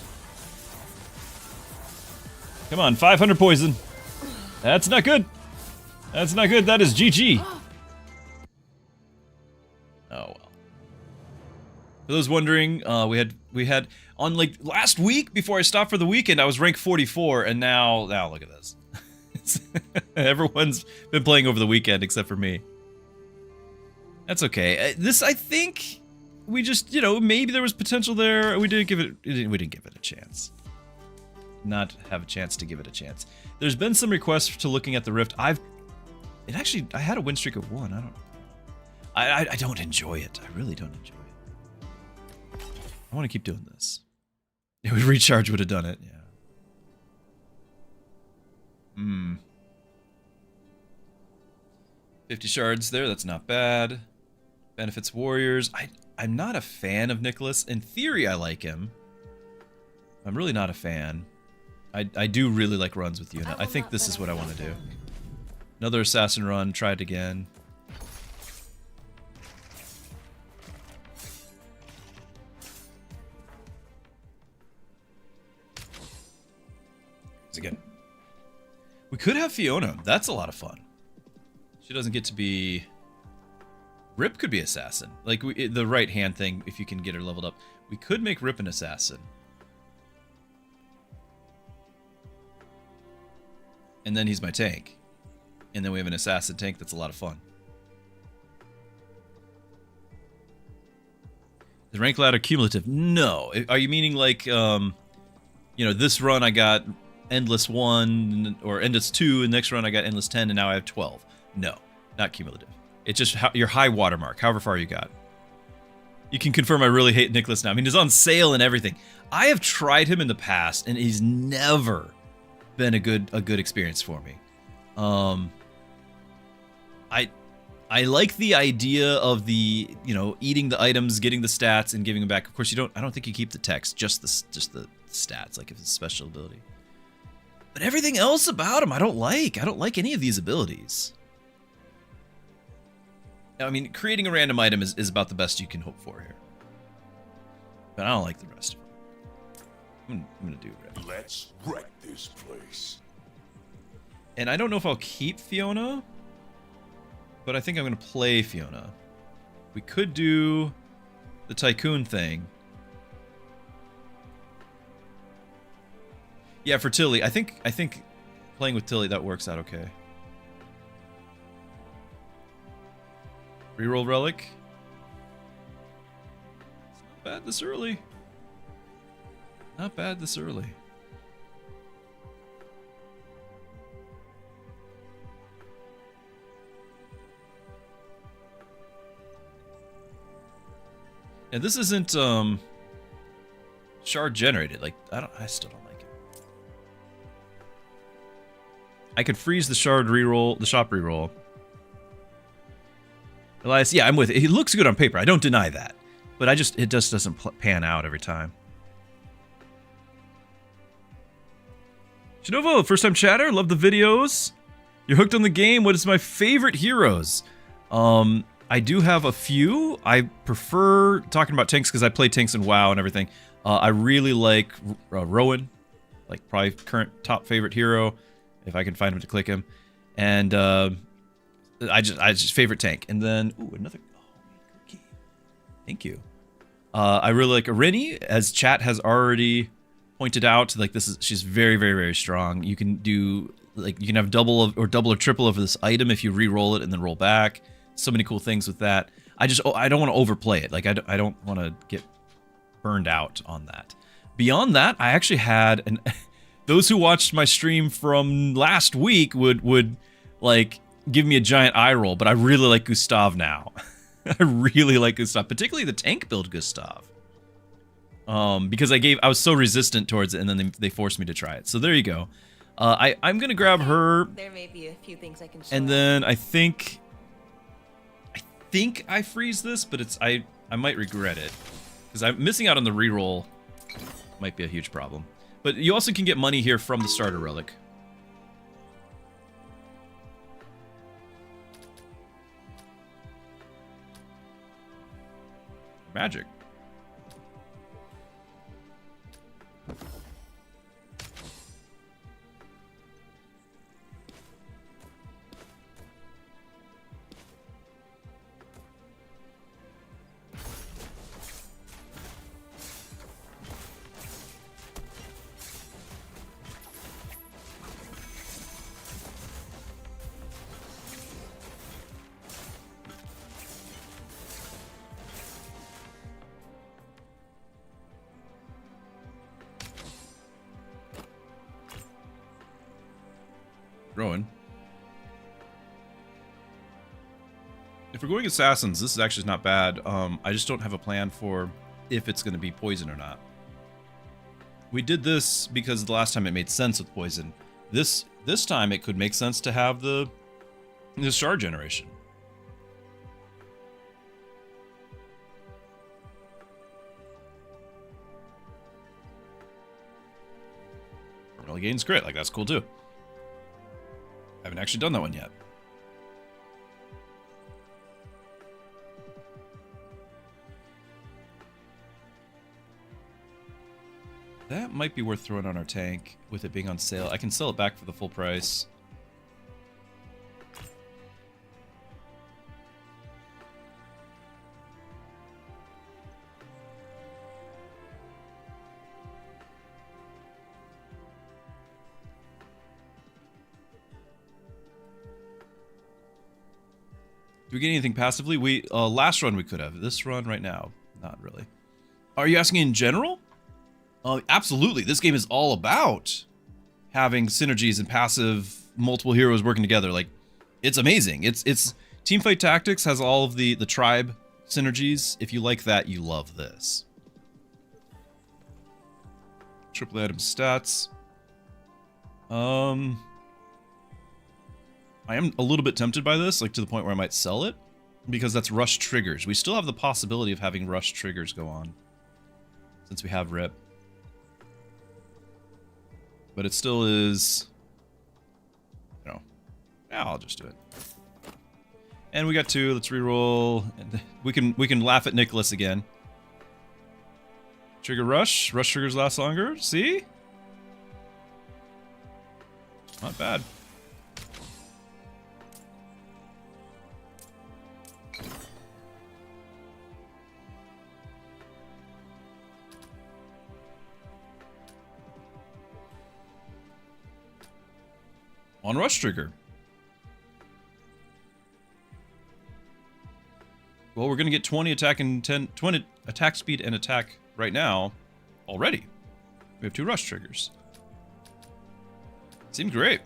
Come on, 500 poison. That's not good. That's not good. That is GG. Oh well. For those wondering, we had on like last week before I stopped for the weekend, I was ranked 44, and now look at this. Everyone's been playing over the weekend except for me. That's okay. This, I think, we just, you know, maybe there was potential there. We didn't give it a chance. Not have a chance to give it a chance. There's been some requests to looking at the Rift. I had a win streak of 1. I don't enjoy it. I really don't enjoy it. I want to keep doing this. It would recharge would have done it, yeah. 50 shards there, that's not bad. Benefits warriors. I'm not a fan of Nicholas. In theory, I like him. I'm really not a fan. I do really like runs with Yuna. I think this is what I want to do. Another assassin run, try it again. Again. We could have Fiona. That's a lot of fun. She doesn't get to be... Rip could be assassin. Like, the right-hand thing, if you can get her leveled up. We could make Rip an assassin. And then he's my tank. And then we have an assassin tank that's a lot of fun. The rank ladder cumulative? No. Are you meaning like, you know, this run I got Endless 1, or Endless 2, and next run I got Endless 10, and now I have 12. No, not cumulative. It's just your high watermark, however far you got. You can confirm I really hate Nicholas now. I mean, he's on sale and everything. I have tried him in the past, and he's never been a good experience for me. I like the idea of the, you know, eating the items, getting the stats, and giving them back. Of course, I don't think you keep the text, just the stats, like if it's a special ability. But everything else about him, I don't like. I don't like any of these abilities. I mean, creating a random item is about the best you can hope for here. But I don't like the rest of them. I'm gonna do red. Let's wreck this place. And I don't know if I'll keep Fiona, but I think I'm gonna play Fiona. We could do the tycoon thing. Yeah, for Tilly, I think playing with Tilly, that works out okay. Reroll relic. It's not bad this early. Not bad this early. And this isn't shard generated. Like I still don't like it. I could freeze the shard reroll, the shop reroll. Elias, yeah, I'm with it. It looks good on paper. I don't deny that, but it just doesn't pan out every time. Shinovo, first time chatter. Love the videos. You're hooked on the game. What is my favorite heroes? I do have a few. I prefer talking about tanks because I play tanks in WoW and everything. I really like Rowan, like probably current top favorite hero, if I can find him to click him. And I just favorite tank. And then another cookie. Thank you. I really like Irini, as chat has already pointed out. Like she's very, very, very strong. You can do you can have double or triple over this item if you re-roll it and then roll back. So many cool things with that. I don't want to overplay it. Like I don't want to get burned out on that. Beyond that, I actually had those who watched my stream from last week would like give me a giant eye roll, but I really like Gustav now. I really like Gustav, particularly the tank build Gustav. Because I was so resistant towards it, and then they forced me to try it. So there you go. I'm gonna grab her. There may be a few things I can. And then I think I freeze this, but I might regret it because I'm missing out on the reroll. Might be a huge problem. But you also can get money here from the starter relic. Magic. Rowan. If we're going assassins, this is actually not bad. I just don't have a plan for if it's going to be poison or not. We did this because the last time it made sense with poison. This time it could make sense to have the shard generation. Permanently gains crit, like that's cool too. Haven't actually done that one yet. That might be worth throwing on our tank with it being on sale. I can sell it back for the full price. Do we get anything passively? We last run we could have. This run right now, not really. Are you asking in general? Absolutely. This game is all about having synergies and passive multiple heroes working together. Like, it's amazing. It's Teamfight Tactics has all of the tribe synergies. If you like that, you love this. Triple item stats. I am a little bit tempted by this, like to the point where I might sell it, because that's rush triggers. We still have the possibility of having rush triggers go on, since we have rip. But it still is, yeah, I'll just do it. And we got 2. Let's reroll. And we can laugh at Nicholas again. Trigger rush. Rush triggers last longer. See? Not bad. On rush trigger. Well, we're going to get 20 attack and 20 attack speed and attack right now already. We have 2 rush triggers. Seems great.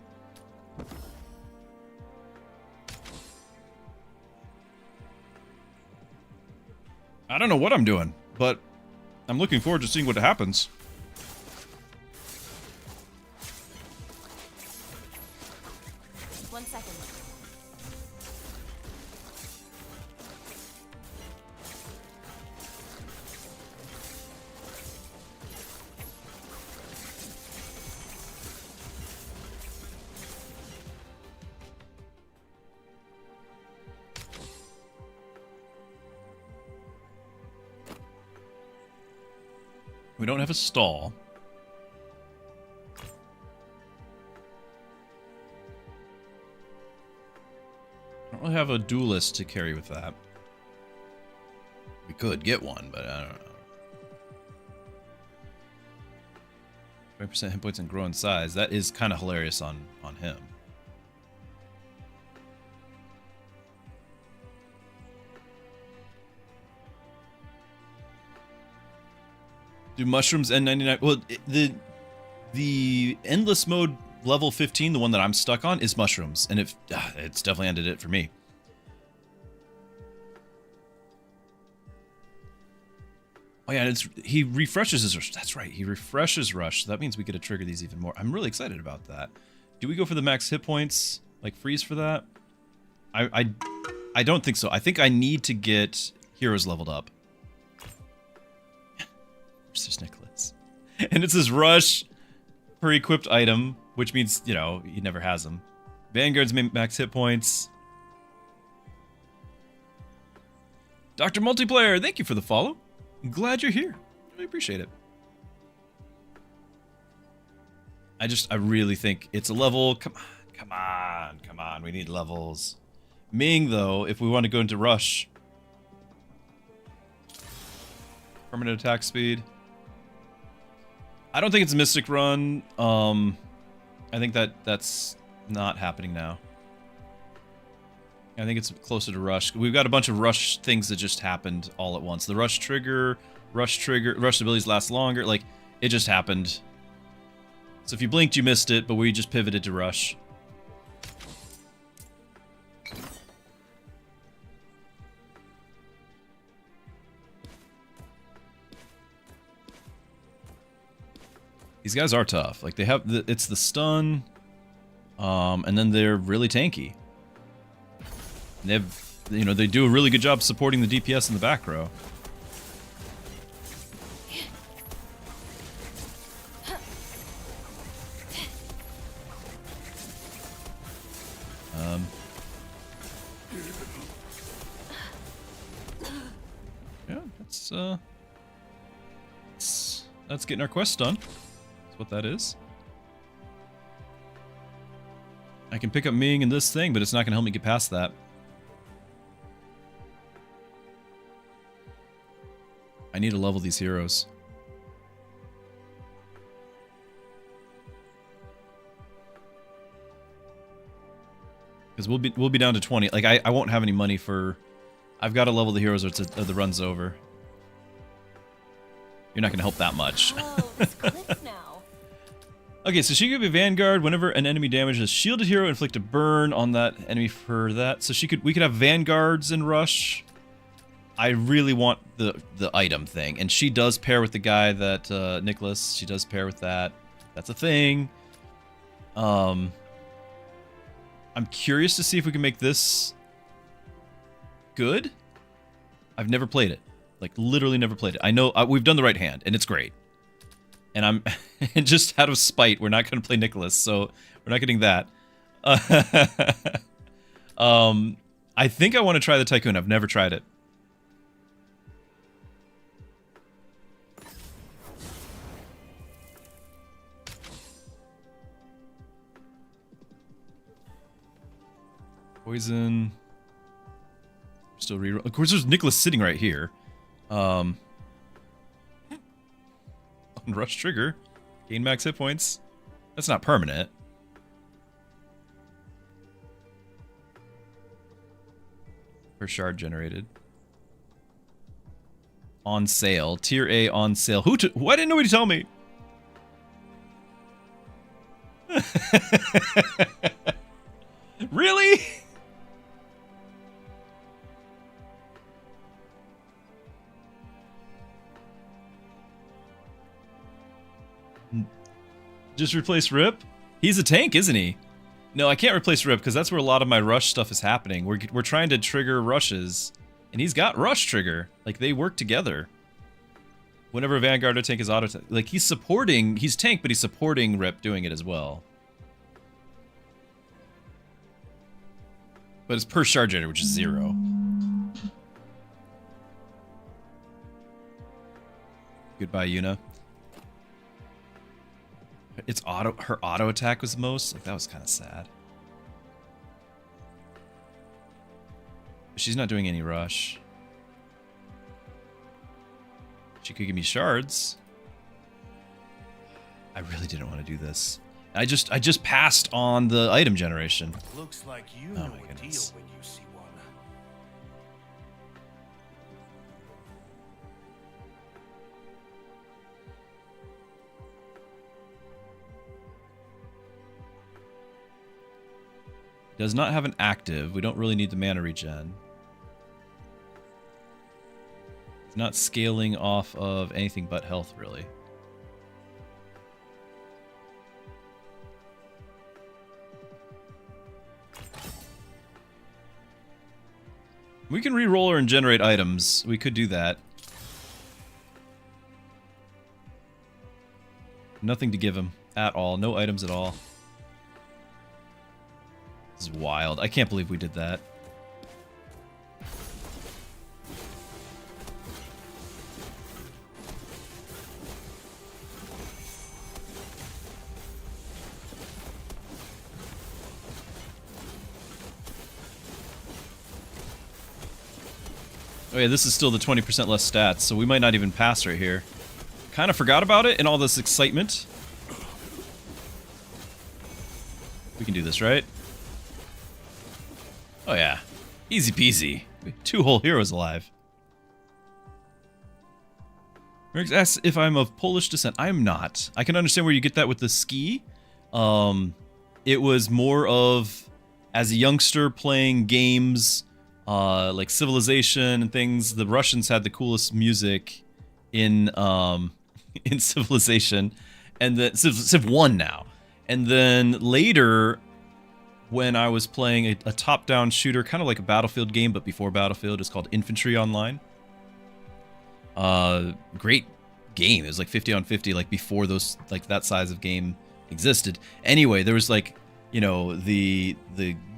I don't know what I'm doing, but I'm looking forward to seeing what happens. One second. We don't have a stall. I don't really have a duelist to carry with that. We could get one, but I don't know. 20% hit points and grow in size. That is kind of hilarious on him. Do mushrooms N99? Well, the endless mode level 15, the one that I'm stuck on, is mushrooms, and it's definitely ended it for me. Oh yeah, he refreshes his rush. That's right, he refreshes rush. So that means we get to trigger these even more. I'm really excited about that. Do we go for the max hit points, like freeze for that? I don't think so. I think I need to get heroes leveled up. There's Nicholas. And it's his rush per equipped item, which means, you know, he never has them. Vanguard's max hit points. Dr. Multiplayer, thank you for the follow. I'm glad you're here. Really appreciate it. I really think it's a level. Come on. We need levels. Ming, though, if we want to go into rush. Permanent attack speed. I don't think it's a Mystic Run. I think that's not happening now. I think it's closer to Rush. We've got a bunch of Rush things that just happened all at once. The Rush abilities last longer. Like, it just happened. So if you blinked, you missed it, but we just pivoted to Rush. These guys are tough. Like, they have it's the stun, and then they're really tanky. And they have, you know, they do a really good job supporting the DPS in the back row. Yeah, that's getting our quest done. What that is. I can pick up Ming in this thing, but it's not going to help me get past that. I need to level these heroes. Because we'll be down to 20. Like, I won't have any money for... I've got to level the heroes or the run's over. You're not going to help that much. Oh, this cliff now. Okay, so she could be Vanguard. Whenever an enemy damages a shielded hero, inflict a burn on that enemy for that. So we could have Vanguards in Rush. I really want the item thing, and she does pair with the guy that Nicholas. She does pair with that. That's a thing. I'm curious to see if we can make this good. I've never played it. Like, literally never played it. I know we've done the right hand, and it's great. And I'm just out of spite, we're not going to play Nicholas, so we're not getting that. I think I want to try the Tycoon. I've never tried it. Poison. Still reroll. Of course, there's Nicholas sitting right here. On rush trigger, gain max hit points. That's not permanent. per shard generated. On sale. Tier A on sale. Why didn't nobody tell me? Really? Just replace Rip? He's a tank, isn't he? No, I can't replace Rip because that's where a lot of my rush stuff is happening. We're trying to trigger rushes, and he's got rush trigger. Like, they work together. Whenever a Vanguard or tank is auto, like he's tank, but he's supporting Rip doing it as well. But it's per shard generator, which is 0. Goodbye, Yuna. It's her auto attack was the most. Like, that was kind of sad. She's not doing any rush. She could give me shards. I really didn't want to do this. I just passed on the item generation. Looks like you Oh know my a deal goodness. when you see one. Does not have an active. We don't really need the mana regen. It's not scaling off of anything but health, really. We can re-roll her and generate items. We could do that. Nothing to give him at all. No items at all. This is wild. I can't believe we did that. Oh yeah, this is still the 20% less stats, so we might not even pass right here. Kind of forgot about it in all this excitement. We can do this, right? Oh yeah. Easy peasy. 2 whole heroes alive. Merrick asks if I'm of Polish descent. I'm not. I can understand where you get that with the ski. It was more of, as a youngster playing games, like Civilization and things, the Russians had the coolest music in in Civilization, and then Civ 1 now. And then later, when I was playing a top-down shooter, kind of like a Battlefield game, but before Battlefield, it's called Infantry Online. Great game. It was like 50 on 50, like before those, like that size of game existed. Anyway, there was like, you know, the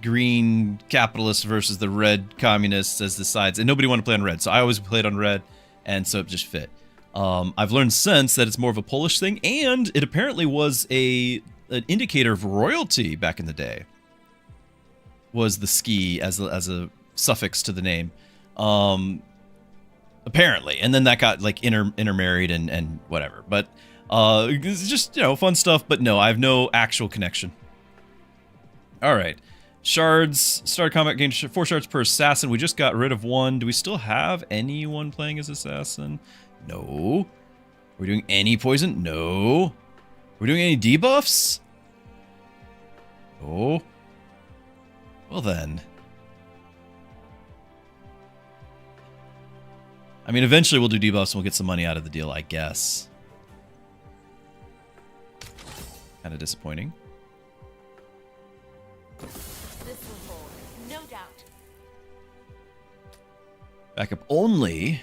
green capitalists versus the red communists as the sides, and nobody wanted to play on red, so I always played on red, and so it just fit. I've learned since that it's more of a Polish thing, and it apparently was an indicator of royalty back in the day. Was the ski as a suffix to the name, apparently, and then that got like intermarried and whatever. But it's just, you know, fun stuff. But no, I have no actual connection. All right, shards. Start combat gain 4 shards per assassin. We just got rid of 1. Do we still have anyone playing as assassin? No. We're doing any poison? No. We're doing any debuffs? No. Well then. I mean, eventually we'll do debuffs and we'll get some money out of the deal, I guess. Kind of disappointing. This will hold, no doubt. Backup only.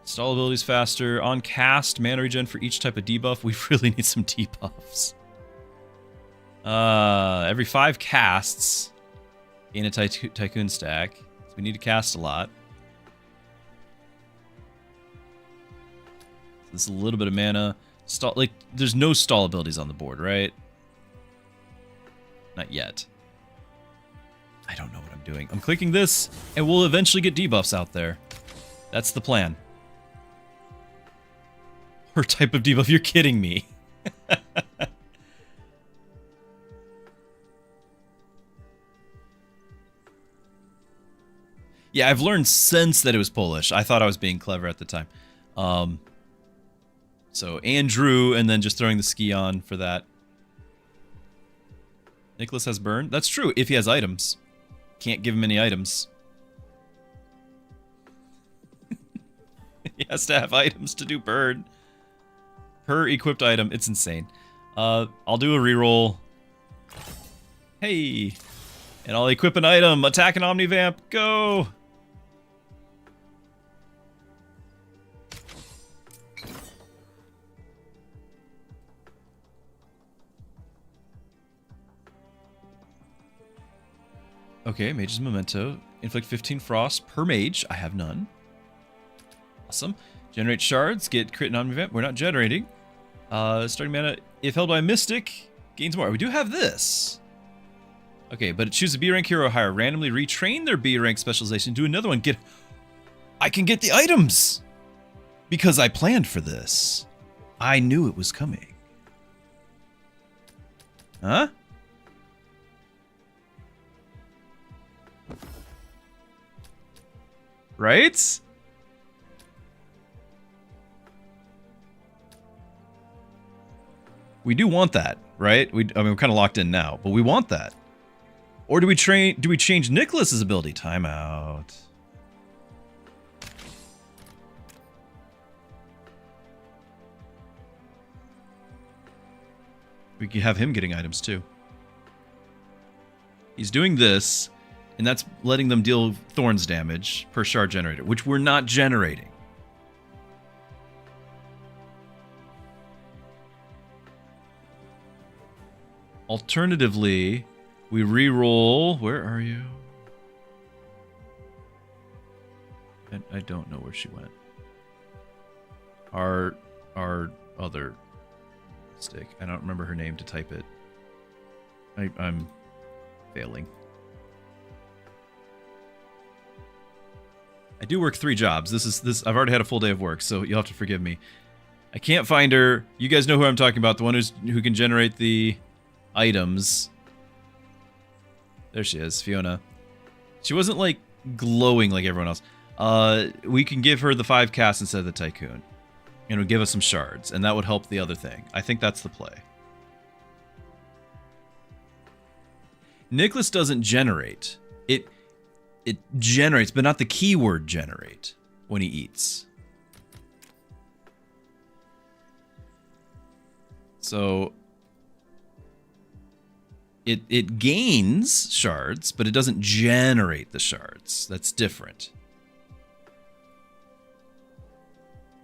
Stall abilities faster. On cast, mana regen for each type of debuff. We really need some debuffs. Every 5 casts, gain a Tycoon stack. So we need to cast a lot. So this is a little bit of mana. Stall, like, there's no stall abilities on the board, right? Not yet. I don't know what I'm doing. I'm clicking this, and we'll eventually get debuffs out there. That's the plan. Her type of debuff, you're kidding me. Yeah, I've learned since that it was Polish. I thought I was being clever at the time. So Andrew, and then just throwing the ski on for that. Nicholas has burn. That's true, if he has items. Can't give him any items. He has to have items to do burn. Per equipped item. It's insane. I'll do a reroll. Hey! And I'll equip an item. Attack an Omnivamp. Go! Okay, Mage's Memento. Inflict 15 frost per mage. I have none. Awesome. Generate shards. Get crit and Omnivamp. We're not generating. Starting mana, if held by a Mystic, gains more. We do have this. Okay, but choose a B rank hero higher. Randomly retrain their B rank specialization. Do another one. I can get the items! Because I planned for this. I knew it was coming. Huh? Right? We do want that, right? I mean, we're kind of locked in now, but we want that. Or do we change Nicholas's ability? Timeout. We can have him getting items too. He's doing this, and that's letting them deal thorns damage per shard generator, which we're not generating. Alternatively, we re-roll. Where are you? I don't know where she went. Our other stick. I don't remember her name to type it. I'm failing. I do work 3 jobs. This I've already had a full day of work, so you'll have to forgive me. I can't find her. You guys know who I'm talking about. The one who can generate the items. There she is, Fiona. She wasn't like glowing like everyone else. We can give her the 5 casts instead of the Tycoon. And it would give us some shards, and that would help the other thing. I think that's the play. Nicholas doesn't generate. It generates, but not the keyword generate when he eats. So it gains shards, but it doesn't generate the shards. That's different.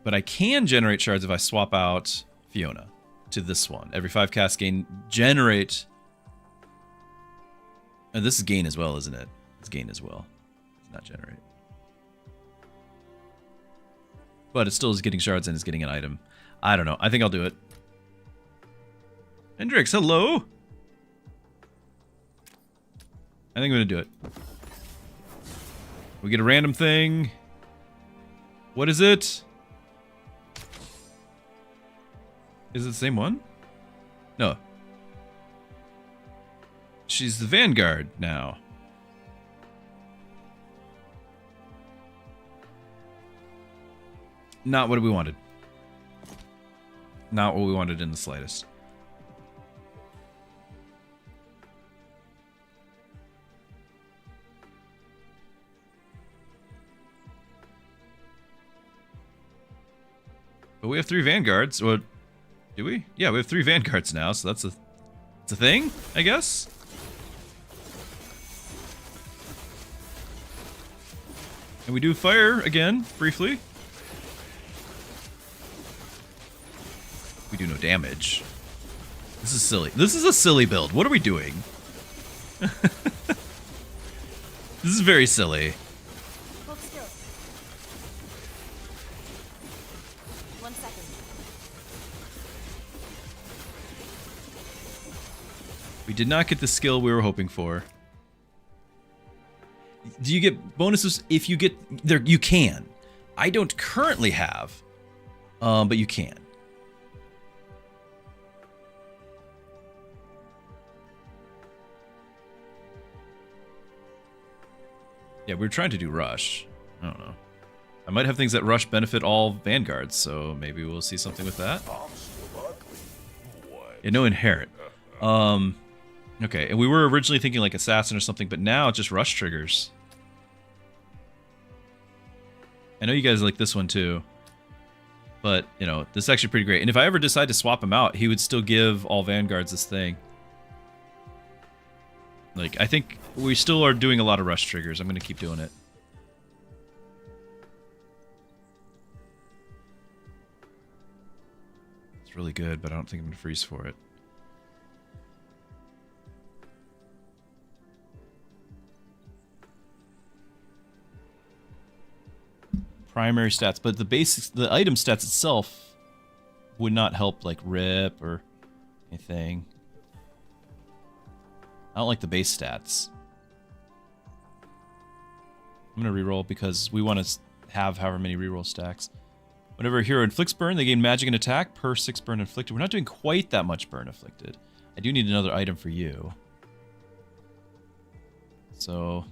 But I can generate shards if I swap out Fiona to this one. Every 5 casts generate. And this is gain as well, isn't it? It's gain as well. It's not generate. But it still is getting shards and is getting an item. I don't know. I think I'll do it. Hendrix, hello? I think I'm going to do it. We get a random thing. What is it? Is it the same one? No. She's the Vanguard now. Not what we wanted. Not what we wanted in the slightest. But we have 3 Vanguards. Or do we? Yeah, we have 3 Vanguards now, so it's a thing, I guess. And we do fire again, briefly. We do no damage. This is silly. This is a silly build. What are we doing? This is very silly. Hold still. 1 second. We did not get the skill we were hoping for. Do you get bonuses if you get there? You can. I don't currently have, but you can. Yeah, we were trying to do rush. I don't know. I might have things that rush benefit all vanguards, so maybe we'll see something with that. Yeah, no inherit. Okay, and we were originally thinking like assassin or something, but now it's just rush triggers. I know you guys like this one too, but you know, this is actually pretty great. And if I ever decide to swap him out, he would still give all vanguards this thing. Like, I think we still are doing a lot of rush triggers. I'm gonna keep doing it. It's really good, but I don't think I'm gonna freeze for it. Primary stats, but the basics, the item stats itself would not help like rip or anything. I don't like the base stats. I'm gonna reroll because we want to have however many reroll stacks. Whenever a hero inflicts burn, they gain magic and attack per 6 burn inflicted. We're not doing quite that much burn inflicted. I do need another item for you. So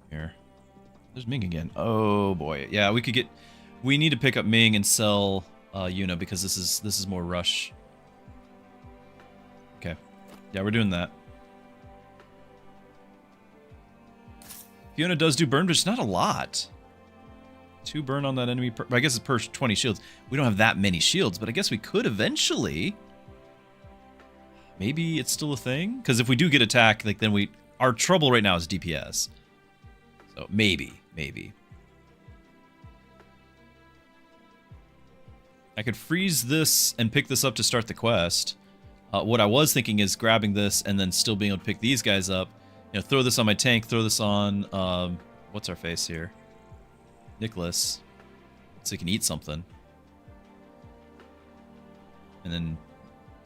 here. There's Ming again. Oh boy. Yeah, we could get... We need to pick up Ming and sell Yuna because this is more rush. Okay. Yeah, we're doing that. Yuna does do burn, but it's not a lot. 2 burn on that enemy per... I guess it's per 20 shields. We don't have that many shields, but I guess we could eventually. Maybe it's still a thing? Because if we do get attack, like then we... Our trouble right now is DPS. So maybe. I could freeze this and pick this up to start the quest. What I was thinking is grabbing this and then still being able to pick these guys up. You know, throw this on my tank, throw this on, what's our face here? Nicholas. So he can eat something. And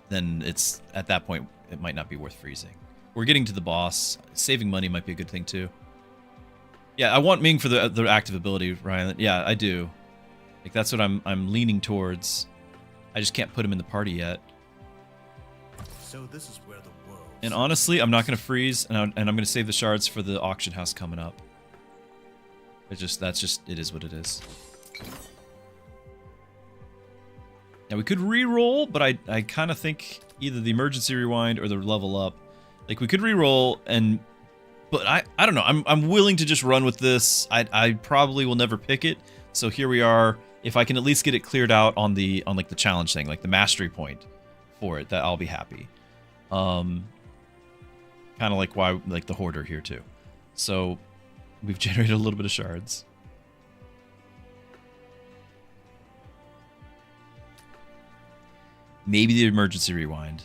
then it's, at that point, it might not be worth freezing. We're getting to the boss. Saving money might be a good thing too. Yeah, I want Ming for the active ability, Ryan. Yeah, I do. Like that's what I'm leaning towards. I just can't put him in the party yet. So this is where the world. And honestly, I'm not gonna freeze, and I'm gonna save the shards for the auction house coming up. It is what it is. Now we could re-roll, but I kind of think either the emergency rewind or the level up. Like we could re-roll and. But I don't know. I'm willing to just run with this. I probably will never pick it. So here we are. If I can at least get it cleared out on like the challenge thing, like the mastery point for it, that I'll be happy. Kind of like the hoarder here too. So we've generated a little bit of shards. Maybe the emergency rewind.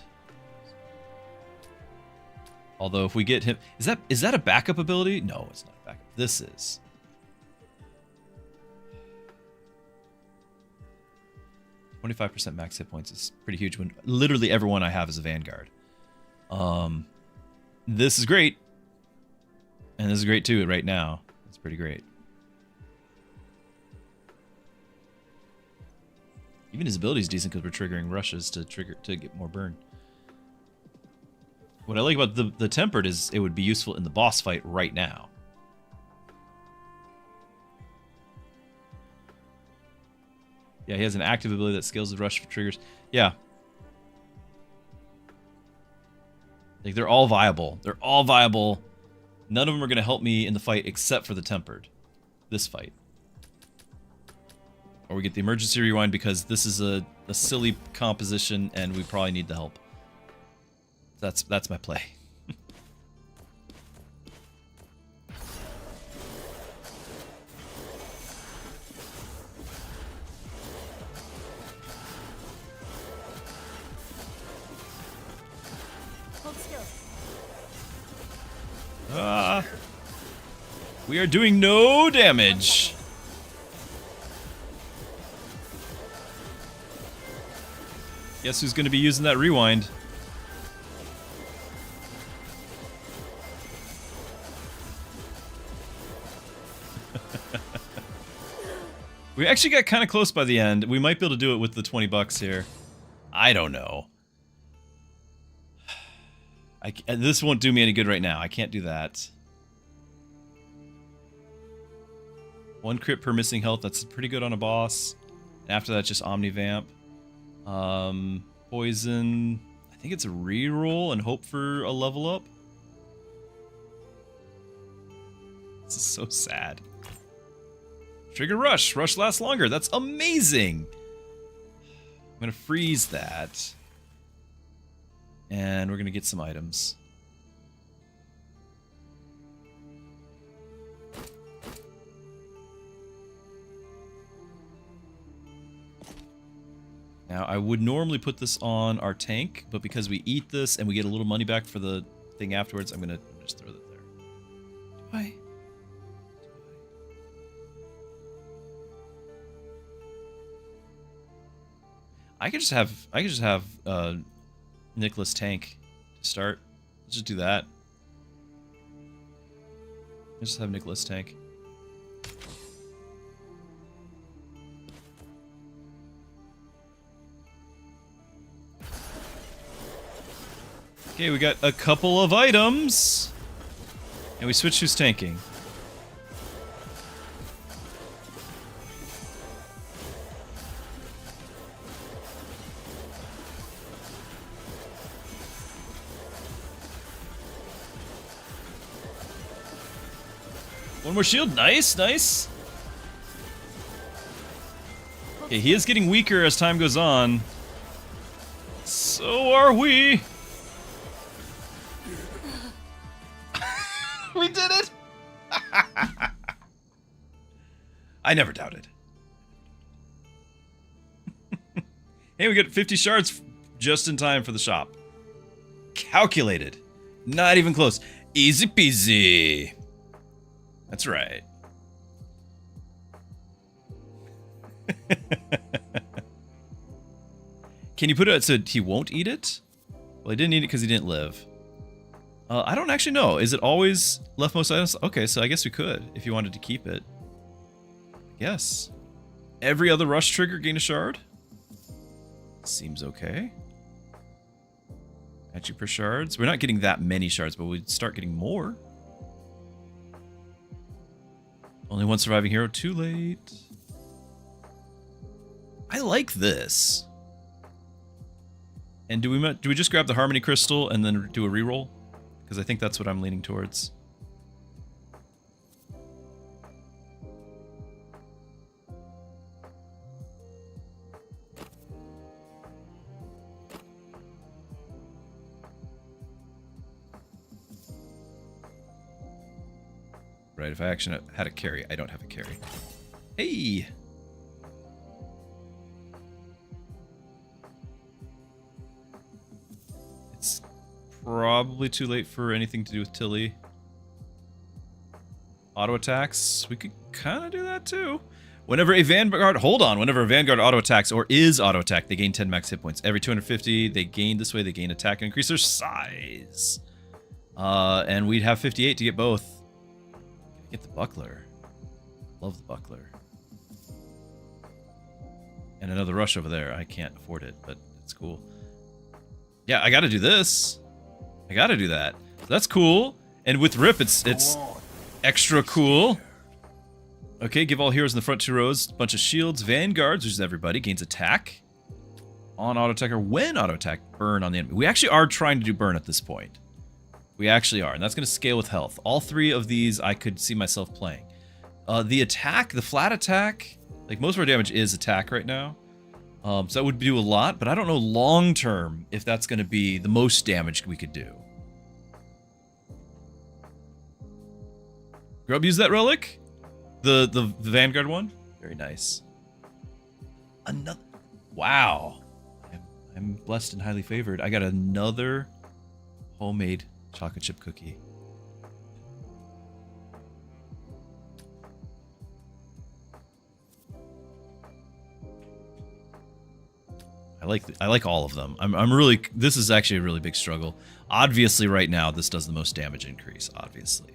Although if we get him... Is that a backup ability? No, it's not a backup. This is. 25% max hit points is pretty huge when literally everyone I have is a Vanguard. This is great. And this is great too right now. It's pretty great. Even his ability is decent because we're triggering rushes to get more burn. What I like about the Tempered is it would be useful in the boss fight right now. Yeah, he has an active ability that scales the rush for triggers. Yeah. Like, they're all viable. They're all viable. None of them are going to help me in the fight except for the Tempered. This fight. Or we get the emergency rewind because this is a silly composition and we probably need the help. That's my play. Hold still. We are doing no damage. Guess who's going to be using that rewind? We actually got kind of close by the end. We might be able to do it with the $20 here. I don't know. This won't do me any good right now. I can't do that. 1 crit per missing health. That's pretty good on a boss. After that, just Omnivamp. Poison. I think it's a reroll and hope for a level up. This is so sad. Trigger Rush. Rush lasts longer. That's amazing. I'm going to freeze that. And we're going to get some items. Now, I would normally put this on our tank, but because we eat this and we get a little money back for the thing afterwards, I'm going to just throw that there. Do I? I could just have Nicholas tank to start. Let's just do that. Let's just have Nicholas tank. Okay, we got a couple of items. And we switch who's tanking. One more shield. Nice, nice. Okay, he is getting weaker as time goes on. So are we. We did it! I never doubted. Hey, we got 50 shards just in time for the shop. Calculated. Not even close. Easy peasy. That's right. Can you put it so he won't eat it? Well, he didn't eat it because he didn't live. I don't actually know. Is it always leftmost items? Okay, so I guess we could if you wanted to keep it. Yes. Every other rush trigger gain a shard? Seems okay. At you per shards. We're not getting that many shards, but we'd start getting more. Only one surviving hero. Too late. I like this. And do we just grab the Harmony Crystal and then do a reroll? Because I think that's what I'm leaning towards. Right, if I actually had a carry, I don't have a carry. Hey! It's probably too late for anything to do with Tilly. Auto attacks, we could kind of do that too. Whenever a Vanguard, whenever a Vanguard auto attacks or is auto attacked, they gain 10 max hit points. Every 250, they gain this way, they gain attack and increase their size. And we'd have 58 to get both. Get the buckler. Love the buckler. And another rush over there. I can't afford it, but it's cool. Yeah, I gotta do this. I gotta do that. So that's cool. And with Rip, it's extra cool. Okay, give all heroes in the front 2 rows a bunch of shields. Vanguards, which is everybody, gains attack. On auto attack or when auto attack, burn on the enemy. We actually are trying to do burn at this point. We actually are, and that's going to scale with health. All 3 of these I could see myself playing. The attack, the flat attack, like most of our damage is attack right now. So that would do a lot, but I don't know long term if that's going to be the most damage we could do. Grub, use that relic? The Vanguard one? Very nice. Another. Wow. I'm blessed and highly favored. I got another homemade chocolate chip cookie. I like all of them. I'm really, this is actually a really big struggle. Obviously right now this does the most damage increase, obviously.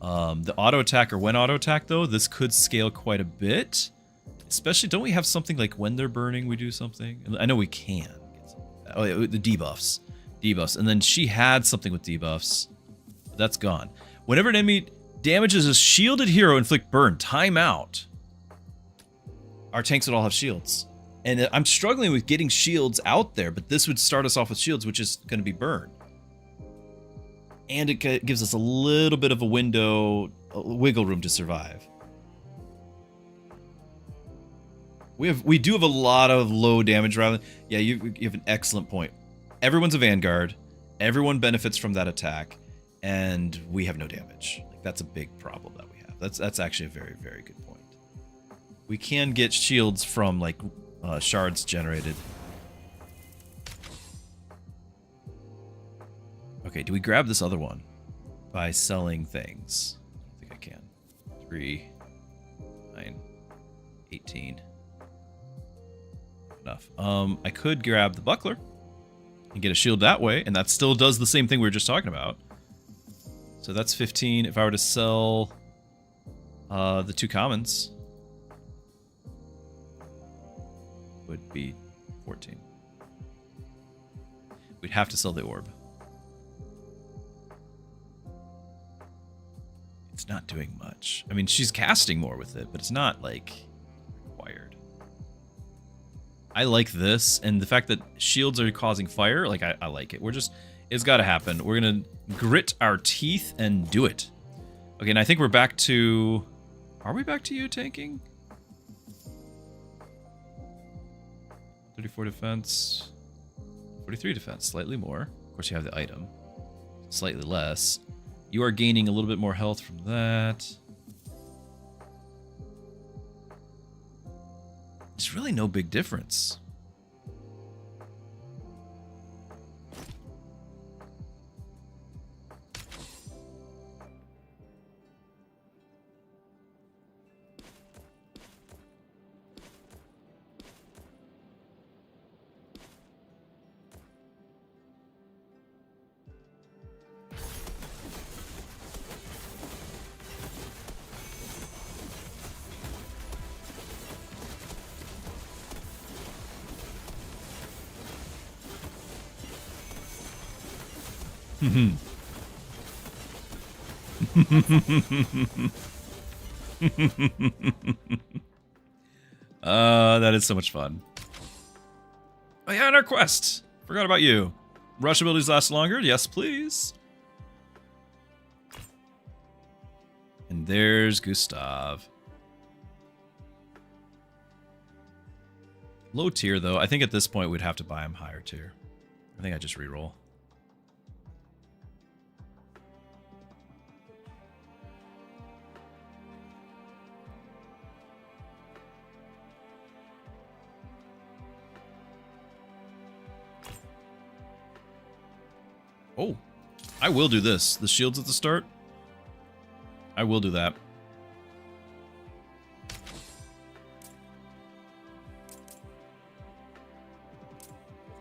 The auto attack or when auto attack though, this could scale quite a bit. Especially, don't we have something like when they're burning we do something? I know we can get something like that. Oh, yeah, the debuffs. debuffs. And then she had something with debuffs. That's gone. Whenever an enemy damages a shielded hero, inflict burn. Timeout. Our tanks would all have shields. And I'm struggling with getting shields out there, but this would start us off with shields, which is going to be burn. And it gives us a little bit of a window, wiggle room to survive. We do have a lot of low damage rather. Yeah, you have an excellent point. Everyone's a vanguard. Everyone benefits from that attack, and we have no damage. Like, that's a big problem that we have. That's actually a very, very good point. We can get shields from like shards generated. Okay, do we grab this other one by selling things? I think I can. 3, 9, 18. Enough. I could grab the buckler and get a shield that way, and that still does the same thing we were just talking about. So that's 15. If I were to sell the 2 commons, would be 14. We'd have to sell the orb. It's not doing much. I mean, she's casting more with it, but it's not like required. I like this, and the fact that shields are causing fire, like I like it. It's got to happen. We're gonna grit our teeth and do it. Okay, and I think we're back to. Are we back to you tanking? 34 defense, 43 defense, slightly more. Of course, you have the item, slightly less. You are gaining a little bit more health from that. There's really no big difference. That is so much fun. Oh yeah, and our quest. Forgot about you. Rush abilities last longer? Yes, please. And there's Gustav. Low tier, though. I think at this point we'd have to buy him higher tier. I think I just reroll. Oh, I will do this. The shields at the start. I will do that.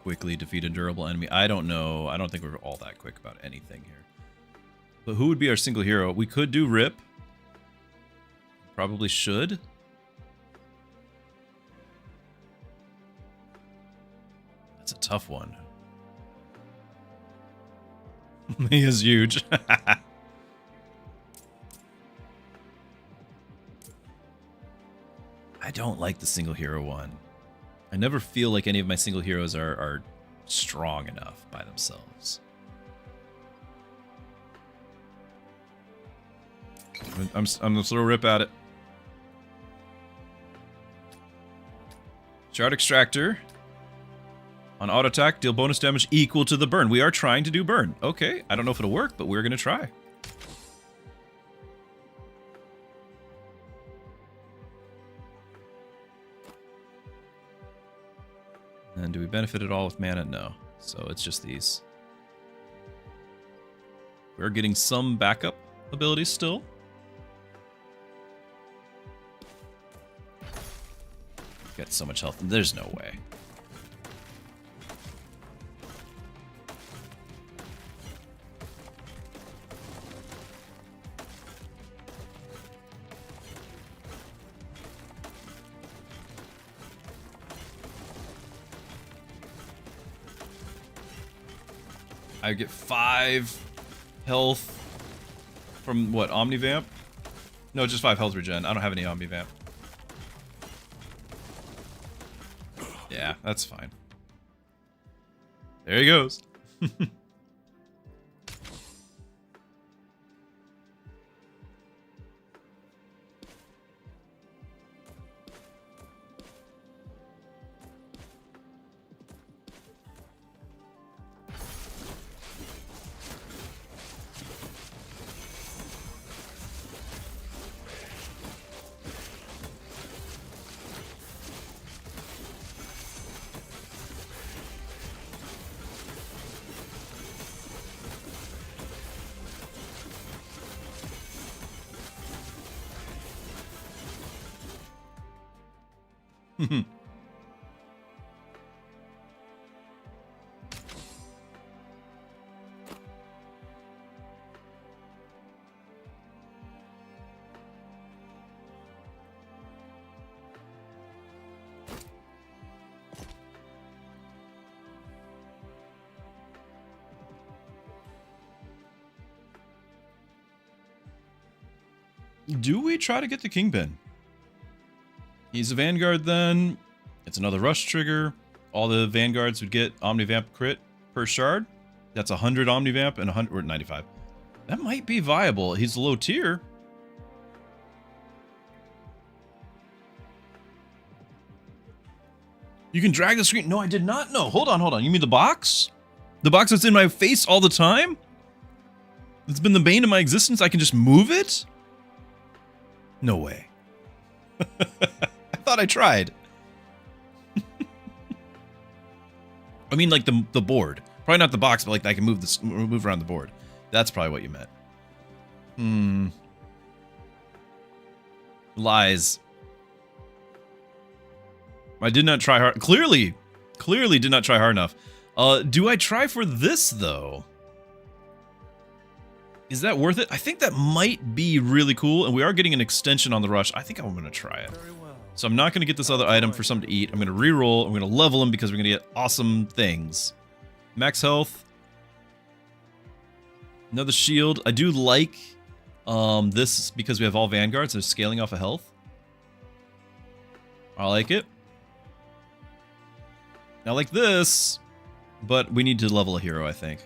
Quickly defeat a durable enemy. I don't know. I don't think we're all that quick about anything here. But who would be our single hero? We could do Rip. Probably should. That's a tough one. He is huge. I don't like the single hero one. I never feel like any of my single heroes are strong enough by themselves. I'm gonna throw Rip at it. Shard Extractor. On auto attack, deal bonus damage equal to the burn. We are trying to do burn. Okay, I don't know if it'll work, but we're going to try. And do we benefit at all with mana? No. So it's just these. We're getting some backup abilities still. Got so much health. There's no way. I get 5 health from what, Omnivamp? No, just 5 health regen. I don't have any Omnivamp. Yeah, that's fine. There he goes. Do we try to get the Kingpin? He's a Vanguard then. It's another rush trigger. All the Vanguards would get Omnivamp crit per shard. That's 100 Omnivamp and 100 or 95. That might be viable. He's low tier. You can drag the screen. No, I did not know. Hold on, hold on. You mean the box? The box that's in my face all the time? It's been the bane of my existence. I can just move it? No way. I thought I tried. I mean, like the board. Probably not the box, but like I can move around the board. That's probably what you meant. Lies. I did not try hard. Clearly did not try hard enough. Do I try for this though? Is that worth it? I think that might be really cool, and we are getting an extension on the rush. I think I'm going to try it. So I'm not going to get this other item for something to eat. I'm going to reroll. I'm going to level him because we're going to get awesome things. Max health. Another shield. I do like this because we have all Vanguards. They're scaling off of health. I like it. I like this, but we need to level a hero, I think.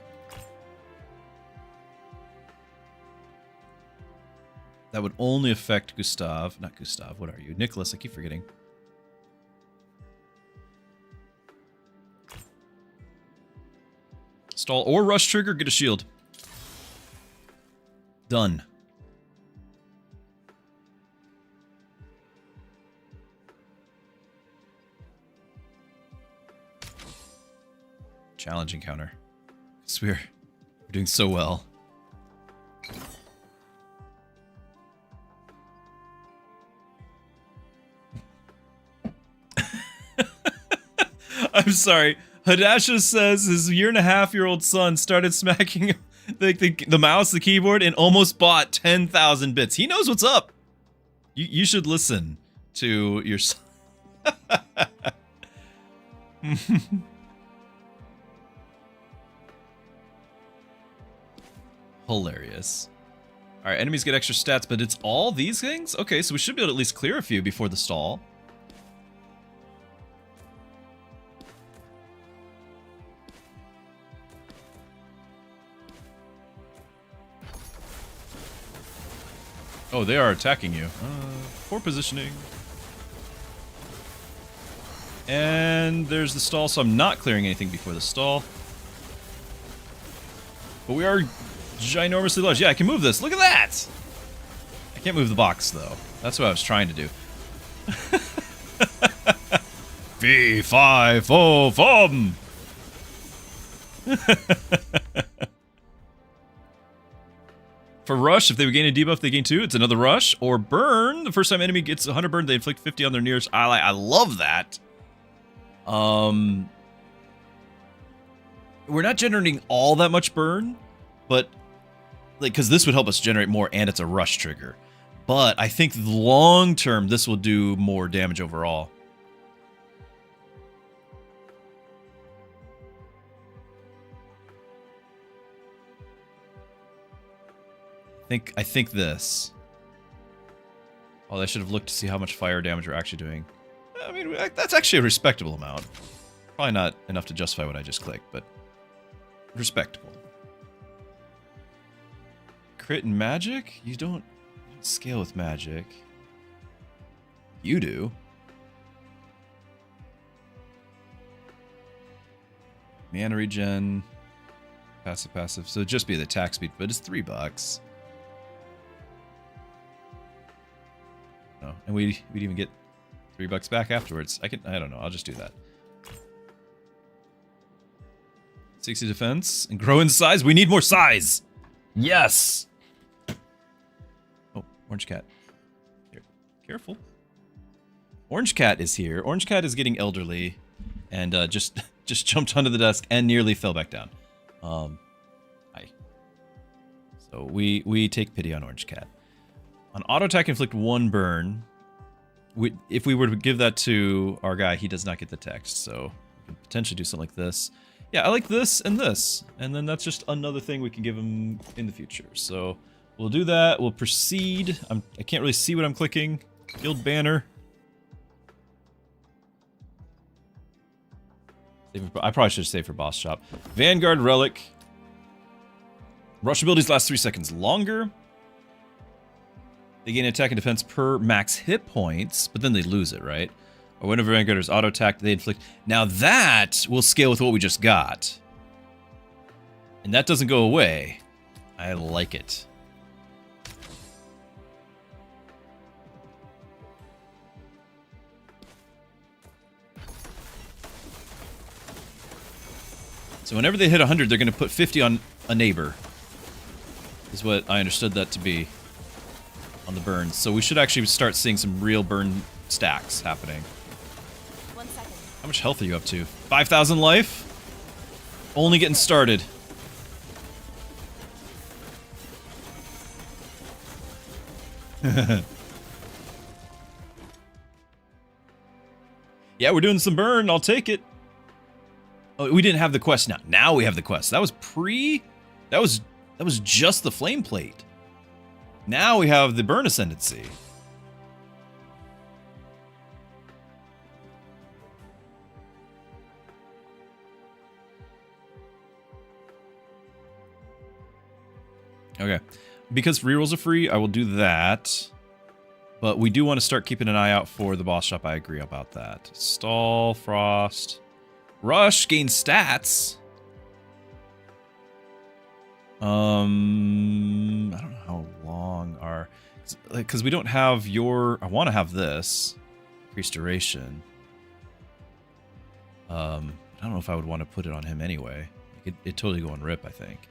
That would only affect Gustav. Not Gustav, what are you? Nicholas, I keep forgetting. Stall or rush trigger, get a shield. Done. Challenge encounter. I swear, we're doing so well. I'm sorry. Hadasha says his 1.5-year-old son started smacking the mouse, the keyboard, and almost bought 10,000 bits. He knows what's up. You should listen to your son. Hilarious. Alright, enemies get extra stats, but it's all these things? Okay, so we should be able to at least clear a few before the stall. Oh, they are attacking you. Poor positioning. And there's the stall, so I'm not clearing anything before the stall. But we are ginormously large. Yeah, I can move this. Look at that! I can't move the box, though. That's what I was trying to do. Fee, fi, fo, fum! For rush, if they would gain a debuff, they gain 2. It's another rush. Or burn. The first time enemy gets 100 burn, they inflict 50 on their nearest ally. I love that. We're not generating all that much burn, but like because this would help us generate more, and it's a rush trigger. But I think long term, this will do more damage overall. I think this. Oh, I should have looked to see how much fire damage we're actually doing. I mean, that's actually a respectable amount. Probably not enough to justify what I just clicked, but respectable. Crit and magic? You don't scale with magic. You do. Mana regen. Passive. So it'd just be the attack speed, but it's $3. No, and we'd even get $3 back afterwards. I don't know. I'll just do that. 60 defense and grow in size. We need more size. Yes. Oh, Orange Cat. Here. Careful. Orange Cat is here. Orange Cat is getting elderly, and just jumped onto the desk and nearly fell back down. Hi. So we take pity on Orange Cat. On auto attack, inflict 1 burn. If we were to give that to our guy, he does not get the text. So we can potentially do something like this. Yeah, I like this, and then that's just another thing we can give him in the future. So we'll do that. We'll proceed. I can't really see what I'm clicking. Guild banner. I probably should save for boss shop. Vanguard relic. Rush abilities last 3 seconds longer. They gain attack and defense per max hit points, but then they lose it, right? Or whenever Vanguard is auto-attacked, they inflict... Now that will scale with what we just got. And that doesn't go away. I like it. So whenever they hit 100, they're going to put 50 on a neighbor. Is what I understood that to be. On the burns. So we should actually start seeing some real burn stacks happening. 1 second. How much health are you up to? 5,000 life? Only getting started. Yeah, we're doing some burn. I'll take it. Oh, we didn't have the quest now. Now we have the quest. That was pre... That was just the flame plate. Now we have the burn ascendancy. Okay. Because rerolls are free, I will do that. But we do want to start keeping an eye out for the boss shop. I agree about that. Stall, Frost. Rush gains stats. I don't know how long our... Because we don't have your... I want to have this. Increased duration. I don't know if I would want to put it on him anyway. It'd totally go on rip, I think.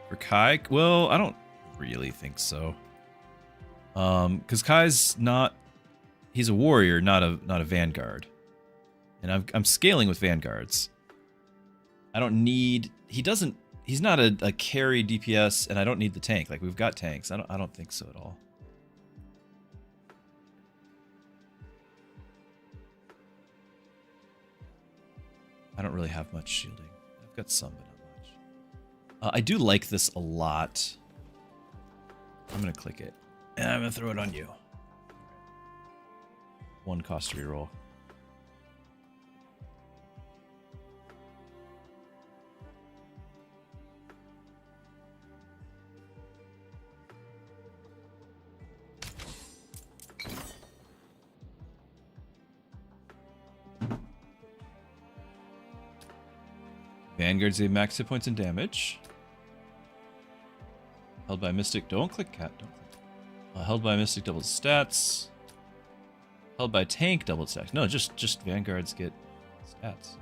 For Kai? Well, I don't really think so. Because Kai's not... He's a warrior, not a vanguard. And I'm scaling with vanguards. I don't need... He's not a carry DPS, and I don't need the tank. Like, we've got tanks. I don't think so at all. I don't really have much shielding. I've got some, but not much. I do like this a lot. I'm going to click it. And I'm going to throw it on you. 1 cost reroll. Vanguards save max hit points and damage. Held by Mystic. Don't click cat. Don't click. Held by Mystic doubles stats. Held by Tank doubles stats. No, just Vanguards get stats.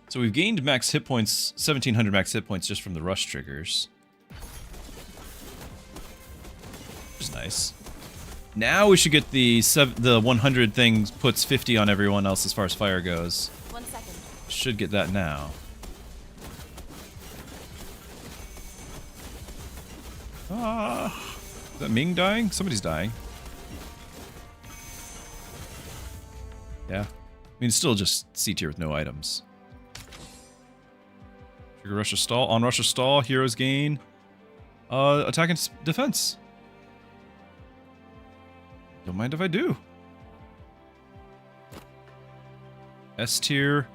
So we've gained max hit points, 1,700 max hit points just from the rush triggers. Nice. Now we should get the 100 things, puts 50 on everyone else as far as fire goes. 1 second. Should get that now. Ah. that Ming dying? Somebody's dying. Yeah. I mean, it's still just C tier with no items. Trigger Russia stall. On Russia stall, heroes gain attack and defense. Don't mind if I do. S tier,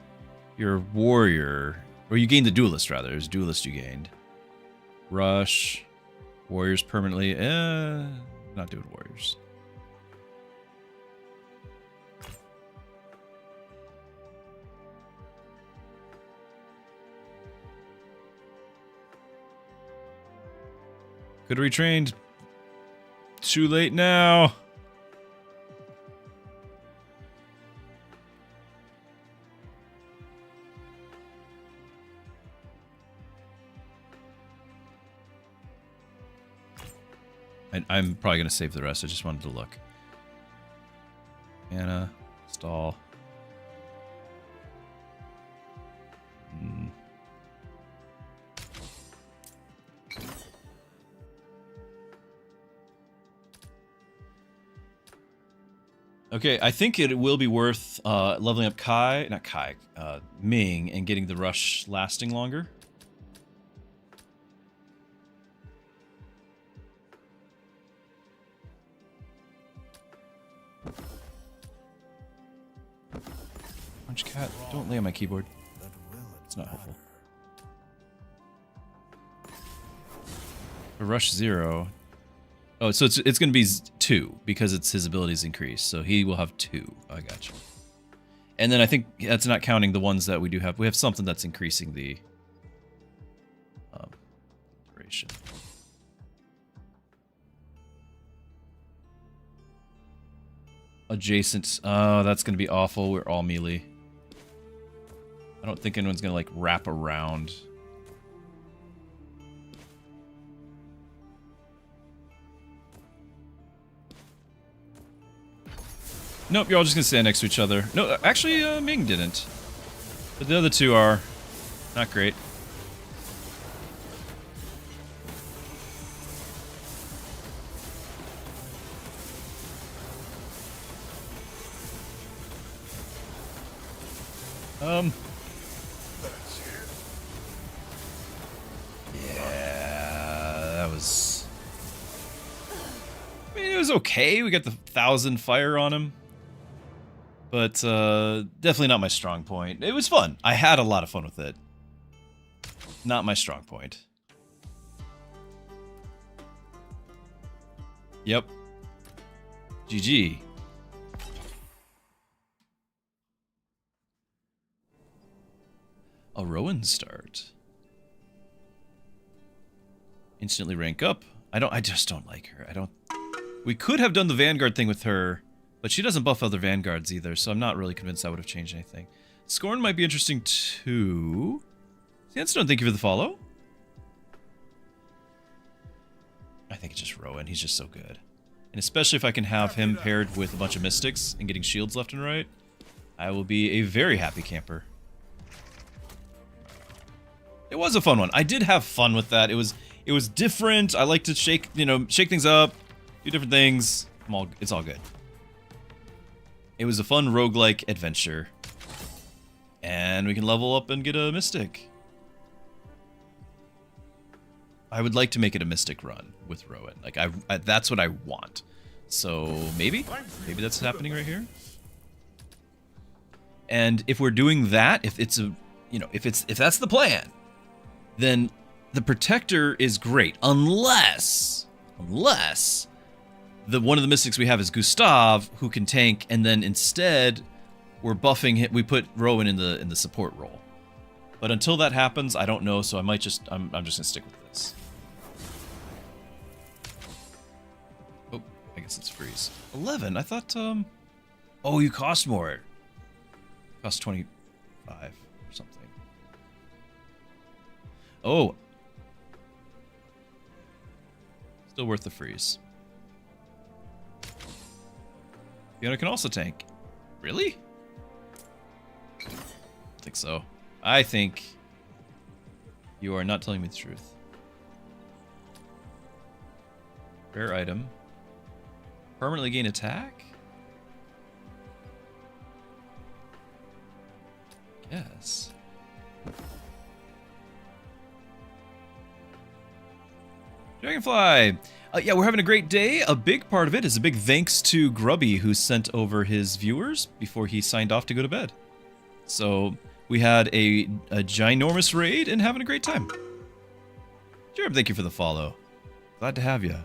you're warrior. Or you gained the duelist, rather. It was duelist you gained. Rush. Warriors permanently. Not doing warriors. Could have retrained. Too late now. I'm probably going to save the rest. I just wanted to look. Anna, stall. Okay, I think it will be worth leveling up Ming, and getting the rush lasting longer. Orange cat, don't lay on my keyboard. It's not helpful. A rush 0. Oh, so it's going to be 2 because it's his abilities increased. So he will have 2. I got you. And then I think that's not counting the ones that we do have. We have something that's increasing the duration. Adjacent. Oh, that's going to be awful. We're all melee. I don't think anyone's going to like wrap around. Nope, you're all just gonna stand next to each other. No, actually, Ming didn't. But the other two are not great. Yeah, that was... I mean, it was okay. We got the 1,000 fire on him. But definitely not my strong point. It was fun. I had a lot of fun with it. Not my strong point. Yep. GG. A Rowan start. Instantly rank up. I just don't like her. We could have done the Vanguard thing with her. But she doesn't buff other Vanguards either, so I'm not really convinced that would have changed anything. Scorn might be interesting too. Sandstone, thank you for the follow. I think it's just Rowan. He's just so good. And especially if I can have him paired with a bunch of Mystics and getting shields left and right, I will be a very happy camper. It was a fun one. I did have fun with that. It was different. I like to shake things up, do different things. It's all good. It was a fun roguelike adventure. And we can level up and get a Mystic. I would like to make it a Mystic run with Rowan. Like, that's what I want. So, maybe that's happening right here. And if we're doing that, if that's the plan, then the Protector is great. Unless one of the Mystics we have is Gustav, who can tank, and then instead we're buffing him. We put Rowan in the support role. But until that happens, I don't know. So I'm just gonna stick with this. Oh, I guess it's freeze. 11. I thought. Oh, you cost more. Cost 25 or something. Oh. Still worth the freeze. Fiona can also tank. Really? I think so. I think you are not telling me the truth. Rare item. Permanently gain attack? Yes. Dragonfly! Yeah, we're having a great day. A big part of it is a big thanks to Grubby, who sent over his viewers before he signed off to go to bed. So we had a ginormous raid and having a great time. Jared, thank you for the follow. Glad to have you.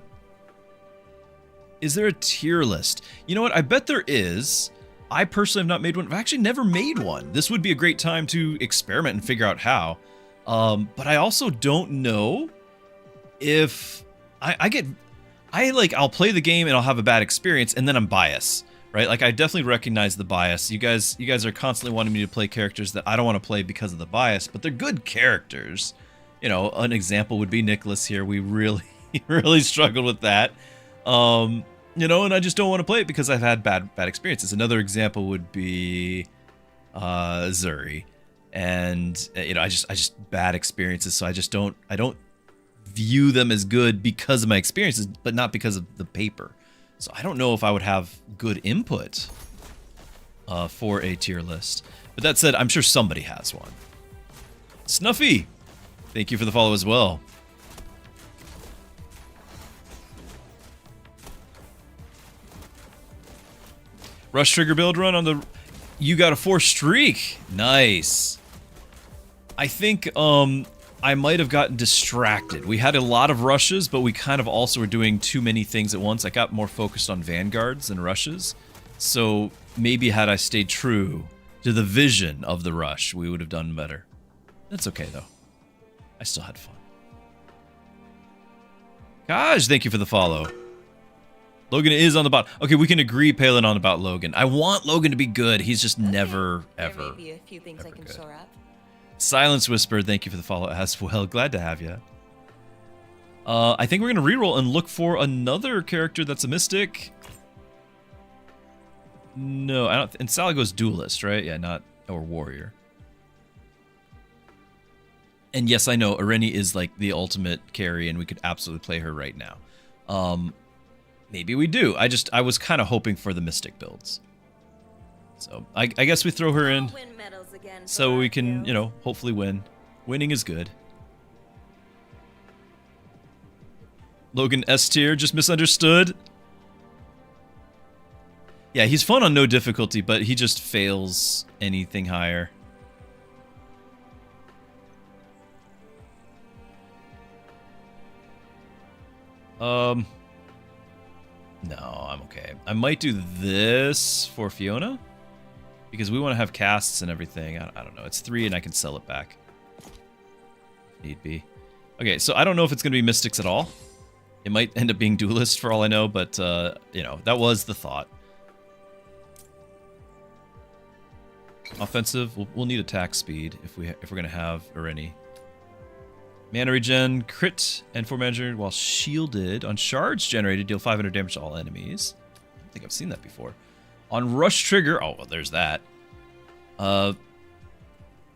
Is there a tier list? You know what? I bet there is. I personally have not made one. I've actually never made one. This would be a great time to experiment and figure out how. But I also don't know if I'll play the game and I'll have a bad experience and then I'm biased, right? Like, I definitely recognize the bias. You guys are constantly wanting me to play characters that I don't want to play because of the bias, but they're good characters. You know, an example would be Nicholas here. We really, really struggled with that. You know, and I just don't want to play it because I've had bad experiences. Another example would be Zuri. And you know, I just bad experiences, so I don't view them as good because of my experiences, but not because of the paper. So I don't know if I would have good input for a tier list. But that said, I'm sure somebody has one. Snuffy, thank you for the follow as well. Rush trigger build run on the... You got a 4 streak. Nice. I think I might have gotten distracted. We had a lot of rushes, but we kind of also were doing too many things at once. I got more focused on vanguards than rushes. So maybe had I stayed true to the vision of the rush, we would have done better. That's okay, though. I still had fun. Gosh, thank you for the follow. Logan is on the bot. Okay, we can agree, Palin, on about Logan. I want Logan to be good. He's just never, ever, There may be a few things I can good. shore up. Silence Whisper, thank you for the follow as well. Glad to have you. I think we're going to reroll and look for another character that's a mystic. No, I don't. And Sally goes duelist, right? Yeah, not or warrior. And yes, I know Irene is like the ultimate carry, and we could absolutely play her right now. Maybe we do. I was kind of hoping for the mystic builds. So I guess we throw her in so we can, you know, hopefully win. Winning is good. Logan S tier, just misunderstood. Yeah, he's fun on no difficulty, but he just fails anything higher. No, I'm okay. I might do this for Fiona because we want to have casts and everything. I don't know. It's 3 and I can sell it back if need be. Okay, so I don't know if it's going to be mystics at all. It might end up being duelist for all I know, but you know, that was the thought. Offensive, we'll need attack speed if we're going to have Irene. Mana regen, crit, and 4 mana while shielded. On shards generated, deal 500 damage to all enemies. I don't think I've seen that before. On rush trigger, oh, well, there's that.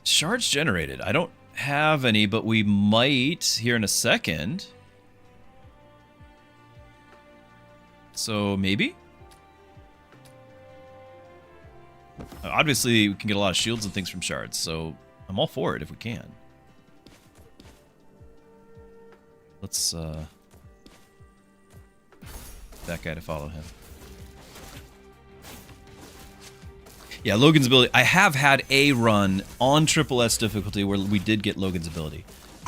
Shards generated. I don't have any, but we might here in a second. So maybe? Obviously, we can get a lot of shields and things from shards, so I'm all for it if we can. Let's, that guy to follow him. Yeah, Logan's ability. I have had a run on Triple S difficulty where we did get Logan's ability.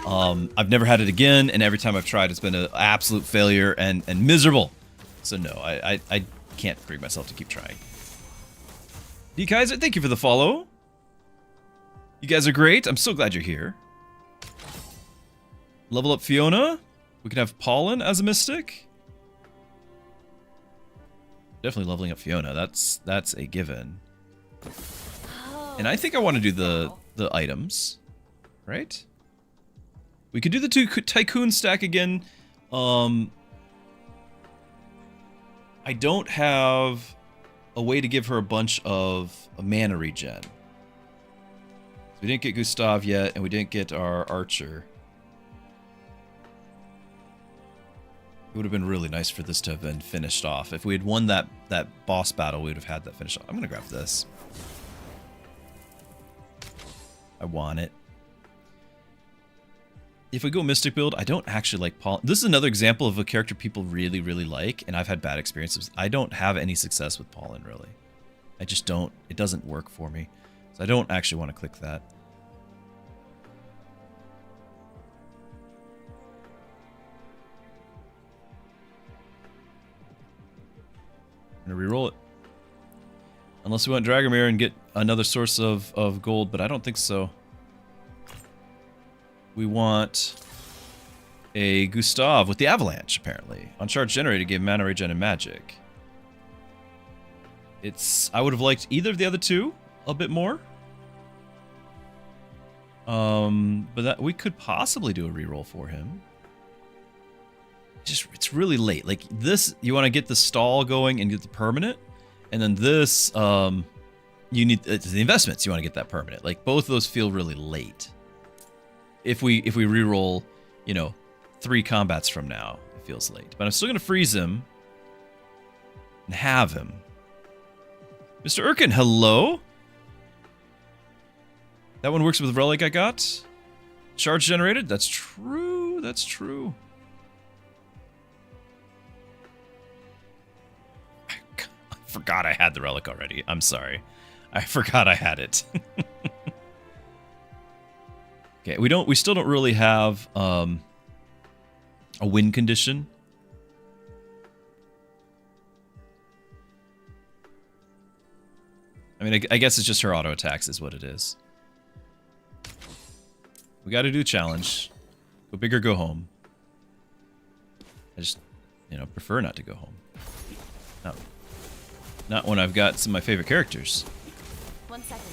I've never had it again, and every time I've tried, it's been an absolute failure and miserable. So no, I can't bring myself to keep trying. D Kaiser, thank you for the follow. You guys are great. I'm so glad you're here. Level up Fiona. We can have Pollen as a mystic. Definitely leveling up Fiona. That's a given. And I think I want to do the items, right? We could do the 2 Tycoon stack again. I don't have a way to give her a bunch of mana regen. We didn't get Gustav yet, and we didn't get our archer. would have been really nice for this to have been finished off. If we had won that boss battle, we would have had that finished off. I'm gonna grab this. I want it. If we go Mystic build, I don't actually like Paul. This is another example of a character people really, really like, and I've had bad experiences. I don't have any success with Pollen, really. I just don't. It doesn't work for me. So I don't actually want to click that. I'm going to reroll it. Unless we want Dragomir and get another source of gold, but I don't think so. We want a Gustav with the Avalanche, apparently. On charge generated, gave mana regen and magic. I would have liked either of the other two a bit more. But that we could possibly do a reroll for him. It's really late. Like this, you want to get the stall going and get the permanent, and then this, you need the investments. You want to get that permanent. Like both of those feel really late. If we reroll, you know, 3 combats from now, it feels late. But I'm still gonna freeze him and have him. Mr. Erkin, hello. That one works with Relic I got. Charge generated. That's true. That's true. I forgot I had the Relic already. I'm sorry. I forgot I had it. Okay, we still don't really have a win condition. I mean, I guess it's just her auto attacks is what it is. We got to do challenge. Go big or go home. I just, you know, prefer not to go home. Not when I've got some of my favorite characters. 1 second.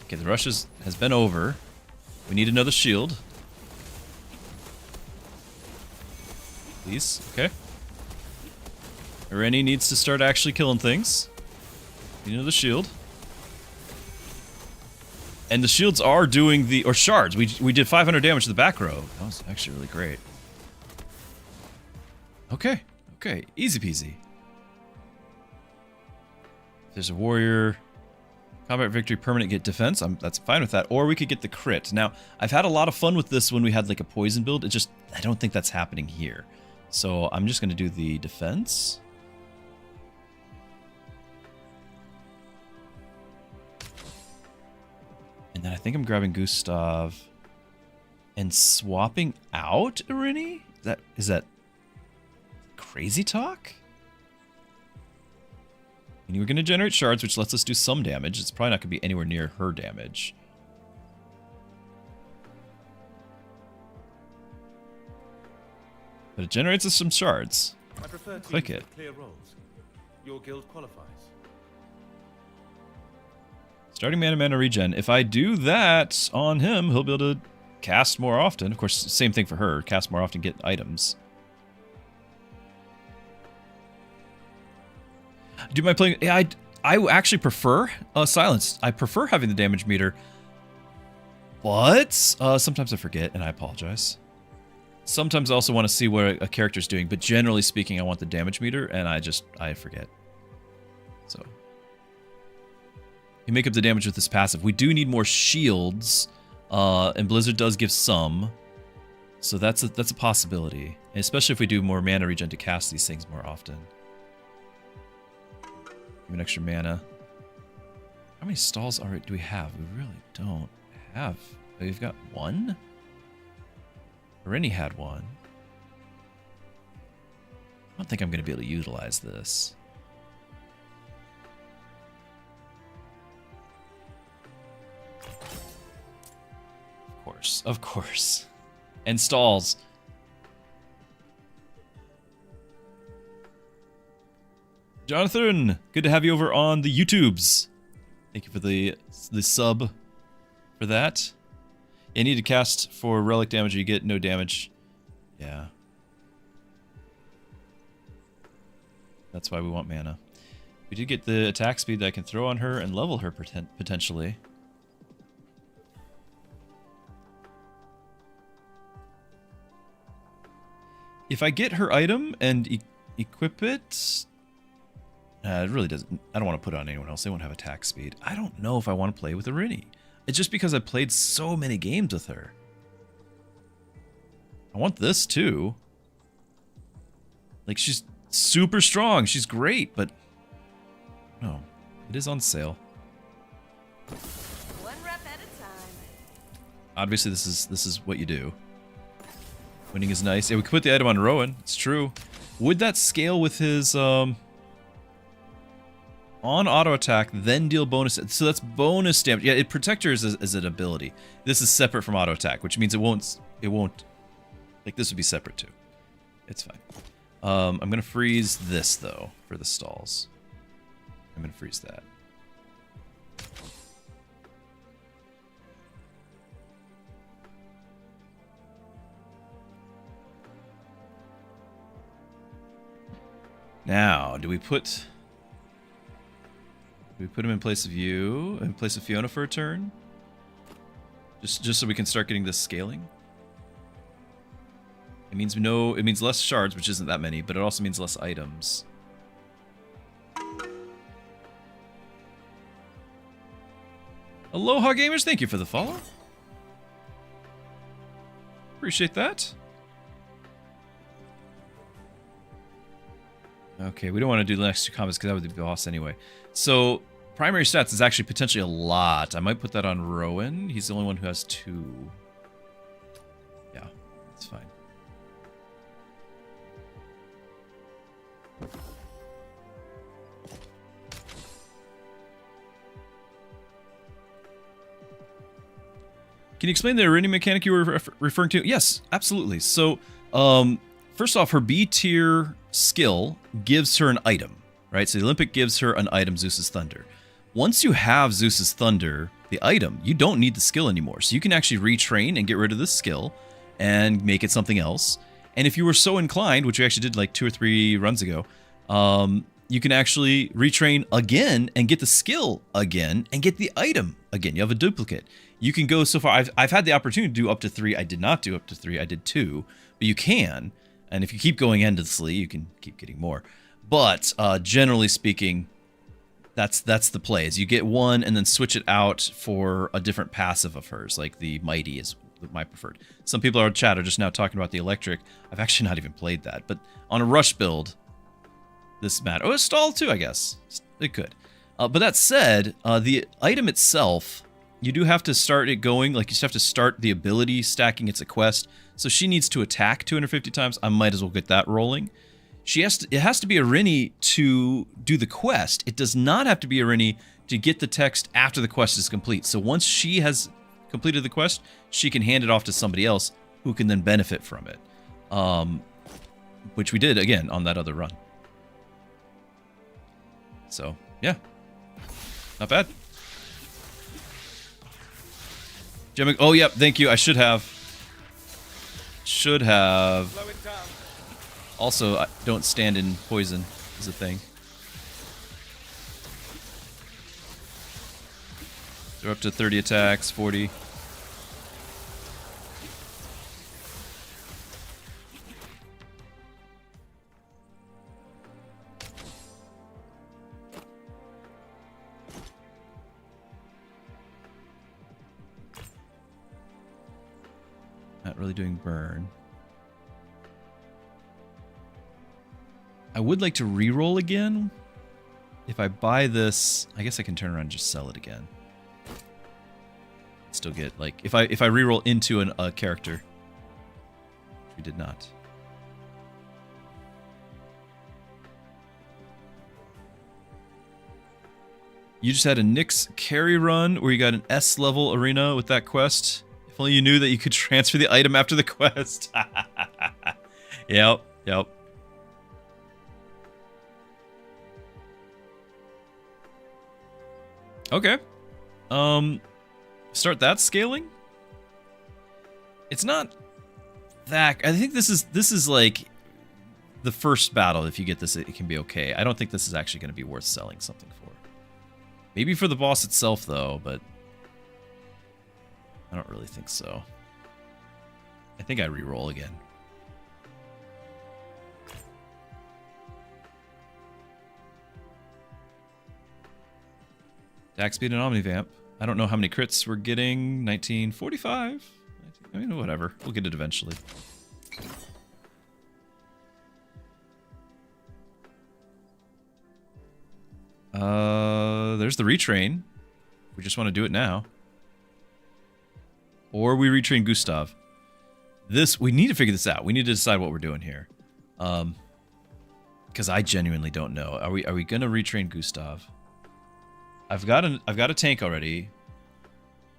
Okay, the rush has been over. We need another shield. Please, okay. Irene needs to start actually killing things. Need another shield. And the shields are doing the... Or shards. We did 500 damage to the back row. That was actually really great. Okay. Okay. Easy peasy. If there's a warrior... Combat victory, permanent, get defense. That's fine with that. Or we could get the crit. Now, I've had a lot of fun with this when we had like a poison build. It just... I don't think that's happening here. So I'm just going to do the defense. And then I think I'm grabbing Gustav and swapping out Irene? Is that crazy talk? And we're going to generate shards, which lets us do some damage. It's probably not going to be anywhere near her damage. But it generates us some shards. I prefer Click it. clear roles. Your guild qualifies. Starting mana regen. If I do that on him, he'll be able to cast more often. Of course, same thing for her. Cast more often, get items. Do my playing? Yeah, I actually prefer silence. I prefer having the damage meter. But sometimes I forget, and I apologize. Sometimes I also want to see what a character's doing, but generally speaking, I want the damage meter, and I forget. So you make up the damage with this passive. We do need more shields, and Blizzard does give some, so that's a possibility, and especially if we do more mana regen to cast these things more often. Give an extra mana. How many stalls do we have? We really don't have. We've got one? Irene had one. I don't think I'm going to be able to utilize this. Of course, of course. And stalls. Jonathan, good to have you over on the YouTubes. Thank you for the sub for that. You need to cast for relic damage, or you get no damage. Yeah. That's why we want mana. We did get the attack speed that I can throw on her and level her potentially. If I get her item and equip it, it really doesn't. I don't want to put it on anyone else. They won't have attack speed. I don't know if I want to play with Irini. It's just because I played so many games with her. I want this too. Like, she's super strong. She's great, but no, it is on sale. One rep at a time. Obviously, this is what you do. Winning is nice. Yeah, we could put the item on Rowan. It's true. Would that scale with his on auto attack, then deal bonus? So that's bonus damage. Yeah, it protectors is an ability. This is separate from auto attack, which means it won't. Like, this would be separate too. It's fine. I'm gonna freeze this though for the stalls. I'm gonna freeze that. Now, do we put him in place of you, in place of Fiona for a turn? Just so we can start getting this scaling? It means less shards, which isn't that many, but it also means less items. Aloha gamers, thank you for the follow. Appreciate that. Okay, we don't want to do the next two combos because that would be the boss anyway. So, primary stats is actually potentially a lot. I might put that on Rowan. He's the only one who has 2. Yeah, that's fine. Can you explain the Irini mechanic you were referring to? Yes, absolutely. So, first off, her B tier skill gives her an item, right? So the Olympic gives her an item, Zeus's Thunder. Once you have Zeus's Thunder, the item, you don't need the skill anymore. So you can actually retrain and get rid of this skill and make it something else. And if you were so inclined, which we actually did like 2 or 3 runs ago, you can actually retrain again and get the skill again and get the item again. You have a duplicate. You can go so far. I've had the opportunity to do up to 3. I did not do up to 3. I did 2, but you can. And if you keep going endlessly, you can keep getting more. But generally speaking, that's the play. Is you get one and then switch it out for a different passive of hers. Like the Mighty is my preferred. Some people in chat are just now talking about the Electric. I've actually not even played that. But on a rush build, this matter. Oh, a stall too, I guess. It could. But that said, the item itself, you do have to start it going. Like, you just have to start the ability stacking. It's a quest. So she needs to attack 250 times. I might as well get that rolling. It has to be Irini to do the quest. It does not have to be Irini to get the text after the quest is complete. So once she has completed the quest, she can hand it off to somebody else who can then benefit from it. Which we did, again, on that other run. So, yeah. Not bad. Jimmy, oh, yep, thank you. I should have. Also, don't stand in poison is a thing. They're up to 30 attacks, 40. Not really doing burn. I would like to reroll again. If I buy this, I guess I can turn around and just sell it again. Still get, like, if I reroll into a character. We did not. You just had a Nyx carry run where you got an S level arena with that quest. If only you knew that you could transfer the item after the quest. Yep. Okay. Start that scaling? It's not that... I think this is like the first battle. If you get this, it can be okay. I don't think this is actually going to be worth selling something for. Maybe for the boss itself, though, but I don't really think so. I think I reroll again. Attack speed and Omnivamp. I don't know how many crits we're getting. 1945. I mean, whatever. We'll get it eventually. There's the retrain. We just want to do it now. Or we retrain Gustav. We need to figure this out. We need to decide what we're doing here. Because I genuinely don't know. Are we gonna retrain Gustav? I've got a tank already.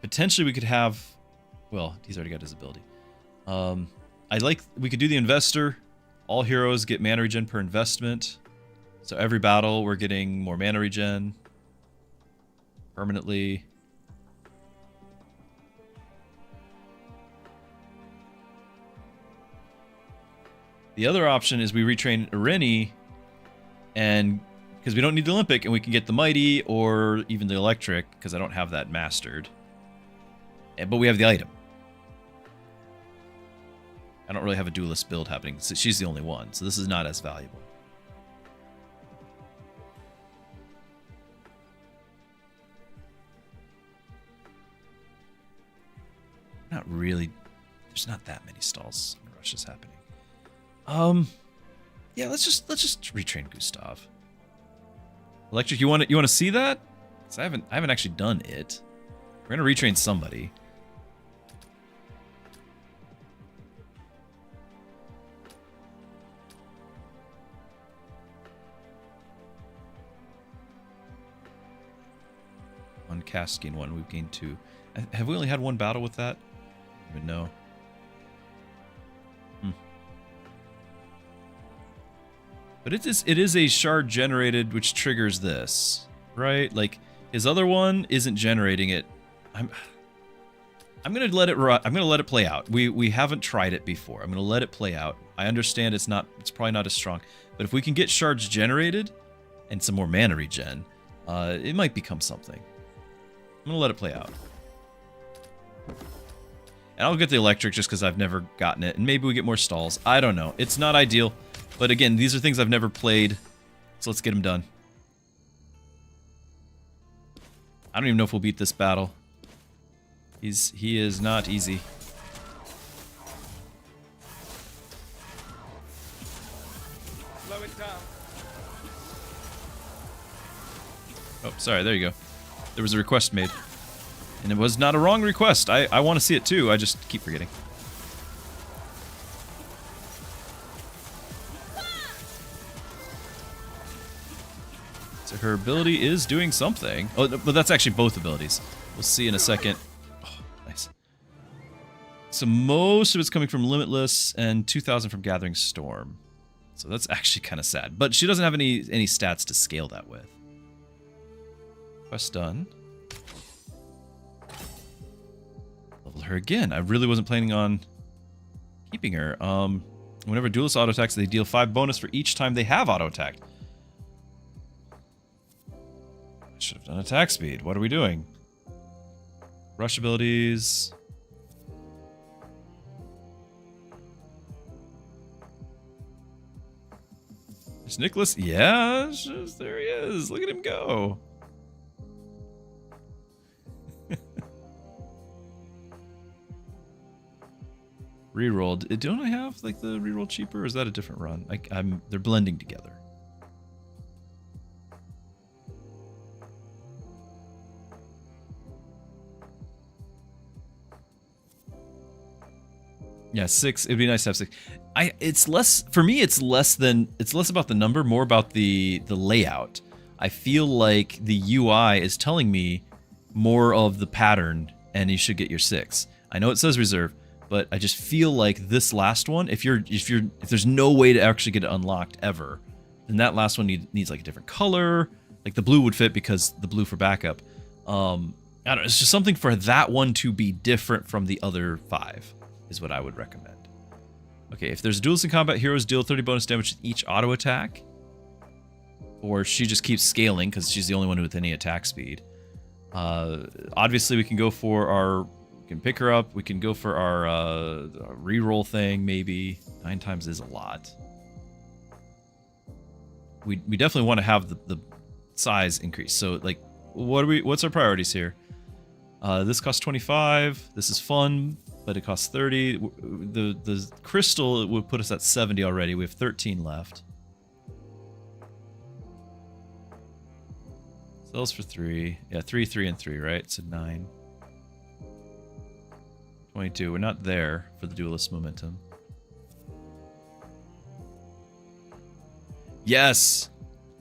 Potentially we could have, well, he's already got his ability. We could do the investor. All heroes get mana regen per investment. So every battle we're getting more mana regen permanently. The other option is we retrain Irene, and because we don't need the Olympic, and we can get the Mighty or even the Electric, because I don't have that mastered. But we have the item. I don't really have a duelist build happening. So she's the only one, so this is not as valuable. Not really. There's not that many stalls and rushes happening. Yeah, let's just retrain Gustav. Electric, you want to see that? 'Cause I haven't actually done it. We're gonna retrain somebody. On casting one, we've gained 2. Have we only had one battle with that? I don't even know. But it is a shard generated, which triggers this, right? Like his other one isn't generating it. I'm gonna let it play out. We haven't tried it before. I'm gonna let it play out. I understand it's probably not as strong, but if we can get shards generated and some more mana regen, it might become something. I'm gonna let it play out. And I'll get the electric just because I've never gotten it, and maybe we get more stalls. I don't know. It's not ideal. But again, these are things I've never played, so let's get them done. I don't even know if we'll beat this battle. He is not easy. Slow it down. Oh, sorry, there you go. There was a request made. And it was not a wrong request. I want to see it too, I just keep forgetting. So her ability is doing something. Oh, but that's actually both abilities. We'll see in a second. Oh, nice. So most of it's coming from Limitless and 2,000 from Gathering Storm. So that's actually kind of sad. But she doesn't have any stats to scale that with. Quest done. Level her again. I really wasn't planning on keeping her. Whenever duelist auto attacks, they deal 5 bonus for each time they have auto attacked. Should have done attack speed. What are we doing? Rush abilities. Is Nicholas? Yeah, there he is. Look at him go. Rerolled. Don't I have like the reroll cheaper, or is that a different run? They're blending together. Yeah, 6. It'd be nice to have 6. It's less for me. It's less about the number, more about the layout. I feel like the UI is telling me more of the pattern, and you should get your 6. I know it says reserve, but I just feel like this last one, if there's no way to actually get it unlocked ever, then that last one needs like a different color. Like the blue would fit because the blue for backup. I don't know. It's just something for that one to be different from the other 5. Is what I would recommend. Okay, if there's duels in combat, heroes deal 30 bonus damage to each auto attack. Or she just keeps scaling because she's the only one with any attack speed. Obviously, we can go for we can pick her up. We can go for our reroll thing, maybe. 9 times is a lot. We definitely want to have the size increase. So, like, What's our priorities here? This costs 25. This is fun, but it costs 30. The crystal would put us at 70 already. We have 13 left. Sells for 3. Yeah, 3, 3, and 3, right? So 9. 22. We're not there for the duelist momentum. Yes!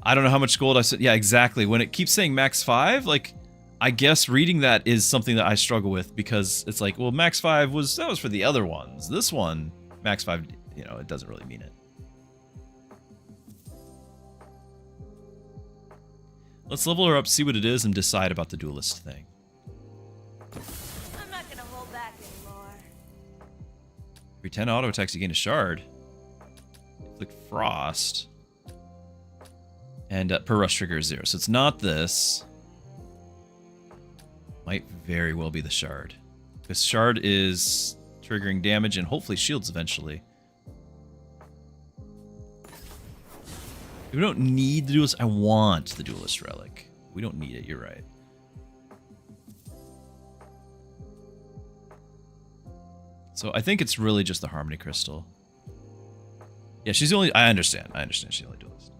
I don't know how much gold I said. Yeah, exactly. When it keeps saying max 5, like, I guess reading that is something that I struggle with because it's like, well, max 5 was for the other ones. This one, max 5, you know, it doesn't really mean it. Let's level her up, see what it is, and decide about the duelist thing. I'm not gonna hold back anymore. Every 10 auto attacks, you gain a shard. Inflict frost. And per rush trigger is 0. So it's not this. Might very well be the shard. Because shard is triggering damage and hopefully shields eventually. We don't need the duelist. I want the duelist relic. We don't need it, you're right. So I think it's really just the harmony crystal. Yeah, she's the only... I understand she's the only duelist.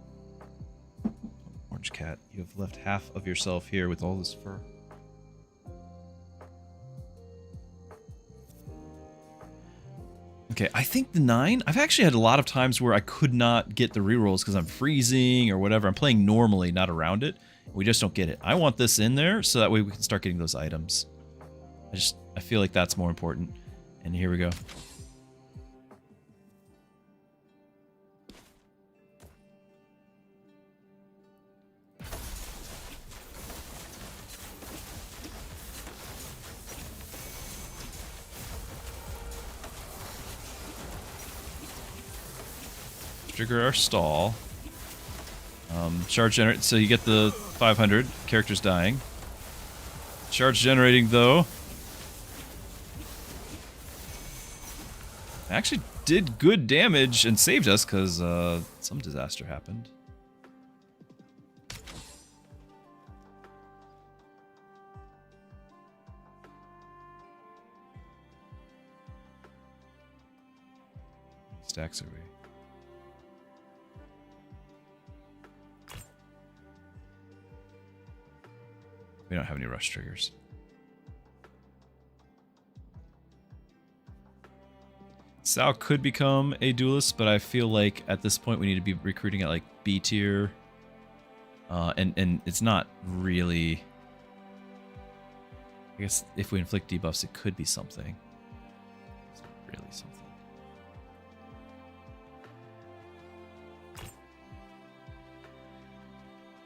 Orange cat, you have left half of yourself here with all this fur. Okay, I think the 9... I've actually had a lot of times where I could not get the rerolls because I'm freezing or whatever. I'm playing normally, not around it. We just don't get it. I want this in there so that way we can start getting those items. I feel like that's more important. And here we go. Trigger our stall. Charge generate, so you get the 500. Characters dying. Charge generating, though. Actually did good damage and saved us because some disaster happened. How many stacks are we? We don't have any rush triggers. Sal could become a duelist, but I feel like at this point we need to be recruiting at like B tier. And it's not really... I guess if we inflict debuffs, it could be something. It's not really something.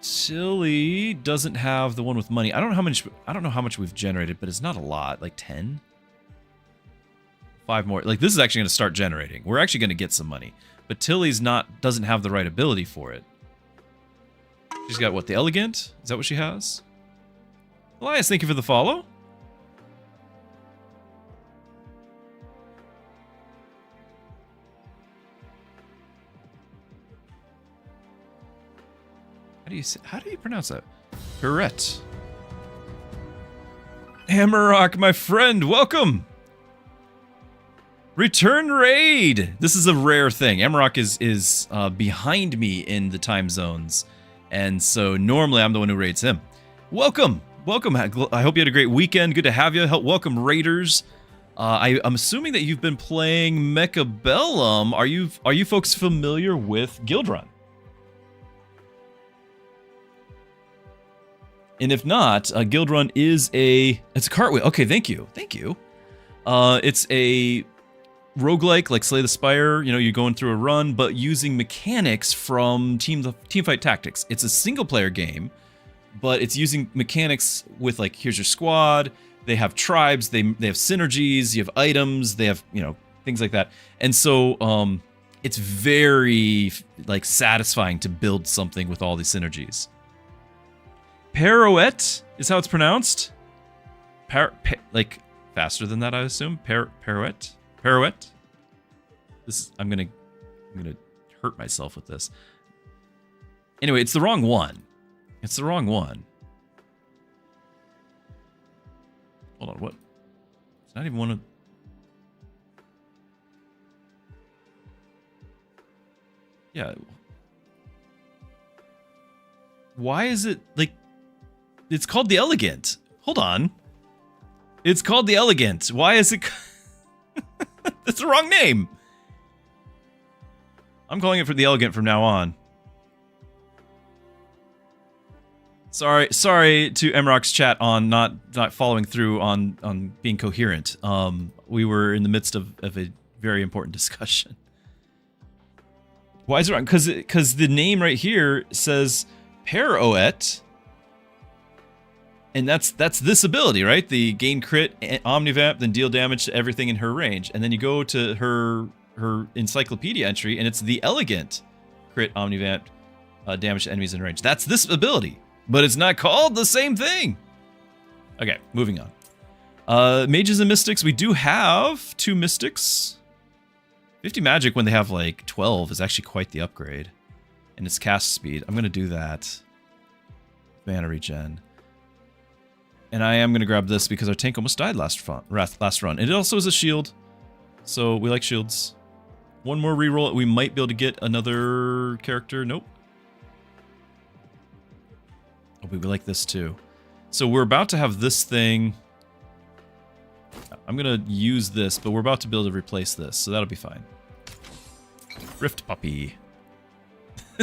Silly doesn't have the one with money. I don't know how much we've generated, but it's not a lot. Like 10? 5 more. Like this is actually going to start generating. We're actually going to get some money. But Tilly's doesn't have the right ability for it. She's got what, the elegant? Is that what she has? Elias, thank you for the follow. How do you pronounce that? Perrette. Hammerrock, my friend, welcome. Return raid. This is a rare thing. Hammerrock is behind me in the time zones, and so normally I'm the one who raids him. Welcome, welcome. I hope you had a great weekend. Good to have you. Welcome, raiders. I'm assuming that you've been playing Mechabellum. Are you folks familiar with Guildrun? And if not, Guildrun is it's a cartwheel. Okay, thank you. It's a roguelike, like Slay the Spire. You know, you're going through a run, but using mechanics from Teamfight Tactics. It's a single-player game, but it's using mechanics with, like, here's your squad. They have tribes. They have synergies. You have items. They have, you know, things like that. And so it's very, like, satisfying to build something with all these synergies. Pirouette is how it's pronounced. Like faster than that, I assume. Pirouette. This I'm gonna hurt myself with this. Anyway, it's the wrong one. Hold on, what? It's not even one of... Yeah. Why is it, like... It's called the Elegant. Hold on. It's called the Elegant. Why is it... That's the wrong name. I'm calling it for the Elegant from now on. Sorry to Emrock's chat on not following through on being coherent. We were in the midst of a very important discussion. Why is it wrong? Because the name right here says Paroet, and that's this ability, right? The gain crit, omnivamp, then deal damage to everything in her range, and then you go to her encyclopedia entry, and it's the Elegant crit, omnivamp, damage to enemies in range. That's this ability. But it's not called the same thing. Okay, moving on. Mages and Mystics. We do have 2 Mystics. 50 magic when they have like 12 is actually quite the upgrade. And it's cast speed. I'm going to do that. Mana regen. And I am going to grab this because our tank almost died last run. And it also is a shield. So we like shields. One more reroll. We might be able to get another character. Nope. Oh, we like this too. So we're about to have this thing. I'm going to use this, but we're about to be able to replace this, so that'll be fine. Rift Puppy.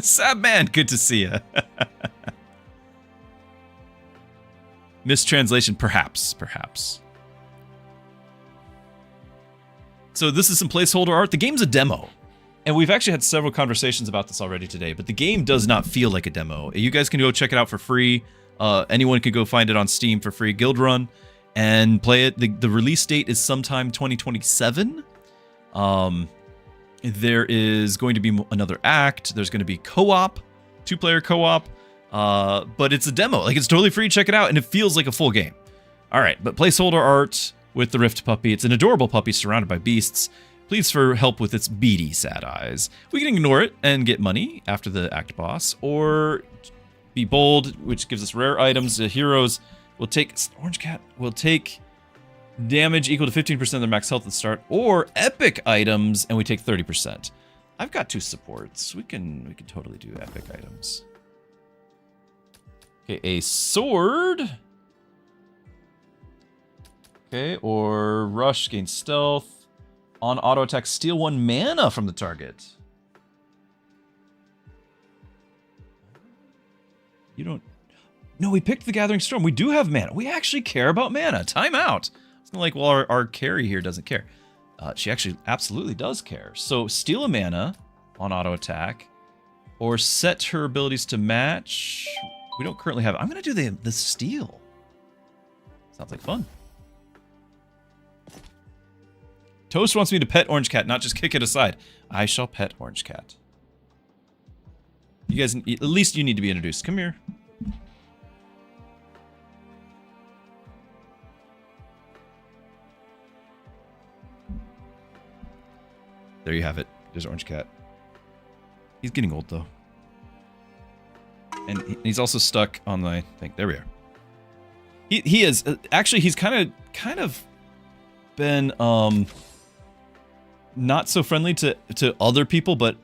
Sad man, good to see ya. Mistranslation, perhaps. So this is some placeholder art. The game's a demo. And we've actually had several conversations about this already today, but the game does not feel like a demo. You guys can go check it out for free. Anyone can go find it on Steam for free. Guildrun and play it. The release date is sometime 2027. There is going to be another act. There's going to be co-op, 2-player co-op. But it's a demo. Like, it's totally free. Check it out, and it feels like a full game. All right, but placeholder art with the Rift Puppy. It's an adorable puppy surrounded by beasts. Pleads for help with its beady sad eyes. We can ignore it and get money after the act boss, or be bold, which gives us rare items. The heroes will take... Orange Cat will take damage equal to 15% of their max health at the start, or epic items, and we take 30%. I've got 2 supports. We can totally do epic items. Okay, a sword. Okay, or rush, gain stealth. On auto attack, steal 1 mana from the target. You don't... No, we picked the Gathering Storm. We do have mana. We actually care about mana. Time out. It's not like, well, our carry here doesn't care. She actually absolutely does care. So steal a mana on auto attack, or set her abilities to match. We don't currently have... I'm going to do the steal. Sounds like fun. Toast wants me to pet Orange Cat, not just kick it aside. I shall pet Orange Cat. You guys, at least you need to be introduced. Come here. There you have it. There's Orange Cat. He's getting old, though. And he's also stuck on the thing. There we are. He is. Actually, he's kind of been... not so friendly to other people, but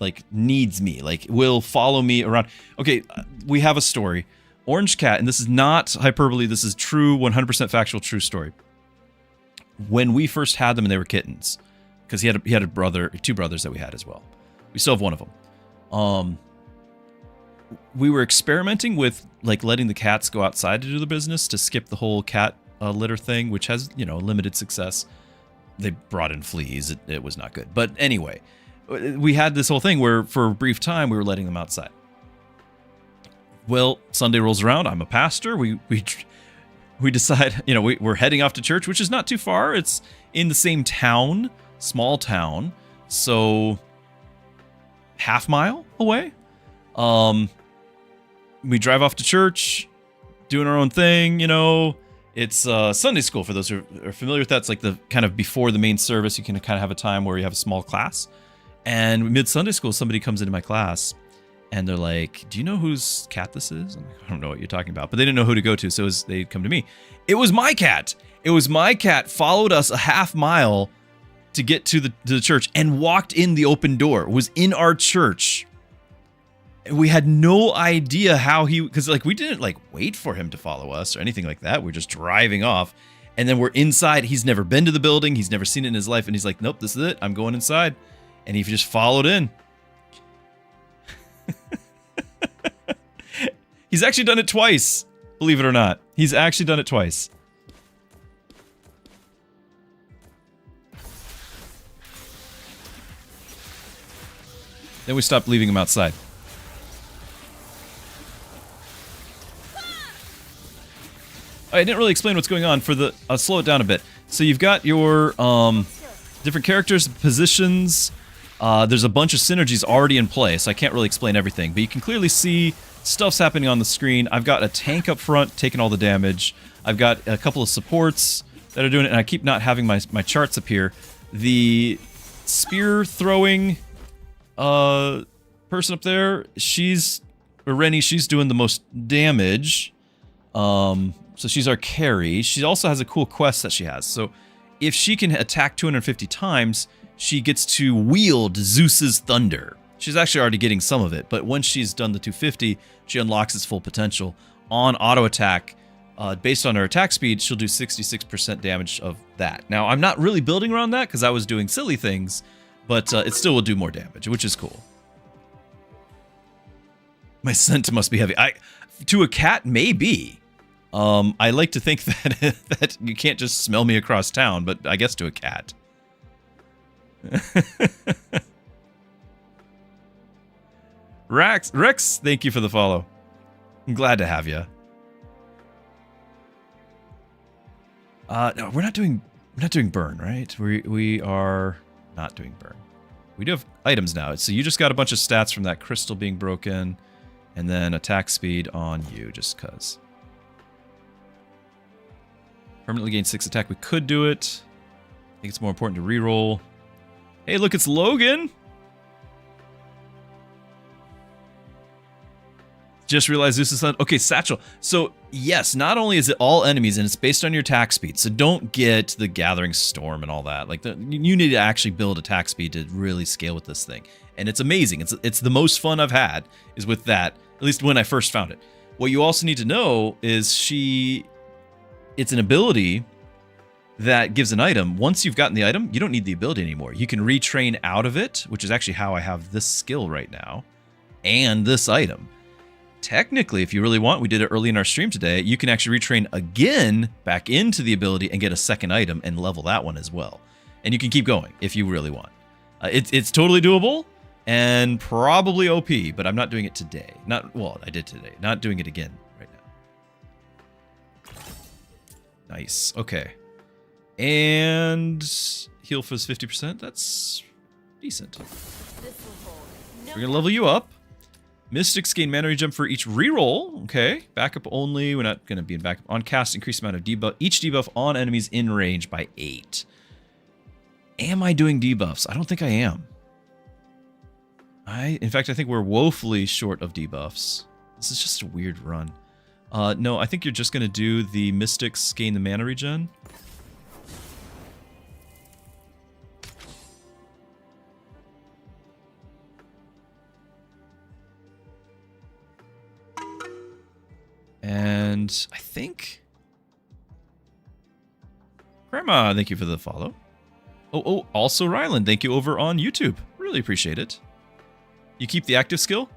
like needs me, like will follow me around. Okay, we have a story. Orange Cat, and this is not hyperbole, this is true, 100% factual, true story. When we first had them and they were kittens, because he had a brother, 2 brothers that we had as well. We still have one of them. We were experimenting with like letting the cats go outside to do the business, to skip the whole cat litter thing, which has, limited success. They brought in fleas. It was not good. But anyway, we had this whole thing where for a brief time we were letting them outside. Well, Sunday rolls around. I'm a pastor. We decide, we're heading off to church, which is not too far. It's in the same town, small town. So half mile away. We drive off to church, doing our own thing, It's Sunday school, for those who are familiar with that. It's like the kind of before the main service, you can kind of have a time where you have a small class. And mid-Sunday school, somebody comes into my class, and they're like, do you know whose cat this is? I'm like, I don't know what you're talking about. But they didn't know who to go to, so they come to me. It was my cat! It was my cat followed us a half mile to get to the church and walked in the open door. Was in our church. And we had no idea how because like we didn't like wait for him to follow us or anything like that. We're just driving off. And then we're inside. He's never been to the building. He's never seen it in his life. And he's like, nope, this is it. I'm going inside. And he just followed in. He's actually done it twice. Believe it or not. He's actually done it twice. Then we stopped leaving him outside. I didn't really explain what's going on for the... I'll slow it down a bit. So you've got your different characters, positions. There's a bunch of synergies already in play, so I can't really explain everything. But you can clearly see stuff's happening on the screen. I've got a tank up front taking all the damage. I've got a couple of supports that are doing it, and I keep not having my charts up here. The spear throwing person up there, Rennie, she's doing the most damage. So she's our carry. She also has a cool quest that she has. So if she can attack 250 times, she gets to wield Zeus's thunder. She's actually already getting some of it, but once she's done the 250, she unlocks its full potential. On auto attack, based on her attack speed, she'll do 66% damage of that. Now, I'm not really building around that because I was doing silly things, but it still will do more damage, which is cool. My scent must be heavy. To a cat, maybe. I like to think that that you can't just smell me across town, but I guess to a cat. Rex, thank you for the follow. I'm glad to have you. No, we're not doing burn, right? We are not doing burn. We do have items now. So you just got a bunch of stats from that crystal being broken, and then attack speed on you, just cause. Permanently gain 6 attack. We could do it. I think it's more important to reroll. Hey, look, it's Logan. Just realized this is okay. Satchel. So yes, not only is it all enemies and it's based on your attack speed, so don't get the Gathering Storm and all that. Like you need to actually build attack speed to really scale with this thing, and it's amazing. It's the most fun I've had is with that. At least when I first found it. What you also need to know is it's an ability that gives an item. Once you've gotten the item, you don't need the ability anymore. You can retrain out of it, which is actually how I have this skill right now, and this item. Technically, if you really want, we did it early in our stream today, you can actually retrain again back into the ability and get a second item and level that one as well. And you can keep going if you really want. It's totally doable and probably OP, but I'm not doing it today. Well, I did today. Not doing it again right now. Nice. Okay. And heal for 50%. That's decent. We're going to level you up. Mystics gain mana regen for each reroll. Okay. Backup only. We're not going to be in backup. On cast, increase amount of debuff. Each debuff on enemies in range by 8. Am I doing debuffs? I don't think I am. In fact, I think we're woefully short of debuffs. This is just a weird run. No, I think you're just going to do the Mystics gain the mana regen. And I think... Grandma, thank you for the follow. Oh, also Ryland, thank you over on YouTube. Really appreciate it. You keep the active skill?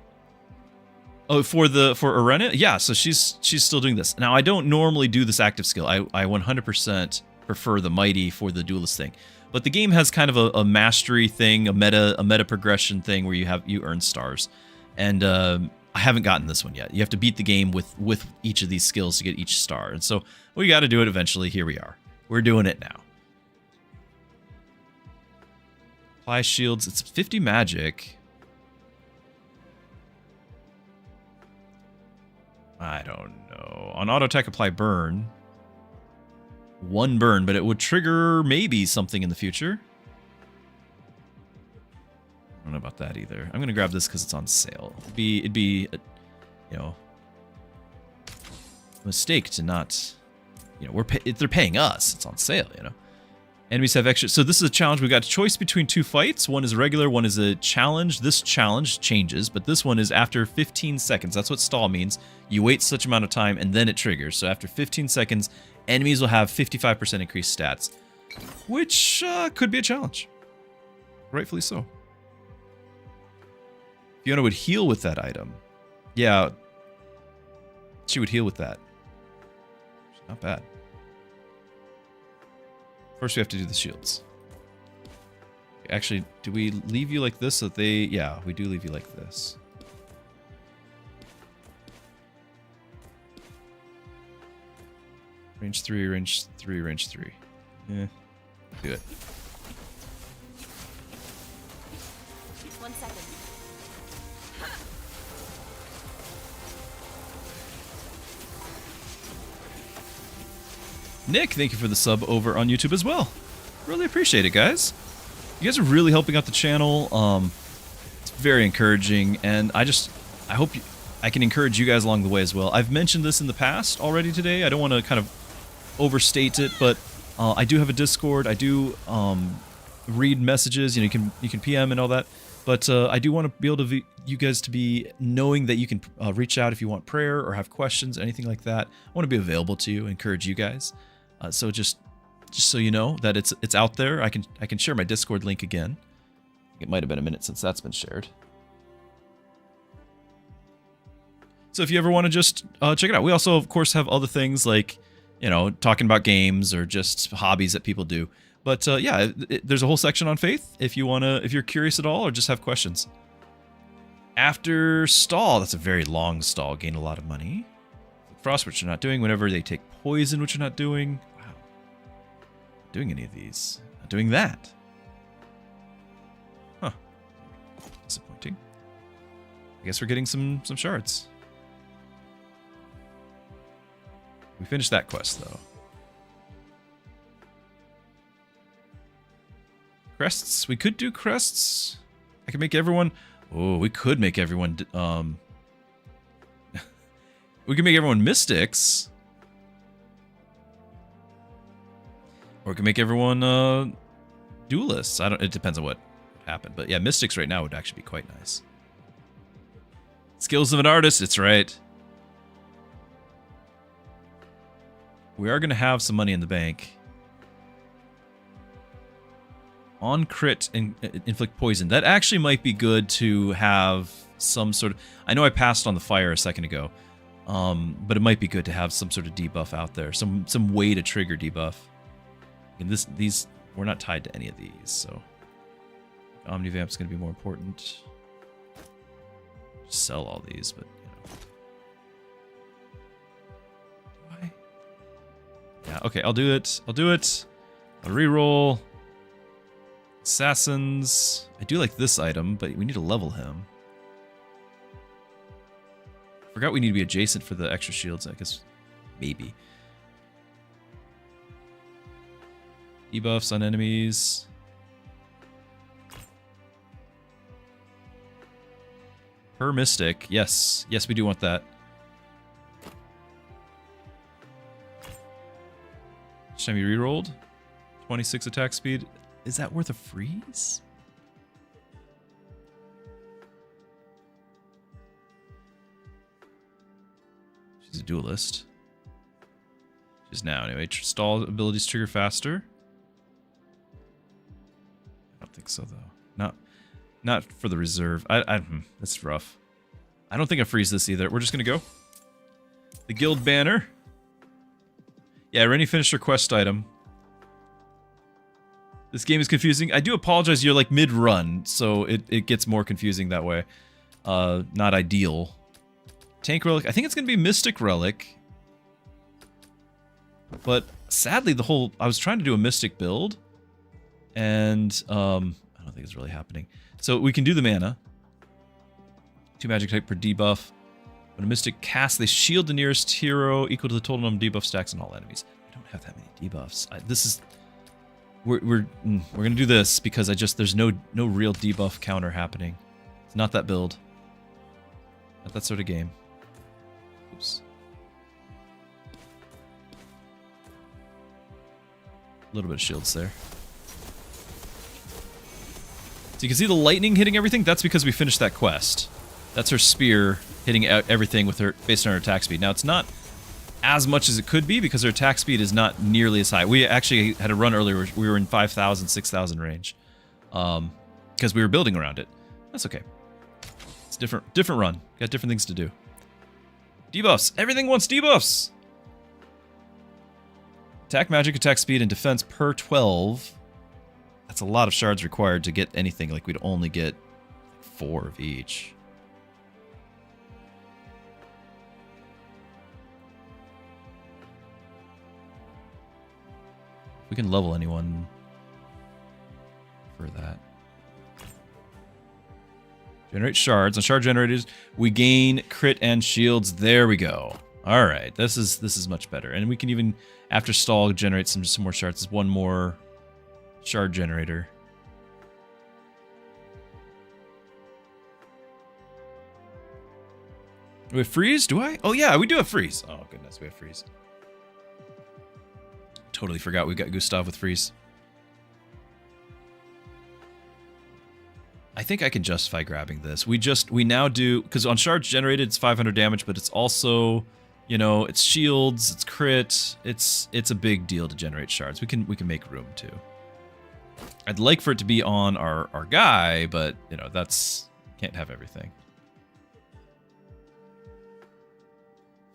Oh, for Arena? Yeah, so she's still doing this. Now, I don't normally do this active skill. I 100% prefer the Mighty for the Duelist thing. But the game has kind of a mastery thing, a meta progression thing where you earn stars. And I haven't gotten this one yet. You have to beat the game with each of these skills to get each star. And so we got to do it eventually. Here we are. We're doing it now. Apply shields. It's 50 magic. I don't know. On auto attack, apply burn. 1 burn, but it would trigger maybe something in the future. I don't know about that either. I'm gonna grab this because it's on sale. It'd be a, you know, a mistake to not you know, they're paying us. It's on sale, you know. Enemies have extra. So this is a challenge. We've got a choice between 2 fights. One is a regular, one is a challenge. This challenge changes, but this one is after 15 seconds. That's what stall means. You wait such amount of time and then it triggers. So after 15 seconds, enemies will have 55% increased stats, which could be a challenge. Rightfully so. Fiona would heal with that item. Yeah, she would heal with that. Not bad. First, we have to do the shields. Actually, do we leave you like this so that they... Yeah, we do leave you like this. Range 3, range 3, range 3. Yeah, do it. 1 second. Nick, thank you for the sub over on YouTube as well. Really appreciate it, guys. You guys are really helping out the channel. It's very encouraging, and I hope I can encourage you guys along the way as well. I've mentioned this in the past already today. I don't want to kind of overstate it, but I do have a Discord. I do read messages. You know, you can PM and all that. But I do want to be able to you guys to be knowing that you can reach out if you want prayer or have questions, anything like that. I want to be available to you, encourage you guys. So just so you know that it's out there. I can share my Discord link again. It might have been a minute since that's been shared. So if you ever want to just check it out. We also, of course, have other things like, you know, talking about games or just hobbies that people do. But yeah, there's a whole section on faith if you're curious at all or just have questions. After stall, that's a very long stall. Gain a lot of money. Frost, which you're not doing. Whenever they take poison, which you're not doing. Wow. Not doing any of these. Not doing that. Huh. Disappointing. I guess we're getting some shards. We finished that quest though. Crests. We could do crests. I could make everyone... Oh, we could make everyone... we could make everyone mystics. Or we could make everyone duelists. It depends on what happened. But yeah, mystics right now would actually be quite nice. Skills of an artist. It's right. We are going to have some money in the bank. On crit and inflict poison. That actually might be good to have some sort of... I know I passed on the fire a second ago. But it might be good to have some sort of debuff out there. Some way to trigger debuff. And these... We're not tied to any of these, so... Omnivamp's going to be more important. Sell all these, but... Why? Yeah, okay, I'll do it. I'll reroll. Assassins. I do like this item, but we need to level him. Forgot we need to be adjacent for the extra shields, I guess. Maybe. Debuffs on enemies. Per Mystic. Yes. Yes, we do want that. Each time you rerolled. 26 attack speed. Is that worth a freeze? She's a duelist. She's now, anyway. Stall abilities trigger faster. I don't think so, though. Not for the reserve. That's rough. I don't think I freeze this either. We're just gonna go. The guild banner. Yeah, Rennie finished her quest item. This game is confusing. I do apologize, you're like mid-run, so it gets more confusing that way. Not ideal. Tank Relic. I think it's going to be Mystic Relic. But sadly, I was trying to do a Mystic build. And I don't think it's really happening. So we can do the mana. 2 magic type per debuff. When a Mystic casts, they shield the nearest hero equal to the total number of debuff stacks on all enemies. I don't have that many debuffs. We're gonna do this because there's no real debuff counter happening. It's not that build. Not that sort of game. Oops. little bit of shields there. So you can see the lightning hitting everything. That's because we finished that quest. That's her spear hitting everything with her based on her attack speed. Now it's not as much as it could be because her attack speed is not nearly as high. We actually had a run earlier where we were in 5,000, 6,000 range because we were building around it. That's okay. It's different run. Got different things to do. Debuffs. Everything wants debuffs. Attack magic, attack speed, and defense per 12. That's a lot of shards required to get anything. Like we'd only get 4 of each. We can level anyone for that. Generate shards. On shard generators, we gain crit and shields. There we go. All right, this is much better. And we can even, after stall, generate some more shards. There's one more shard generator. Do we have freeze? Do I? Oh yeah, we do have freeze. Oh goodness, we have freeze. Totally forgot we got Gustav with freeze. I think I can justify grabbing this. We now do, because on shards generated it's 500 damage, but it's also, you know, it's shields, it's crit, it's a big deal to generate shards. We can make room too. I'd like for it to be on our guy, but you know, that's can't have everything.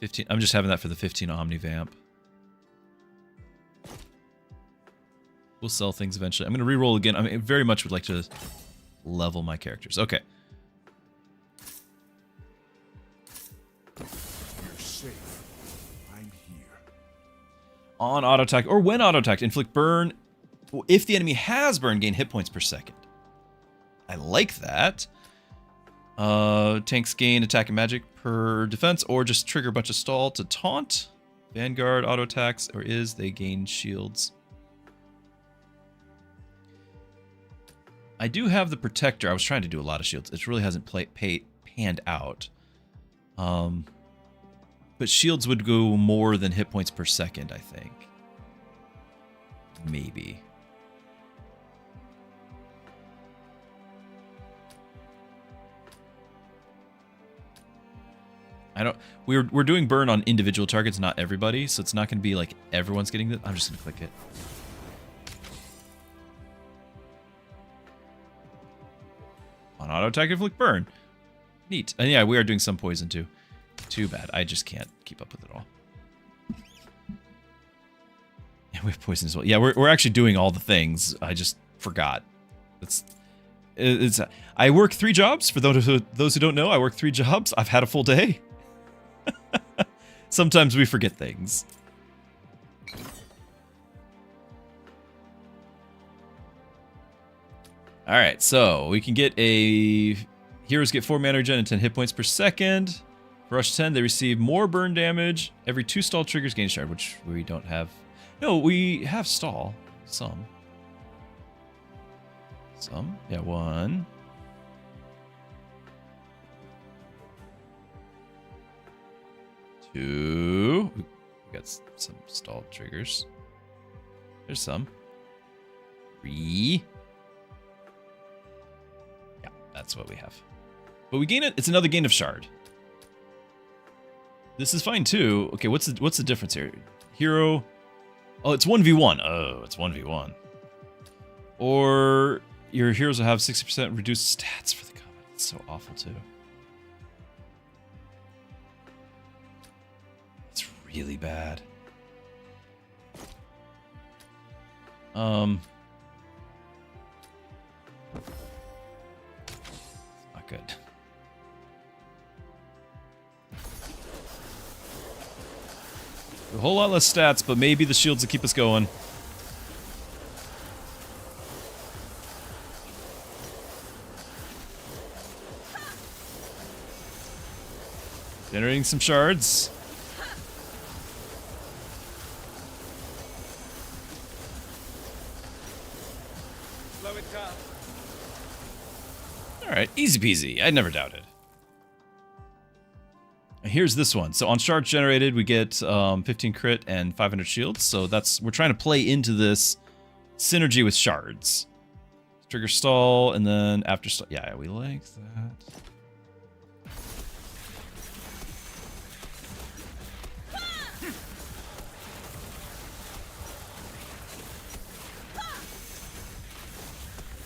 15. I'm just having that for the 15 Omnivamp. We'll sell things eventually. I'm going to re-roll again. I very much would like to level my characters. Okay. You're safe. I'm here. On auto attack or when auto attacked, inflict burn. If the enemy has burn, gain hit points per second. I like that. Tanks gain attack and magic per defense, or just trigger a bunch of stall to taunt. Vanguard auto attacks, or they gain shields. I do have the protector. I was trying to do a lot of shields. It really hasn't panned out. But shields would go more than hit points per second, I think. Maybe. We're doing burn on individual targets, not everybody, so it's not going to be like everyone's getting it. I'm just going to click it. On auto attack, inflict burn. Neat. And yeah, we are doing some poison too. Too bad. I just can't keep up with it all. Yeah, we have poison as well. Yeah, we're actually doing all the things. I just forgot. I work 3 jobs. For those who don't know, I work 3 jobs. I've had a full day. Sometimes we forget things. Alright, so we can get a... Heroes get 4 mana regen and 10 hit points per second. For Rush 10, they receive more burn damage. Every 2 stall triggers gain shard, which we don't have. No, we have stall. Some. Yeah, 1. 2. We got some stall triggers. There's some. 3. Yeah, that's what we have. But we gain it. It's another gain of shard. This is fine too. Okay, what's the difference here? Hero. Oh, it's 1v1. Oh, it's 1v1. Or your heroes will have 60% reduced stats for the combat. It's so awful too. It's really bad. Not good. A whole lot less stats, but maybe the shields will keep us going. Generating some shards. Slow it down. Alright, easy peasy. I never doubted. Here's this one. So on shards generated, we get 15 crit and 500 shields. So we're trying to play into this synergy with shards. Trigger stall, and then after stall. Yeah, we like that.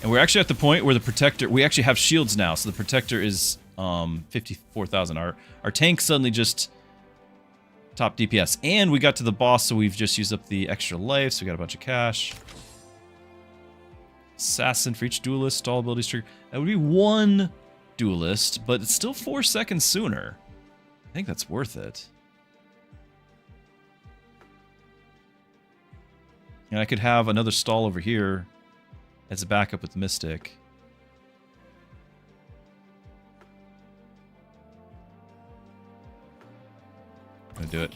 And we're actually at the point where the protector, we actually have shields now, so the protector is 54,000. Our tank suddenly just top DPS. And we got to the boss, so we've just used up the extra life, so we got a bunch of cash. Assassin for each duelist, stall abilities trigger. That would be 1 duelist, but it's still 4 seconds sooner. I think that's worth it. And I could have another stall over here as a backup with Mystic. I'm gonna do it.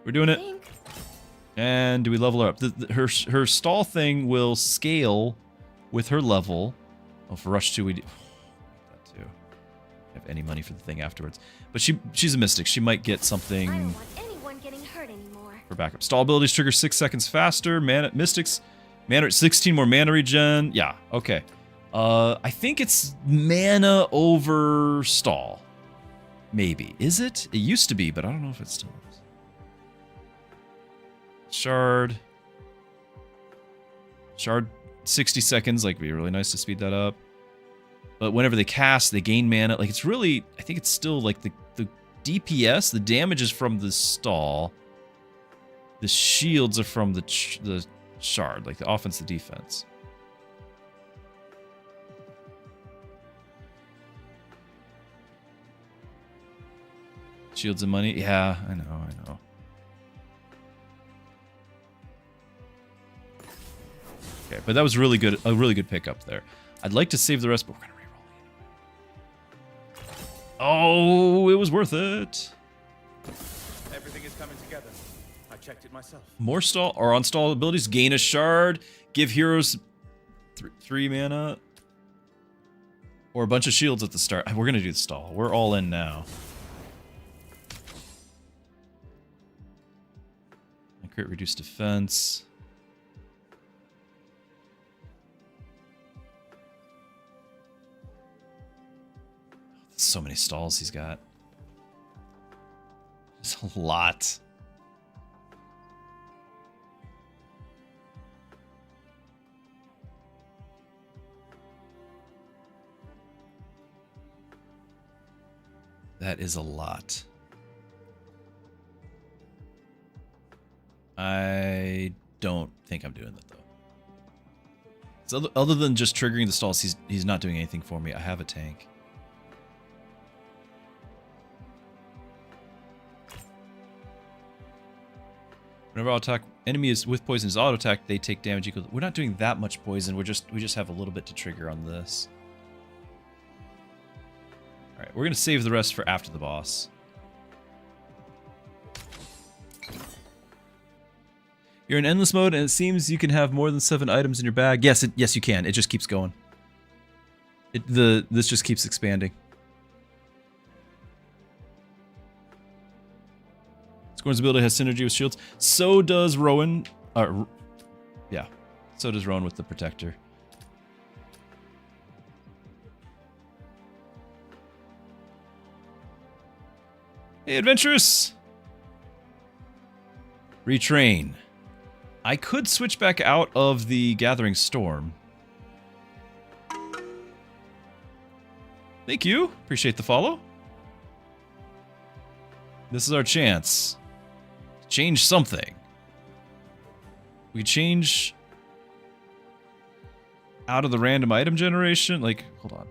We're doing it. And do we level her up? Her stall thing will scale with her level. Oh, for Rush 2 we do that too. Have any money for the thing afterwards. But she's a Mystic. She might get something. I don't want anyone getting hurt anymore. For backup. Stall abilities trigger 6 seconds faster. Mystics, mana 16 more mana regen. Yeah, okay. I think it's mana over stall. Maybe. Is it? It used to be, but I don't know if it still is. Shard. Shard 60 seconds, like, would be really nice to speed that up. But whenever they cast, they gain mana. Like, it's really, I think it's still like the DPS, the damage is from the stall. The shields are from the shard, like the offense, the defense. Shields and money? Yeah, I know. Okay, but that was really good, a really good pickup there. I'd like to save the rest, but we're gonna reroll it. Oh, it was worth it. Everything is coming together. I checked it myself. More stall or on stall abilities. Gain a shard. Give heroes 3 mana. Or a bunch of shields at the start. We're gonna do the stall. We're all in now. And crit reduced defense. So many stalls he's got. It's a lot. That is a lot. I don't think I'm doing that though. So other than just triggering the stalls, he's not doing anything for me. I have a tank. Whenever I'll attack enemy is with poison is auto attack, they take damage equal. We're not doing that much poison. We just have a little bit to trigger on this. All right, we're gonna save the rest for after the boss. You're in endless mode, and it seems you can have more than 7 items in your bag. Yes, yes you can. It just keeps going. This just keeps expanding. Scorn's ability has synergy with shields. So does Rowan. Yeah. So does Rowan with the protector. Hey, adventurous! Retrain. I could switch back out of the Gathering Storm. Thank you. Appreciate the follow. This is our chance. Change something. We change out of the random item generation. Like, hold on.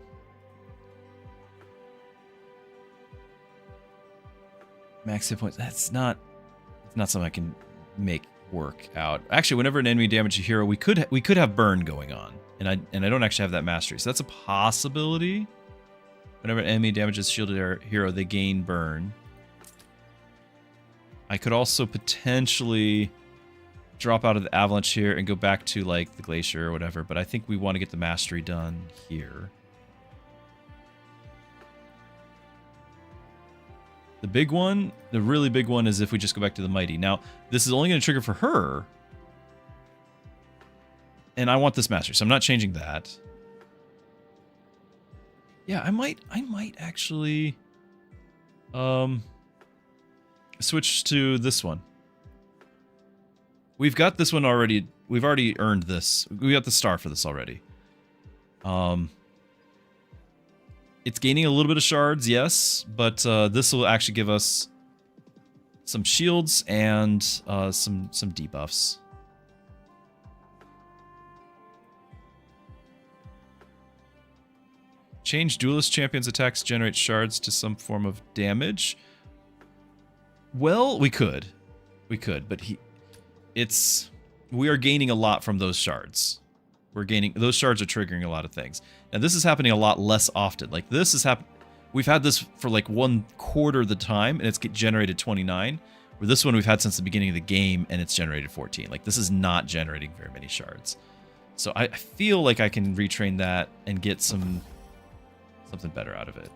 Max hit points. That's not something I can make work out. Actually, whenever an enemy damages a hero, we could have burn going on, and I don't actually have that mastery, so that's a possibility. Whenever an enemy damages a shielded hero, they gain burn. I could also potentially drop out of the avalanche here and go back to like the glacier or whatever, but I think we want to get the mastery done here. The big one, the really big one, is if we just go back to the mighty. Now, this is only going to trigger for her. And I want this mastery, so I'm not changing that. Yeah, I might actually switch to this one. We've got this one already. We've already earned this. We got the star for this already. It's gaining a little bit of shards, yes, but this will actually give us some shields and some debuffs. Change duelist champions' attacks generate shards to some form of damage. Well, we could, but we are gaining a lot from those shards. Those shards are triggering a lot of things. Now this is happening a lot less often. Like this is we've had this for like 1/4 of the time, and it's generated 29. Where this one we've had since the beginning of the game, and it's generated 14. Like this is not generating very many shards. So I feel like I can retrain that and get something better out of it.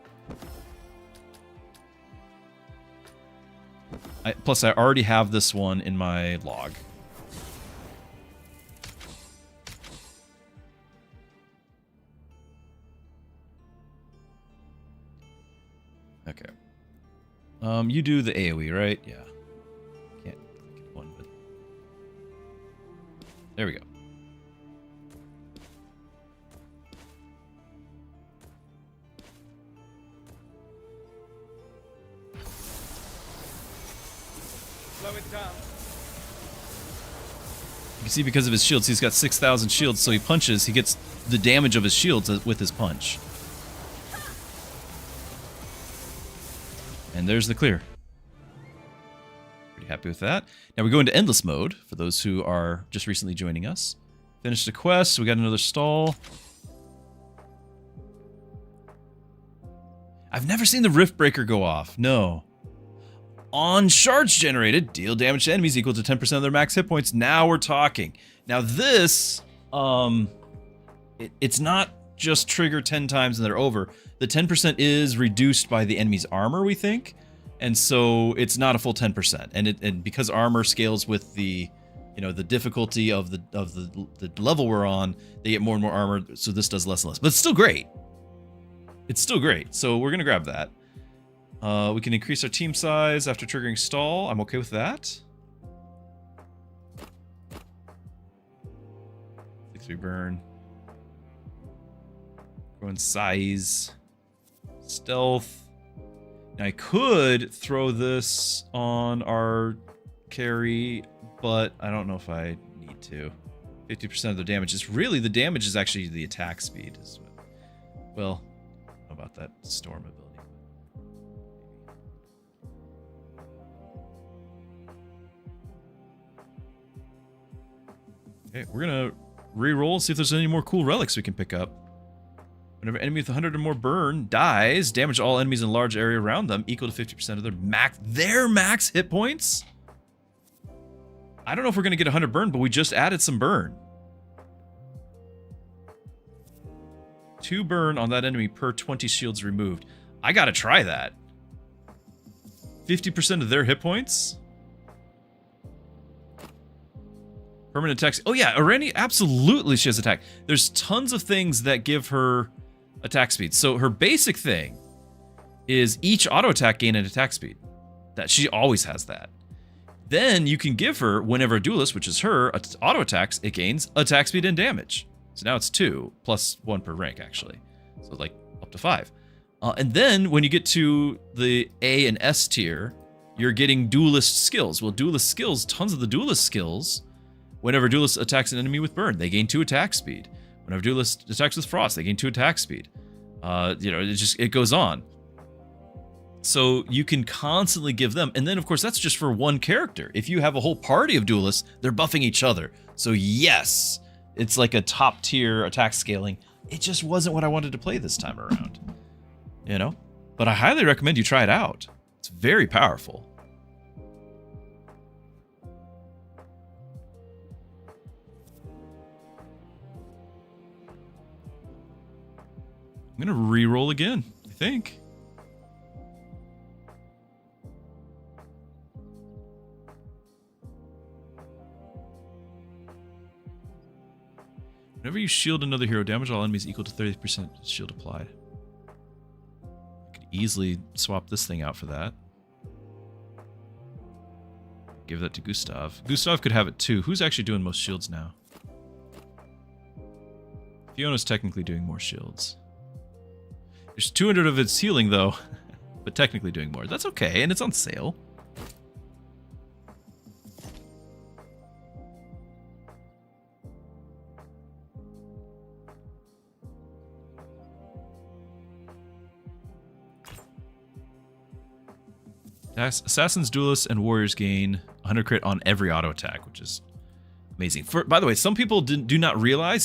Plus, I already have this one in my log. Okay. You do the AoE, right? Yeah. Can't click one, but there we go. Slow it down. You can see because of his shields, he's got 6,000 shields, so he punches, he gets the damage of his shields with his punch. And there's the clear. Pretty happy with that. Now we go into endless mode, for those who are just recently joining us. Finished the quest, so we got another stall. I've never seen the Rift Breaker go off, no. On shards generated, deal damage to enemies equal to 10% of their max hit points. Now we're talking. Now this, it's not just trigger 10 times and they're over. The 10% is reduced by the enemy's armor, we think. And so it's not a full 10%. And because armor scales with the, the difficulty of the level we're on, they get more and more armor, so this does less and less. But it's still great. It's still great. So we're going to grab that. We can increase our team size after triggering stall. I'm okay with that. 3 burn. Grow in size. Stealth. Now I could throw this on our carry, but I don't know if I need to. 50% of the damage is really, the damage is actually the attack speed. Well, I don't know about that storm ability. Okay, we're gonna re-roll, see if there's any more cool relics we can pick up. Whenever enemy with 100 or more burn dies, damage all enemies in a large area around them equal to 50% of their max hit points? I don't know if we're gonna get 100 burn, but we just added some burn. 2 burn on that enemy per 20 shields removed. I gotta try that. 50% of their hit points? Permanent attacks. Oh yeah, Irene, absolutely she has attack. There's tons of things that give her attack speed. So her basic thing is each auto attack gain an attack speed. That she always has that. Then you can give her, whenever a duelist, which is her, auto attacks, it gains attack speed and damage. So now it's 2, plus 1 per rank actually. So like up to 5. And then when you get to the A and S tier, you're getting duelist skills. Well, duelist skills, tons of the duelist skills. Whenever duelist attacks an enemy with burn, they gain 2 attack speed. Whenever duelist attacks with frost, they gain 2 attack speed. It goes on. So you can constantly give them, and then of course that's just for one character. If you have a whole party of duelists, they're buffing each other. So yes, it's like a top tier attack scaling. It just wasn't what I wanted to play this time around. But I highly recommend you try it out. It's very powerful. I'm gonna re-roll again, I think. Whenever you shield another hero, damage all enemies equal to 30% shield applied. I could easily swap this thing out for that. Give that to Gustav. Gustav could have it too. Who's actually doing most shields now? Fiona's technically doing more shields. There's 200 of its healing though, but technically doing more. That's okay, and it's on sale. Assassins, duelists, and warriors gain 100 crit on every auto attack, which is amazing. By the way, some people do not realize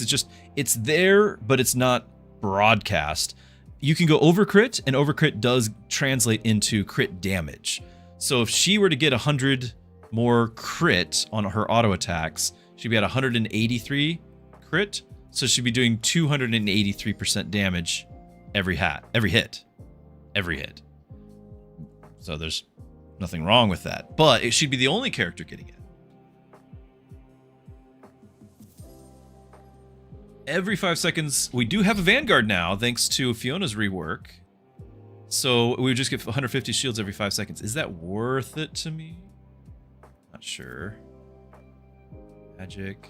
it's there, but it's not broadcast. You can go over crit, and over crit does translate into crit damage. So if she were to get 100 more crit on her auto attacks, she'd be at 183 crit. So she'd be doing 283% damage every hit. So there's nothing wrong with that, but it should be the only character getting it. Every 5 seconds, we do have a Vanguard now, thanks to Fiona's rework. So we would just get 150 shields every 5 seconds. Is that worth it to me? Not sure. Magic.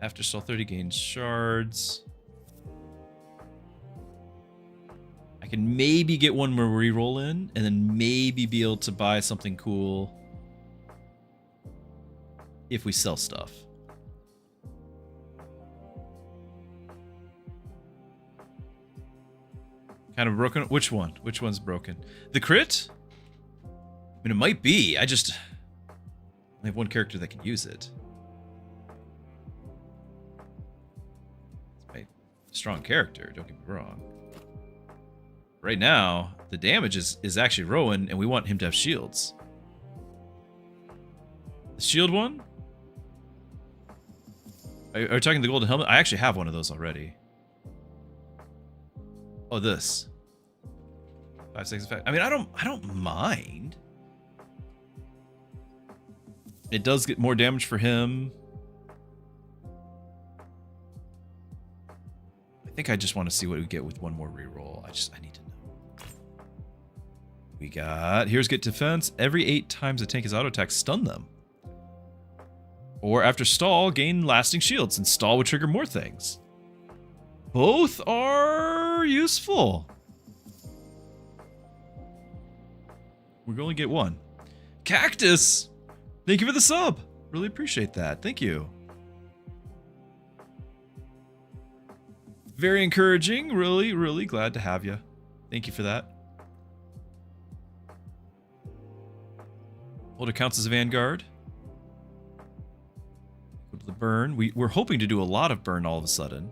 After stall 30 gains shards. I can maybe get one more reroll in, and then maybe be able to buy something cool if we sell stuff. Kind of broken. Which one? Which one's broken? The crit? I mean, it might be. I have one character that can use it. It's my strong character, don't get me wrong. Right now, the damage is actually Rowan, and we want him to have shields. The shield one? Are you talking the golden helmet? I actually have one of those already. Oh, this. 5 seconds back. I mean, I don't mind. It does get more damage for him. I think I just want to see what we get with one more reroll. I need to know. We got, here's get defense. Every 8 times a tank is auto attack, stun them. Or after stall, gain lasting shields, and stall would trigger more things. Both are useful. We're going to get one. Cactus! Thank you for the sub. Really appreciate that. Thank you. Very encouraging. Really, really glad to have you. Thank you for that. Holder counts as a Vanguard. Go to the burn. We're hoping to do a lot of burn all of a sudden.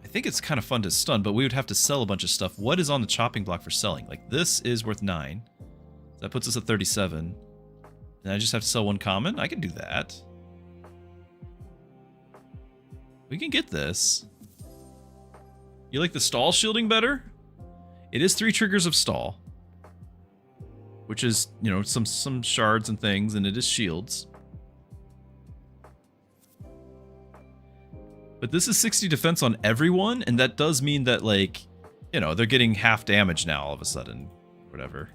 I think it's kind of fun to stun, but we would have to sell a bunch of stuff. What is on the chopping block for selling? Like, this is worth 9. That puts us at 37. And I just have to sell 1 common? I can do that. We can get this. You like the stall shielding better? It is 3 triggers of stall. Which is, you know, some shards and things, and it is shields. But this is 60 defense on everyone, and that does mean that, like, you know, they're getting half damage now all of a sudden. Whatever.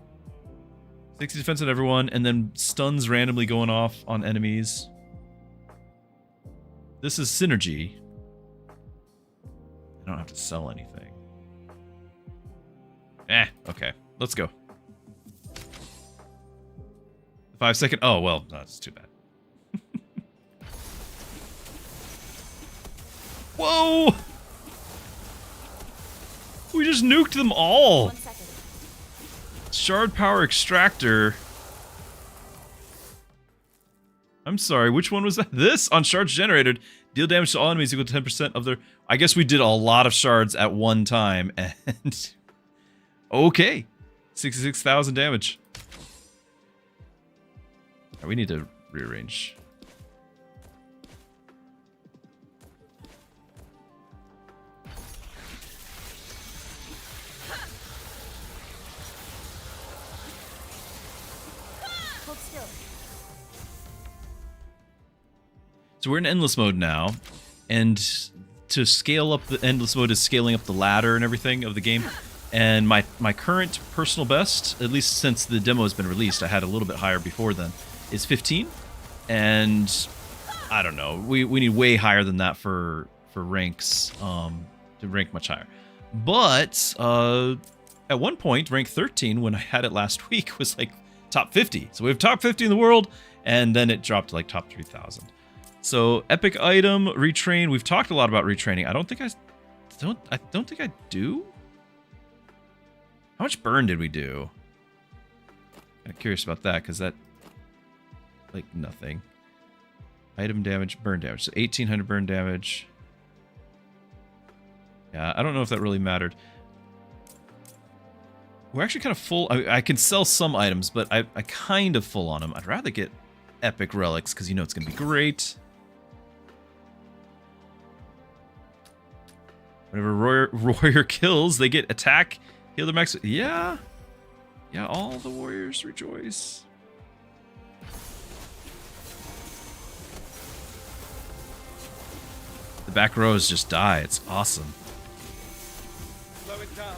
60 defense on everyone, and then stuns randomly going off on enemies. This is synergy. I don't have to sell anything. Okay. Let's go. 5 second. Oh, well, that's too bad. Whoa! We just nuked them all. 1 second. Shard power extractor. I'm sorry, which one was that? This on shards generated. Deal damage to all enemies equal to 10% of their... I guess we did a lot of shards at one time, and... Okay. 66,000 damage. We need to rearrange. So we're in endless mode now, and to scale up the endless mode is scaling up the ladder and everything of the game. And my current personal best, at least since the demo has been released, I had a little bit higher before then, is 15. And I don't know, we need way higher than that for ranks, to rank much higher. But at one point, rank 13, when I had it last week, was like top 50. So we have top 50 in the world, and then it dropped to like top 3,000. So epic item, retrain. We've talked a lot about retraining. I don't think I do. How much burn did we do? Kind of curious about that, because that, like, nothing. Item damage, burn damage. So 1,800 burn damage. Yeah, I don't know if that really mattered. We're actually kind of full. I can sell some items, but I kind of full on them. I'd rather get epic relics, because you know it's going to be great. Whenever warrior kills, they get attack, heal their max. Yeah. Yeah, all the warriors rejoice. The back rows just die. It's awesome. Slow it down.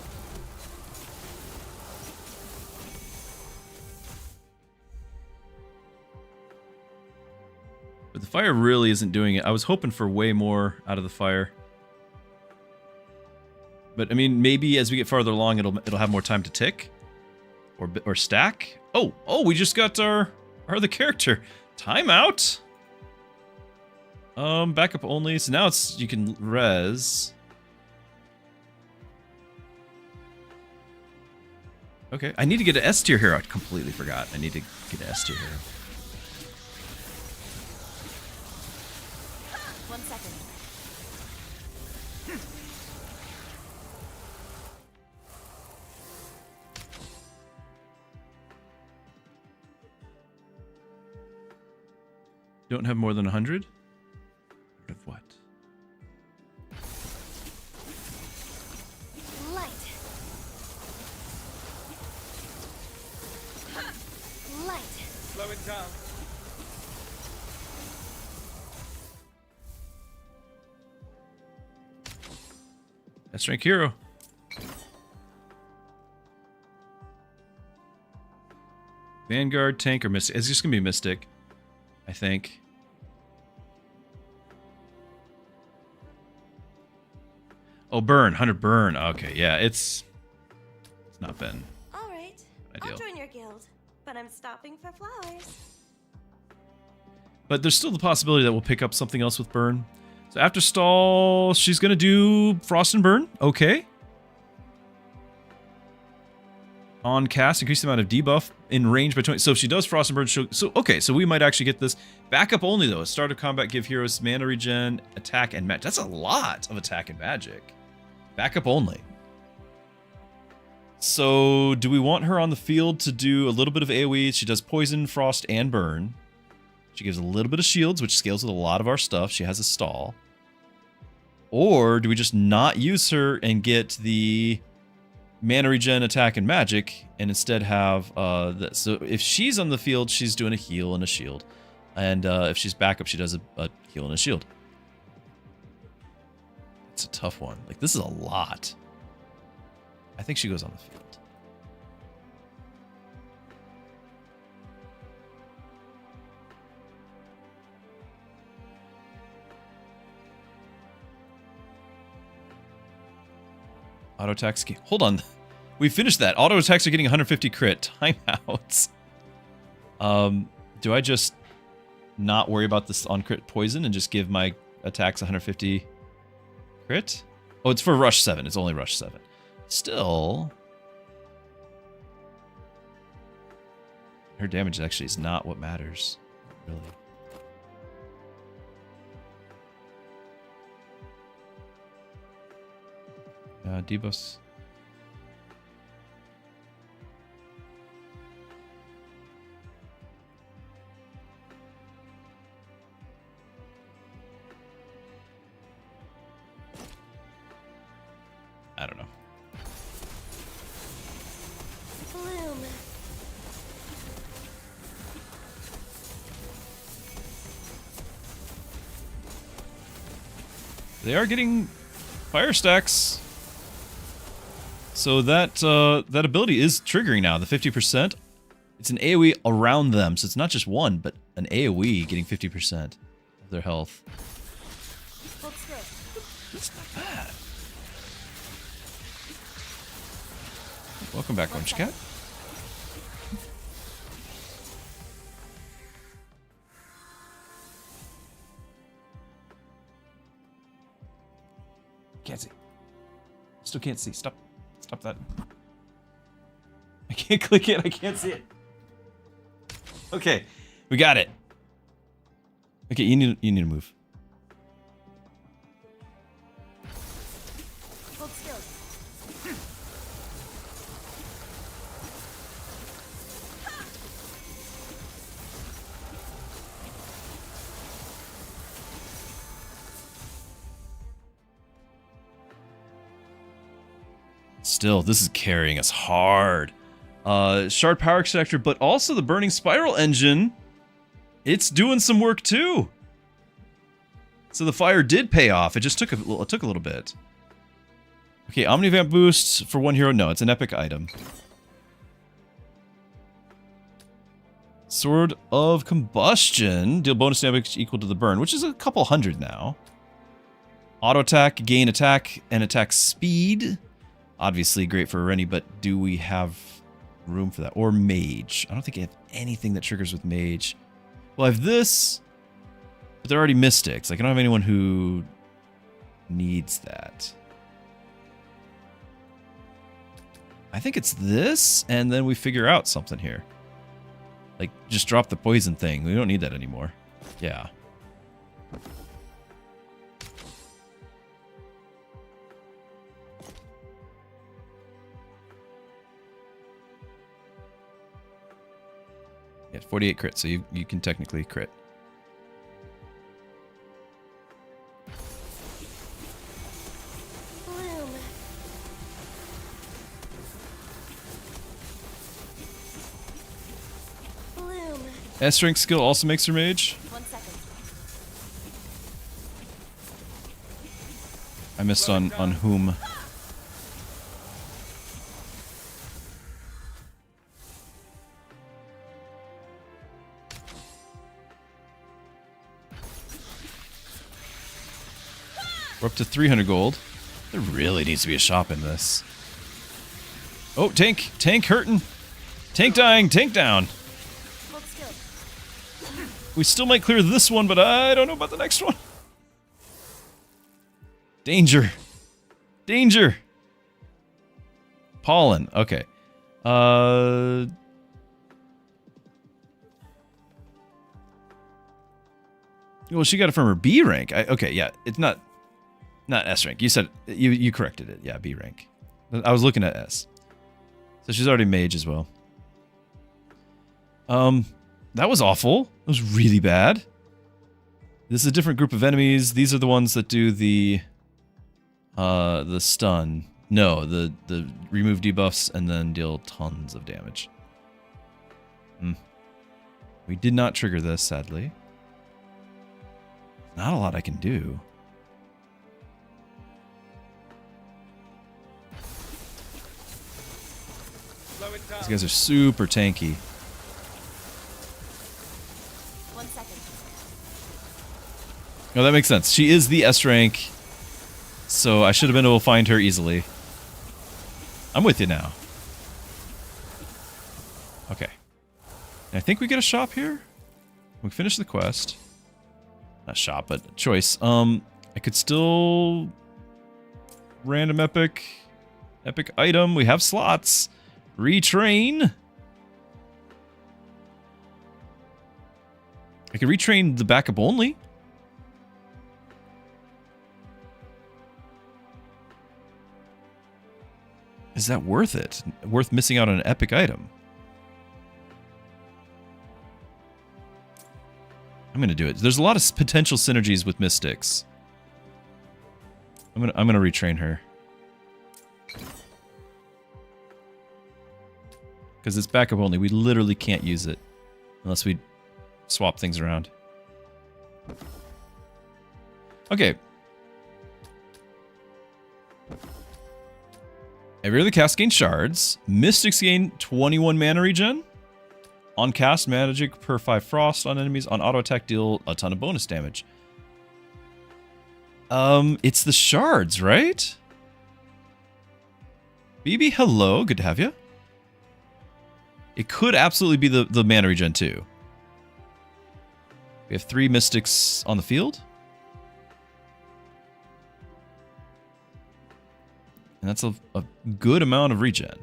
But the fire really isn't doing it. I was hoping for way more out of the fire. But I mean, maybe as we get farther along, it'll have more time to tick, or stack. Oh, we just got our other character. Timeout. Backup only. So now you can res. Okay, I need to get an S tier hero. I completely forgot. I need to get an S tier hero. 1 second. Don't have more than 100? Of what? Light. Light. Slow it down. That's rank hero. Vanguard, tank, or Mystic. It's just gonna be Mystic, I think. Oh, burn. 100 burn. Okay, yeah, it's not been All right. ideal. I'll join your guild, but I'm stopping for flowers. But there's still the possibility that we'll pick up something else with burn. So after stall, she's gonna do frost and burn. Okay. On cast, increase the amount of debuff in range by 20. So if she does frost and burn, so we might actually get this. Backup only though. Start of combat, give heroes mana regen, attack, and magic. That's a lot of attack and magic. Backup only. So do we want her on the field to do a little bit of AoE? She does poison, frost, and burn. She gives a little bit of shields, which scales with a lot of our stuff. She has a stall. Or do we just not use her and get the mana regen, attack, and magic, and instead have this? So if she's on the field, she's doing a heal and a shield. And if she's backup, she does a heal and a shield. It's a tough one. Like, this is a lot. I think she goes on the field. Auto attacks. Hold on. We finished that. Auto attacks are getting 150 crit. Timeouts. Do I just not worry about this on crit poison and just give my attacks 150 crit? Oh, it's for rush 7. It's only rush 7. Still, her damage actually is not what matters, really. Debuffs. I don't know. Bloom. They are getting fire stacks. So that that ability is triggering now, the 50%. It's an AoE around them, so it's not just one, but an AoE getting 50% of their health. Hold still. That's not bad. Welcome back, Orange Cat. Can't see. Still can't see. Stop. Stop that. I can't click it. I can't see it. Okay, we got it. Okay, you need to move. Hold still. Still, this is carrying us hard. Shard power extractor, but also the burning spiral engine. It's doing some work too. So the fire did pay off. It just took a little bit. Okay, Omnivamp boost for one hero. No, it's an epic item. Sword of Combustion. Deal bonus damage equal to the burn, which is a couple hundred now. Auto attack, gain attack, and attack speed. Obviously great for Rennie, but do we have room for that? Or mage? I don't think I have anything that triggers with mage. Well, I have this, but they're already mystics. Like, I don't have anyone who needs that. I think it's this, and then we figure out something here. Like, just drop the poison thing. We don't need that anymore. Yeah. Yeah, 48 crit, so you can technically crit. Bloom. Bloom. S-rank skill also makes her mage. 1 second. I missed on whom. We're up to 300 gold. There really needs to be a shop in this. Oh, tank! Tank hurting! Tank dying! Tank down! Hold still. We still might clear this one, but I don't know about the next one. Danger! Danger! Pollen. Okay. Well, she got it from her B rank. Okay, yeah. It's not S rank. You said you corrected it. Yeah, B rank. I was looking at S. So she's already mage as well. That was awful. That was really bad. This is a different group of enemies. These are the ones that do the stun. No, the remove debuffs and then deal tons of damage. We did not trigger this, sadly. Not a lot I can do. These guys are super tanky. 1 second. No, that makes sense. She is the S rank, so I should have been able to find her easily. I'm with you now. Okay. And I think we get a shop here. We finish the quest. Not shop, but choice. I could still random epic item. We have slots. Retrain. I can retrain the backup only. Is that worth it? Worth missing out on an epic item? I'm gonna do it. There's a lot of potential synergies with Mystics. I'm gonna retrain her. Because it's backup only. We literally can't use it unless we swap things around. Okay. Every other cast gains shards. Mystics gain 21 mana regen. On cast, magic per 5 frost on enemies. On auto attack, deal a ton of bonus damage. It's the shards, right? BB, hello. Good to have you. It could absolutely be the mana regen too. We have 3 mystics on the field. And that's a good amount of regen.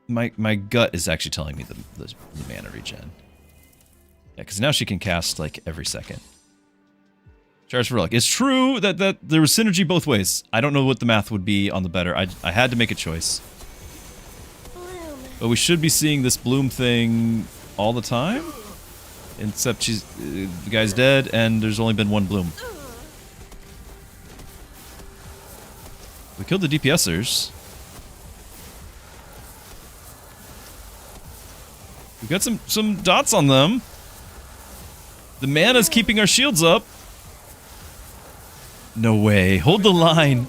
My gut is actually telling me the mana regen. Yeah, because now she can cast like every second. Charge for Relic. It's true that there was synergy both ways. I don't know what the math would be on the better. I had to make a choice. Bloom. But we should be seeing this bloom thing all the time. Except the guy's dead and there's only been one bloom. We killed the DPSers. We've got some dots on them. The mana's keeping our shields up. No way. Hold the line.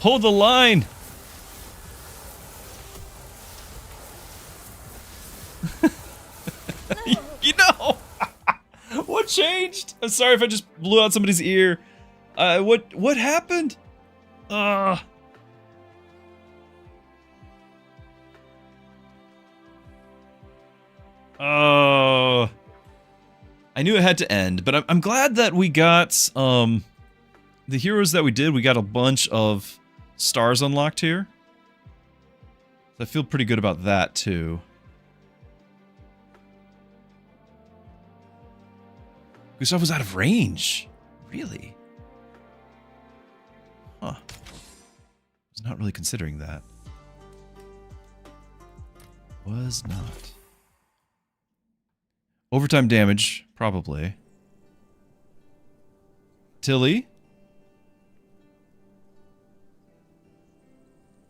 Hold the line. You know. What changed? I'm sorry if I just blew out somebody's ear. What happened? Oh. I knew it had to end, but I'm glad that we got the heroes that we did. We got a bunch of stars unlocked here. I feel pretty good about that too. Gustav was out of range. Really? Huh. I was not really considering that. Was not. Overtime damage, probably. Tilly.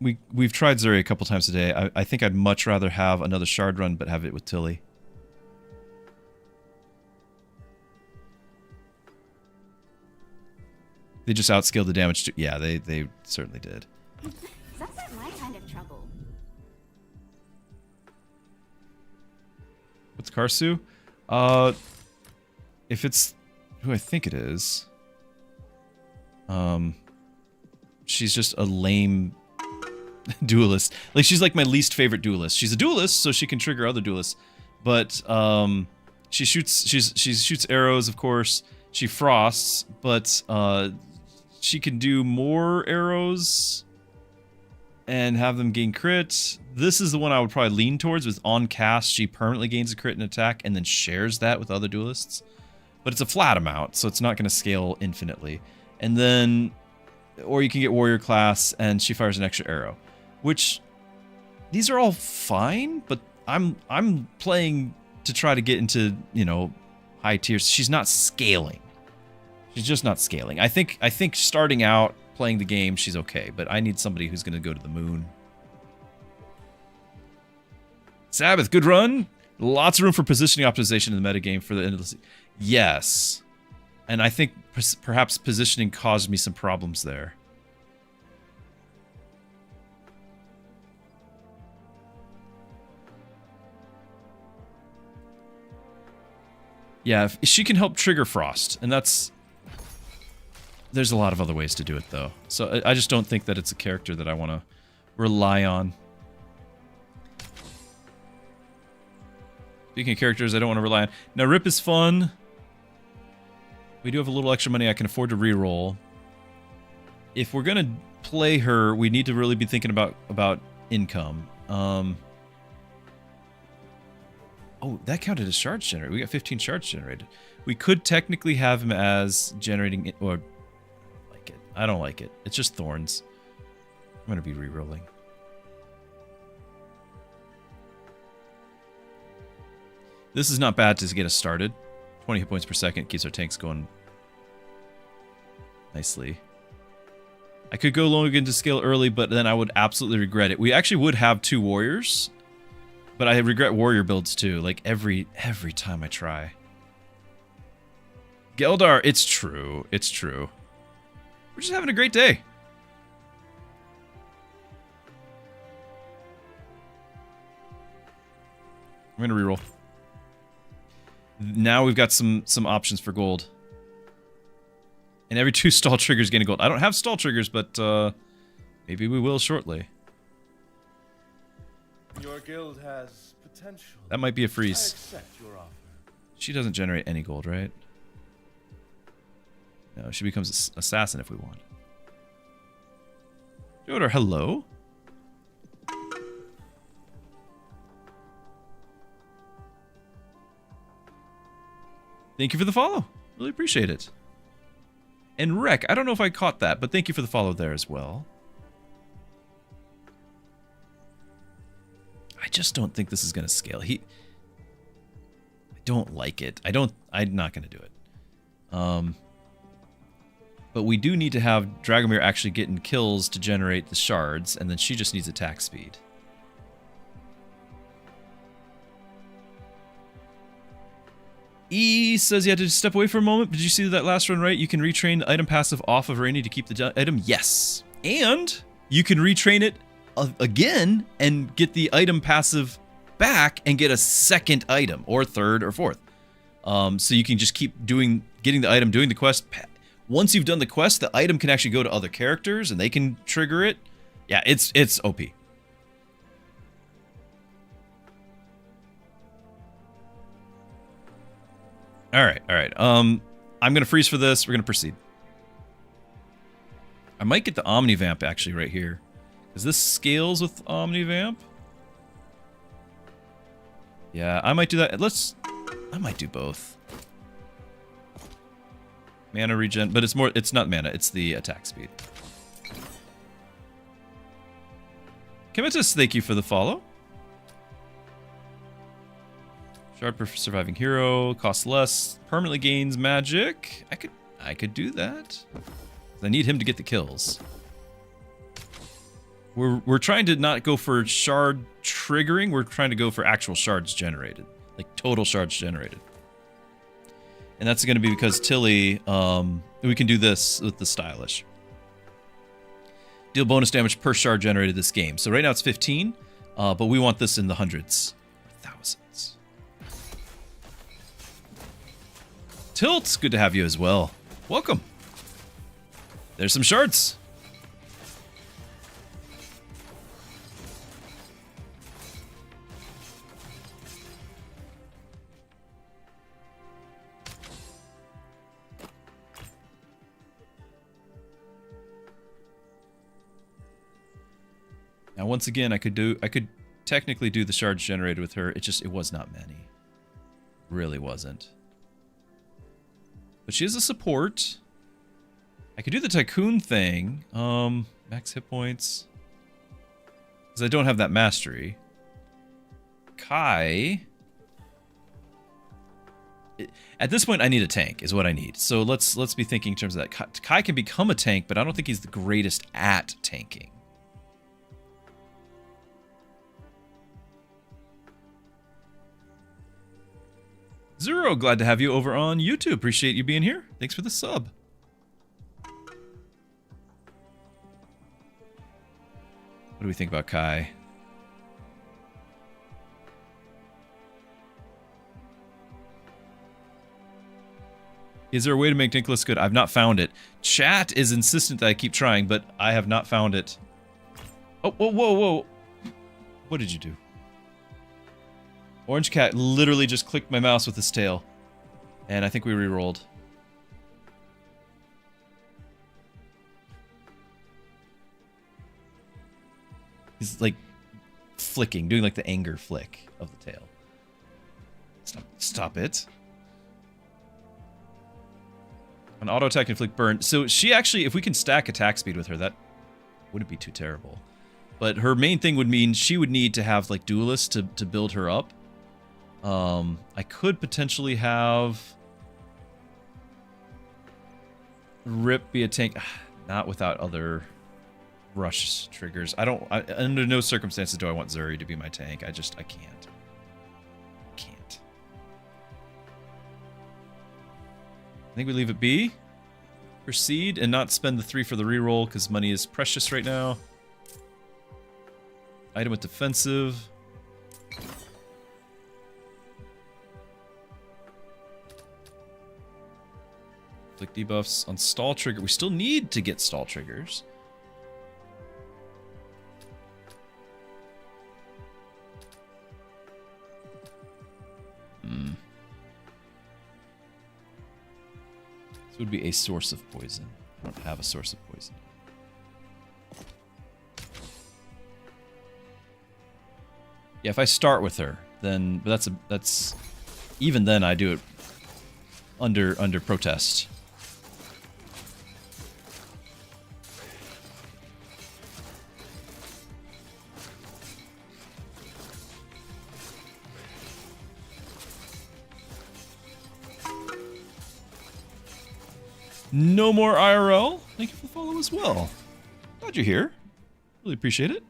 We've tried Zuri a couple times today. I think I'd much rather have another shard run, but have it with Tilly. They just outscaled the damage to... Yeah, they certainly did. That's not my kind of trouble. What's Karsu? If it's who I think it is, she's just a lame duelist. Like, she's like my least favorite duelist. She's a duelist, so she can trigger other duelists, but she shoots arrows, of course. She frosts, but she can do more arrows and have them gain crit. This is the one I would probably lean towards. With on cast, she permanently gains a crit and attack and then shares that with other duelists. But it's a flat amount, so it's not going to scale infinitely. And then, or you can get warrior class and she fires an extra arrow, which these are all fine, but I'm playing to try to get into, you know, high tiers. She's not scaling. She's just not scaling. I think starting out playing the game, she's okay, but I need somebody who's going to go to the moon. Sabbath, good run. Lots of room for positioning optimization in the metagame for the end of the season. Yes. And I think perhaps positioning caused me some problems there. Yeah, if she can help trigger Frost, and that's... There's a lot of other ways to do it, though. So I just don't think that it's a character that I want to rely on. Speaking of characters I don't want to rely on. Now, Rip is fun. We do have a little extra money I can afford to reroll. If we're going to play her, we need to really be thinking about income. Oh, that counted as shards generated. We got 15 shards generated. We could technically have him as generating... or like it. I don't like it. It's just thorns. I'm going to be rerolling. This is not bad to get us started. 20 hit points per second keeps our tanks going nicely. I could go long into scale early, but then I would absolutely regret it. We actually would have 2 warriors, but I regret warrior builds too. Like every time I try. Geldar, it's true. It's true. We're just having a great day. I'm gonna reroll. Now we've got some options for gold. And every 2 stall triggers gain a gold. I don't have stall triggers, but maybe we will shortly. Your guild has potential. That might be a I freeze. accept your offer. She doesn't generate any gold, right? No, she becomes an assassin if we want. Jodar, hello. Thank you for the follow. Really appreciate it. And Rek, I don't know if I caught that, but thank you for the follow there as well. I just don't think this is going to scale. I don't like it. I'm not going to do it. But we do need to have Dragomir actually getting kills to generate the shards, and then she just needs attack speed. E says you had to step away for a moment. Did you see that last run right? You can retrain the item passive off of Rainy to keep the item? Yes. And you can retrain it again and get the item passive back and get a second item, or third or fourth. So you can just keep getting the item, doing the quest. Once you've done the quest, the item can actually go to other characters and they can trigger it. Yeah, it's OP. All right. I'm gonna freeze for this. We're gonna proceed. I might get the Omnivamp actually right here. Because this scales with Omnivamp. Yeah, I might do that. I might do both. Mana regen, but it's not mana, it's the attack speed. Kimitus, thank you for the follow. Shard per surviving hero, costs less, permanently gains magic. I could do that. I need him to get the kills. We're trying to not go for shard triggering, we're trying to go for actual shards generated. Like total shards generated. And that's going to be because Tilly, we can do this with the stylish. Deal bonus damage per shard generated this game. So right now it's 15, but we want this in the hundreds or thousands. Tilt, good to have you as well. Welcome. There's some shards. Now, once again, I could technically do the shards generated with her. It was not many. Really wasn't. But she is a support. I could do the Tycoon thing. Max hit points. Because I don't have that mastery. Kai. At this point, I need a tank, is what I need. So let's be thinking in terms of that. Kai can become a tank, but I don't think he's the greatest at tanking. Zero, glad to have you over on YouTube. Appreciate you being here. Thanks for the sub. What do we think about Kai? Is there a way to make Nicholas good? I've not found it. Chat is insistent that I keep trying, but I have not found it. Oh, whoa. What did you do? Orange Cat literally just clicked my mouse with his tail. And I think we re-rolled. He's like flicking, doing like the anger flick of the tail. Stop it. An auto attack inflict burn. So she actually, if we can stack attack speed with her, that wouldn't be too terrible. But her main thing would mean she would need to have like duelists to build her up. I could potentially have Rip be a tank. Not without other rush triggers. Under no circumstances do I want Zuri to be my tank. I can't. think we leave it be. Proceed and not spend the 3 for the reroll because money is precious right now. Item with defensive. Click debuffs on stall trigger. We still need to get stall triggers. This would be a source of poison. I don't have a source of poison. Yeah, if I start with her, then but that's even then I do it under protest. No more IRL. Thank you for the follow as well. Glad you're here. Really appreciate it.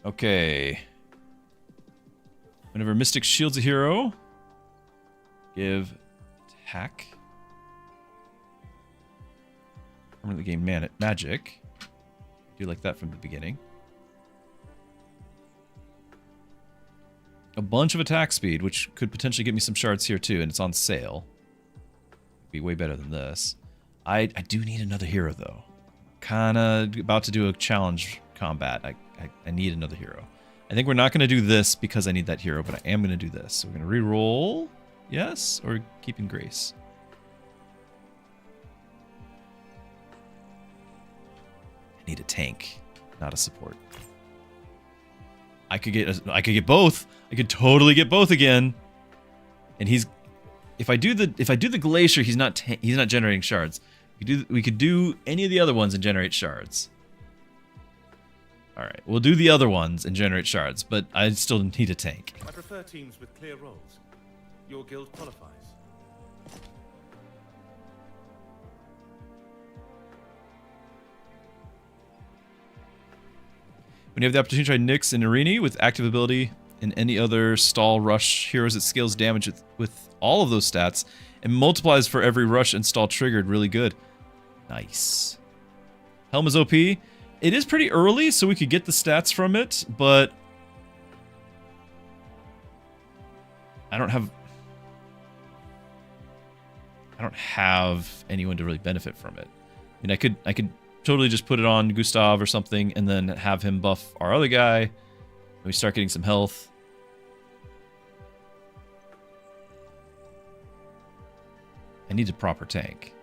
Okay. Whenever Mystic shields a hero, give attack. Permanently gain magic. Do like that from the beginning. A bunch of attack speed, which could potentially get me some shards here too, and it's on sale. Be way better than this. I do need another hero though. Kinda about to do a challenge combat. I need another hero. I think we're not gonna do this because I need that hero, but I am gonna do this. So we're gonna re-roll, yes, or keeping grace. I need a tank, not a support. I could get both. I could totally get both again. And if I do the glacier, he's not generating shards. We could do any of the other ones and generate shards. All right, we'll do the other ones and generate shards, but I still need a tank. I prefer teams with clear roles. Your guild qualifies. When you have the opportunity to try Nyx and Irini with active ability and any other stall rush heroes, it scales damage with all of those stats and multiplies for every rush and stall triggered. Really good. Nice. Helm is OP. It is pretty early, so we could get the stats from it, but I don't have anyone to really benefit from it. I mean, I could totally just put it on Gustav or something and then have him buff our other guy. And we start getting some health. I need a proper tank.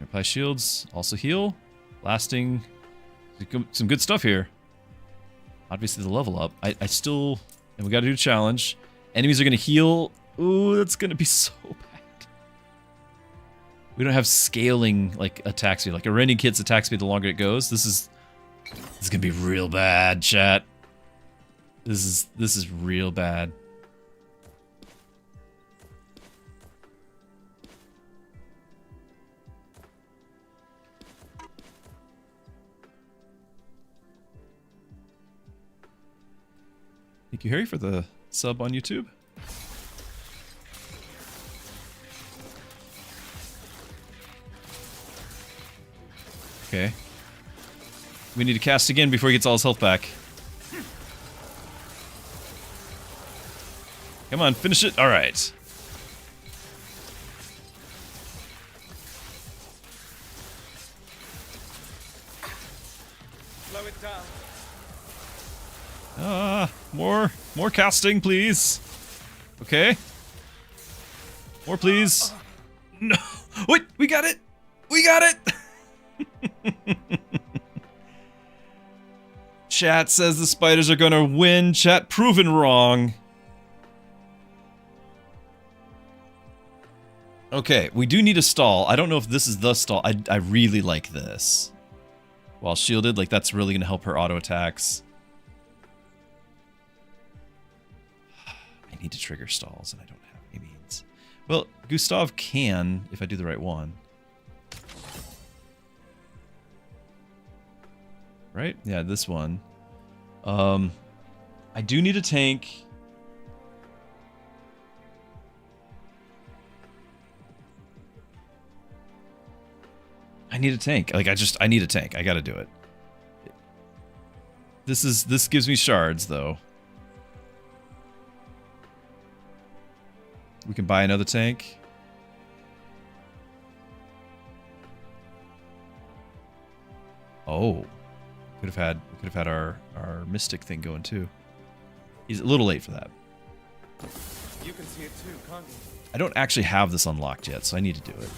Apply shields, also heal. Lasting. Some good stuff here. Obviously the level up. I still... And we gotta do a challenge. Enemies are gonna heal. Ooh, that's gonna be so bad. We don't have scaling, like, attack speed. Like, Irini kits attack speed the longer it goes. This is gonna be real bad, chat. This is real bad. Thank you, Harry, for the sub on YouTube. Okay. We need to cast again before he gets all his health back. Come on, finish it. All right. Slow it down. More casting, please. Okay. More, please. No. Wait, we got it. We got it. Chat says the spiders are gonna win. Chat proven wrong. Okay, we do need a stall. I don't know if this is the stall. I really like this. While shielded, like that's really gonna help her auto attacks. I need to trigger stalls and I don't have any means. Well, Gustav can if I do the right one. right? Yeah, this one. I do need a tank. I need a tank. Like, I need a tank. I gotta do it. This gives me shards, though. We can buy another tank. Oh. We could have had our mystic thing going too. He's a little late for that. You can see it too, can't you? I don't actually have this unlocked yet, so I need to do it.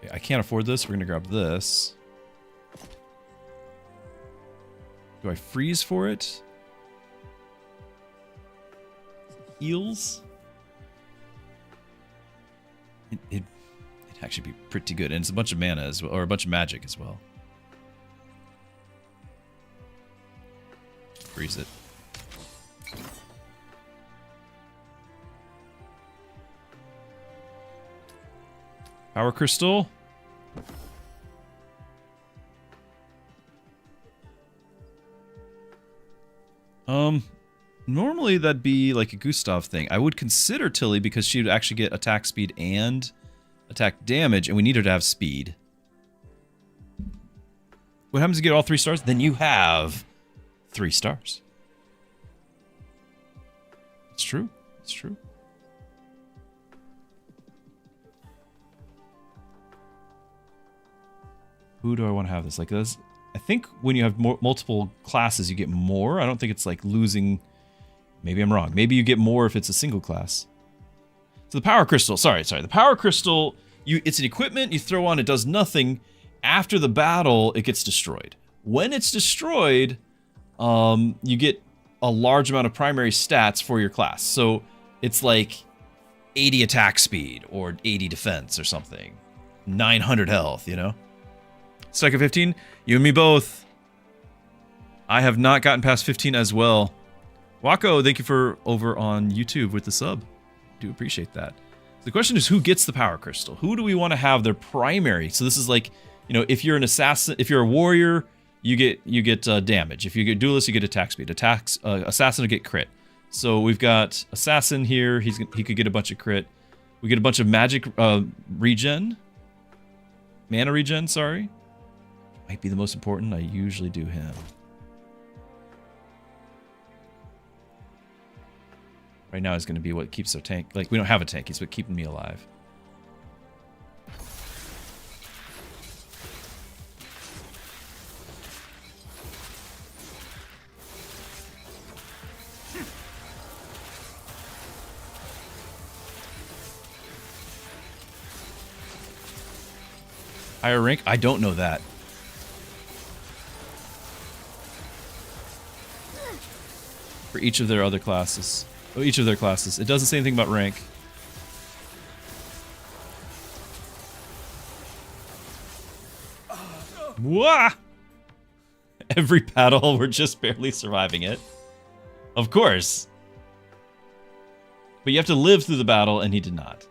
Okay, I can't afford this. We're gonna grab this. Do I freeze for it? Heals? It'd actually be pretty good. And it's a bunch of mana as well, or a bunch of magic as well. Freeze it. Power crystal. Normally that'd be like a Gustav thing. I would consider Tilly because she would actually get attack speed and attack damage, and we need her to have speed. What happens if you get all 3 stars? Then you have 3 stars. It's true. It's true. Who do I want to have this? Like this? I think when you have multiple classes, you get more. I don't think it's like losing. Maybe I'm wrong. Maybe you get more if it's a single class. So the power crystal. Sorry. The power crystal. It's an equipment you throw on. It does nothing. After the battle, it gets destroyed. When it's destroyed, you get a large amount of primary stats for your class. So it's like 80 attack speed or 80 defense or something. 900 health, you know? Stuck at 15? You and me both. I have not gotten past 15 as well. Wako, thank you for over on YouTube with the sub. Do appreciate that. The question is, who gets the power crystal? Who do we want to have their primary? So this is like, you know, if you're an assassin, if you're a warrior, you get damage. If you get duelist, you get attack speed. Assassin will get crit. So we've got assassin here. He could get a bunch of crit. We get a bunch of magic regen. Mana regen, sorry. Might be the most important. I usually do him. Right now is going to be what keeps our tank. Like, we don't have a tank. He's what keeping me alive. Higher rank? I don't know that. For each of their other classes. Oh, each of their classes. It doesn't say anything about rank. Wah! Every battle, we're just barely surviving it. Of course. But you have to live through the battle, and he did not.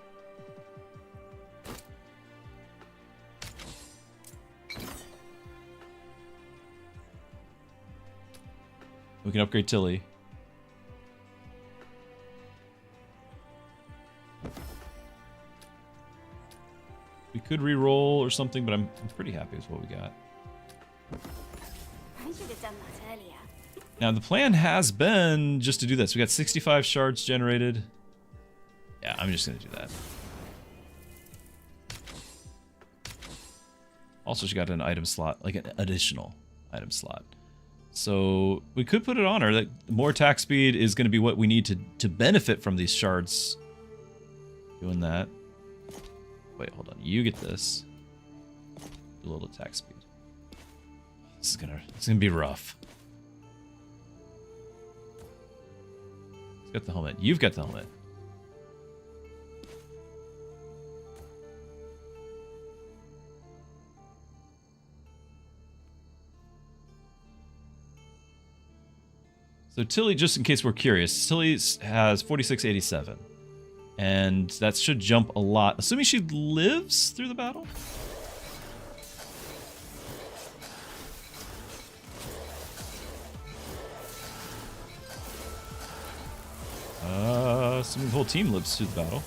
We can upgrade Tilly. We could re-roll or something, but I'm pretty happy with what we got. I should have done that earlier. Now, the plan has been just to do this. We got 65 shards generated. Yeah, I'm just going to do that. Also, she got an item slot, like an additional item slot. So we could put it on her that more attack speed is going to be what we need to benefit from these shards. Doing that. Wait, hold on. You get this. A little attack speed. It's gonna be rough. He's got the helmet. You've got the helmet. So Tilly, just in case we're curious, Tilly has 4687. And that should jump a lot. Assuming she lives through the battle? Assuming the whole team lives through the battle.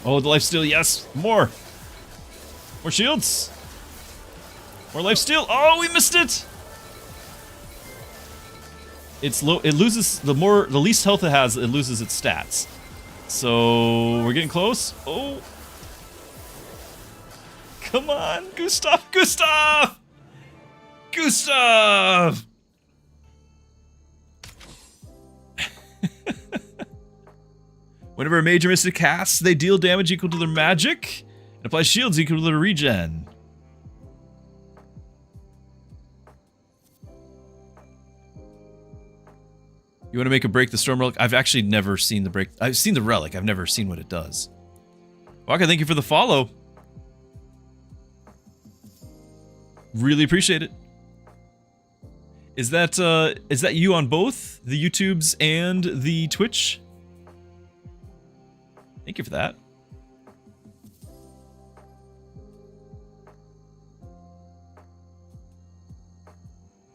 Oh, the lifesteal, yes! More! More shields! More lifesteal! Oh, we missed it! It's low. It loses the least health it has. It loses its stats. So we're getting close. Oh, come on, Gustav! Gustav! Gustav! Whenever a major mystic casts, they deal damage equal to their magic and apply shields equal to their regen. You want to make a break the storm relic? I've actually never seen the break. I've seen the relic. I've never seen what it does. Waka, thank you for the follow. Really appreciate it. Is that you on both the YouTubes and the Twitch? Thank you for that.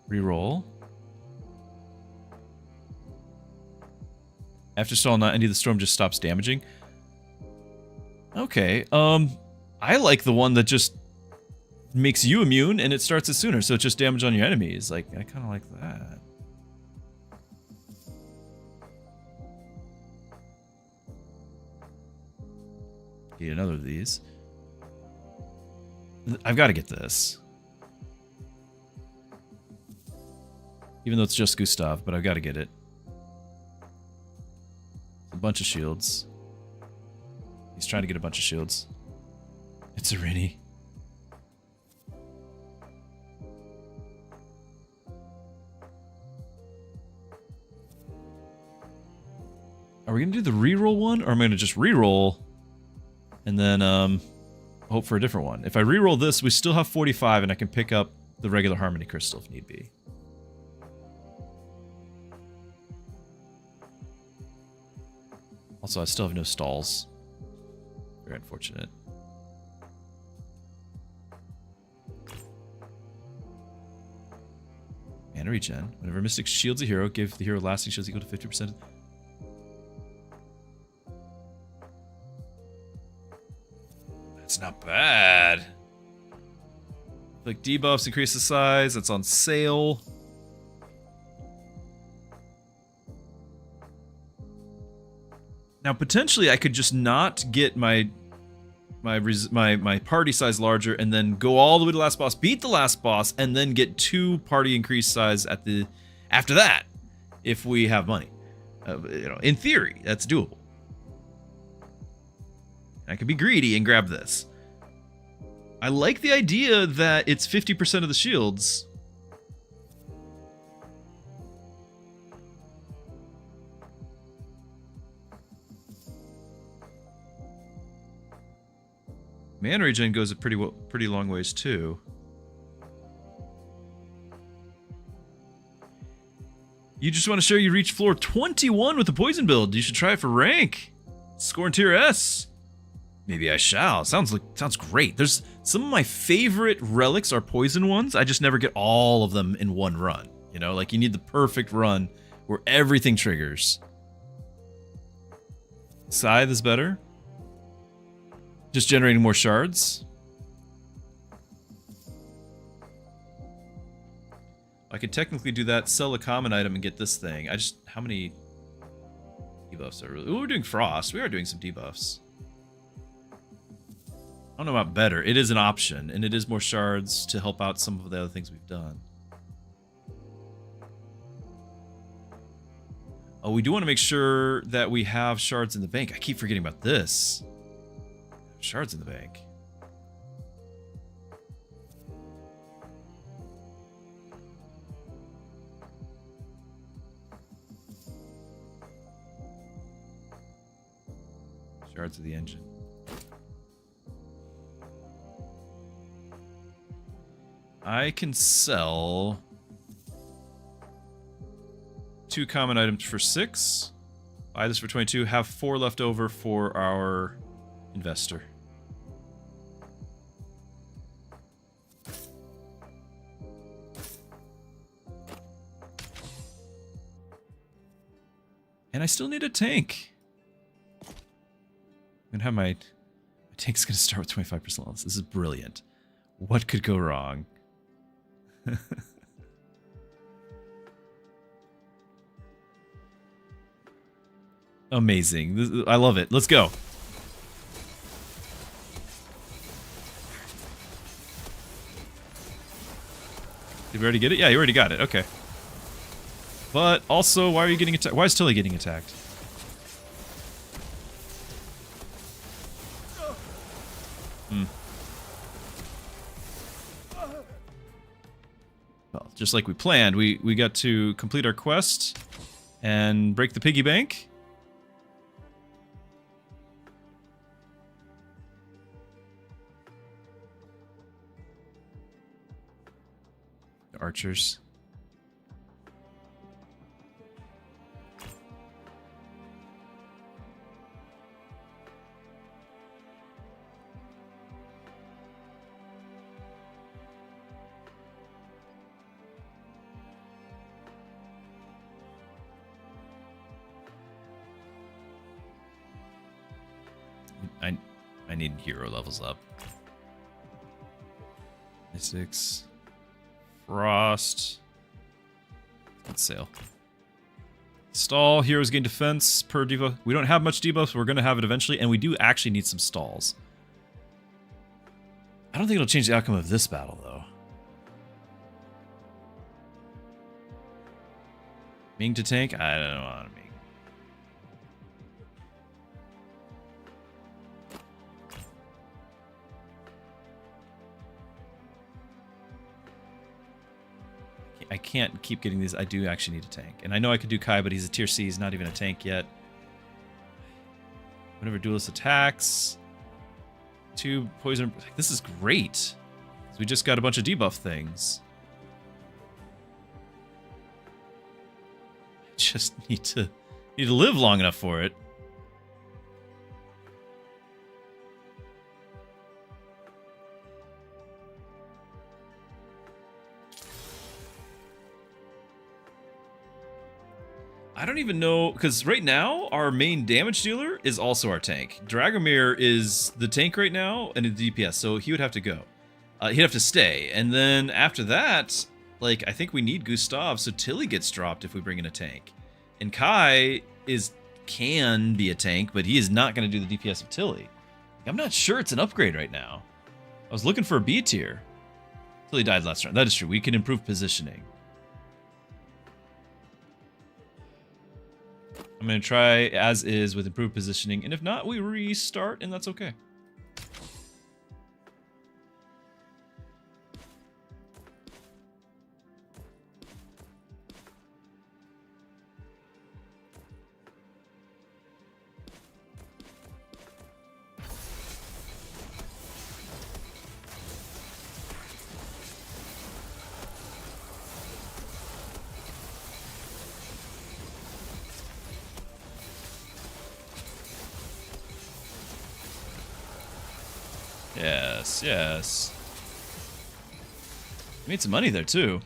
Reroll. After stall, not any of the storm just stops damaging. Okay, I like the one that just makes you immune and it starts it sooner, so it's just damage on your enemies. Like, I kind of like that. Get another of these. I've got to get this. Even though it's just Gustav, but I've got to get it. A bunch of shields. He's trying to get a bunch of shields. It's a Rini. Are we gonna do the reroll one, or am I gonna just reroll and then hope for a different one? If I reroll this, we still have 45, and I can pick up the regular Harmony Crystal if need be. Also, I still have no stalls. Very unfortunate. Mana regen. Whenever Mystic shields a hero, give the hero lasting shields equal to 50%. That's not bad. Like debuffs increase the size. That's on sale. Now potentially I could just not get my party size larger and then go all the way to the last boss, beat the last boss, and then get 2 party increased size at the after that, if we have money. You know, in theory, that's doable. I could be greedy and grab this. I like the idea that it's 50% of the shields. Mana regen goes a pretty long ways too. You just want to show you reach floor 21 with the poison build. You should try it for rank. Score in tier S. Maybe I shall. Sounds great. There's some of my favorite relics are poison ones. I just never get all of them in one run. You know, like you need the perfect run where everything triggers. Scythe is better. Just generating more shards. I could technically do that, sell a common item and get this thing. How many debuffs are really... Ooh, we're doing frost. We are doing some debuffs. I don't know about better. It is an option, and it is more shards to help out some of the other things we've done. Oh, we do want to make sure that we have shards in the bank. I keep forgetting about this. Shards in the bank. Shards of the engine. I can sell 2 common items for 6. Buy this for 22. Have 4 left over for our investor. And I still need a tank. I'm gonna have my tank's gonna start with 25% levels. This is brilliant. What could go wrong? Amazing. I love it. Let's go. Did we already get it? Yeah, you already got it. Okay. But also, why are you getting attacked? Why is Tilly getting attacked? Well, just like we planned, we got to complete our quest and break the piggy bank. The archers. I need hero levels up. 6. Frost. Let's sail. Stall. Heroes gain defense per debuff. We don't have much debuffs, but we're going to have it eventually, and we do actually need some stalls. I don't think it'll change the outcome of this battle, though. Ming to tank? I don't want Ming. I can't keep getting these. I do actually need a tank. And I know I could do Kai, but he's a tier C. He's not even a tank yet. Whenever duelist attacks. 2 poison. This is great. So we just got a bunch of debuff things. I just need to live long enough for it. I don't even know, because right now, our main damage dealer is also our tank. Dragomir is the tank right now, and a DPS, so he would have to go. He'd have to stay, and then after that, like, I think we need Gustav, so Tilly gets dropped if we bring in a tank. And Kai can be a tank, but he is not going to do the DPS of Tilly. I'm not sure it's an upgrade right now. I was looking for a B tier. Tilly died last round. That is true. We can improve positioning. I'm going to try as is with improved positioning, and if not, we restart, and that's okay. Yes, yes. Made some money there, too.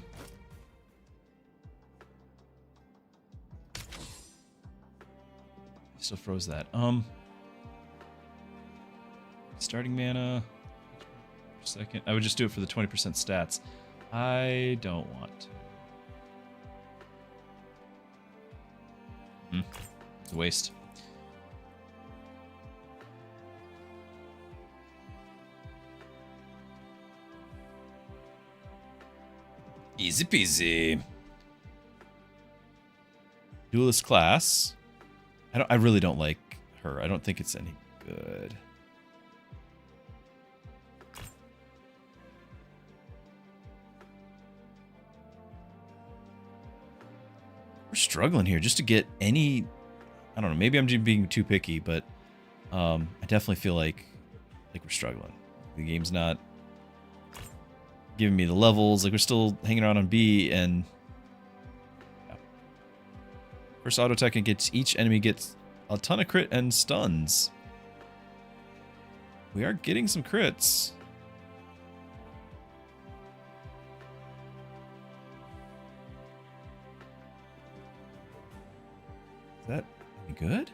Still froze that. Starting mana. Second. I would just do it for the 20% stats. I don't want to. It's a waste. Easy peasy. Duelist class. I really don't like her. I don't think it's any good. We're struggling here just to get any. I don't know. Maybe I'm just being too picky, but I definitely feel like we're struggling. The game's not giving me the levels. Like, we're still hanging around on B, and yeah. First auto attack and gets each enemy gets a ton of crit and stuns. We are getting some crits. Is that any good?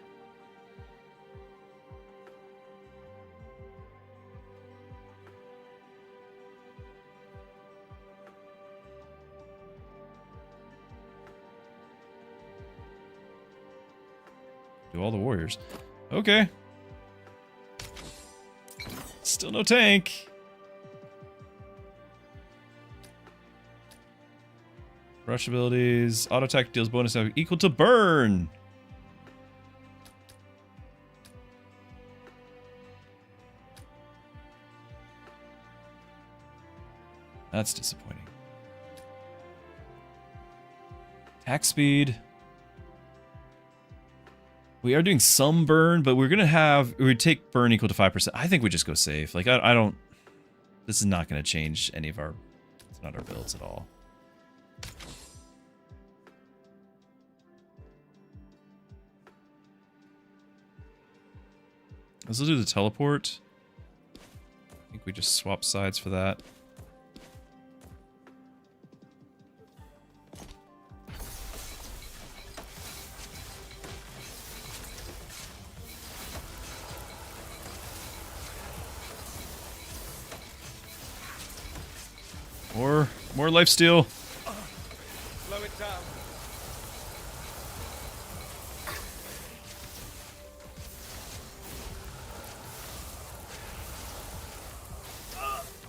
Do all the warriors. Okay. Still no tank. Rush abilities. Auto attack deals bonus equal to burn. That's disappointing. Attack speed. We are doing some burn, but we're gonna have, we would take burn equal to 5%. I think we just go safe. Like I don't, this is not gonna change any of our, it's not our builds at all. Let's do the teleport. I think we just swap sides for that. More lifesteal. Slow it down.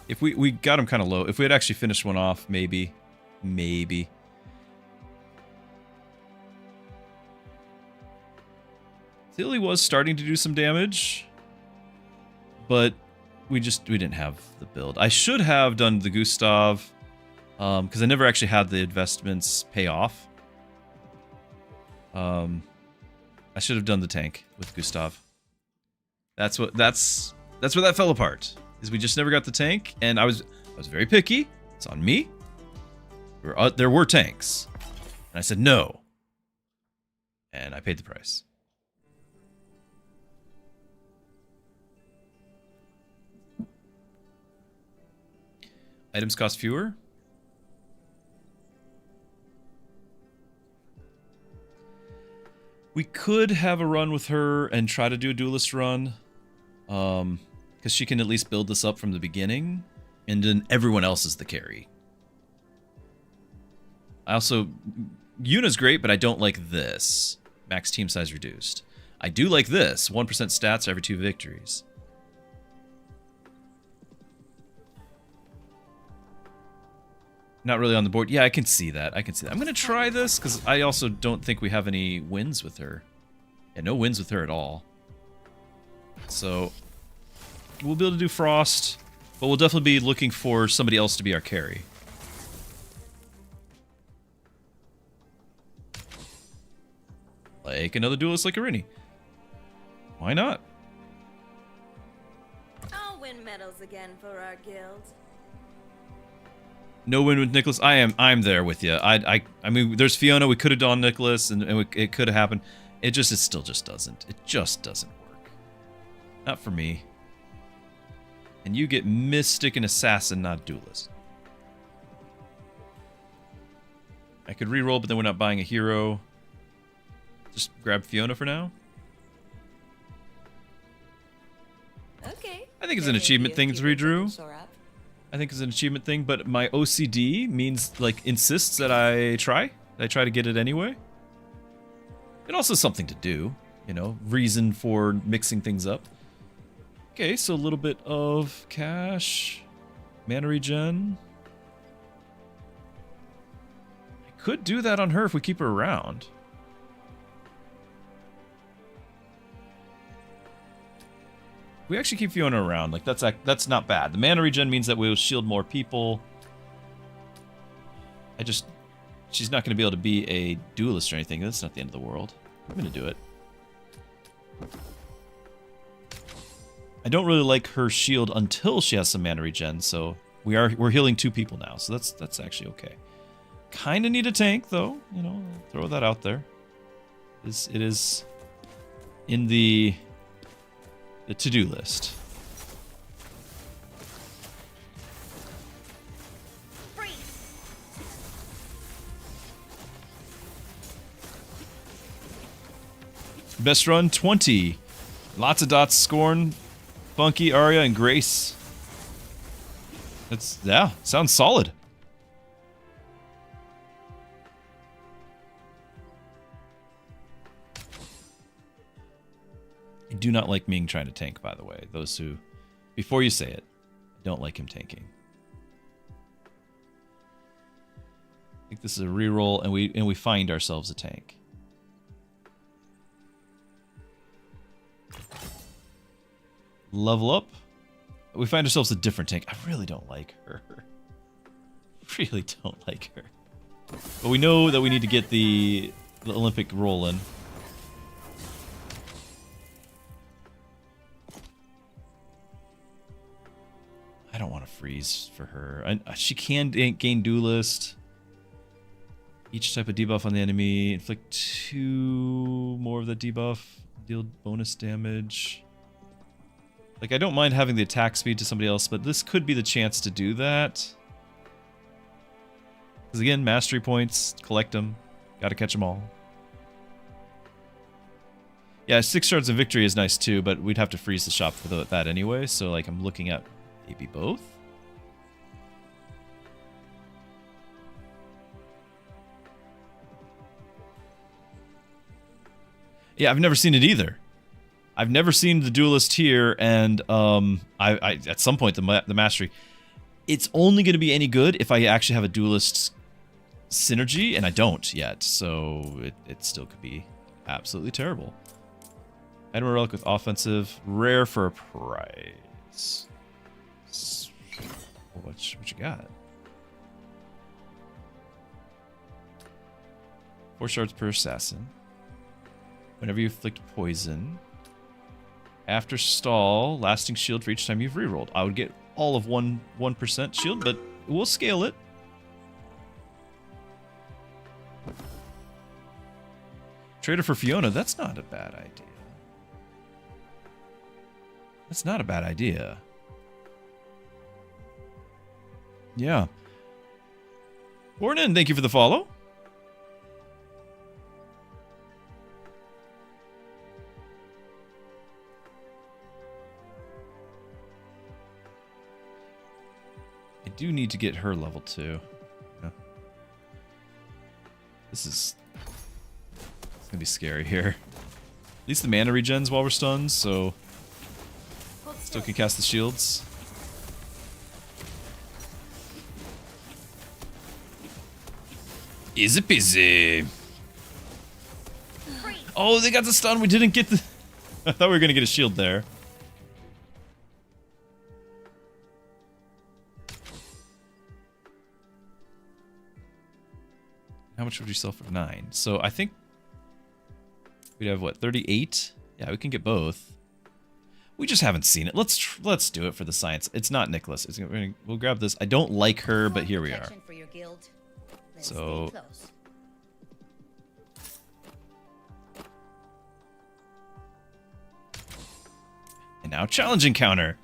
If we got him kind of low. If we had actually finished one off, maybe. Tilly was starting to do some damage, but we didn't have the build. I should have done the Gustav, because I never actually had the investments pay off. I should have done the tank with Gustav. That's where that fell apart. Is we just never got the tank, and I was very picky. It's on me. There were tanks, and I said no, and I paid the price. Items cost fewer. We could have a run with her and try to do a duelist run. Because she can at least build this up from the beginning. And then everyone else is the carry. Yuna's great, but I don't like this. Max team size reduced. I do like this. 1% stats every 2 victories. Not really on the board. Yeah, I can see that. I'm going to try this, because I also don't think we have any wins with her. Yeah, no wins with her at all. So, we'll be able to do Frost, but we'll definitely be looking for somebody else to be our carry. Like another duelist like Irini. Why not? I'll win medals again for our guild. No win with Nicholas. I'm there with you. I mean, there's Fiona. We could have done Nicholas, and it could have happened. It still just doesn't. It just doesn't work. Not for me. And you get Mystic and Assassin, not Duelist. I could re-roll, but then we're not buying a hero. Just grab Fiona for now. Okay. I think it's an achievement thing to redrew. I think it's an achievement thing, but my OCD means, like, insists that I try. I try to get it anyway. It also is something to do, you know, reason for mixing things up. Okay, so a little bit of cash, mana regen. I could do that on her if we keep her around. We actually keep Fiona around. Like, that's not bad. The mana regen means that we'll shield more people. She's not going to be able to be a duelist or anything. That's not the end of the world. I'm going to do it. I don't really like her shield until she has some mana regen, so we're healing 2 people now, so that's actually okay. Kind of need a tank though, you know. Throw that out there. It is in the to-do list. Best run 20. Lots of dots, Scorn, Funky, Arya, and Grace. That's, yeah, sounds solid. I do not like Ming trying to tank, by the way. Those who, before you say it, I don't like him tanking. I think this is a reroll, and we find ourselves a tank. Level up. We find ourselves a different tank. I really don't like her. Really don't like her. But we know that we need to get the Olympic roll in. I don't want to freeze for her. She can gain duelist. Each type of debuff on the enemy. Inflict 2 more of the debuff. Deal bonus damage. Like, I don't mind having the attack speed to somebody else, but this could be the chance to do that. Because again, mastery points, collect them. Gotta catch them all. Yeah, 6 shards of victory is nice too, but we'd have to freeze the shop for that anyway, so like I'm looking at maybe both. Yeah, I've never seen it either. I've never seen the duelist here, and I at some point the mastery. It's only going to be any good if I actually have a duelist synergy, and I don't yet, so it still could be absolutely terrible. Item relic with offensive, rare for a price. What you got? 4 shards per assassin. Whenever you inflict poison. After stall, lasting shield for each time you've rerolled. I would get all of 1% shield, but we'll scale it. Trader for Fiona, that's not a bad idea. That's not a bad idea. Yeah. Warren, thank you for the follow. I do need to get her level 2. Yeah. It's gonna be scary here. At least the mana regens while we're stunned, so still can cast the shields. Easy peasy. Oh, they got the stun. We didn't get the. I thought we were gonna get a shield there. How much would you sell for 9? So I think we'd have what, 38? Yeah, we can get both. We just haven't seen it. Let's do it for the science. It's not Nicholas. We'll grab this. I don't like her, but here we are. So and now challenge encounter.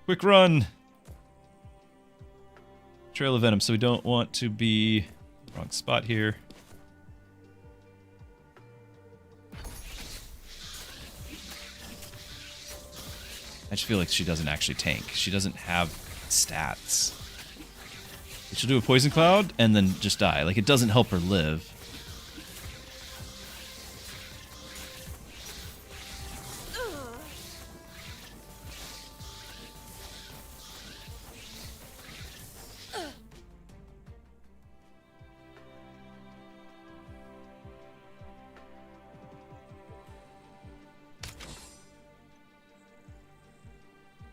Quick run. Trail of Venom. So we don't want to be wrong spot here. I just feel like she doesn't actually tank. She doesn't have stats. She'll do a poison cloud and then just die. Like, it doesn't help her live.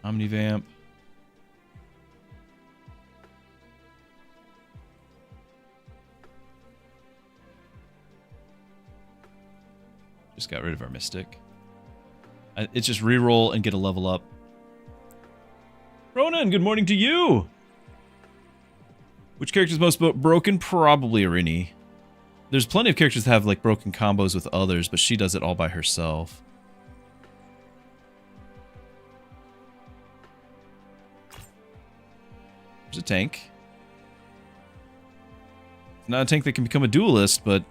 Omnivamp. Just got rid of our Mystic. It's just reroll and get a level up. Ronan, good morning to you! Which character is most broken? Probably Arini. there's plenty of characters that have like broken combos with others, but she does it all by herself. There's a tank. It's not a tank that can become a duelist, but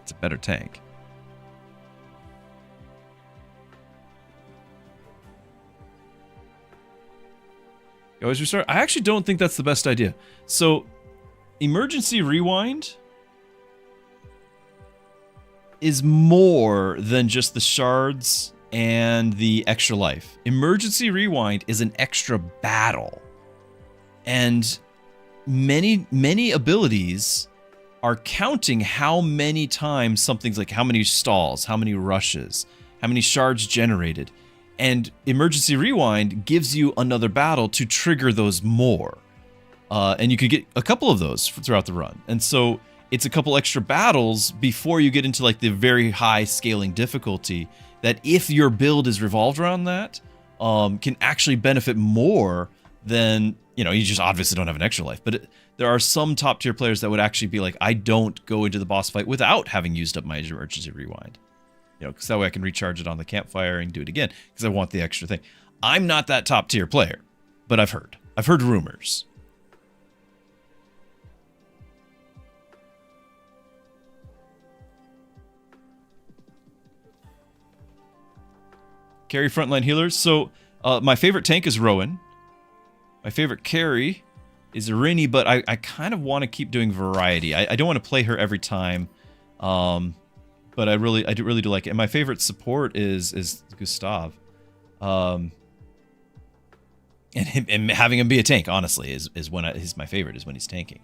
it's a better tank. You always restart? I actually don't think that's the best idea. So, emergency rewind is more than just the shards and the extra life. Emergency rewind is an extra battle. And many abilities are counting how many times something's like how many stalls, how many rushes, how many shards generated. And emergency rewind gives you another battle to trigger those more. And you could get a couple of those throughout the run. And so it's a couple extra battles before you get into like the very high scaling difficulty that if your build is revolved around that, can actually benefit more than, you know, you just obviously don't have an extra life. But there are some top tier players that would actually be like, I don't go into the boss fight without having used up my emergency rewind. You know, because that way I can recharge it on the campfire and do it again because I want the extra thing. I'm not that top tier player, but I've heard rumors. Carry frontline healers. So my favorite tank is Rowan. My favorite carry is Irini, but I kind of want to keep doing variety. I don't want to play her every time. But I really do like it. And my favorite support is Gustav. And having him be a tank, honestly, is when he's my favorite, is when he's tanking.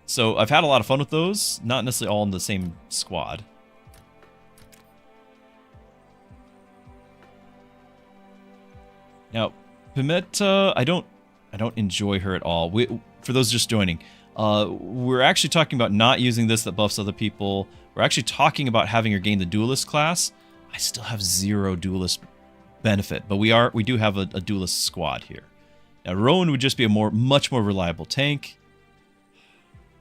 So I've had a lot of fun with those. Not necessarily all in the same squad. Now, Pimetta, I don't enjoy her at all. For those just joining, we're actually talking about not using this that buffs other people. We're actually talking about having her gain the duelist class. I still have 0 duelist benefit, but we do have a duelist squad here. Now, Rowan would just be a much more reliable tank.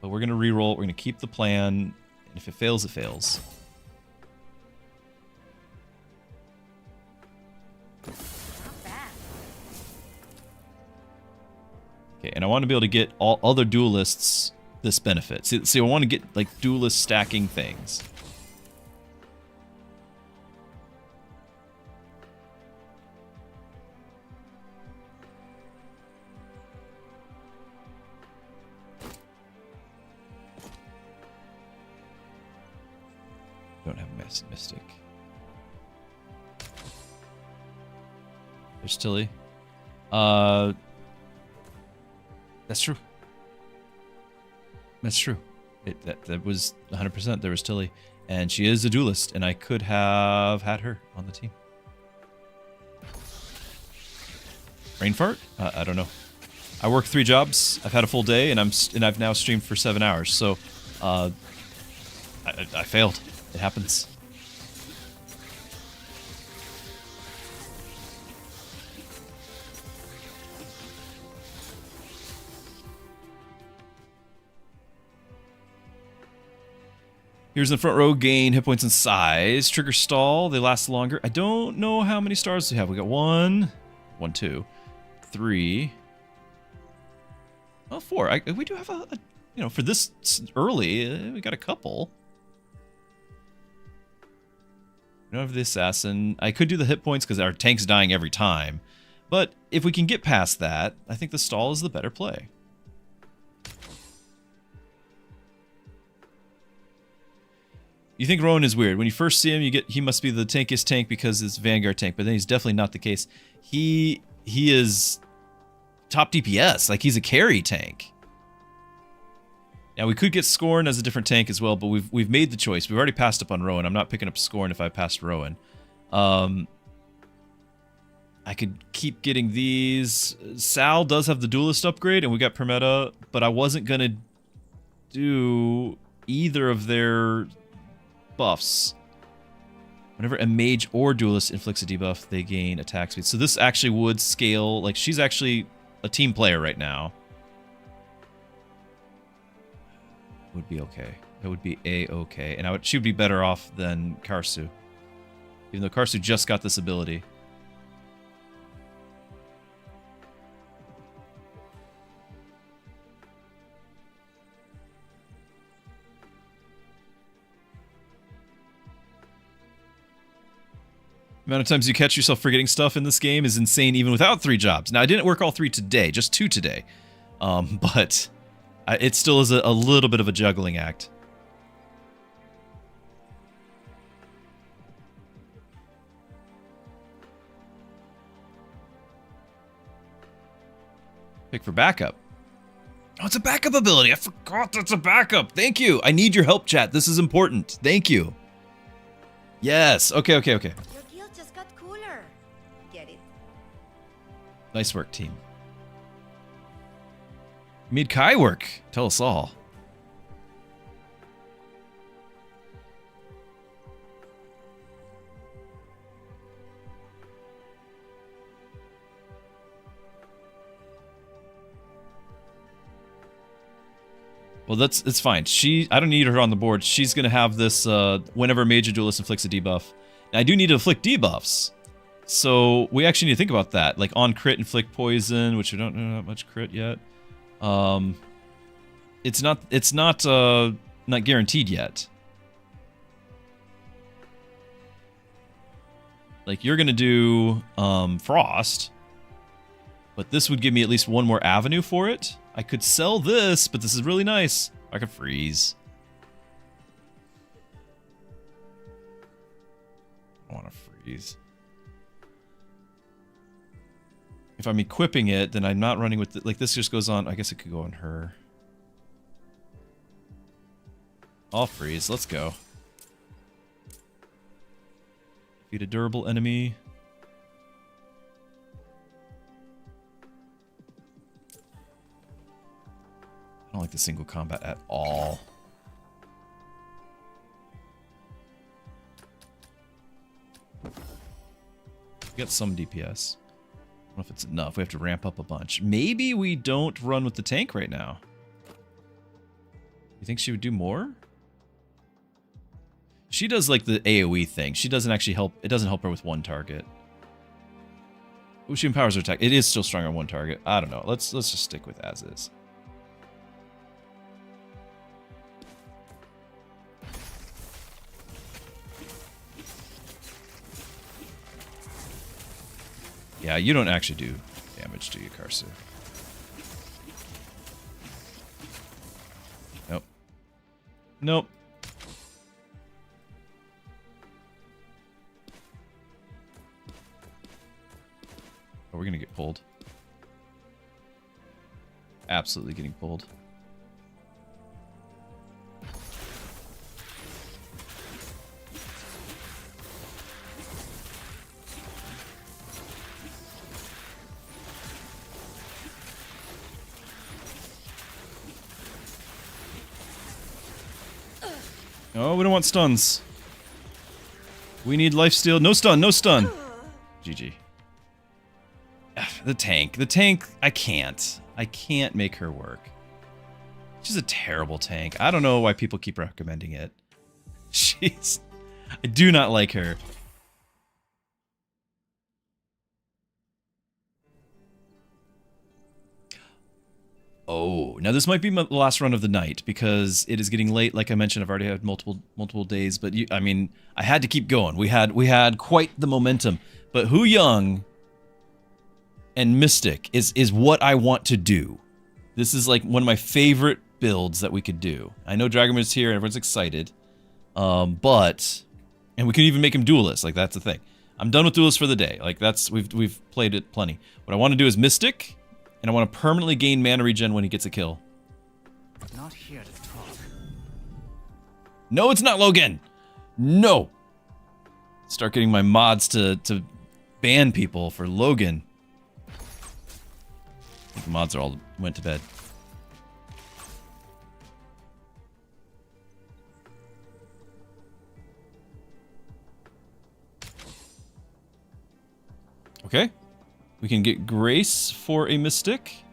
But we're gonna reroll. We're gonna keep the plan, and if it fails, it fails. Okay, and I want to be able to get all other duelists this benefit. See, I want to get like duelist stacking things. Don't have a mystic. There's Tilly. That's true. That's true. That was 100%. There was Tilly. And she is a duelist, and I could have had her on the team. Brain fart? I don't know. I work 3 jobs. I've had a full day, and I've now streamed for 7 hours. So, I failed. It happens. Here's in the front row, gain hit points and size. Trigger stall, they last longer. I don't know how many stars we have. We got 1, 2, 3. Oh, 4. We do have a you know, for this early, we got a couple. We don't have the assassin. I could do the hit points because our tank's dying every time. But if we can get past that, I think the stall is the better play. You think Rowan is weird. When you first see him, he must be the tankiest tank because it's Vanguard tank, but then he's definitely not the case. He is top DPS, like he's a carry tank. Now we could get Scorn as a different tank as well, but we've made the choice. We've already passed up on Rowan. I'm not picking up Scorn if I passed Rowan. I could keep getting these. Sal does have the duelist upgrade, and we got Permetta, but I wasn't gonna do either of their buffs. Whenever a mage or duelist inflicts a debuff, they gain attack speed. So this actually would scale. Like, she's actually a team player right now. Would be okay. That would be A-okay. And she would be better off than Karsu. Even though Karsu just got this ability. The amount of times you catch yourself forgetting stuff in this game is insane even without 3 jobs. Now, I didn't work all 3 today, just 2 today. But it still is a little bit of a juggling act. Pick for backup. Oh, it's a backup ability. I forgot that's a backup. Thank you. I need your help, chat. This is important. Thank you. Yes. Okay. Your guild just got cooler. Get it? Nice work, team. You made Kai work. Tell us all. Well, it's fine. I don't need her on the board. She's gonna have this whenever a major duelist inflicts a debuff. Now, I do need to inflict debuffs, so we actually need to think about that. Like on crit, inflict poison, which we don't know that much crit yet. It's not guaranteed yet. Like you're gonna do frost, but this would give me at least one more avenue for it. I could sell this, but this is really nice. I could freeze. I want to freeze. If I'm equipping it, then I'm not running with like this just goes on. I guess it could go on her. I'll freeze. Let's go. Defeat a durable enemy. I don't like the single combat at all. We got some DPS. I don't know if it's enough. We have to ramp up a bunch. Maybe we don't run with the tank right now. You think she would do more? She does like the AoE thing. She doesn't actually help. It doesn't help her with one target. Ooh, she empowers her attack. It is still stronger on one target. I don't know. Let's just stick with as is. Yeah, you don't actually do damage, do you, Karsu? Nope. Nope. Oh, we're gonna get pulled. Absolutely getting pulled. Oh, we don't want stuns. We need lifesteal. No stun, no stun. GG. The tank. The tank, I can't. I can't make her work. She's a terrible tank. I don't know why people keep recommending it. I do not like her. Oh, now this might be the last run of the night because it is getting late. Like I mentioned, I've already had multiple days, but I mean, I had to keep going. We had quite the momentum. But Hu Young and Mystic is what I want to do. This is like one of my favorite builds that we could do. I know Dragomir's here and everyone's excited, and we could even make him duelist. Like that's the thing. I'm done with duelists for the day. Like we've played it plenty. What I want to do is Mystic. And I want to permanently gain mana regen when he gets a kill. Not here to talk. No, it's not Logan! No! Start getting my mods to ban people for Logan. I think the mods are all went to bed. Okay. We can get Grace for a Mystic.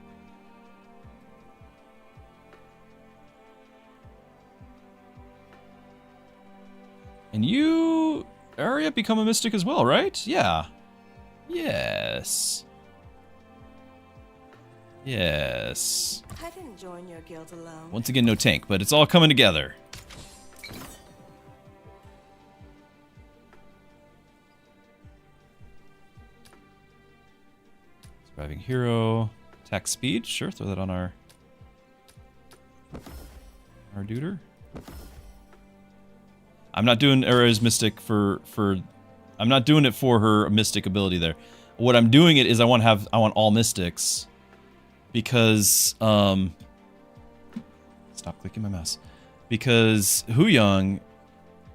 And you, Arya, become a mystic as well, right? Yeah. Yes. Yes. I didn't join your guild alone. Once again, no tank, but it's all coming together. Surviving hero. Attack speed. Sure, throw that on our duder. I'm not doing Ara's mystic for I'm not doing it for her mystic ability there. What I'm doing it is I want all mystics because stop clicking my mouse. Because Huyang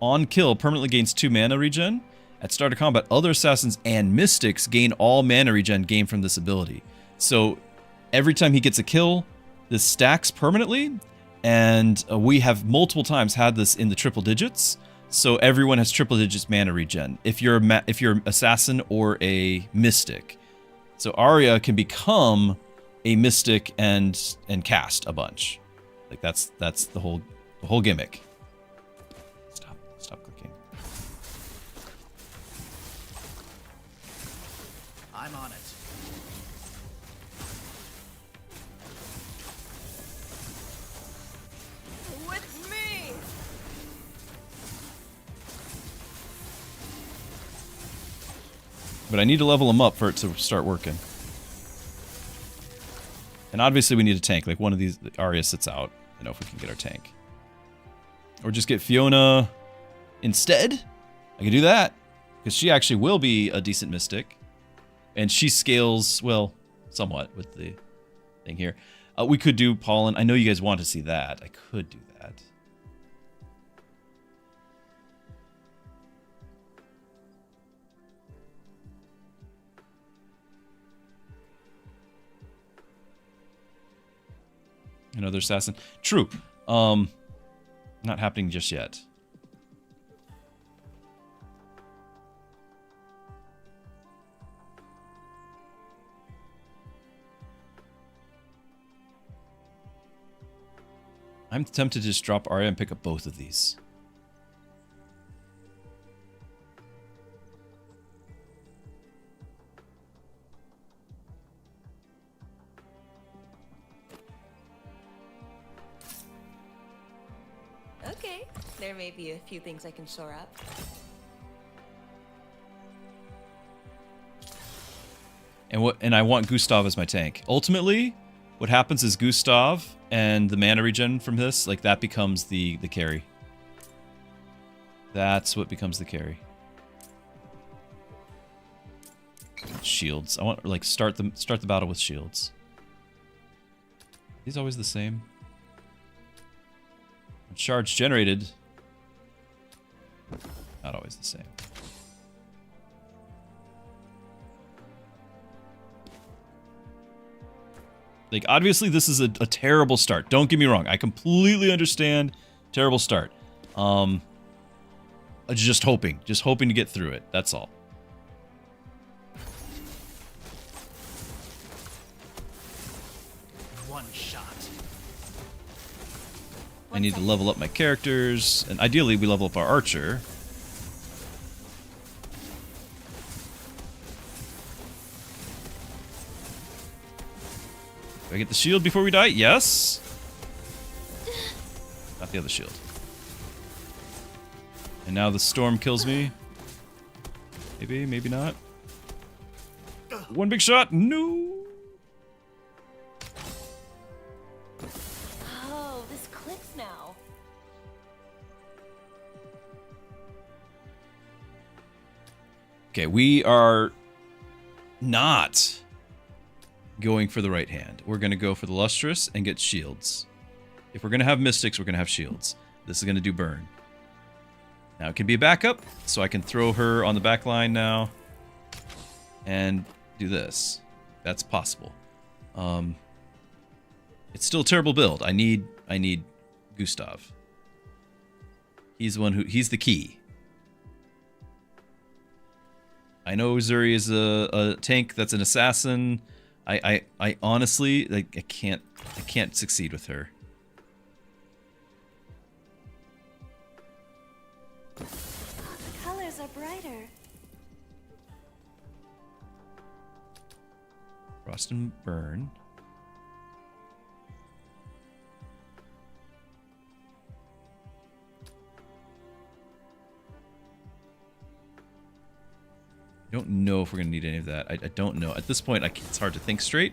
on kill permanently gains 2 mana regen. At start of combat, other assassins and mystics gain all mana regen gained from this ability. So every time he gets a kill, this stacks permanently, and we have multiple times had this in the triple digits. So everyone has triple digits mana regen if you're an assassin or a mystic. So Arya can become a mystic and cast a bunch. Like that's the whole gimmick. Stop clicking. I'm on it. With me! But I need to level him up for it to start working. And obviously we need a tank. Like one of these, Arya sits out. I know if we can get our tank. Or just get Fiona instead. I can do that. Because she actually will be a decent mystic. And she scales, well, somewhat with the thing here. We could do Pollen. I know you guys want to see that. I could do that. Another assassin. True. Not happening just yet. I'm tempted to just drop Arya and pick up both of these. Okay, there may be a few things I can shore up. And I want Gustav as my tank. Ultimately, what happens is Gustav and the mana regen from this, like that becomes the carry. That's what becomes the carry. Shields. I want like start the battle with shields. These always the same. Charge generated. Not always the same. Like, obviously, this is a terrible start. Don't get me wrong. I completely understand. Terrible start. Just hoping to get through it. That's all. One shot. I need to level up my characters, and ideally we level up our archer. Do I get the shield before we die? Yes. Not the other shield. And now the storm kills me. Maybe, maybe not. One big shot. No. Oh, this clicks now. Okay, we are not going for the right hand. We're going to go for the lustrous and get shields. If we're going to have mystics, we're going to have shields. This is going to do burn. Now it can be a backup, so I can throw her on the back line now and do this. That's possible. It's still a terrible build. I need Gustav. He's the key. I know Zuri is a tank that's an assassin. I honestly, like, I can't succeed with her. Frost and Burn. I don't know if we're going to need any of that. I don't know. At this point, it's hard to think straight.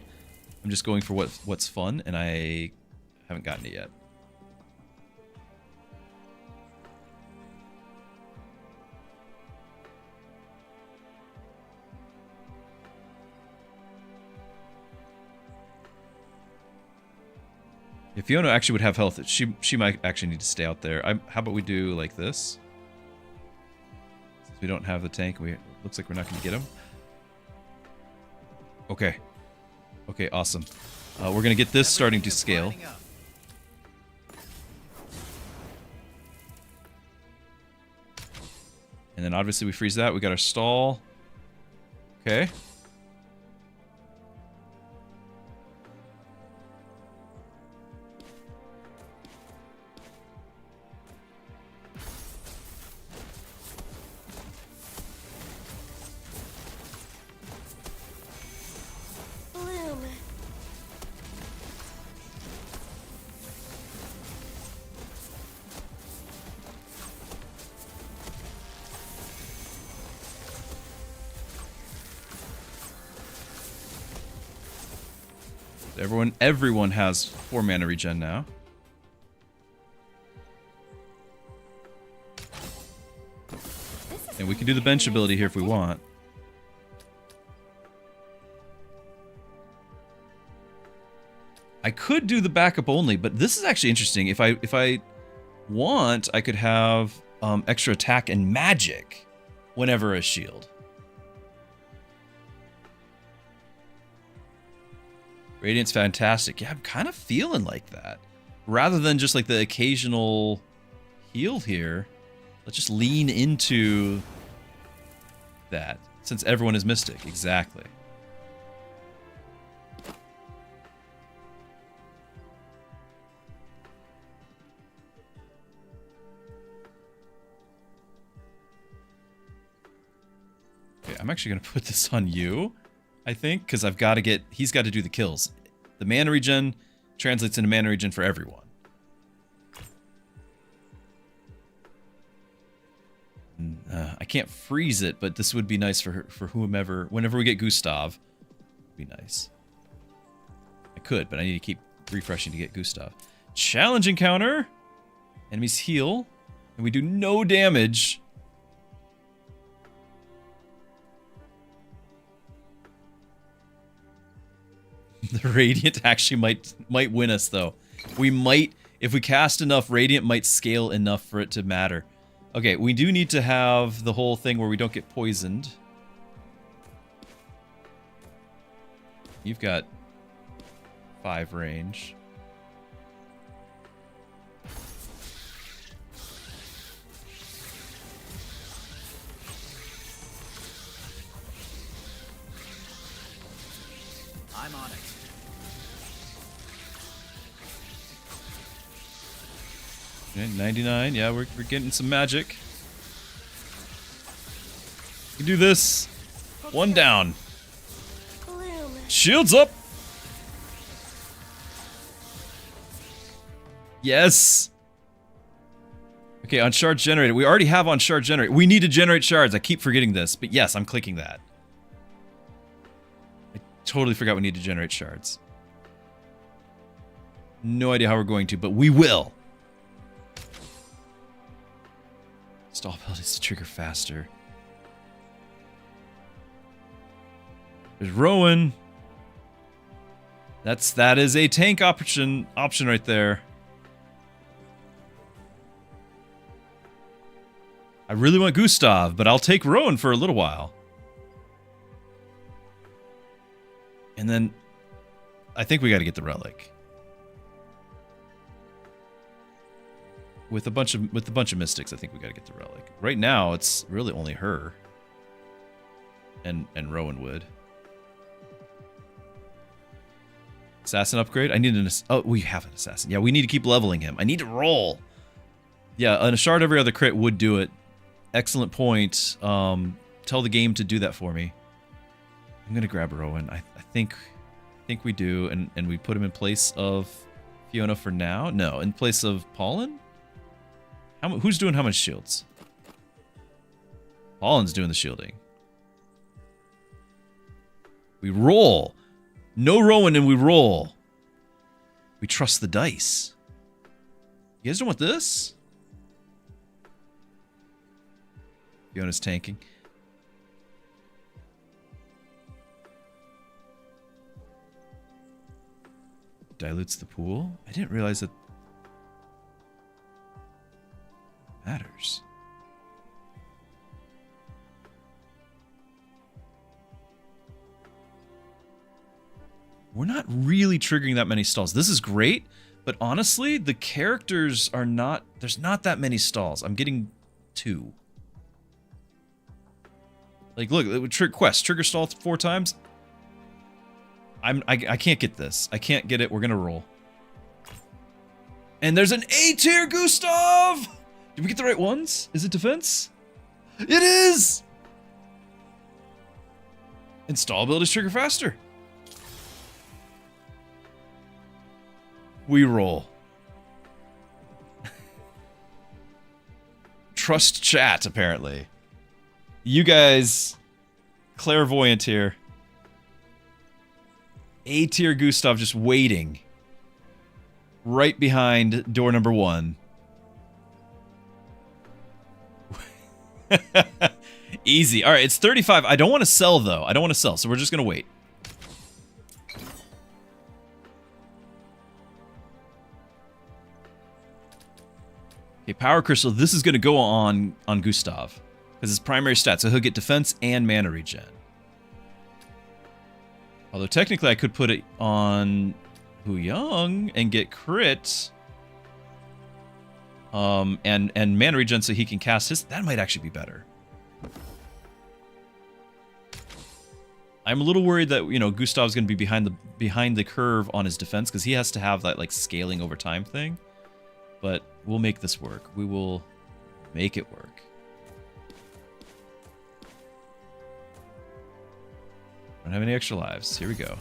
I'm just going for what's fun, and I haven't gotten it yet. If Fiona actually would have health, she might actually need to stay out there. How about we do like this? Since we don't have the tank, looks like we're not going to get him. Okay. Okay, awesome. We're going to get this starting to scale. And then obviously we freeze that. We got our stall. Okay. Everyone has 4 mana regen now. And we can do the bench ability here if we want. I could do the backup only, but this is actually interesting. If I want, I could have extra attack and magic whenever a shield. Radiant's fantastic. Yeah, I'm kind of feeling like that. Rather than just like the occasional heal here, let's just lean into that. Since everyone is Mystic. Exactly. Okay, I'm actually going to put this on you. I think, because he's got to do the kills. The mana regen translates into mana regen for everyone. I can't freeze it, but this would be nice for whomever. Whenever we get Gustav, it'd be nice. I could, but I need to keep refreshing to get Gustav. Challenge encounter. Enemies heal, and we do no damage. The Radiant actually might win us, though. We might, if we cast enough, Radiant might scale enough for it to matter. Okay, we do need to have the whole thing where we don't get poisoned. You've got 5 range. I'm on it. Okay, 99. Yeah, we're getting some magic. We can do this. 1 down. Shields up. Yes. Okay, on shard generated. We already have on shard generated. We need to generate shards. I keep forgetting this, but yes, I'm clicking that. I totally forgot we need to generate shards. No idea how we're going to, but we will. Stall abilities to trigger faster. There's Rowan. That is a tank option right there. I really want Gustav, but I'll take Rowan for a little while. And then I think we got to get the relic. With a bunch of mystics, I think we got to get the relic. Right now, it's really only her and Rowan would. Assassin upgrade. I need an. Oh, we have an assassin. Yeah, we need to keep leveling him. I need to roll. Yeah, a shard every other crit would do it. Excellent point. Tell the game to do that for me. I'm gonna grab Rowan. I think think we do, and we put him in place of Fiona for now. No, in place of Pollen. Who's doing how much shields? Pollen's doing the shielding. We roll. No rowing and we roll. We trust the dice. You guys don't want this? Fiona's tanking. Dilutes the pool? I didn't realize that matters. We're not really triggering that many stalls. This is great, but honestly, the characters are not... There's not that many stalls. I'm getting 2. Like, look, it would trigger stall 4 times. I can't get this. I can't get it. We're gonna roll. And there's an A tier Gustav! Did we get the right ones? Is it defense? It is! Install abilities trigger faster. We roll. Trust chat, apparently. You guys, clairvoyant here. A tier Gustav just waiting. Right behind door number 1. Easy. Alright, it's 35. I don't want to sell, though. I don't want to sell, so we're just going to wait. Okay, Power Crystal. This is going to go on Gustav. Because his primary stats, so he'll get defense and mana regen. Although technically I could put it on Hu Young and get crit. And mana regen so he can cast his... That might actually be better. I'm a little worried that, you know, Gustav's going to be behind the curve on his defense because he has to have that, like, scaling over time thing. But we'll make this work. We will make it work. Don't have any extra lives. Here we go.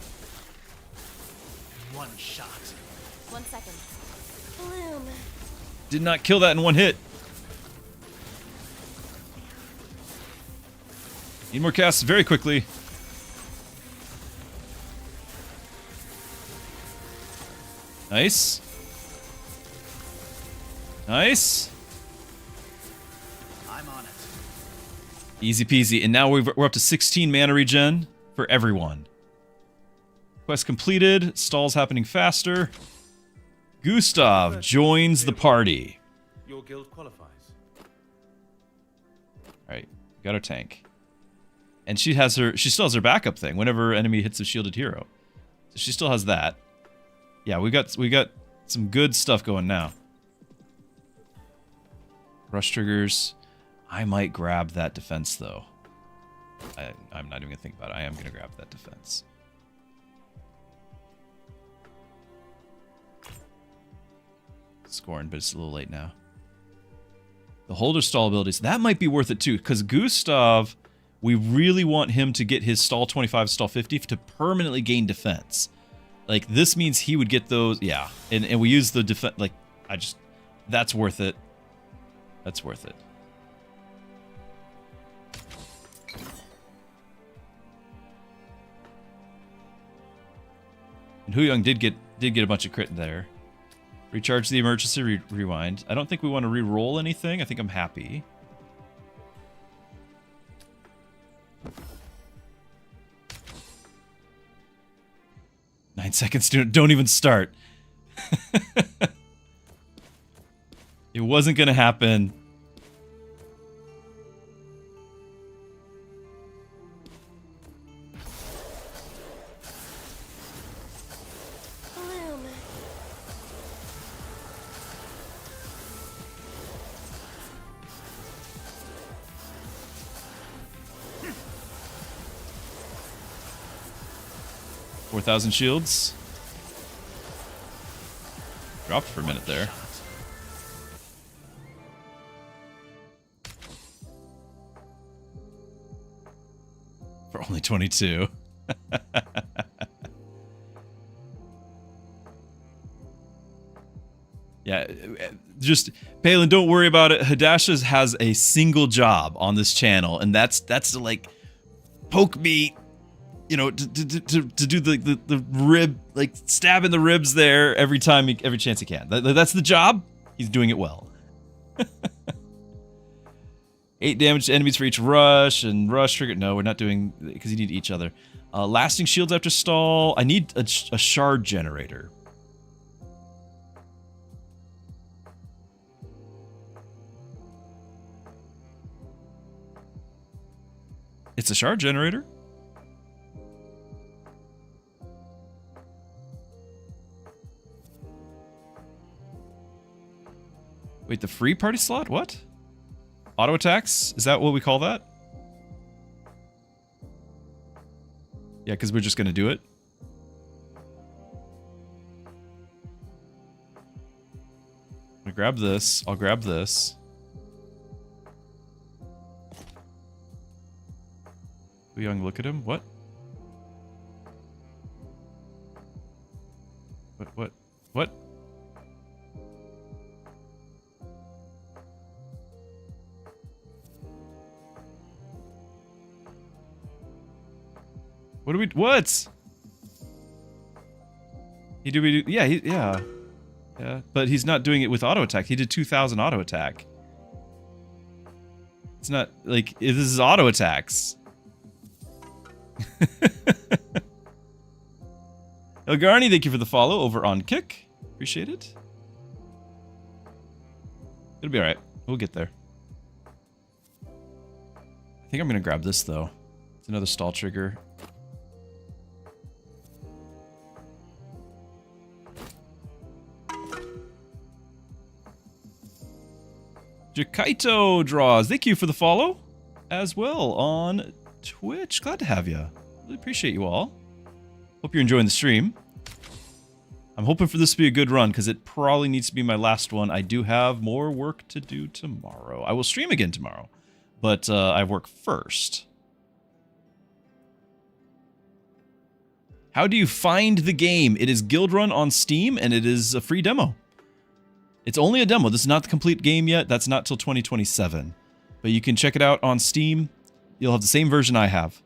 One shot. 1 second. Bloom. Did not kill that in 1 hit. Need more casts very quickly. Nice. Nice. I'm on it. Easy peasy. And now we're up to 16 mana regen for everyone. Quest completed. Stalls happening faster. Gustav joins the party. Your guild qualifies. Alright, got our tank. And she still has her backup thing whenever enemy hits a shielded hero. So she still has that. Yeah, we got some good stuff going now. Rush triggers. I might grab that defense though. I'm not even gonna think about it. I am gonna grab that defense. Scorn, but it's a little late now. The holder stall abilities, that might be worth it too, because Gustav, we really want him to get his stall 25, stall 50 to permanently gain defense. Like, this means he would get those, yeah. And we use the defense, like, that's worth it. That's worth it. And Hu Young did get a bunch of crit there. Recharge the emergency rewind. I don't think we want to re-roll anything. I think I'm happy. Nine seconds. Don't even start. It wasn't going to happen. Bloom. 4,000 shields. Dropped for a minute there. For only 22. Yeah, just Palin, don't worry about it. Hadasha has a single job on this channel, and that's to like poke me, you know, to do the rib, like stab in the ribs there every chance he can. That's the job. He's doing it well. 8 damage to enemies for each rush, and rush trigger. No, we're not doing, because you need each other. Lasting shields after stall. I need a shard generator. It's a shard generator. Wait, the free party slot? What? Auto attacks? Is that what we call that? Yeah, because we're just going to do it. I'll grab this. I'll grab this. Young, look at him. What? What? What? What do we? What? Yeah. But he's not doing it with auto attack. He did 2,000 auto attack. It's not like this is auto attacks. Elgarni, thank you for the follow over on Kick. Appreciate it. It'll be alright. We'll get there. I think I'm gonna grab this though. It's another stall trigger. Jakaito draws. Thank you for the follow as well on Twitch. Glad to have you. Really appreciate you all. Hope you're enjoying the stream. I'm hoping for this to be a good run because it probably needs to be my last one. I do have more work to do tomorrow. I will stream again tomorrow, but I have work first. How do you find the game? It is Guildrun on Steam, and it is a free demo. It's only a demo. This is not the complete game yet. That's not till 2027. But you can check it out on Steam. You'll have the same version I have.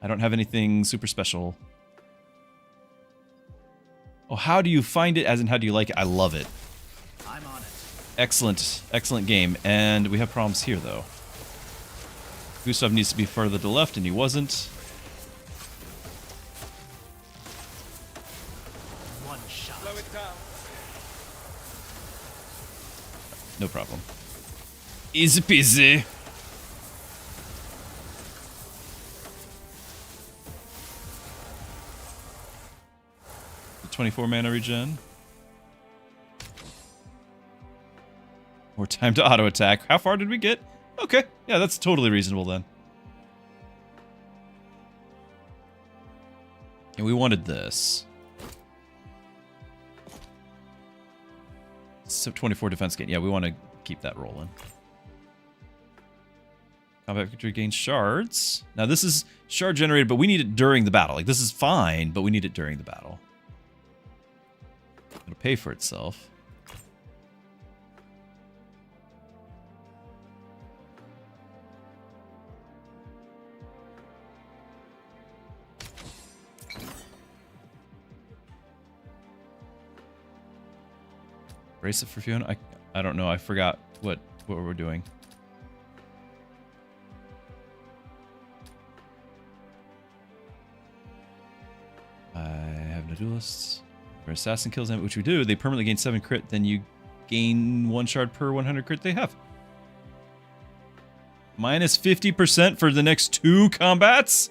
I don't have anything super special. Oh, how do you find it? As in, how do you like it? I love it. I'm on it. Excellent, excellent game. And we have problems here, though. Gustav needs to be further to the left, and he wasn't. One shot. Slow it down. No problem. Easy peasy. The 24 mana regen. More time to auto attack. How far did we get? Okay, yeah, that's totally reasonable then. And we wanted this. So 24 defense gain. Yeah, we want to keep that rolling. Combat victory gains shards. Now this is shard generated, but we need it during the battle. Like, this is fine, but we need it during the battle. It'll pay for itself. Brace it for Fiona? I don't know. I forgot what we're doing. I have no duelists. Where assassin kills them, which we do, they permanently gain 7 crit, then you gain 1 shard per 100 crit they have. Minus 50% for the next 2 combats?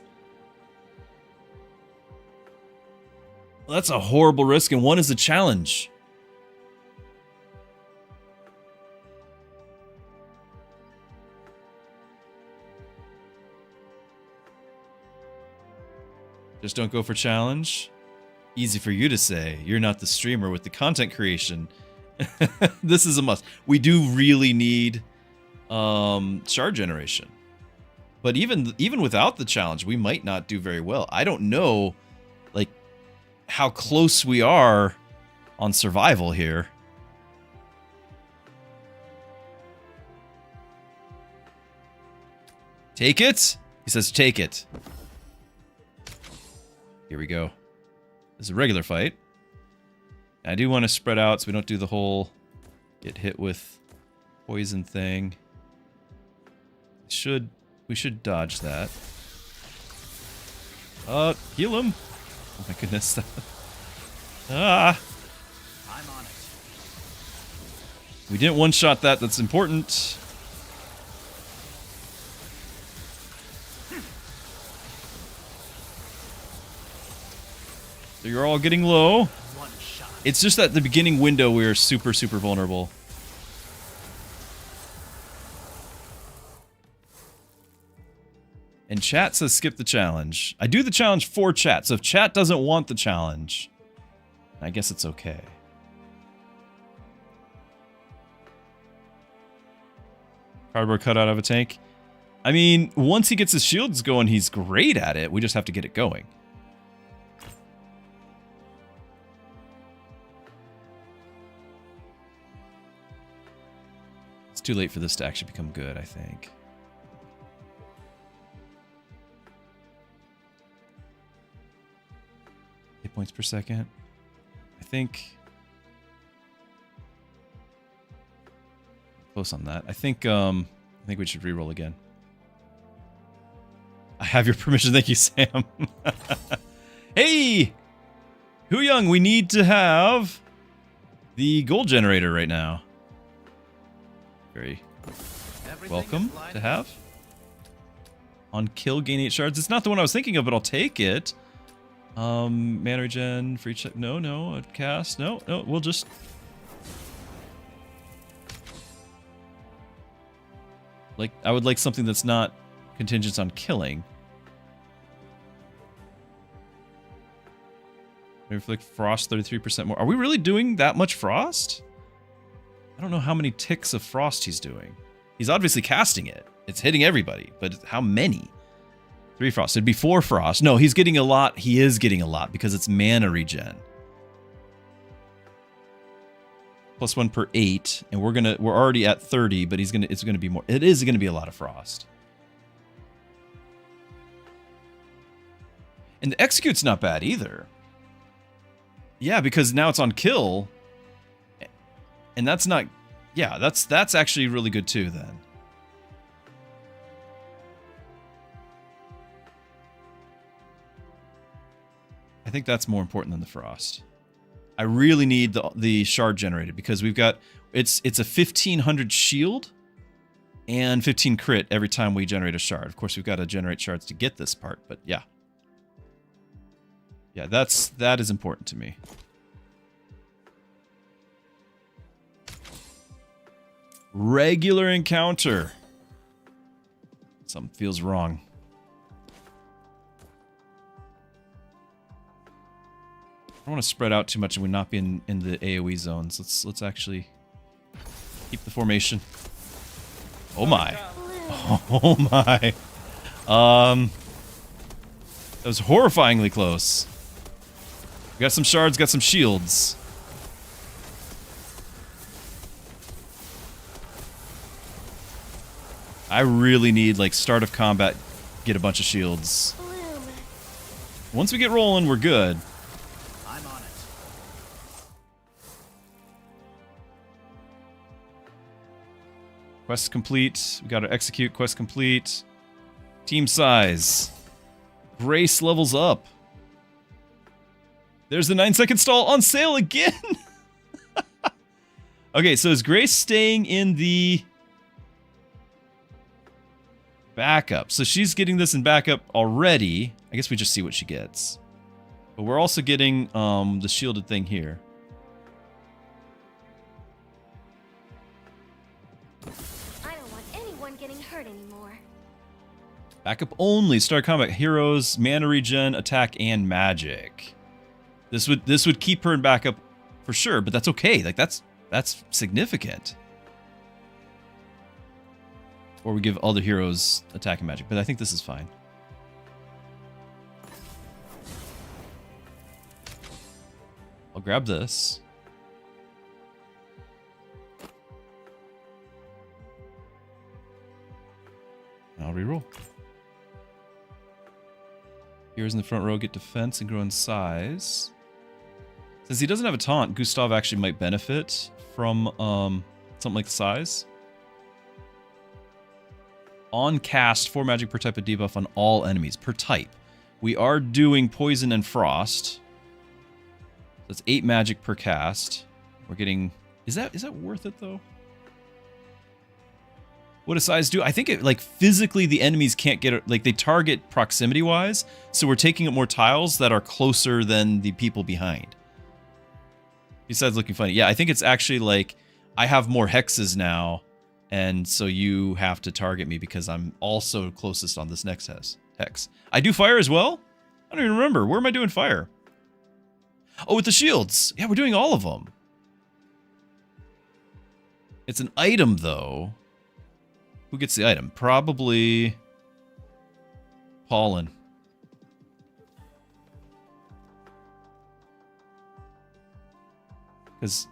Well, that's a horrible risk, and 1 is a challenge. Just don't go for challenge. Easy for you to say. You're not the streamer with the content creation. This is a must. We do really need shard generation. But even without the challenge, we might not do very well. I don't know. Like, how close we are on survival here. Take it? He says take it. Here we go. This is a regular fight. I do want to spread out so we don't do the whole get hit with poison thing. We should dodge that. Heal him. Oh my goodness. Ah. I'm on it. We didn't one-shot that. That's important. So you're all getting low. One shot. It's just that the beginning window we are super, super vulnerable. And chat says skip the challenge. I do the challenge for chat, so if chat doesn't want the challenge, I guess it's okay. Cardboard cutout of a tank. I mean, once he gets his shields going, he's great at it. We just have to get it going. It's too late for this to actually become good, I think. Hit points per second. I think close on that. I think we should reroll again. I have your permission. Thank you, Sam. Hey, Hu Young, we need to have the gold generator right now. Very welcome to have. On kill, gain 8 shards. It's not the one I was thinking of, but I'll take it. Mana regen, free check. No, a cast. No, we'll just. Like, I would like something that's not contingent on killing. Maybe for like frost 33% more. Are we really doing that much frost? I don't know how many ticks of frost he's doing. He's obviously casting it. It's hitting everybody, but how many? 3 frost. It'd be 4 frost. No, he's getting a lot. He is getting a lot because it's mana regen. +1 per 8, and we're already at 30, but it's gonna be more. It is gonna be a lot of frost. And the execute's not bad either. Yeah, because now it's on kill. And that's not, yeah, that's actually really good too then. I think that's more important than the frost. I really need the shard generated because we've got, it's a 1500 shield and 15 crit every time we generate a shard. Of course, we've got to generate shards to get this part, but yeah. Yeah, that is important to me. Regular encounter. Something feels wrong. I don't want to spread out too much and we not be in the AoE zones. Let's actually keep the formation. Oh my. Oh my. That was horrifyingly close. We got some shards, got some shields. I really need, like, start of combat, get a bunch of shields. Once we get rolling, we're good. I'm on it. Quest complete. We gotta execute. Quest complete. Team size. Grace levels up. There's the 9-second stall on sale again! Okay, so is Grace staying in the backup? So she's getting this in backup already. I guess we just see what she gets. But we're also getting the shielded thing here. I don't want anyone getting hurt anymore. Backup only. Start combat. Heroes, mana regen, attack, and magic. This would keep her in backup for sure, but that's okay. Like that's significant. Or we give other heroes attack and magic, but I think this is fine. I'll grab this. I'll reroll. Heroes in the front row get defense and grow in size. Since he doesn't have a taunt, Gustav actually might benefit from something like the size. On cast, 4 magic per type of debuff on all enemies per type. We are doing poison and frost. That's 8 magic per cast. We're getting... Is that worth it though? What does size do? I think it, like, physically the enemies can't get it, like, they target proximity wise, so we're taking up more tiles that are closer than the people behind. Besides looking funny. Yeah, I think it's actually like I have more hexes now, and so you have to target me because I'm also closest on this next hex. I do fire as well? I don't even remember. Where am I doing fire? Oh, with the shields. Yeah, we're doing all of them. It's an item, though. Who gets the item? Probably Pollen. Because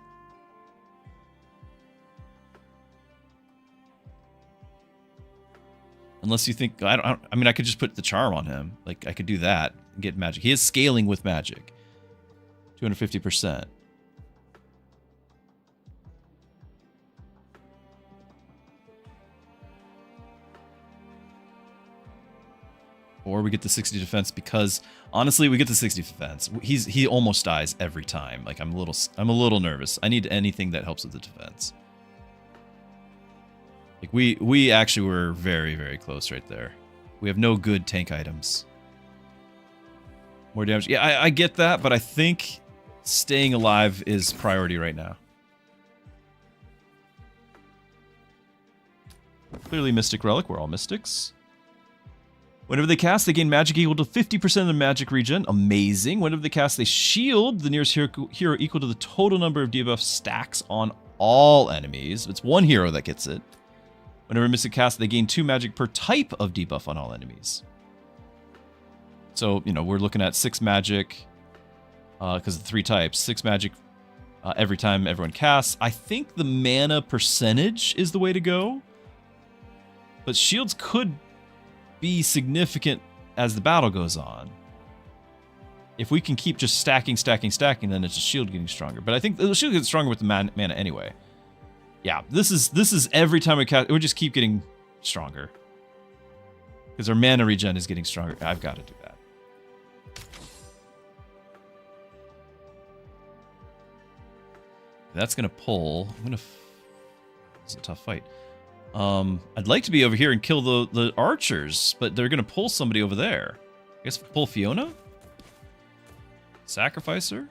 unless you think I mean, I could just put the charm on him. Like, I could do that and get magic. He is scaling with magic. 250%. Or we get the 60 defense because honestly, we get the 60 defense. He almost dies every time. Like, I'm a little nervous. I need anything that helps with the defense. Like, we actually were very, very close right there. We have no good tank items. More damage. Yeah, I get that, but I think staying alive is priority right now. Clearly Mystic Relic. We're all mystics. Whenever they cast, they gain magic equal to 50% of the magic regen. Amazing. Whenever they cast, they shield the nearest hero equal to the total number of debuff stacks on all enemies. It's one hero that gets it. Whenever Mystic cast, they gain 2 magic per type of debuff on all enemies. So, you know, we're looking at 6 magic, because of the 3 types. 6 magic every time everyone casts. I think the mana percentage is the way to go. But shields could be significant as the battle goes on. If we can keep just stacking, then it's a shield getting stronger. But I think the shield gets stronger with the mana anyway. Yeah, this is every time we cast, we just keep getting stronger. Because our mana regen is getting stronger. I've got to do that. That's gonna pull. It's a tough fight. I'd like to be over here and kill the archers, but they're gonna pull somebody over there. I guess pull Fiona? Sacrifice her?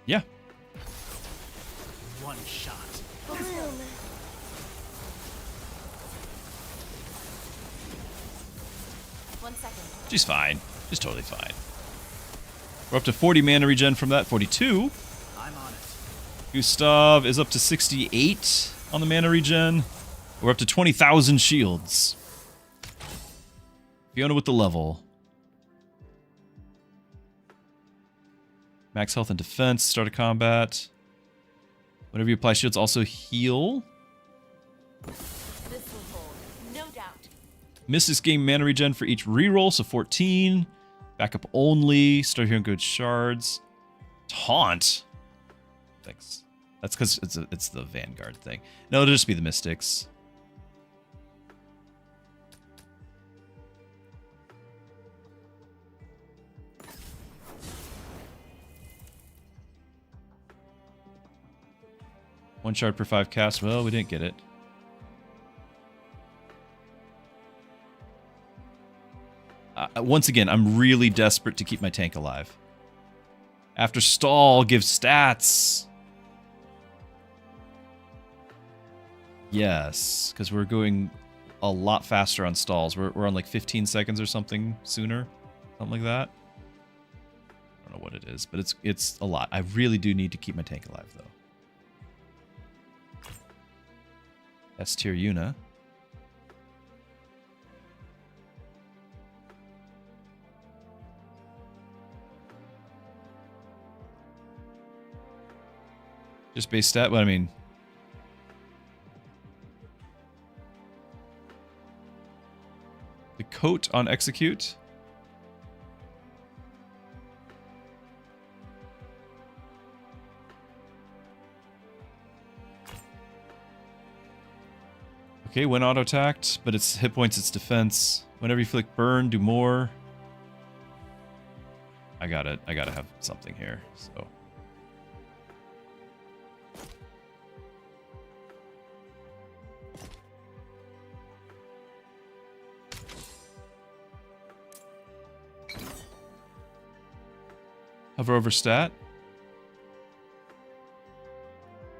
Yeah. One shot. Boom. One second. She's fine. She's totally fine. We're up to 40 mana regen from that. 42. I'm on it. Gustav is up to 68 on the mana regen. We're up to 20,000 shields. Fiona with the level. Max health and defense. Start of combat. Whenever you apply shields, also heal. This will hold, no doubt. Mystics gain mana regen for each reroll, so 14. Backup only. Start hearing good shards. Taunt. Thanks. That's because it's the Vanguard thing. No, it'll just be the Mystics. One shard per 5 cast. Well, we didn't get it. Once again, I'm really desperate to keep my tank alive. After stall, give stats. Yes, because we're going a lot faster on stalls. We're on like 15 seconds or something sooner. Something like that. I don't know what it is, but it's a lot. I really do need to keep my tank alive, though. S tier Yuna. Just base stat, but I mean... The coat on execute. Okay, when auto-attacked, but it's hit points, it's defense. Whenever you flick burn, do more. I gotta have something here, so... Hover over stat?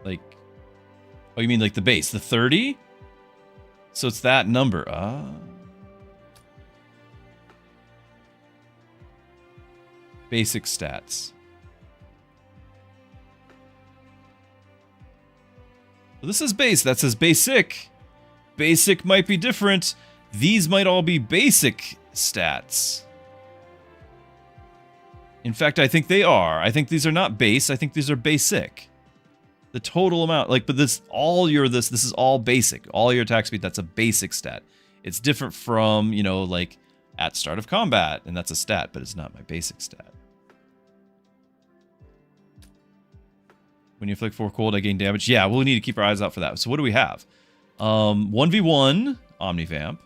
Like... Oh, you mean like the base, the 30? So it's that number. Basic stats. Well, this is base. That says basic. Basic might be different. These might all be basic stats. In fact, I think they are. I think these are not base. I think these are basic. The total amount, like, but this is all basic. All your attack speed, that's a basic stat. It's different from, you know, like at start of combat, and that's a stat, but it's not my basic stat. When you inflict 4 cold, I gain damage. Yeah, we'll need to keep our eyes out for that. So what do we have? 1v1 Omnivamp.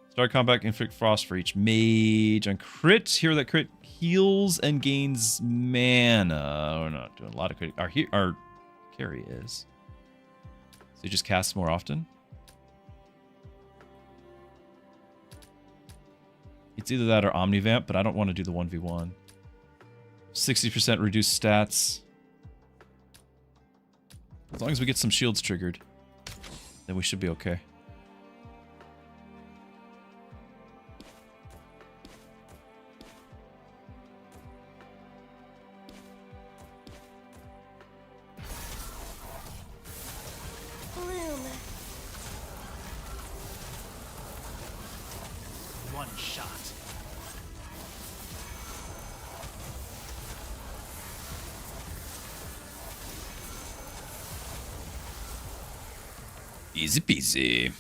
Start combat, inflict frost for each mage. On crit, here that crit heals and gains mana. We're not doing a lot of crit. Our carry is. So he just casts more often. It's either that or Omnivamp, but I don't want to do the 1v1. 60% reduced stats. As long as we get some shields triggered, then we should be okay. One shot. Easy peasy.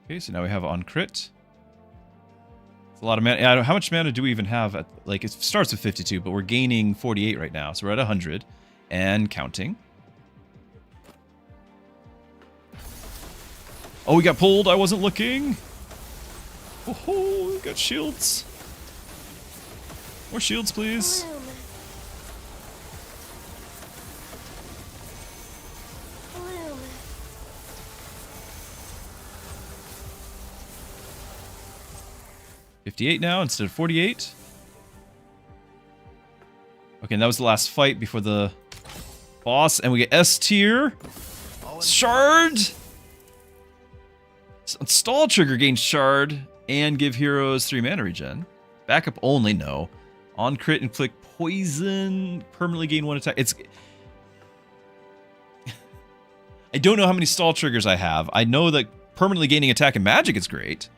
Okay, so now we have on crit. It's a lot of mana. Yeah, how much mana do we even have? At, like, it starts with 52, but we're gaining 48 right now, so we're at 100 and counting. Oh, we got pulled. I wasn't looking. Oh, we got shields. More shields, please. Bloom. 58 now instead of 48. Okay, and that was the last fight before the boss, and we get S tier. Shard. Stall trigger gains shard and give heroes 3 mana regen. Backup only, no. On crit, inflict poison, permanently gain 1 attack. It's... I don't know how many stall triggers I have. I know that permanently gaining attack and magic is great.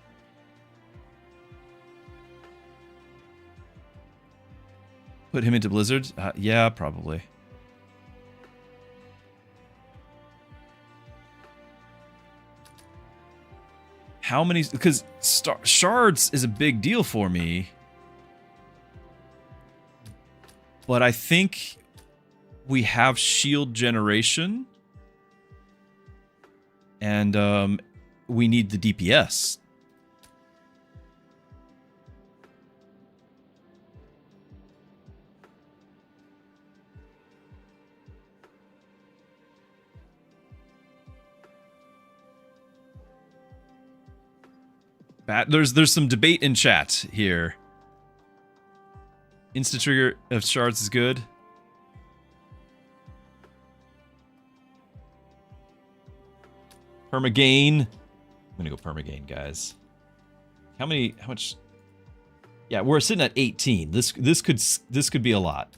Put him into Blizzard? Yeah, probably. How many... Because shards is a big deal for me. But I think we have shield generation. And we need the DPS. There's some debate in chat here. Instant trigger of shards is good. Permagain. I'm gonna go permagain, guys. How much? Yeah, we're sitting at 18. This could be a lot.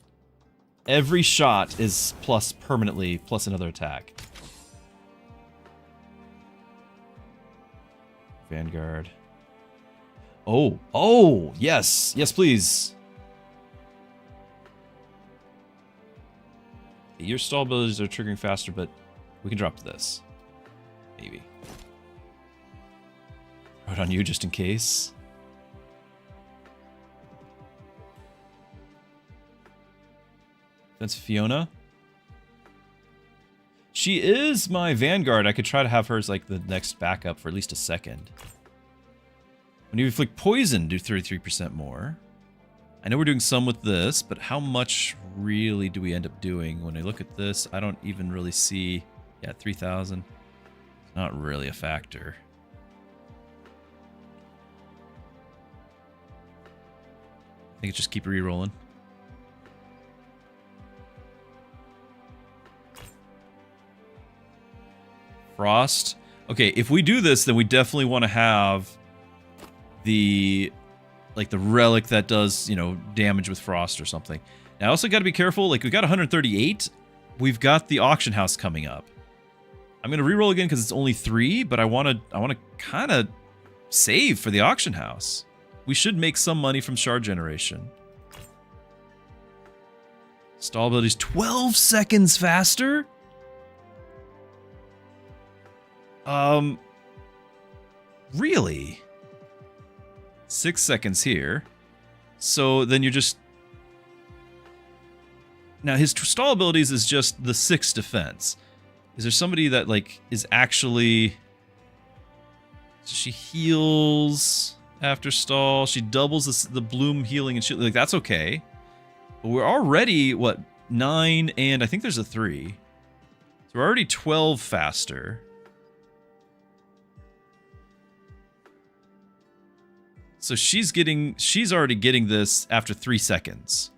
Every shot is plus permanently plus another attack. Vanguard. Oh, oh, yes. Yes, please. Your stall abilities are triggering faster, but we can drop this. Maybe. Throw it on you just in case. That's Fiona. She is my Vanguard. I could try to have her as like the next backup for at least a second. When you inflict poison, do 33% more. I know we're doing some with this, but how much really do we end up doing? When I look at this, I don't even really see... Yeah, 3,000. It's not really a factor. I think it's just keep re-rolling. Frost. Okay, if we do this, then we definitely want to have the relic that does, you know, damage with frost or something. Now, I also got to be careful. Like, we got 138. We've got the auction house coming up. I'm gonna re-roll again because it's only 3, but I want to kind of save for the auction house. We should make some money from shard generation. Stall abilities 12 seconds faster. Really? 6 seconds here. So then you're just... Now his stall abilities is just the 6 defense. Is there somebody that like is actually... She heals after stall. She doubles the bloom healing and shit. Like that's okay. But we're already, what, 9 and I think there's a 3. So we're already 12 faster. So she's already getting this after 3 seconds.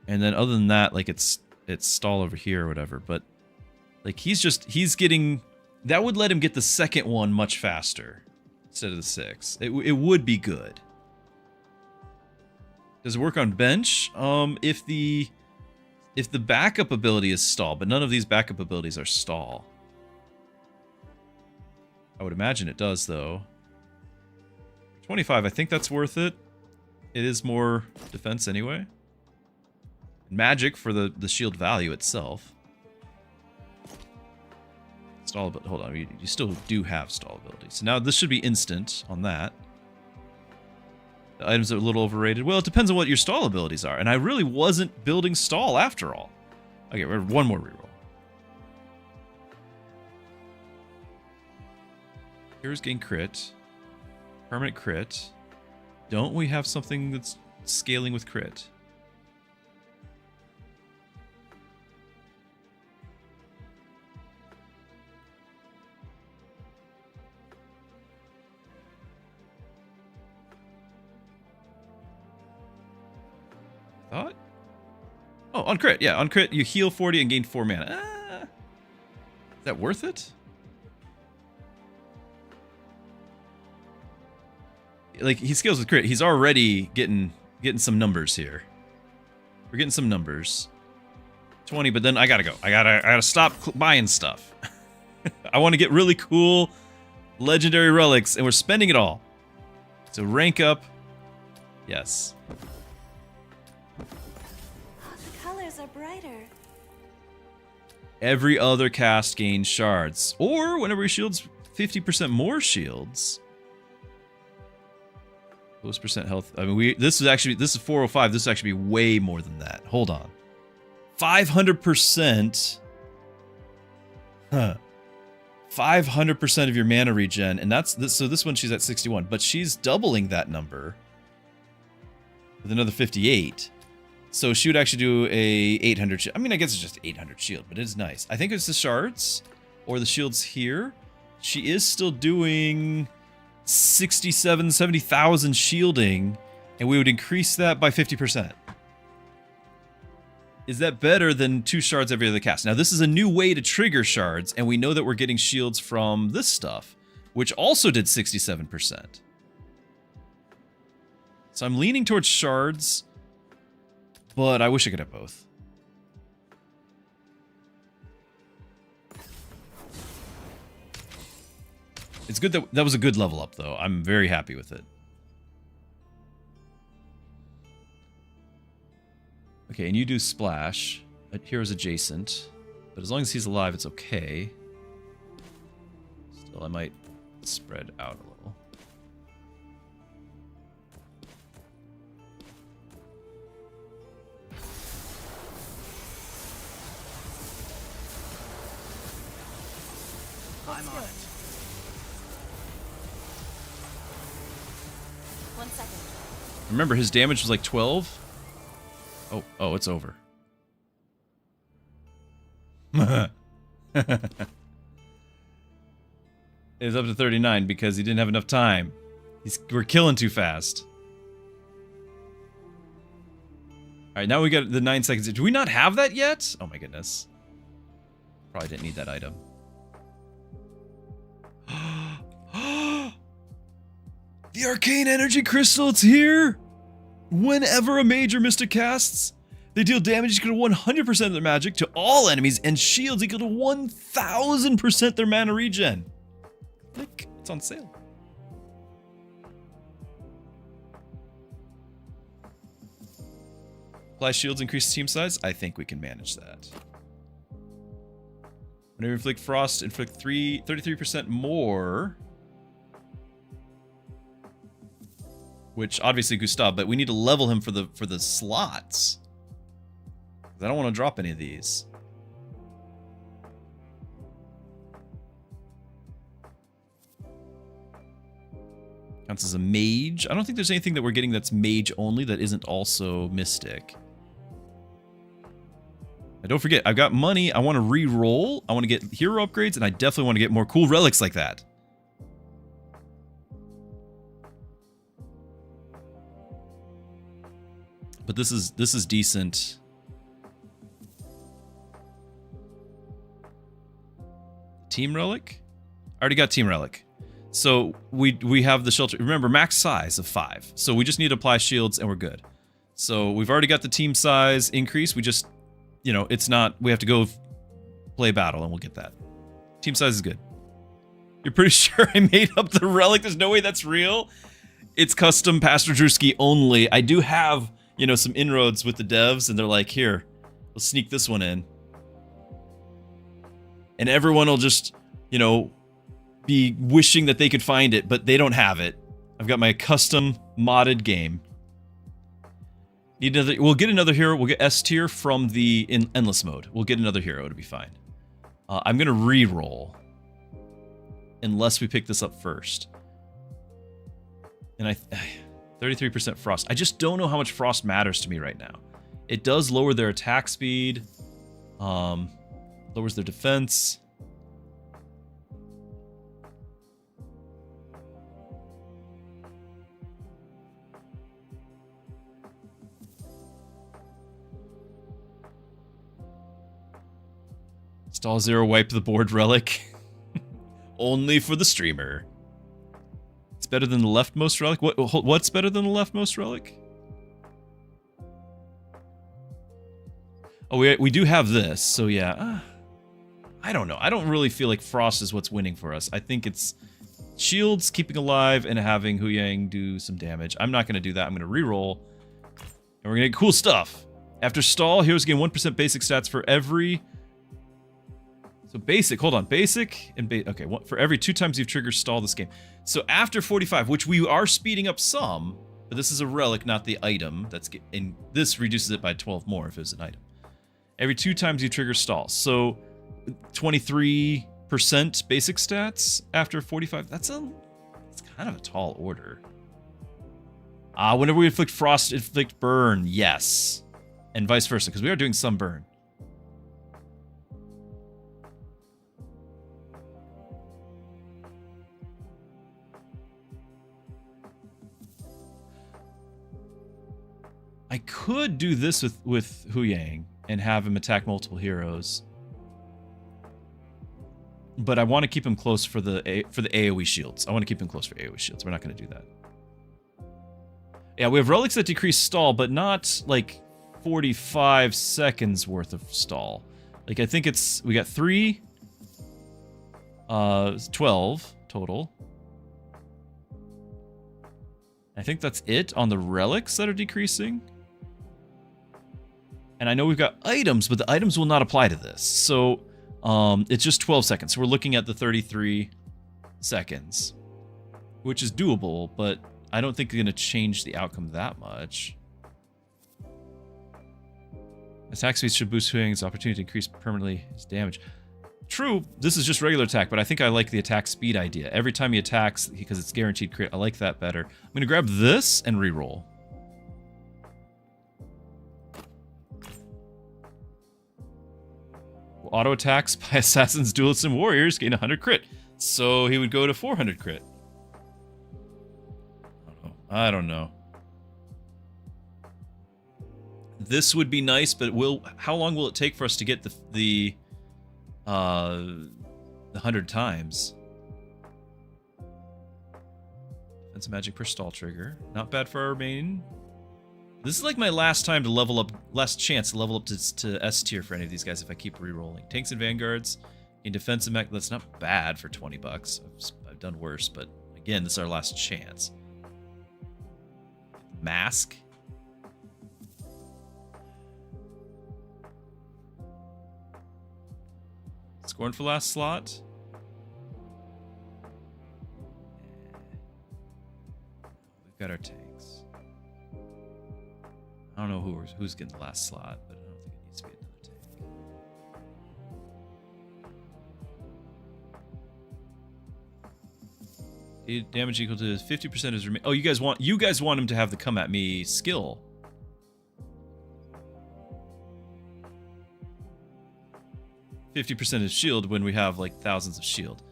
And then other than that, like it's stall over here or whatever, but like he's getting, that would let him get the second one much faster instead of the 6. It would be good. Does it work on bench? If the backup ability is stall, but none of these backup abilities are stall. I would imagine it does, though. 25, I think that's worth it. It is more defense anyway. Magic for the shield value itself. Stall, but hold on, you still do have stall ability. So now this should be instant on that. The items are a little overrated. Well, it depends on what your stall abilities are. And I really wasn't building stall after all. Okay, we're one more reroll. Heroes gain crit. Permanent crit. Don't we have something that's scaling with crit? Thought? Oh, on crit. Yeah, on crit, you heal 40 and gain 4 mana. Is that worth it? Like, he scales with crit. He's already getting some numbers here. We're getting some numbers. 20, but then I gotta go. I gotta stop buying stuff. I want to get really cool legendary relics, and we're spending it all. So rank up. Yes. The colors are brighter. Every other cast gains shards. Or whenever he shields 50% more shields. Lowest percent health. I mean, this is 405. This is actually be way more than that. Hold on. 500%. Huh. 500% of your mana regen, and so this one she's at 61, but she's doubling that number with another 58. So she would actually do a 800 shield. I mean, I guess it's just 800 shield, but it is nice. I think it's the shards or the shields here. She is still doing 70,000 shielding, and we would increase that by 50%. Is that better than 2 shards every other cast? Now, this is a new way to trigger shards, and we know that we're getting shields from this stuff, which also did 67%. So I'm leaning towards shards, but I wish I could have both. It's good that that was a good level up, though. I'm very happy with it. Okay, and you do splash. Hero's adjacent. But as long as he's alive, it's okay. Still, I might spread out a little. I'm on it. 1 second. Remember, his damage was like 12? Oh, it's over. It's up to 39 because he didn't have enough time. We're killing too fast. Alright, now we got the 9 seconds. Do we not have that yet? Oh my goodness. Probably didn't need that item. The Arcane Energy Crystal, it's here! Whenever a major mystic casts, they deal damage equal to 100% of their magic to all enemies and shields equal to 1000% their mana regen. Like, it's on sale. Apply shields, increase team size. I think we can manage that. Whenever you inflict frost, inflict 33% more. Which obviously Gustav, but we need to level him for the slots. I don't want to drop any of these. Counts as a mage. I don't think there's anything that we're getting that's mage only that isn't also mystic. And don't forget, I've got money. I want to re-roll. I want to get hero upgrades, and I definitely want to get more cool relics like that. But this is decent. Team relic? I already got team relic. So we have the shelter. Remember, max size of 5. So we just need to apply shields and we're good. So we've already got the team size increase. We just, you know, it's not, we have to go play battle and we'll get that. Team size is good. You're pretty sure I made up the relic? There's no way that's real? It's custom Pastor Druski only. I do have, you know, some inroads with the devs, and they're like, here, let's sneak this one in. And everyone will just, you know, be wishing that they could find it, but they don't have it. I've got my custom modded game. Need another, we'll get another hero. We'll get S tier from the endless mode. We'll get another hero to be fine. I'm going to re-roll. Unless we pick this up first. And 33% frost. I just don't know how much frost matters to me right now. It does lower their attack speed. Lowers their defense. Stall 0, wipe the board relic. Only for the streamer. It's better than the leftmost relic? What's better than the leftmost relic? Oh, we do have this, so yeah. I don't know. I don't really feel like Frost is what's winning for us. I think it's shields, keeping alive, and having Hu Yang do some damage. I'm not going to do that. I'm going to reroll. And we're going to get cool stuff. After stall, heroes gain 1% basic stats for every... So basic, hold on. Basic and... okay, for every 2 times you've triggered stall this game. So after 45, which we are speeding up some, but this is a relic, not the item. And this reduces it by 12 more if it was an item. Every 2 times you trigger stall. So 23% basic stats after 45. It's kind of a tall order. Whenever we inflict frost, inflict burn. Yes. And vice versa, because we are doing some burn. I could do this with Hu Yang and have him attack multiple heroes. But I want to keep him close for the AoE shields. I want to keep him close for AoE shields. We're not going to do that. Yeah, we have relics that decrease stall, but not like 45 seconds worth of stall. Like I think we got 3, 12 total. I think that's it on the relics that are decreasing. And I know we've got items, but the items will not apply to this. So it's just 12 seconds. So we're looking at the 33 seconds, which is doable, but I don't think they're going to change the outcome that much. Attack speed should boost Huang's opportunity to increase permanently his damage. True, this is just regular attack, but I think I like the attack speed idea. Every time he attacks, because it's guaranteed crit, I like that better. I'm going to grab this and reroll. Auto attacks by assassins, duelists, and warriors gain 100 crit. So he would go to 400 crit. I don't know. This would be nice, but how long will it take for us to get the 100 times? Defensive magic per stall trigger. Not bad for our main. This is like my last time to level up, last chance to level up to S tier for any of these guys if I keep re-rolling. Tanks and vanguards in defensive mech. That's not bad for 20 bucks. I've done worse, but again, this is our last chance. Mask. Scorn for last slot. We've got our tanks. I don't know who's getting the last slot, but I don't think it needs to be another tank. Damage equal to 50% is remain. Oh, you guys want him to have the come at me skill. %of shield when we have like thousands of shield.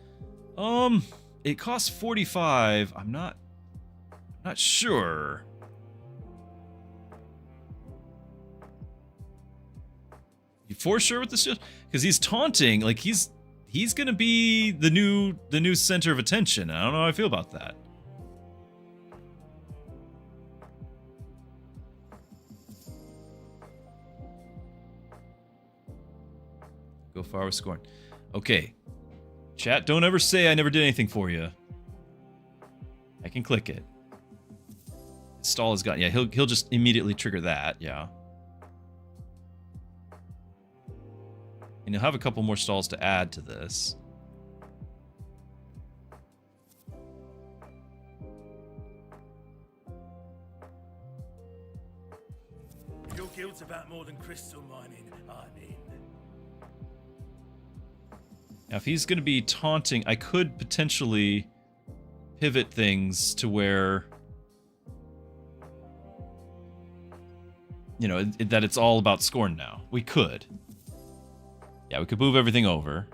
It costs 45. I'm not sure. You for sure with the shield? Because he's taunting, like he's gonna be the new center of attention. I don't know how I feel about that. Go far with scorn. Okay. Chat, don't ever say I never did anything for you. I can click it. Stall is gone. Yeah, he'll just immediately trigger that. Yeah. And you'll have a couple more stalls to add to this. Your guild's about more than crystal mining, I mean. Now, if he's going to be taunting, I could potentially pivot things to where, you know, that it's all about scorn now. We could. Yeah, we could move everything over.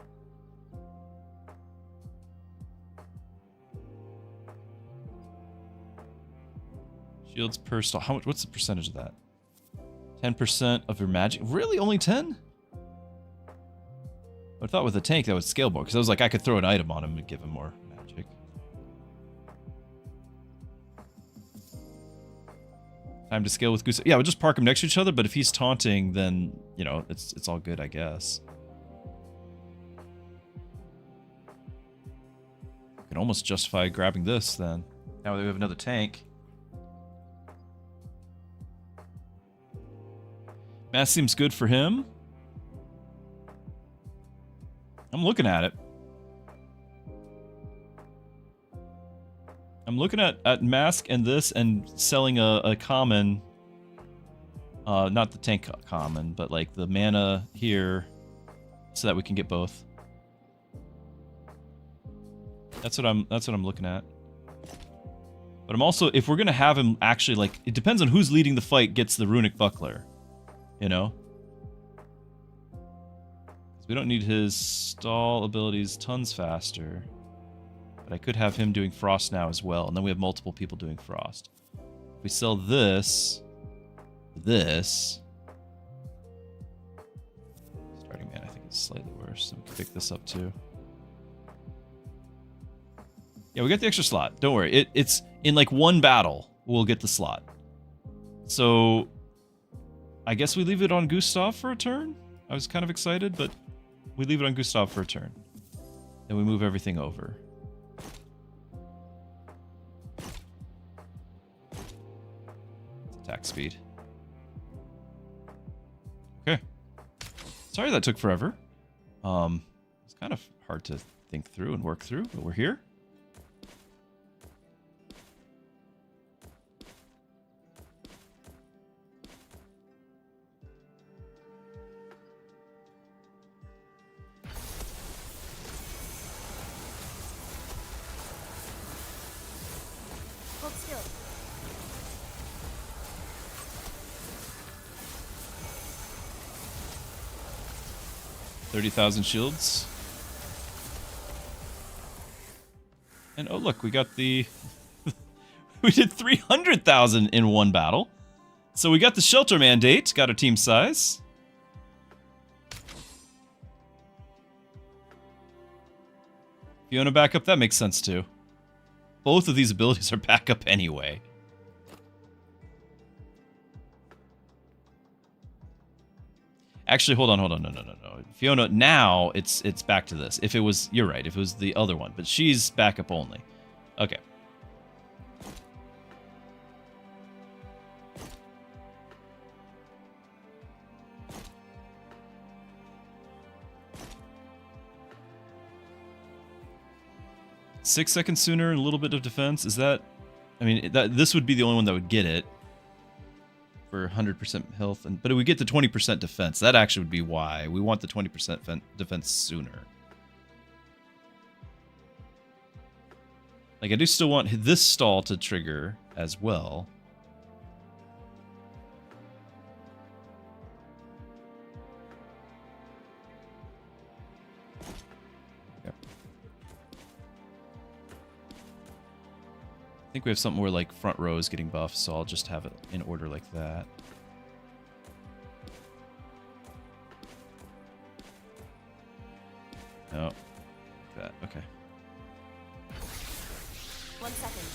Shields per stall. How much? What's the percentage of that? 10% of your magic. Really? Only 10? I thought with a tank that would scale more, because I was like, I could throw an item on him and give him more magic. Time to scale with Goose. Yeah, we'll just park him next to each other, but if he's taunting, then, you know, it's all good, I guess. Can almost justify grabbing this, then. Now that we have another tank. Mass seems good for him. I'm looking at it. I'm looking at Mask and this and selling a common. Not the tank common, but like the mana here, so that we can get both. That's what I'm looking at. But I'm also, if we're gonna have him actually, like, it depends on who's leading the fight gets the runic buckler, you know. We don't need his stall abilities tons faster. But I could have him doing frost now as well. And then we have multiple people doing frost. If we sell this... Starting man, I think it's slightly worse. So we can pick this up too. Yeah, we got the extra slot. Don't worry. It's in like one battle, we'll get the slot. So... I guess we leave it on Gustav for a turn? I was kind of excited, but... We leave it on Gustav for a turn. Then we move everything over. attack speed. Okay. Sorry that took forever. It's kind of hard to think through and work through, but we're here. Hold still. $30,000 shields. And oh look, we got the... we did 300,000 in one battle. So we got the shelter mandate, got a team size. Fiona backup, that makes sense too. Both of these abilities are backup anyway. Actually, hold on. No. Fiona, now it's back to this. If it was, you're right, if it was the other one, but she's backup only. Okay. Six seconds sooner and a little bit of defense. Is that... I mean, this would be the only one that would get it. For 100% health, but we get the 20% defense. That actually would be why. We want the 20% defense sooner. Like, I do still want this stall to trigger as well. Okay. I think we have something where, like, front row is getting buffed, so I'll just have it in order like that. No. Like that. Okay. 1 second.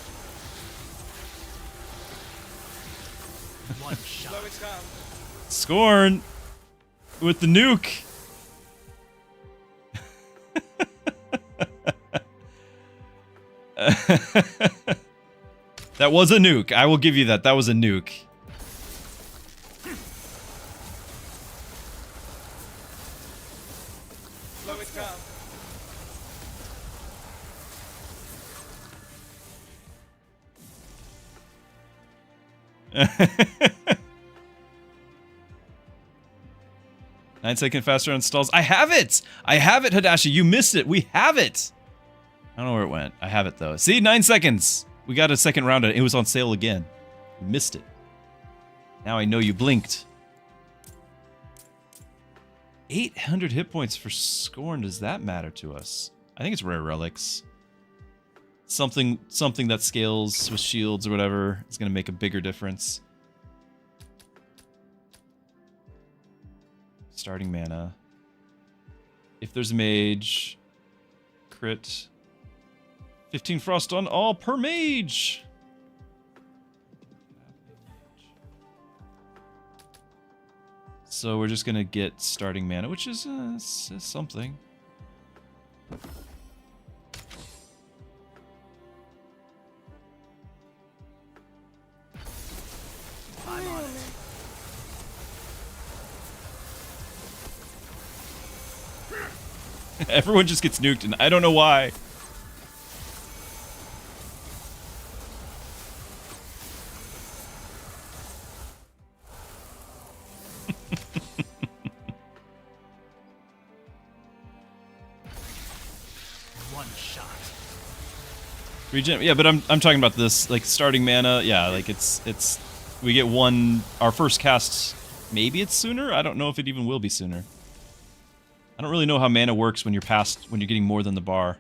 One shot. Slow it down. Scorn! With the nuke! That was a nuke. I will give you that. That was a nuke. Slow it down. Nine-second faster installs. I have it! I have it, Hadashi. You missed it. We have it! I don't know where it went. I have it, though. See? 9 seconds! We got a second round. It was on sale again. We missed it. Now I know you blinked. 800 hit points for Scorn. Does that matter to us? I think it's rare relics. Something that scales with shields or whatever is going to make a bigger difference. Starting mana. If there's a mage. Crit. 15 frost on all per mage. So we're just gonna get starting mana, which is something. I'm on it. Everyone just gets nuked, and I don't know why. One shot. Regen, yeah, but I'm talking about this, like, starting mana, yeah, like, it's we get one, our first cast, maybe it's sooner? I don't know if it even will be sooner. I don't really know how mana works when you're getting more than the bar.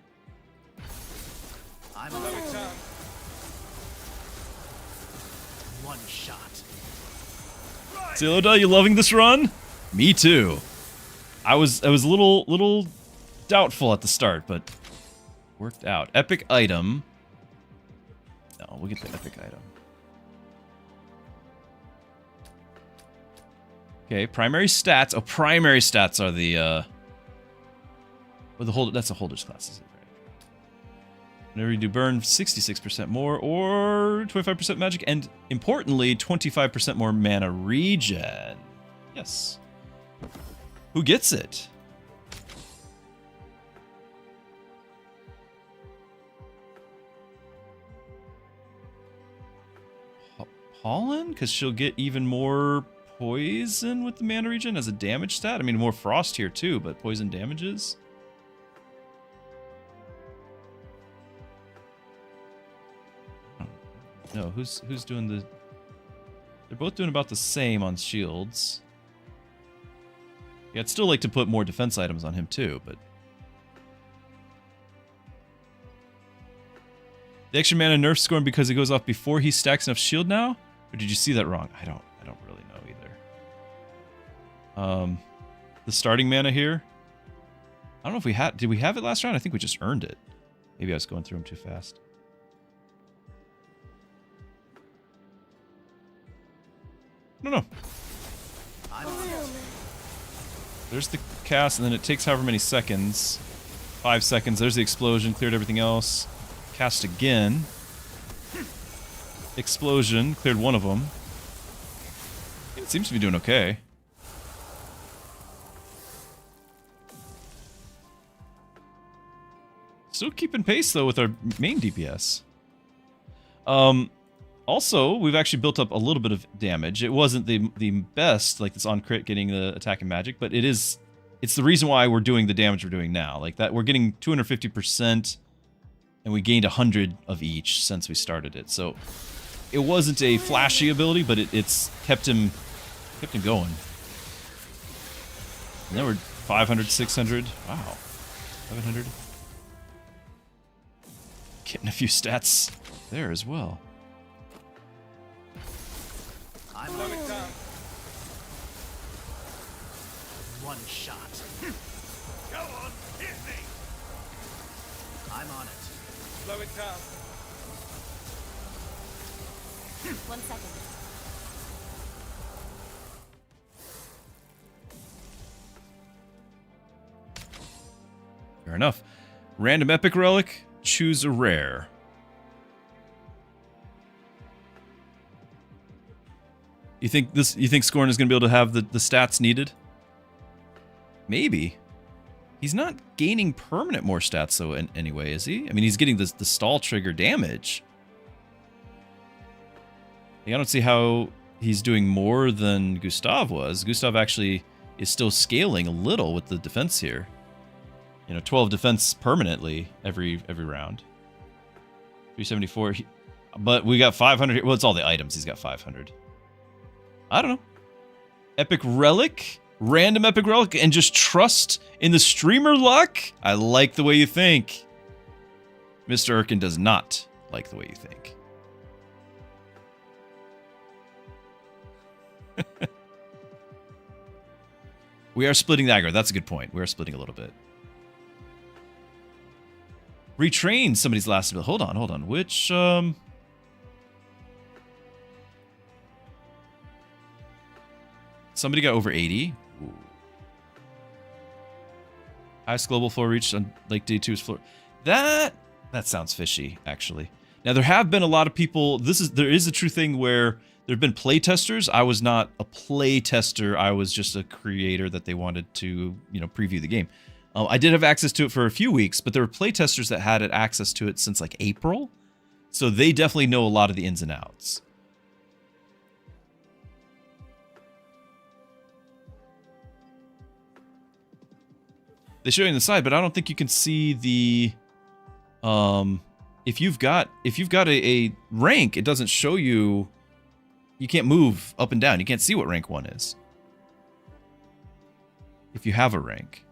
I'm on it. One shot. Zeloda, you loving this run? Me too. I was a little doubtful at the start, but worked out. Epic item. No, we'll get the epic item. Okay, primary stats. Oh, primary stats are the well, the holder. That's a holder's class, is it, right? Whenever you do burn, 66% more or 25% magic, and importantly, 25% more mana regen. Yes. Who gets it? Pollen? Because she'll get even more poison with the mana regen as a damage stat? I mean, more frost here too, but poison damages? No, who's doing the... They're both doing about the same on shields. Yeah, I'd still like to put more defense items on him too, but... The extra mana nerf scoring because it goes off before he stacks enough shield now? Or did you see that wrong? I don't really know either. The starting mana here? I don't know if we had... Did we have it last round? I think we just earned it. Maybe I was going through them too fast. No. There's the cast, and then it takes however many seconds. 5 seconds. There's the explosion. Cleared everything else. Cast again. Explosion. Cleared one of them. It seems to be doing okay. Still keeping pace, though, with our main DPS. Also, we've actually built up a little bit of damage. It wasn't the best, like this on crit getting the attack and magic, but it's the reason why we're doing the damage we're doing now. Like that, we're getting 250%, and we gained 100 of each since we started it. So it wasn't a flashy ability, but it's kept him going. And then we're 500, 600. Wow, 700. Getting a few stats there as well. Slow it down. One shot. Go on, hit me. I'm on it. Slow it down. 1 second. Fair enough. Random epic relic. Choose a rare. You think Scorn is going to be able to have the stats needed? Maybe. He's not gaining permanent more stats though anyway, is he? I mean, he's getting the stall trigger damage. I don't see how he's doing more than Gustav was. Gustav actually is still scaling a little with the defense here. You know, 12 defense permanently every round. 374. But we got 500 here. Well, it's all the items. He's got 500. I don't know. Epic relic? Random epic relic and just trust in the streamer luck? I like the way you think. Mr. Erkin does not like the way you think. We are splitting the aggro. That's a good point. We are splitting a little bit. Retrain somebody's last ability. Hold on. Which, somebody got over 80. Ooh. Highest global floor reached on Lake D2's floor. That sounds fishy, actually. Now, there have been a lot of people... There is a true thing where there have been play testers. I was not a play tester. I was just a creator that they wanted to, preview the game. I did have access to it for a few weeks, but there were play testers that had access to it since, like, April. So they definitely know a lot of the ins and outs. They show you on the side, but I don't think you can see the... If you've got a rank, it doesn't show you... You can't move up and down. You can't see what rank 1 is. If you have a rank.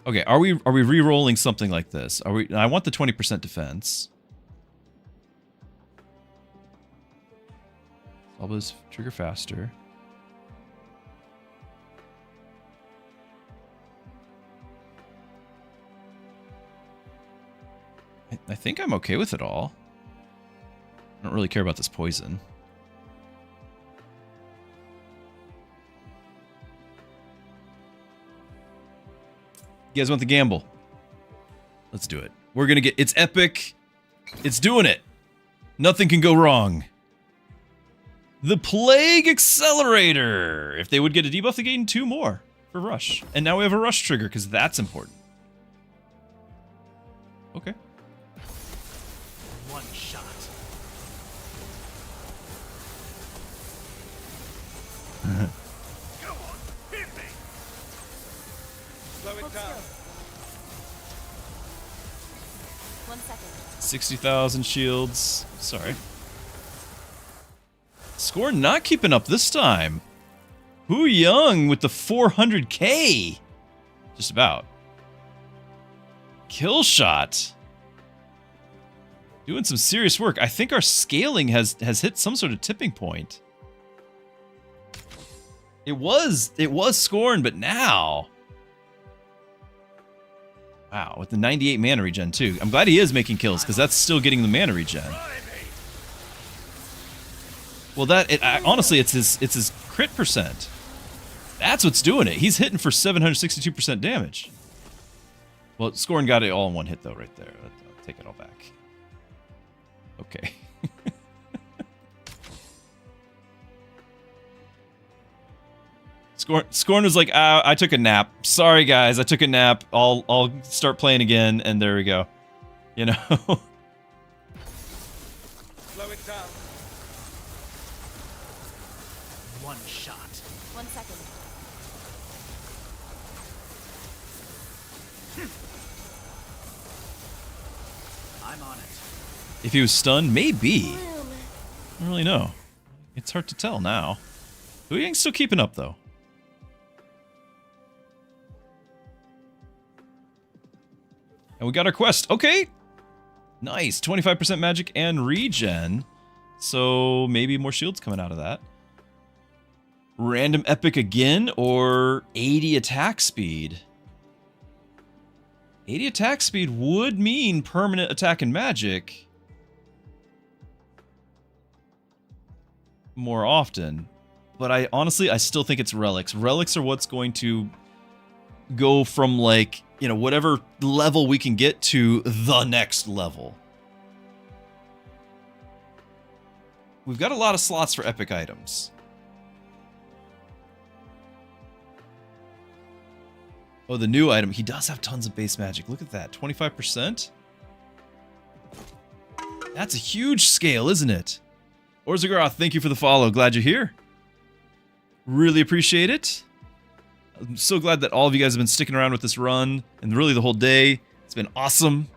Okay, are we re-rolling something like this? I want the 20% defense. Always trigger faster. I think I'm okay with it all. I don't really care about this poison. You guys want the gamble? Let's do it. We're gonna get... It's epic. It's doing it. Nothing can go wrong. The Plague Accelerator. If they would get a debuff, they gain 2 more for Rush. And now we have a Rush trigger, because that's important. Okay. One shot. Go on, hit me. Slow it down. 1 second. 60,000 shields. Sorry. Score not keeping up this time. Hu Young with the 400k. Just about. Kill shot. Doing some serious work. I think our scaling has hit some sort of tipping point. It was Scorn, but now. Wow, with the 98 mana regen too. I'm glad he is making kills, because that's still getting the mana regen. Well, honestly, it's his crit percent. That's what's doing it. He's hitting for 762% damage. Well, Scorn got it all in one hit, though, right there. I'll take it all back. Okay. Scorn was like, I took a nap. Sorry, guys, I took a nap. I'll start playing again, and there we go. You know? Slow it down. One shot. 1 second. I'm on it. If he was stunned, maybe. Bloom. I don't really know. It's hard to tell now. Hu Yang's still keeping up, though. And we got our quest. Okay. Nice. 25% magic and regen. So maybe more shields coming out of that. Random epic again, or 80 attack speed. 80 attack speed would mean permanent attack and magic more often. But I still think it's relics. Relics are what's going to go from, like, you know, whatever level we can get to the next level. We've got a lot of slots for epic items. Oh, the new item. He does have tons of base magic. Look at that. 25%? That's a huge scale, isn't it? Orzagroth, thank you for the follow. Glad you're here. Really appreciate it. I'm so glad that all of you guys have been sticking around with this run, and really the whole day. It's been awesome.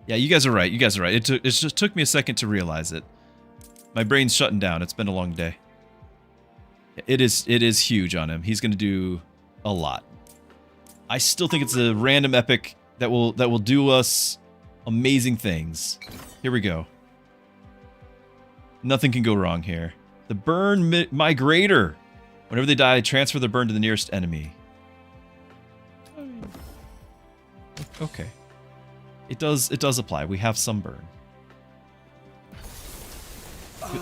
Yeah, you guys are right. You guys are right. It just took me a second to realize it. My brain's shutting down. It's been a long day. It is huge on him. He's going to do a lot. I still think it's a random epic that will do us amazing things. Here we go. Nothing can go wrong here. The burn migrator. Whenever they die, transfer the burn to the nearest enemy. Okay. It does apply. We have some burn.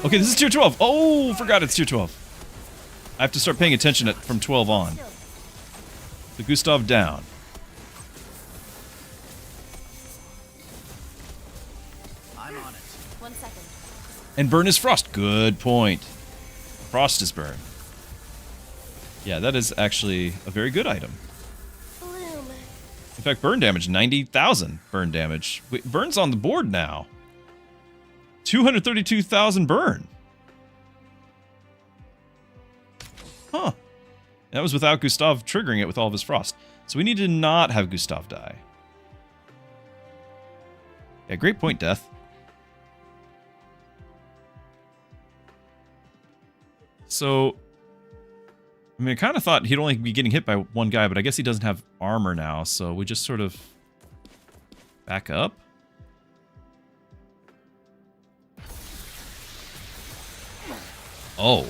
Okay, this is tier 12. Oh, forgot it's tier 12. I have to start paying attention from 12 on. The Gustav down. I'm on it. 1 second. And burn is frost. Good point. Frost is burn. Yeah, that is actually a very good item. Bloom. In fact, burn damage, 90,000 burn damage. Wait, burn's on the board now. 232,000 burn. Huh. That was without Gustav triggering it with all of his frost. So we need to not have Gustav die. Yeah, great point, Death. So, I mean, I kind of thought he'd only be getting hit by one guy, but I guess he doesn't have armor now, so we just sort of back up. Oh.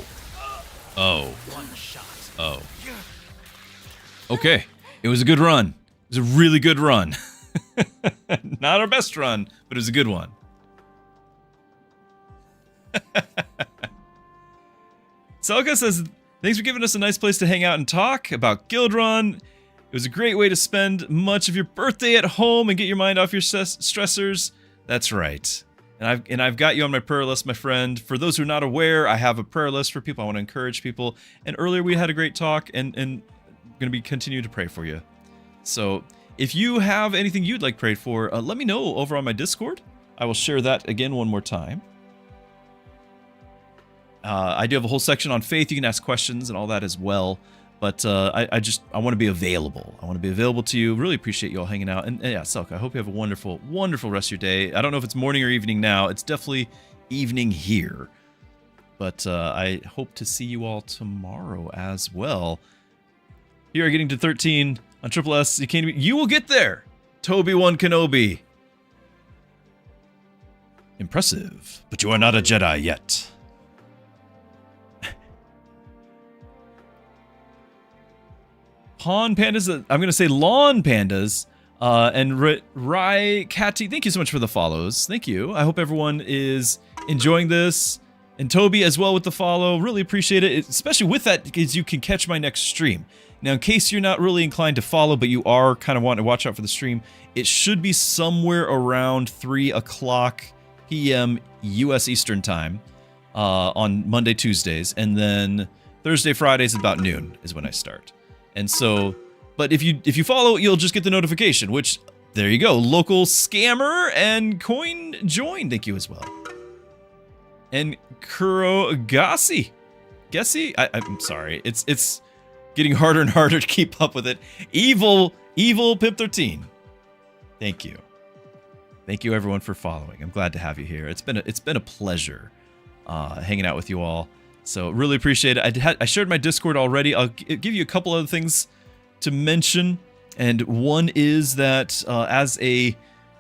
Oh. One shot. Oh. Okay. It was a good run. It was a really good run. Not our best run, but it was a good one. Selka says, thanks for giving us a nice place to hang out and talk about Guildrun. It was a great way to spend much of your birthday at home and get your mind off your stressors. That's right. And I've got you on my prayer list, my friend. For those who are not aware, I have a prayer list for people. I want to encourage people. And earlier we had a great talk, and I'm going to be continue to pray for you. So if you have anything you'd like prayed for, let me know over on my Discord. I will share that again one more time. I do have a whole section on faith. You can ask questions and all that as well. But I want to be available. I want to be available to you. Really appreciate you all hanging out. And yeah, Selk, I hope you have a wonderful, wonderful rest of your day. I don't know if it's morning or evening now. It's definitely evening here. But I hope to see you all tomorrow as well. Here, getting to 13 on Triple S. You will get there. Toby-1 Kenobi. Impressive. But you are not a Jedi yet. Pawn Pandas, I'm going to say Lawn Pandas, and Rai Catty, thank you so much for the follows. Thank you. I hope everyone is enjoying this. And Toby as well with the follow. Really appreciate it, especially with that, because you can catch my next stream. Now, in case you're not really inclined to follow, but you are kind of wanting to watch out for the stream, it should be somewhere around 3 o'clock p.m. U.S. Eastern Time on Monday, Tuesdays, and then Thursday, Fridays about noon is when I start. And so, but if you follow, you'll just get the notification, which, there you go. Local Scammer and Coin Join, thank you as well. And Kurogasi. Gessie? I'm sorry. It's getting harder and harder to keep up with it. Evil Pip13. Thank you. Thank you everyone for following. I'm glad to have you here. It's been a pleasure hanging out with you all. So really appreciate it. I shared my Discord already. I'll give you a couple other things to mention. And one is that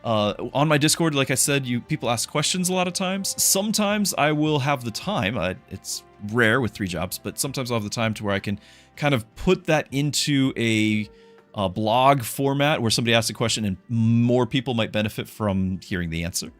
on my Discord, like I said, people ask questions a lot of times. Sometimes I will have the time. It's rare with 3 jobs, but sometimes I'll have the time to where I can kind of put that into a blog format where somebody asks a question and more people might benefit from hearing the answer.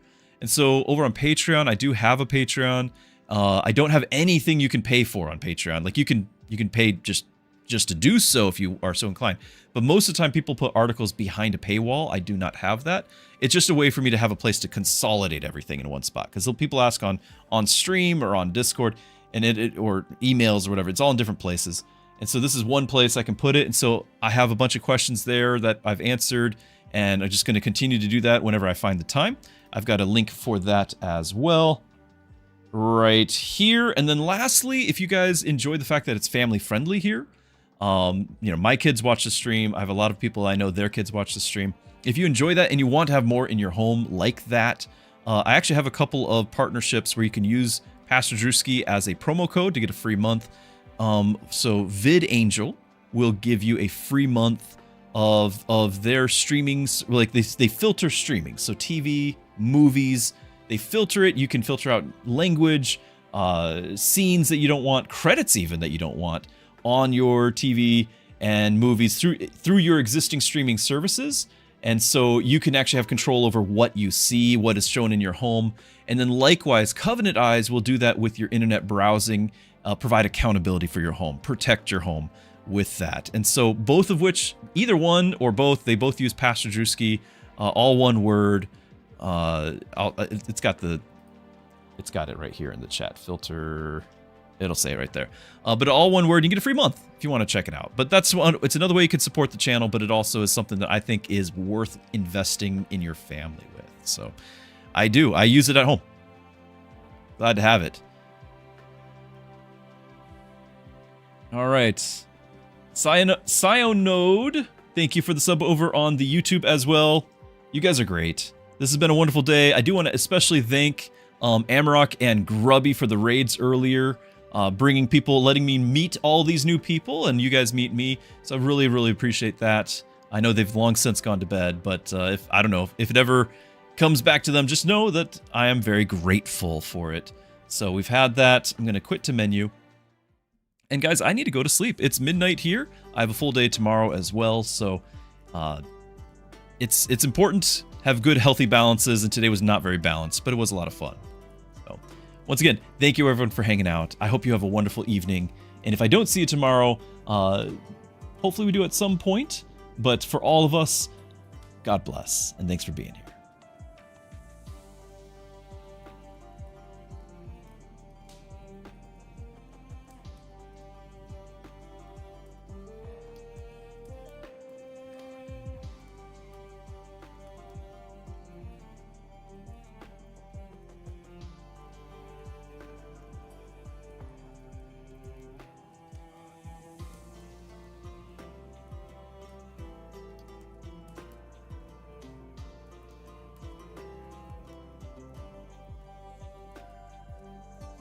And so over on Patreon, I do have a Patreon. I don't have anything you can pay for on Patreon. Like you can pay just to do so if you are so inclined. But most of the time people put articles behind a paywall. I do not have that. It's just a way for me to have a place to consolidate everything in one spot. Because people ask on stream or on Discord and or emails or whatever. It's all in different places. And so this is one place I can put it. And so I have a bunch of questions there that I've answered. And I'm just going to continue to do that whenever I find the time. I've got a link for that as well. Right here. And then lastly, if you guys enjoy the fact that it's family friendly here, my kids watch the stream. I have a lot of people I know their kids watch the stream. If you enjoy that and you want to have more in your home like that, I actually have a couple of partnerships where you can use Pastor Druski as a promo code to get a free month. So VidAngel will give you a free month of their streamings. Like they filter streaming. So TV, movies, they filter it. You can filter out language, scenes that you don't want, credits even that you don't want on your TV and movies through your existing streaming services. And so you can actually have control over what you see, what is shown in your home. And then likewise, Covenant Eyes will do that with your internet browsing, provide accountability for your home, protect your home with that. And so both of which, either one or both, they both use Pastor Druski, all one word. It's got it right here in the chat filter. It'll say it right there. But all one word, you get a free month if you want to check it out. But it's another way you can support the channel, but it also is something that I think is worth investing in your family with. So I use it at home. Glad to have it. All right. Sionode, thank you for the sub over on the YouTube as well. You guys are great. This has been a wonderful day. I do want to especially thank Amarok and Grubby for the raids earlier, bringing people, letting me meet all these new people, and you guys meet me. So I really, really appreciate that. I know they've long since gone to bed, but if it ever comes back to them, just know that I am very grateful for it. So we've had that. I'm going to quit to menu. And guys, I need to go to sleep. It's midnight here. I have a full day tomorrow as well. So it's important to have good, healthy balances. And today was not very balanced, but it was a lot of fun. So once again, thank you everyone for hanging out. I hope you have a wonderful evening. And if I don't see you tomorrow, hopefully we do at some point. But for all of us, God bless, and thanks for being here.